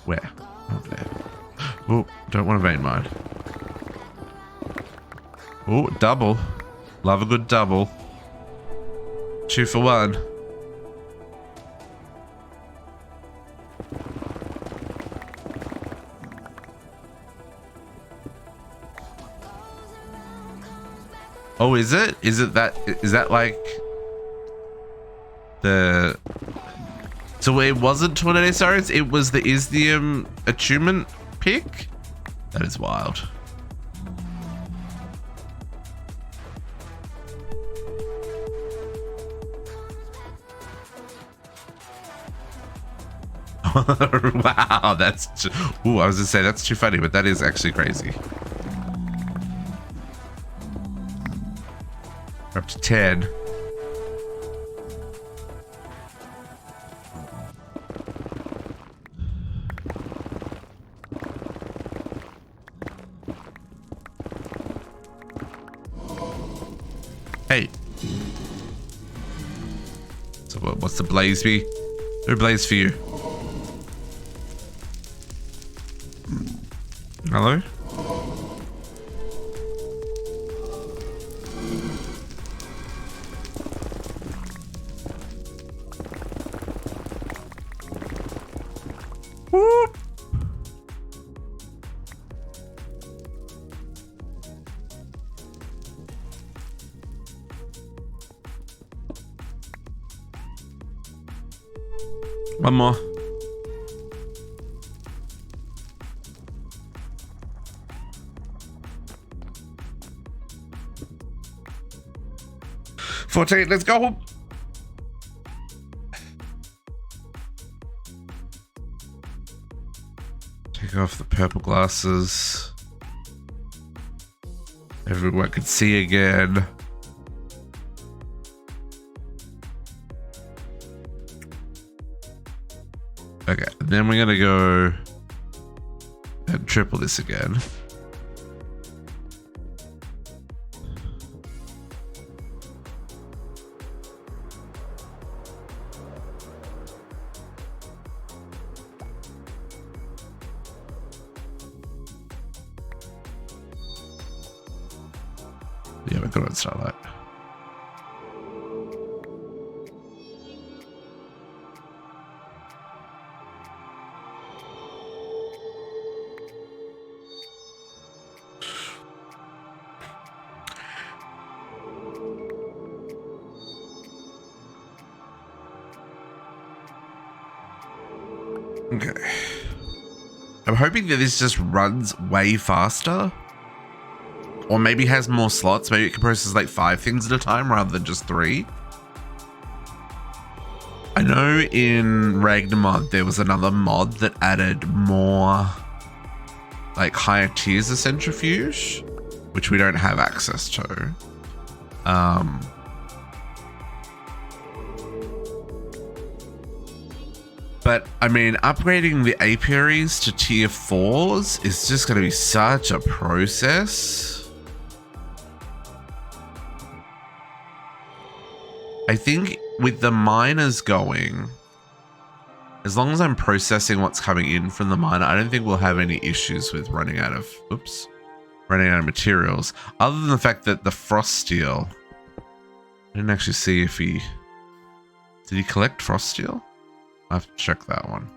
Where? Oh, there. Oh, don't want to vein mine. Oh, double. Love a good double. 2 for 1. Oh, is it? Is that like the... So it wasn't Tornado Sirens, it was the Iesnium attunement pick? That is wild. Wow, that's... Ooh, I was gonna say that's too funny, but that is actually crazy. We're up to 10. Hey. So what's the blaze be? Who blaze for you? Hello? Whoop. One more. $14, let's go. Take off the purple glasses. Everyone can see again. Okay, and then we're gonna go and triple this again. Yeah, we're good on Starlight. Okay. I'm hoping that this just runs way faster. Or maybe has more slots. Maybe it can process like 5 things at a time rather than just 3. I know in Ragnarmod there was another mod that added more like higher tiers of centrifuge, which we don't have access to. But I mean, upgrading the apiaries to tier 4s is just going to be such a process. I think with the miners going, as long as I'm processing what's coming in from the miner, I don't think we'll have any issues with running out of, running out of materials. Other than the fact that the frost steel, I didn't actually see if did he collect frost steel? I have to check that one.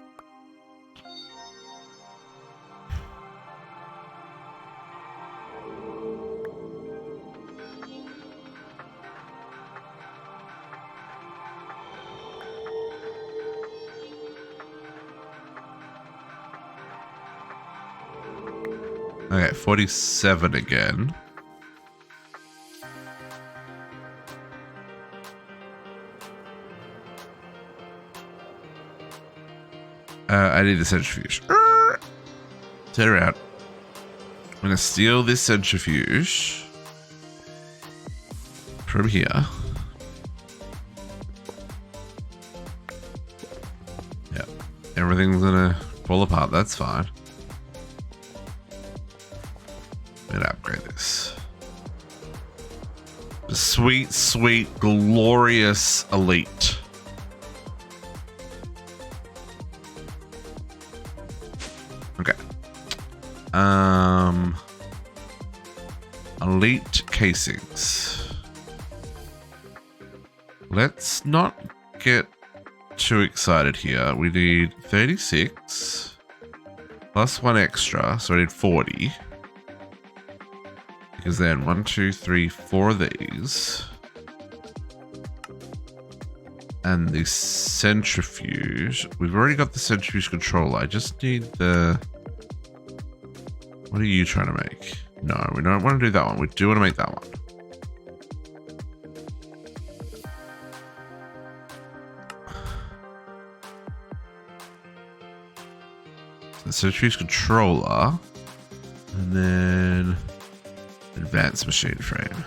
Okay, 47 again. I need a centrifuge. Turn around. I'm going to steal this centrifuge from here. Yep. Everything's going to fall apart. That's fine. I'm going to upgrade this. The sweet, sweet, glorious elite. Okay. Elite casings. Let's not get too excited here. We need 36 plus 1 extra, so I need 40. Because then 1, 2, 3, 4 of these. And the centrifuge. We've already got the centrifuge controller. I just need the... What are you trying to make? No, we don't want to do that one. We do want to make that one. So the centrifuge controller. And then advanced machine frame.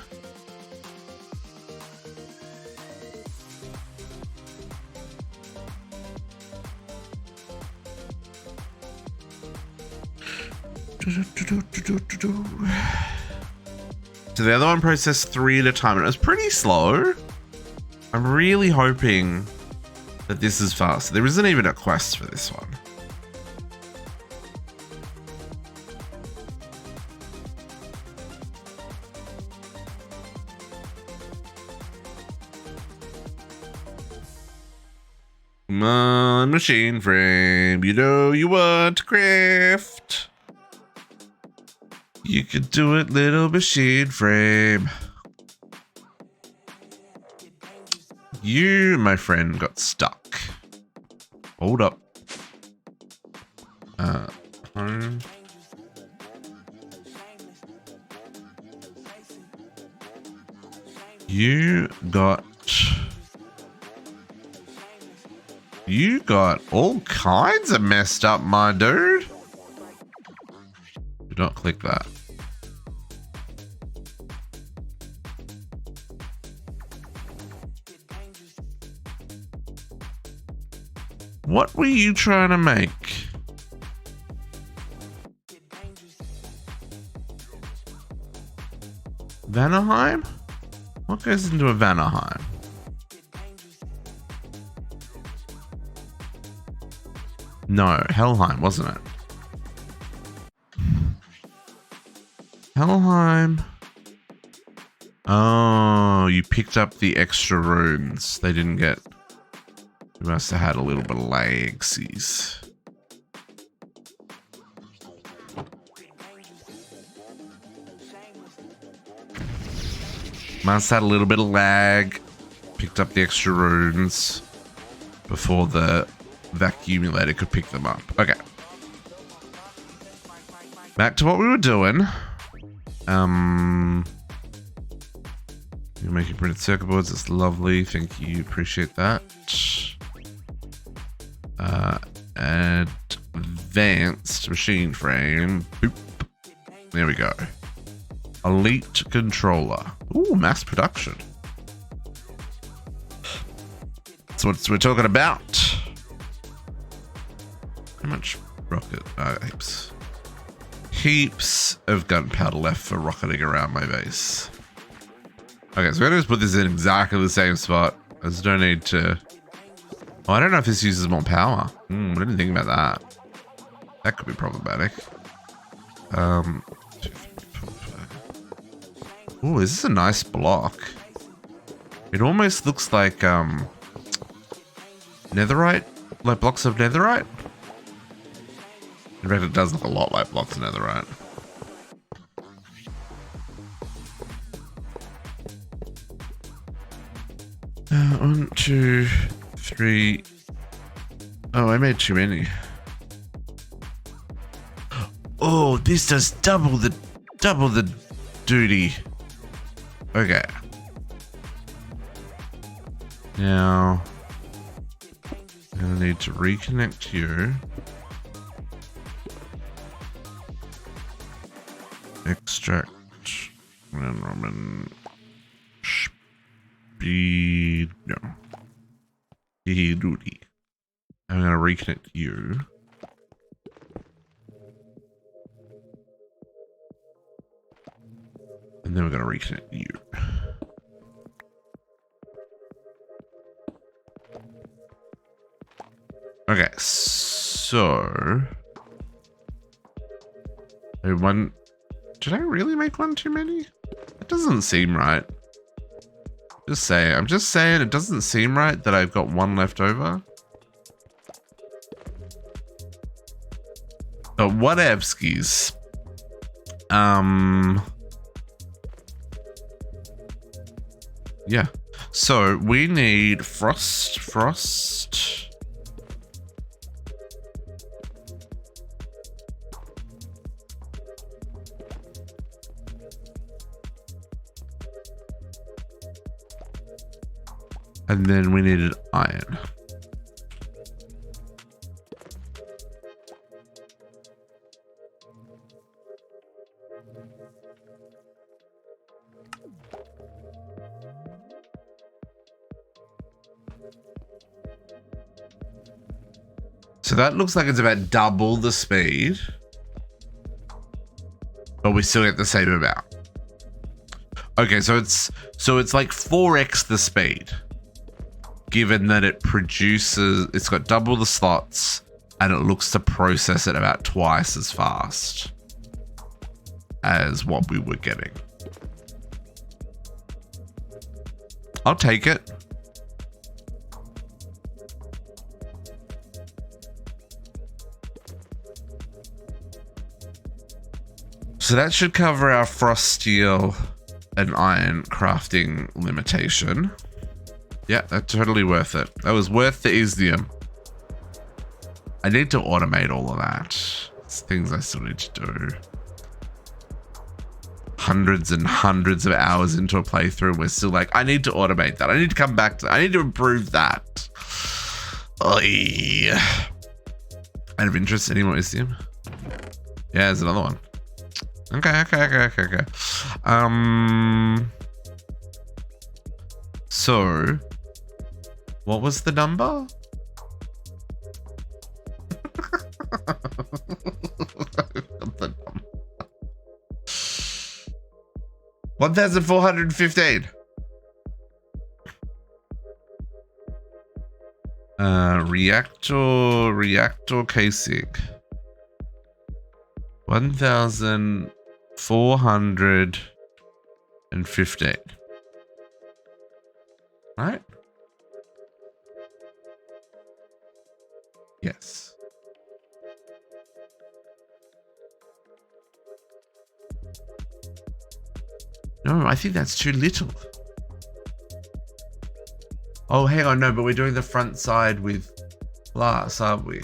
So the other one processed 3 at a time and it was pretty slow. I'm really hoping that this is fast. There isn't even a quest for this one. Come on, machine frame. You know you want to craft. You could do it, little machine frame. You, my friend, got stuck. Hold up. Home. You got all kinds of messed up, my dude. Do not click that. What were you trying to make? Vanaheim? What goes into a Vanaheim? No, Helheim, wasn't it? Helheim. Oh, you picked up the extra runes. They didn't get... You must have had a little bit of lagsies. Must have had a little bit of lag. Picked up the extra runes before the vacuumulator could pick them up. Okay. Back to what we were doing. You're making printed circuit boards. It's lovely. Thank you. Appreciate that. Advanced machine frame. Boop. There we go. Elite controller. Ooh, mass production. That's what we're talking about. How much rocket? Heaps. Heaps of gunpowder left for rocketing around my base. Okay, so we're going to just put this in exactly the same spot. There's no need to... Oh, I don't know if this uses more power. I didn't think about that. That could be problematic. Oh, this is a nice block. It almost looks like netherite, like blocks of netherite. In fact, it does look a lot like blocks of netherite. One, two, three. Oh, I made too many. Oh, this does double the duty. Okay. Now, I'm gonna need to reconnect you. Extract Ramen speed. No. Duty. I'm gonna reconnect you. And then we're gonna reconnect you. Okay, so did I really make one too many? It doesn't seem right. I'm just saying it doesn't seem right that I've got one left over. But whatevskis. Yeah. So we need frost. And then we needed iron. So that looks like it's about double the speed, but we still get the same amount. Okay, so it's like 4x the speed, given that it's got double the slots and it looks to process it about twice as fast as what we were getting. I'll take it. So that should cover our frost, steel, and iron crafting limitation. Yeah, that's totally worth it. That was worth the Iesnium. I need to automate all of that. It's things I still need to do. Hundreds and hundreds of hours into a playthrough, we're still like, I need to automate that. I need to come back to that. I need to improve that. Oy. Out of interest, any more Iesnium? Yeah, there's another one. Okay. So, what was the number? 1,415. Reactor casing. 1,415. Right? Yes. No, I think that's too little. Oh, hang on, no, but we're doing the front side with glass, aren't we?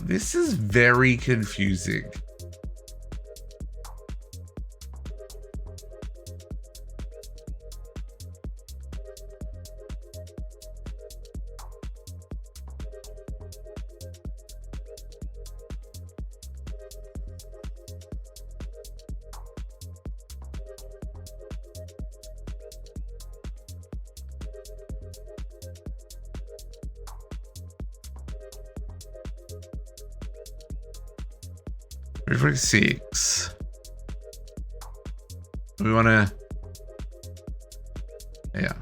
This is very confusing. Every 6. We want to, yeah.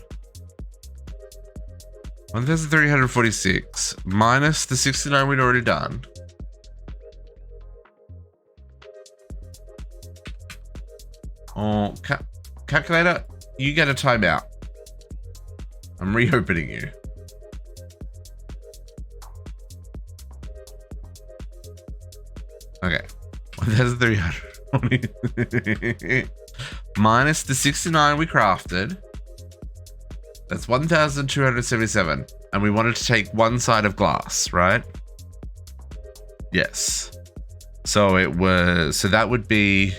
1,346 minus the 69 we'd already done. Oh, calculator, you get a timeout. I'm reopening you. Okay. 1,300 minus the 69 we crafted. That's 1,277. And we wanted to take one side of glass, right? Yes. So it was, so that would be,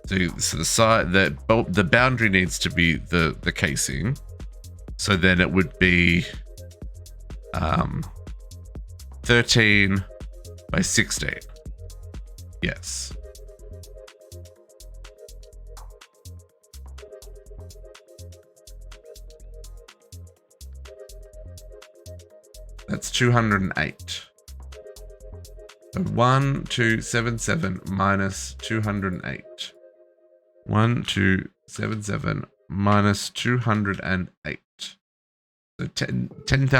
so the side, the boundary needs to be the casing. So then it would be 13 by 16. Yes. That's 208. So 1,277 minus 208. 1,277 minus 208. So 10,000.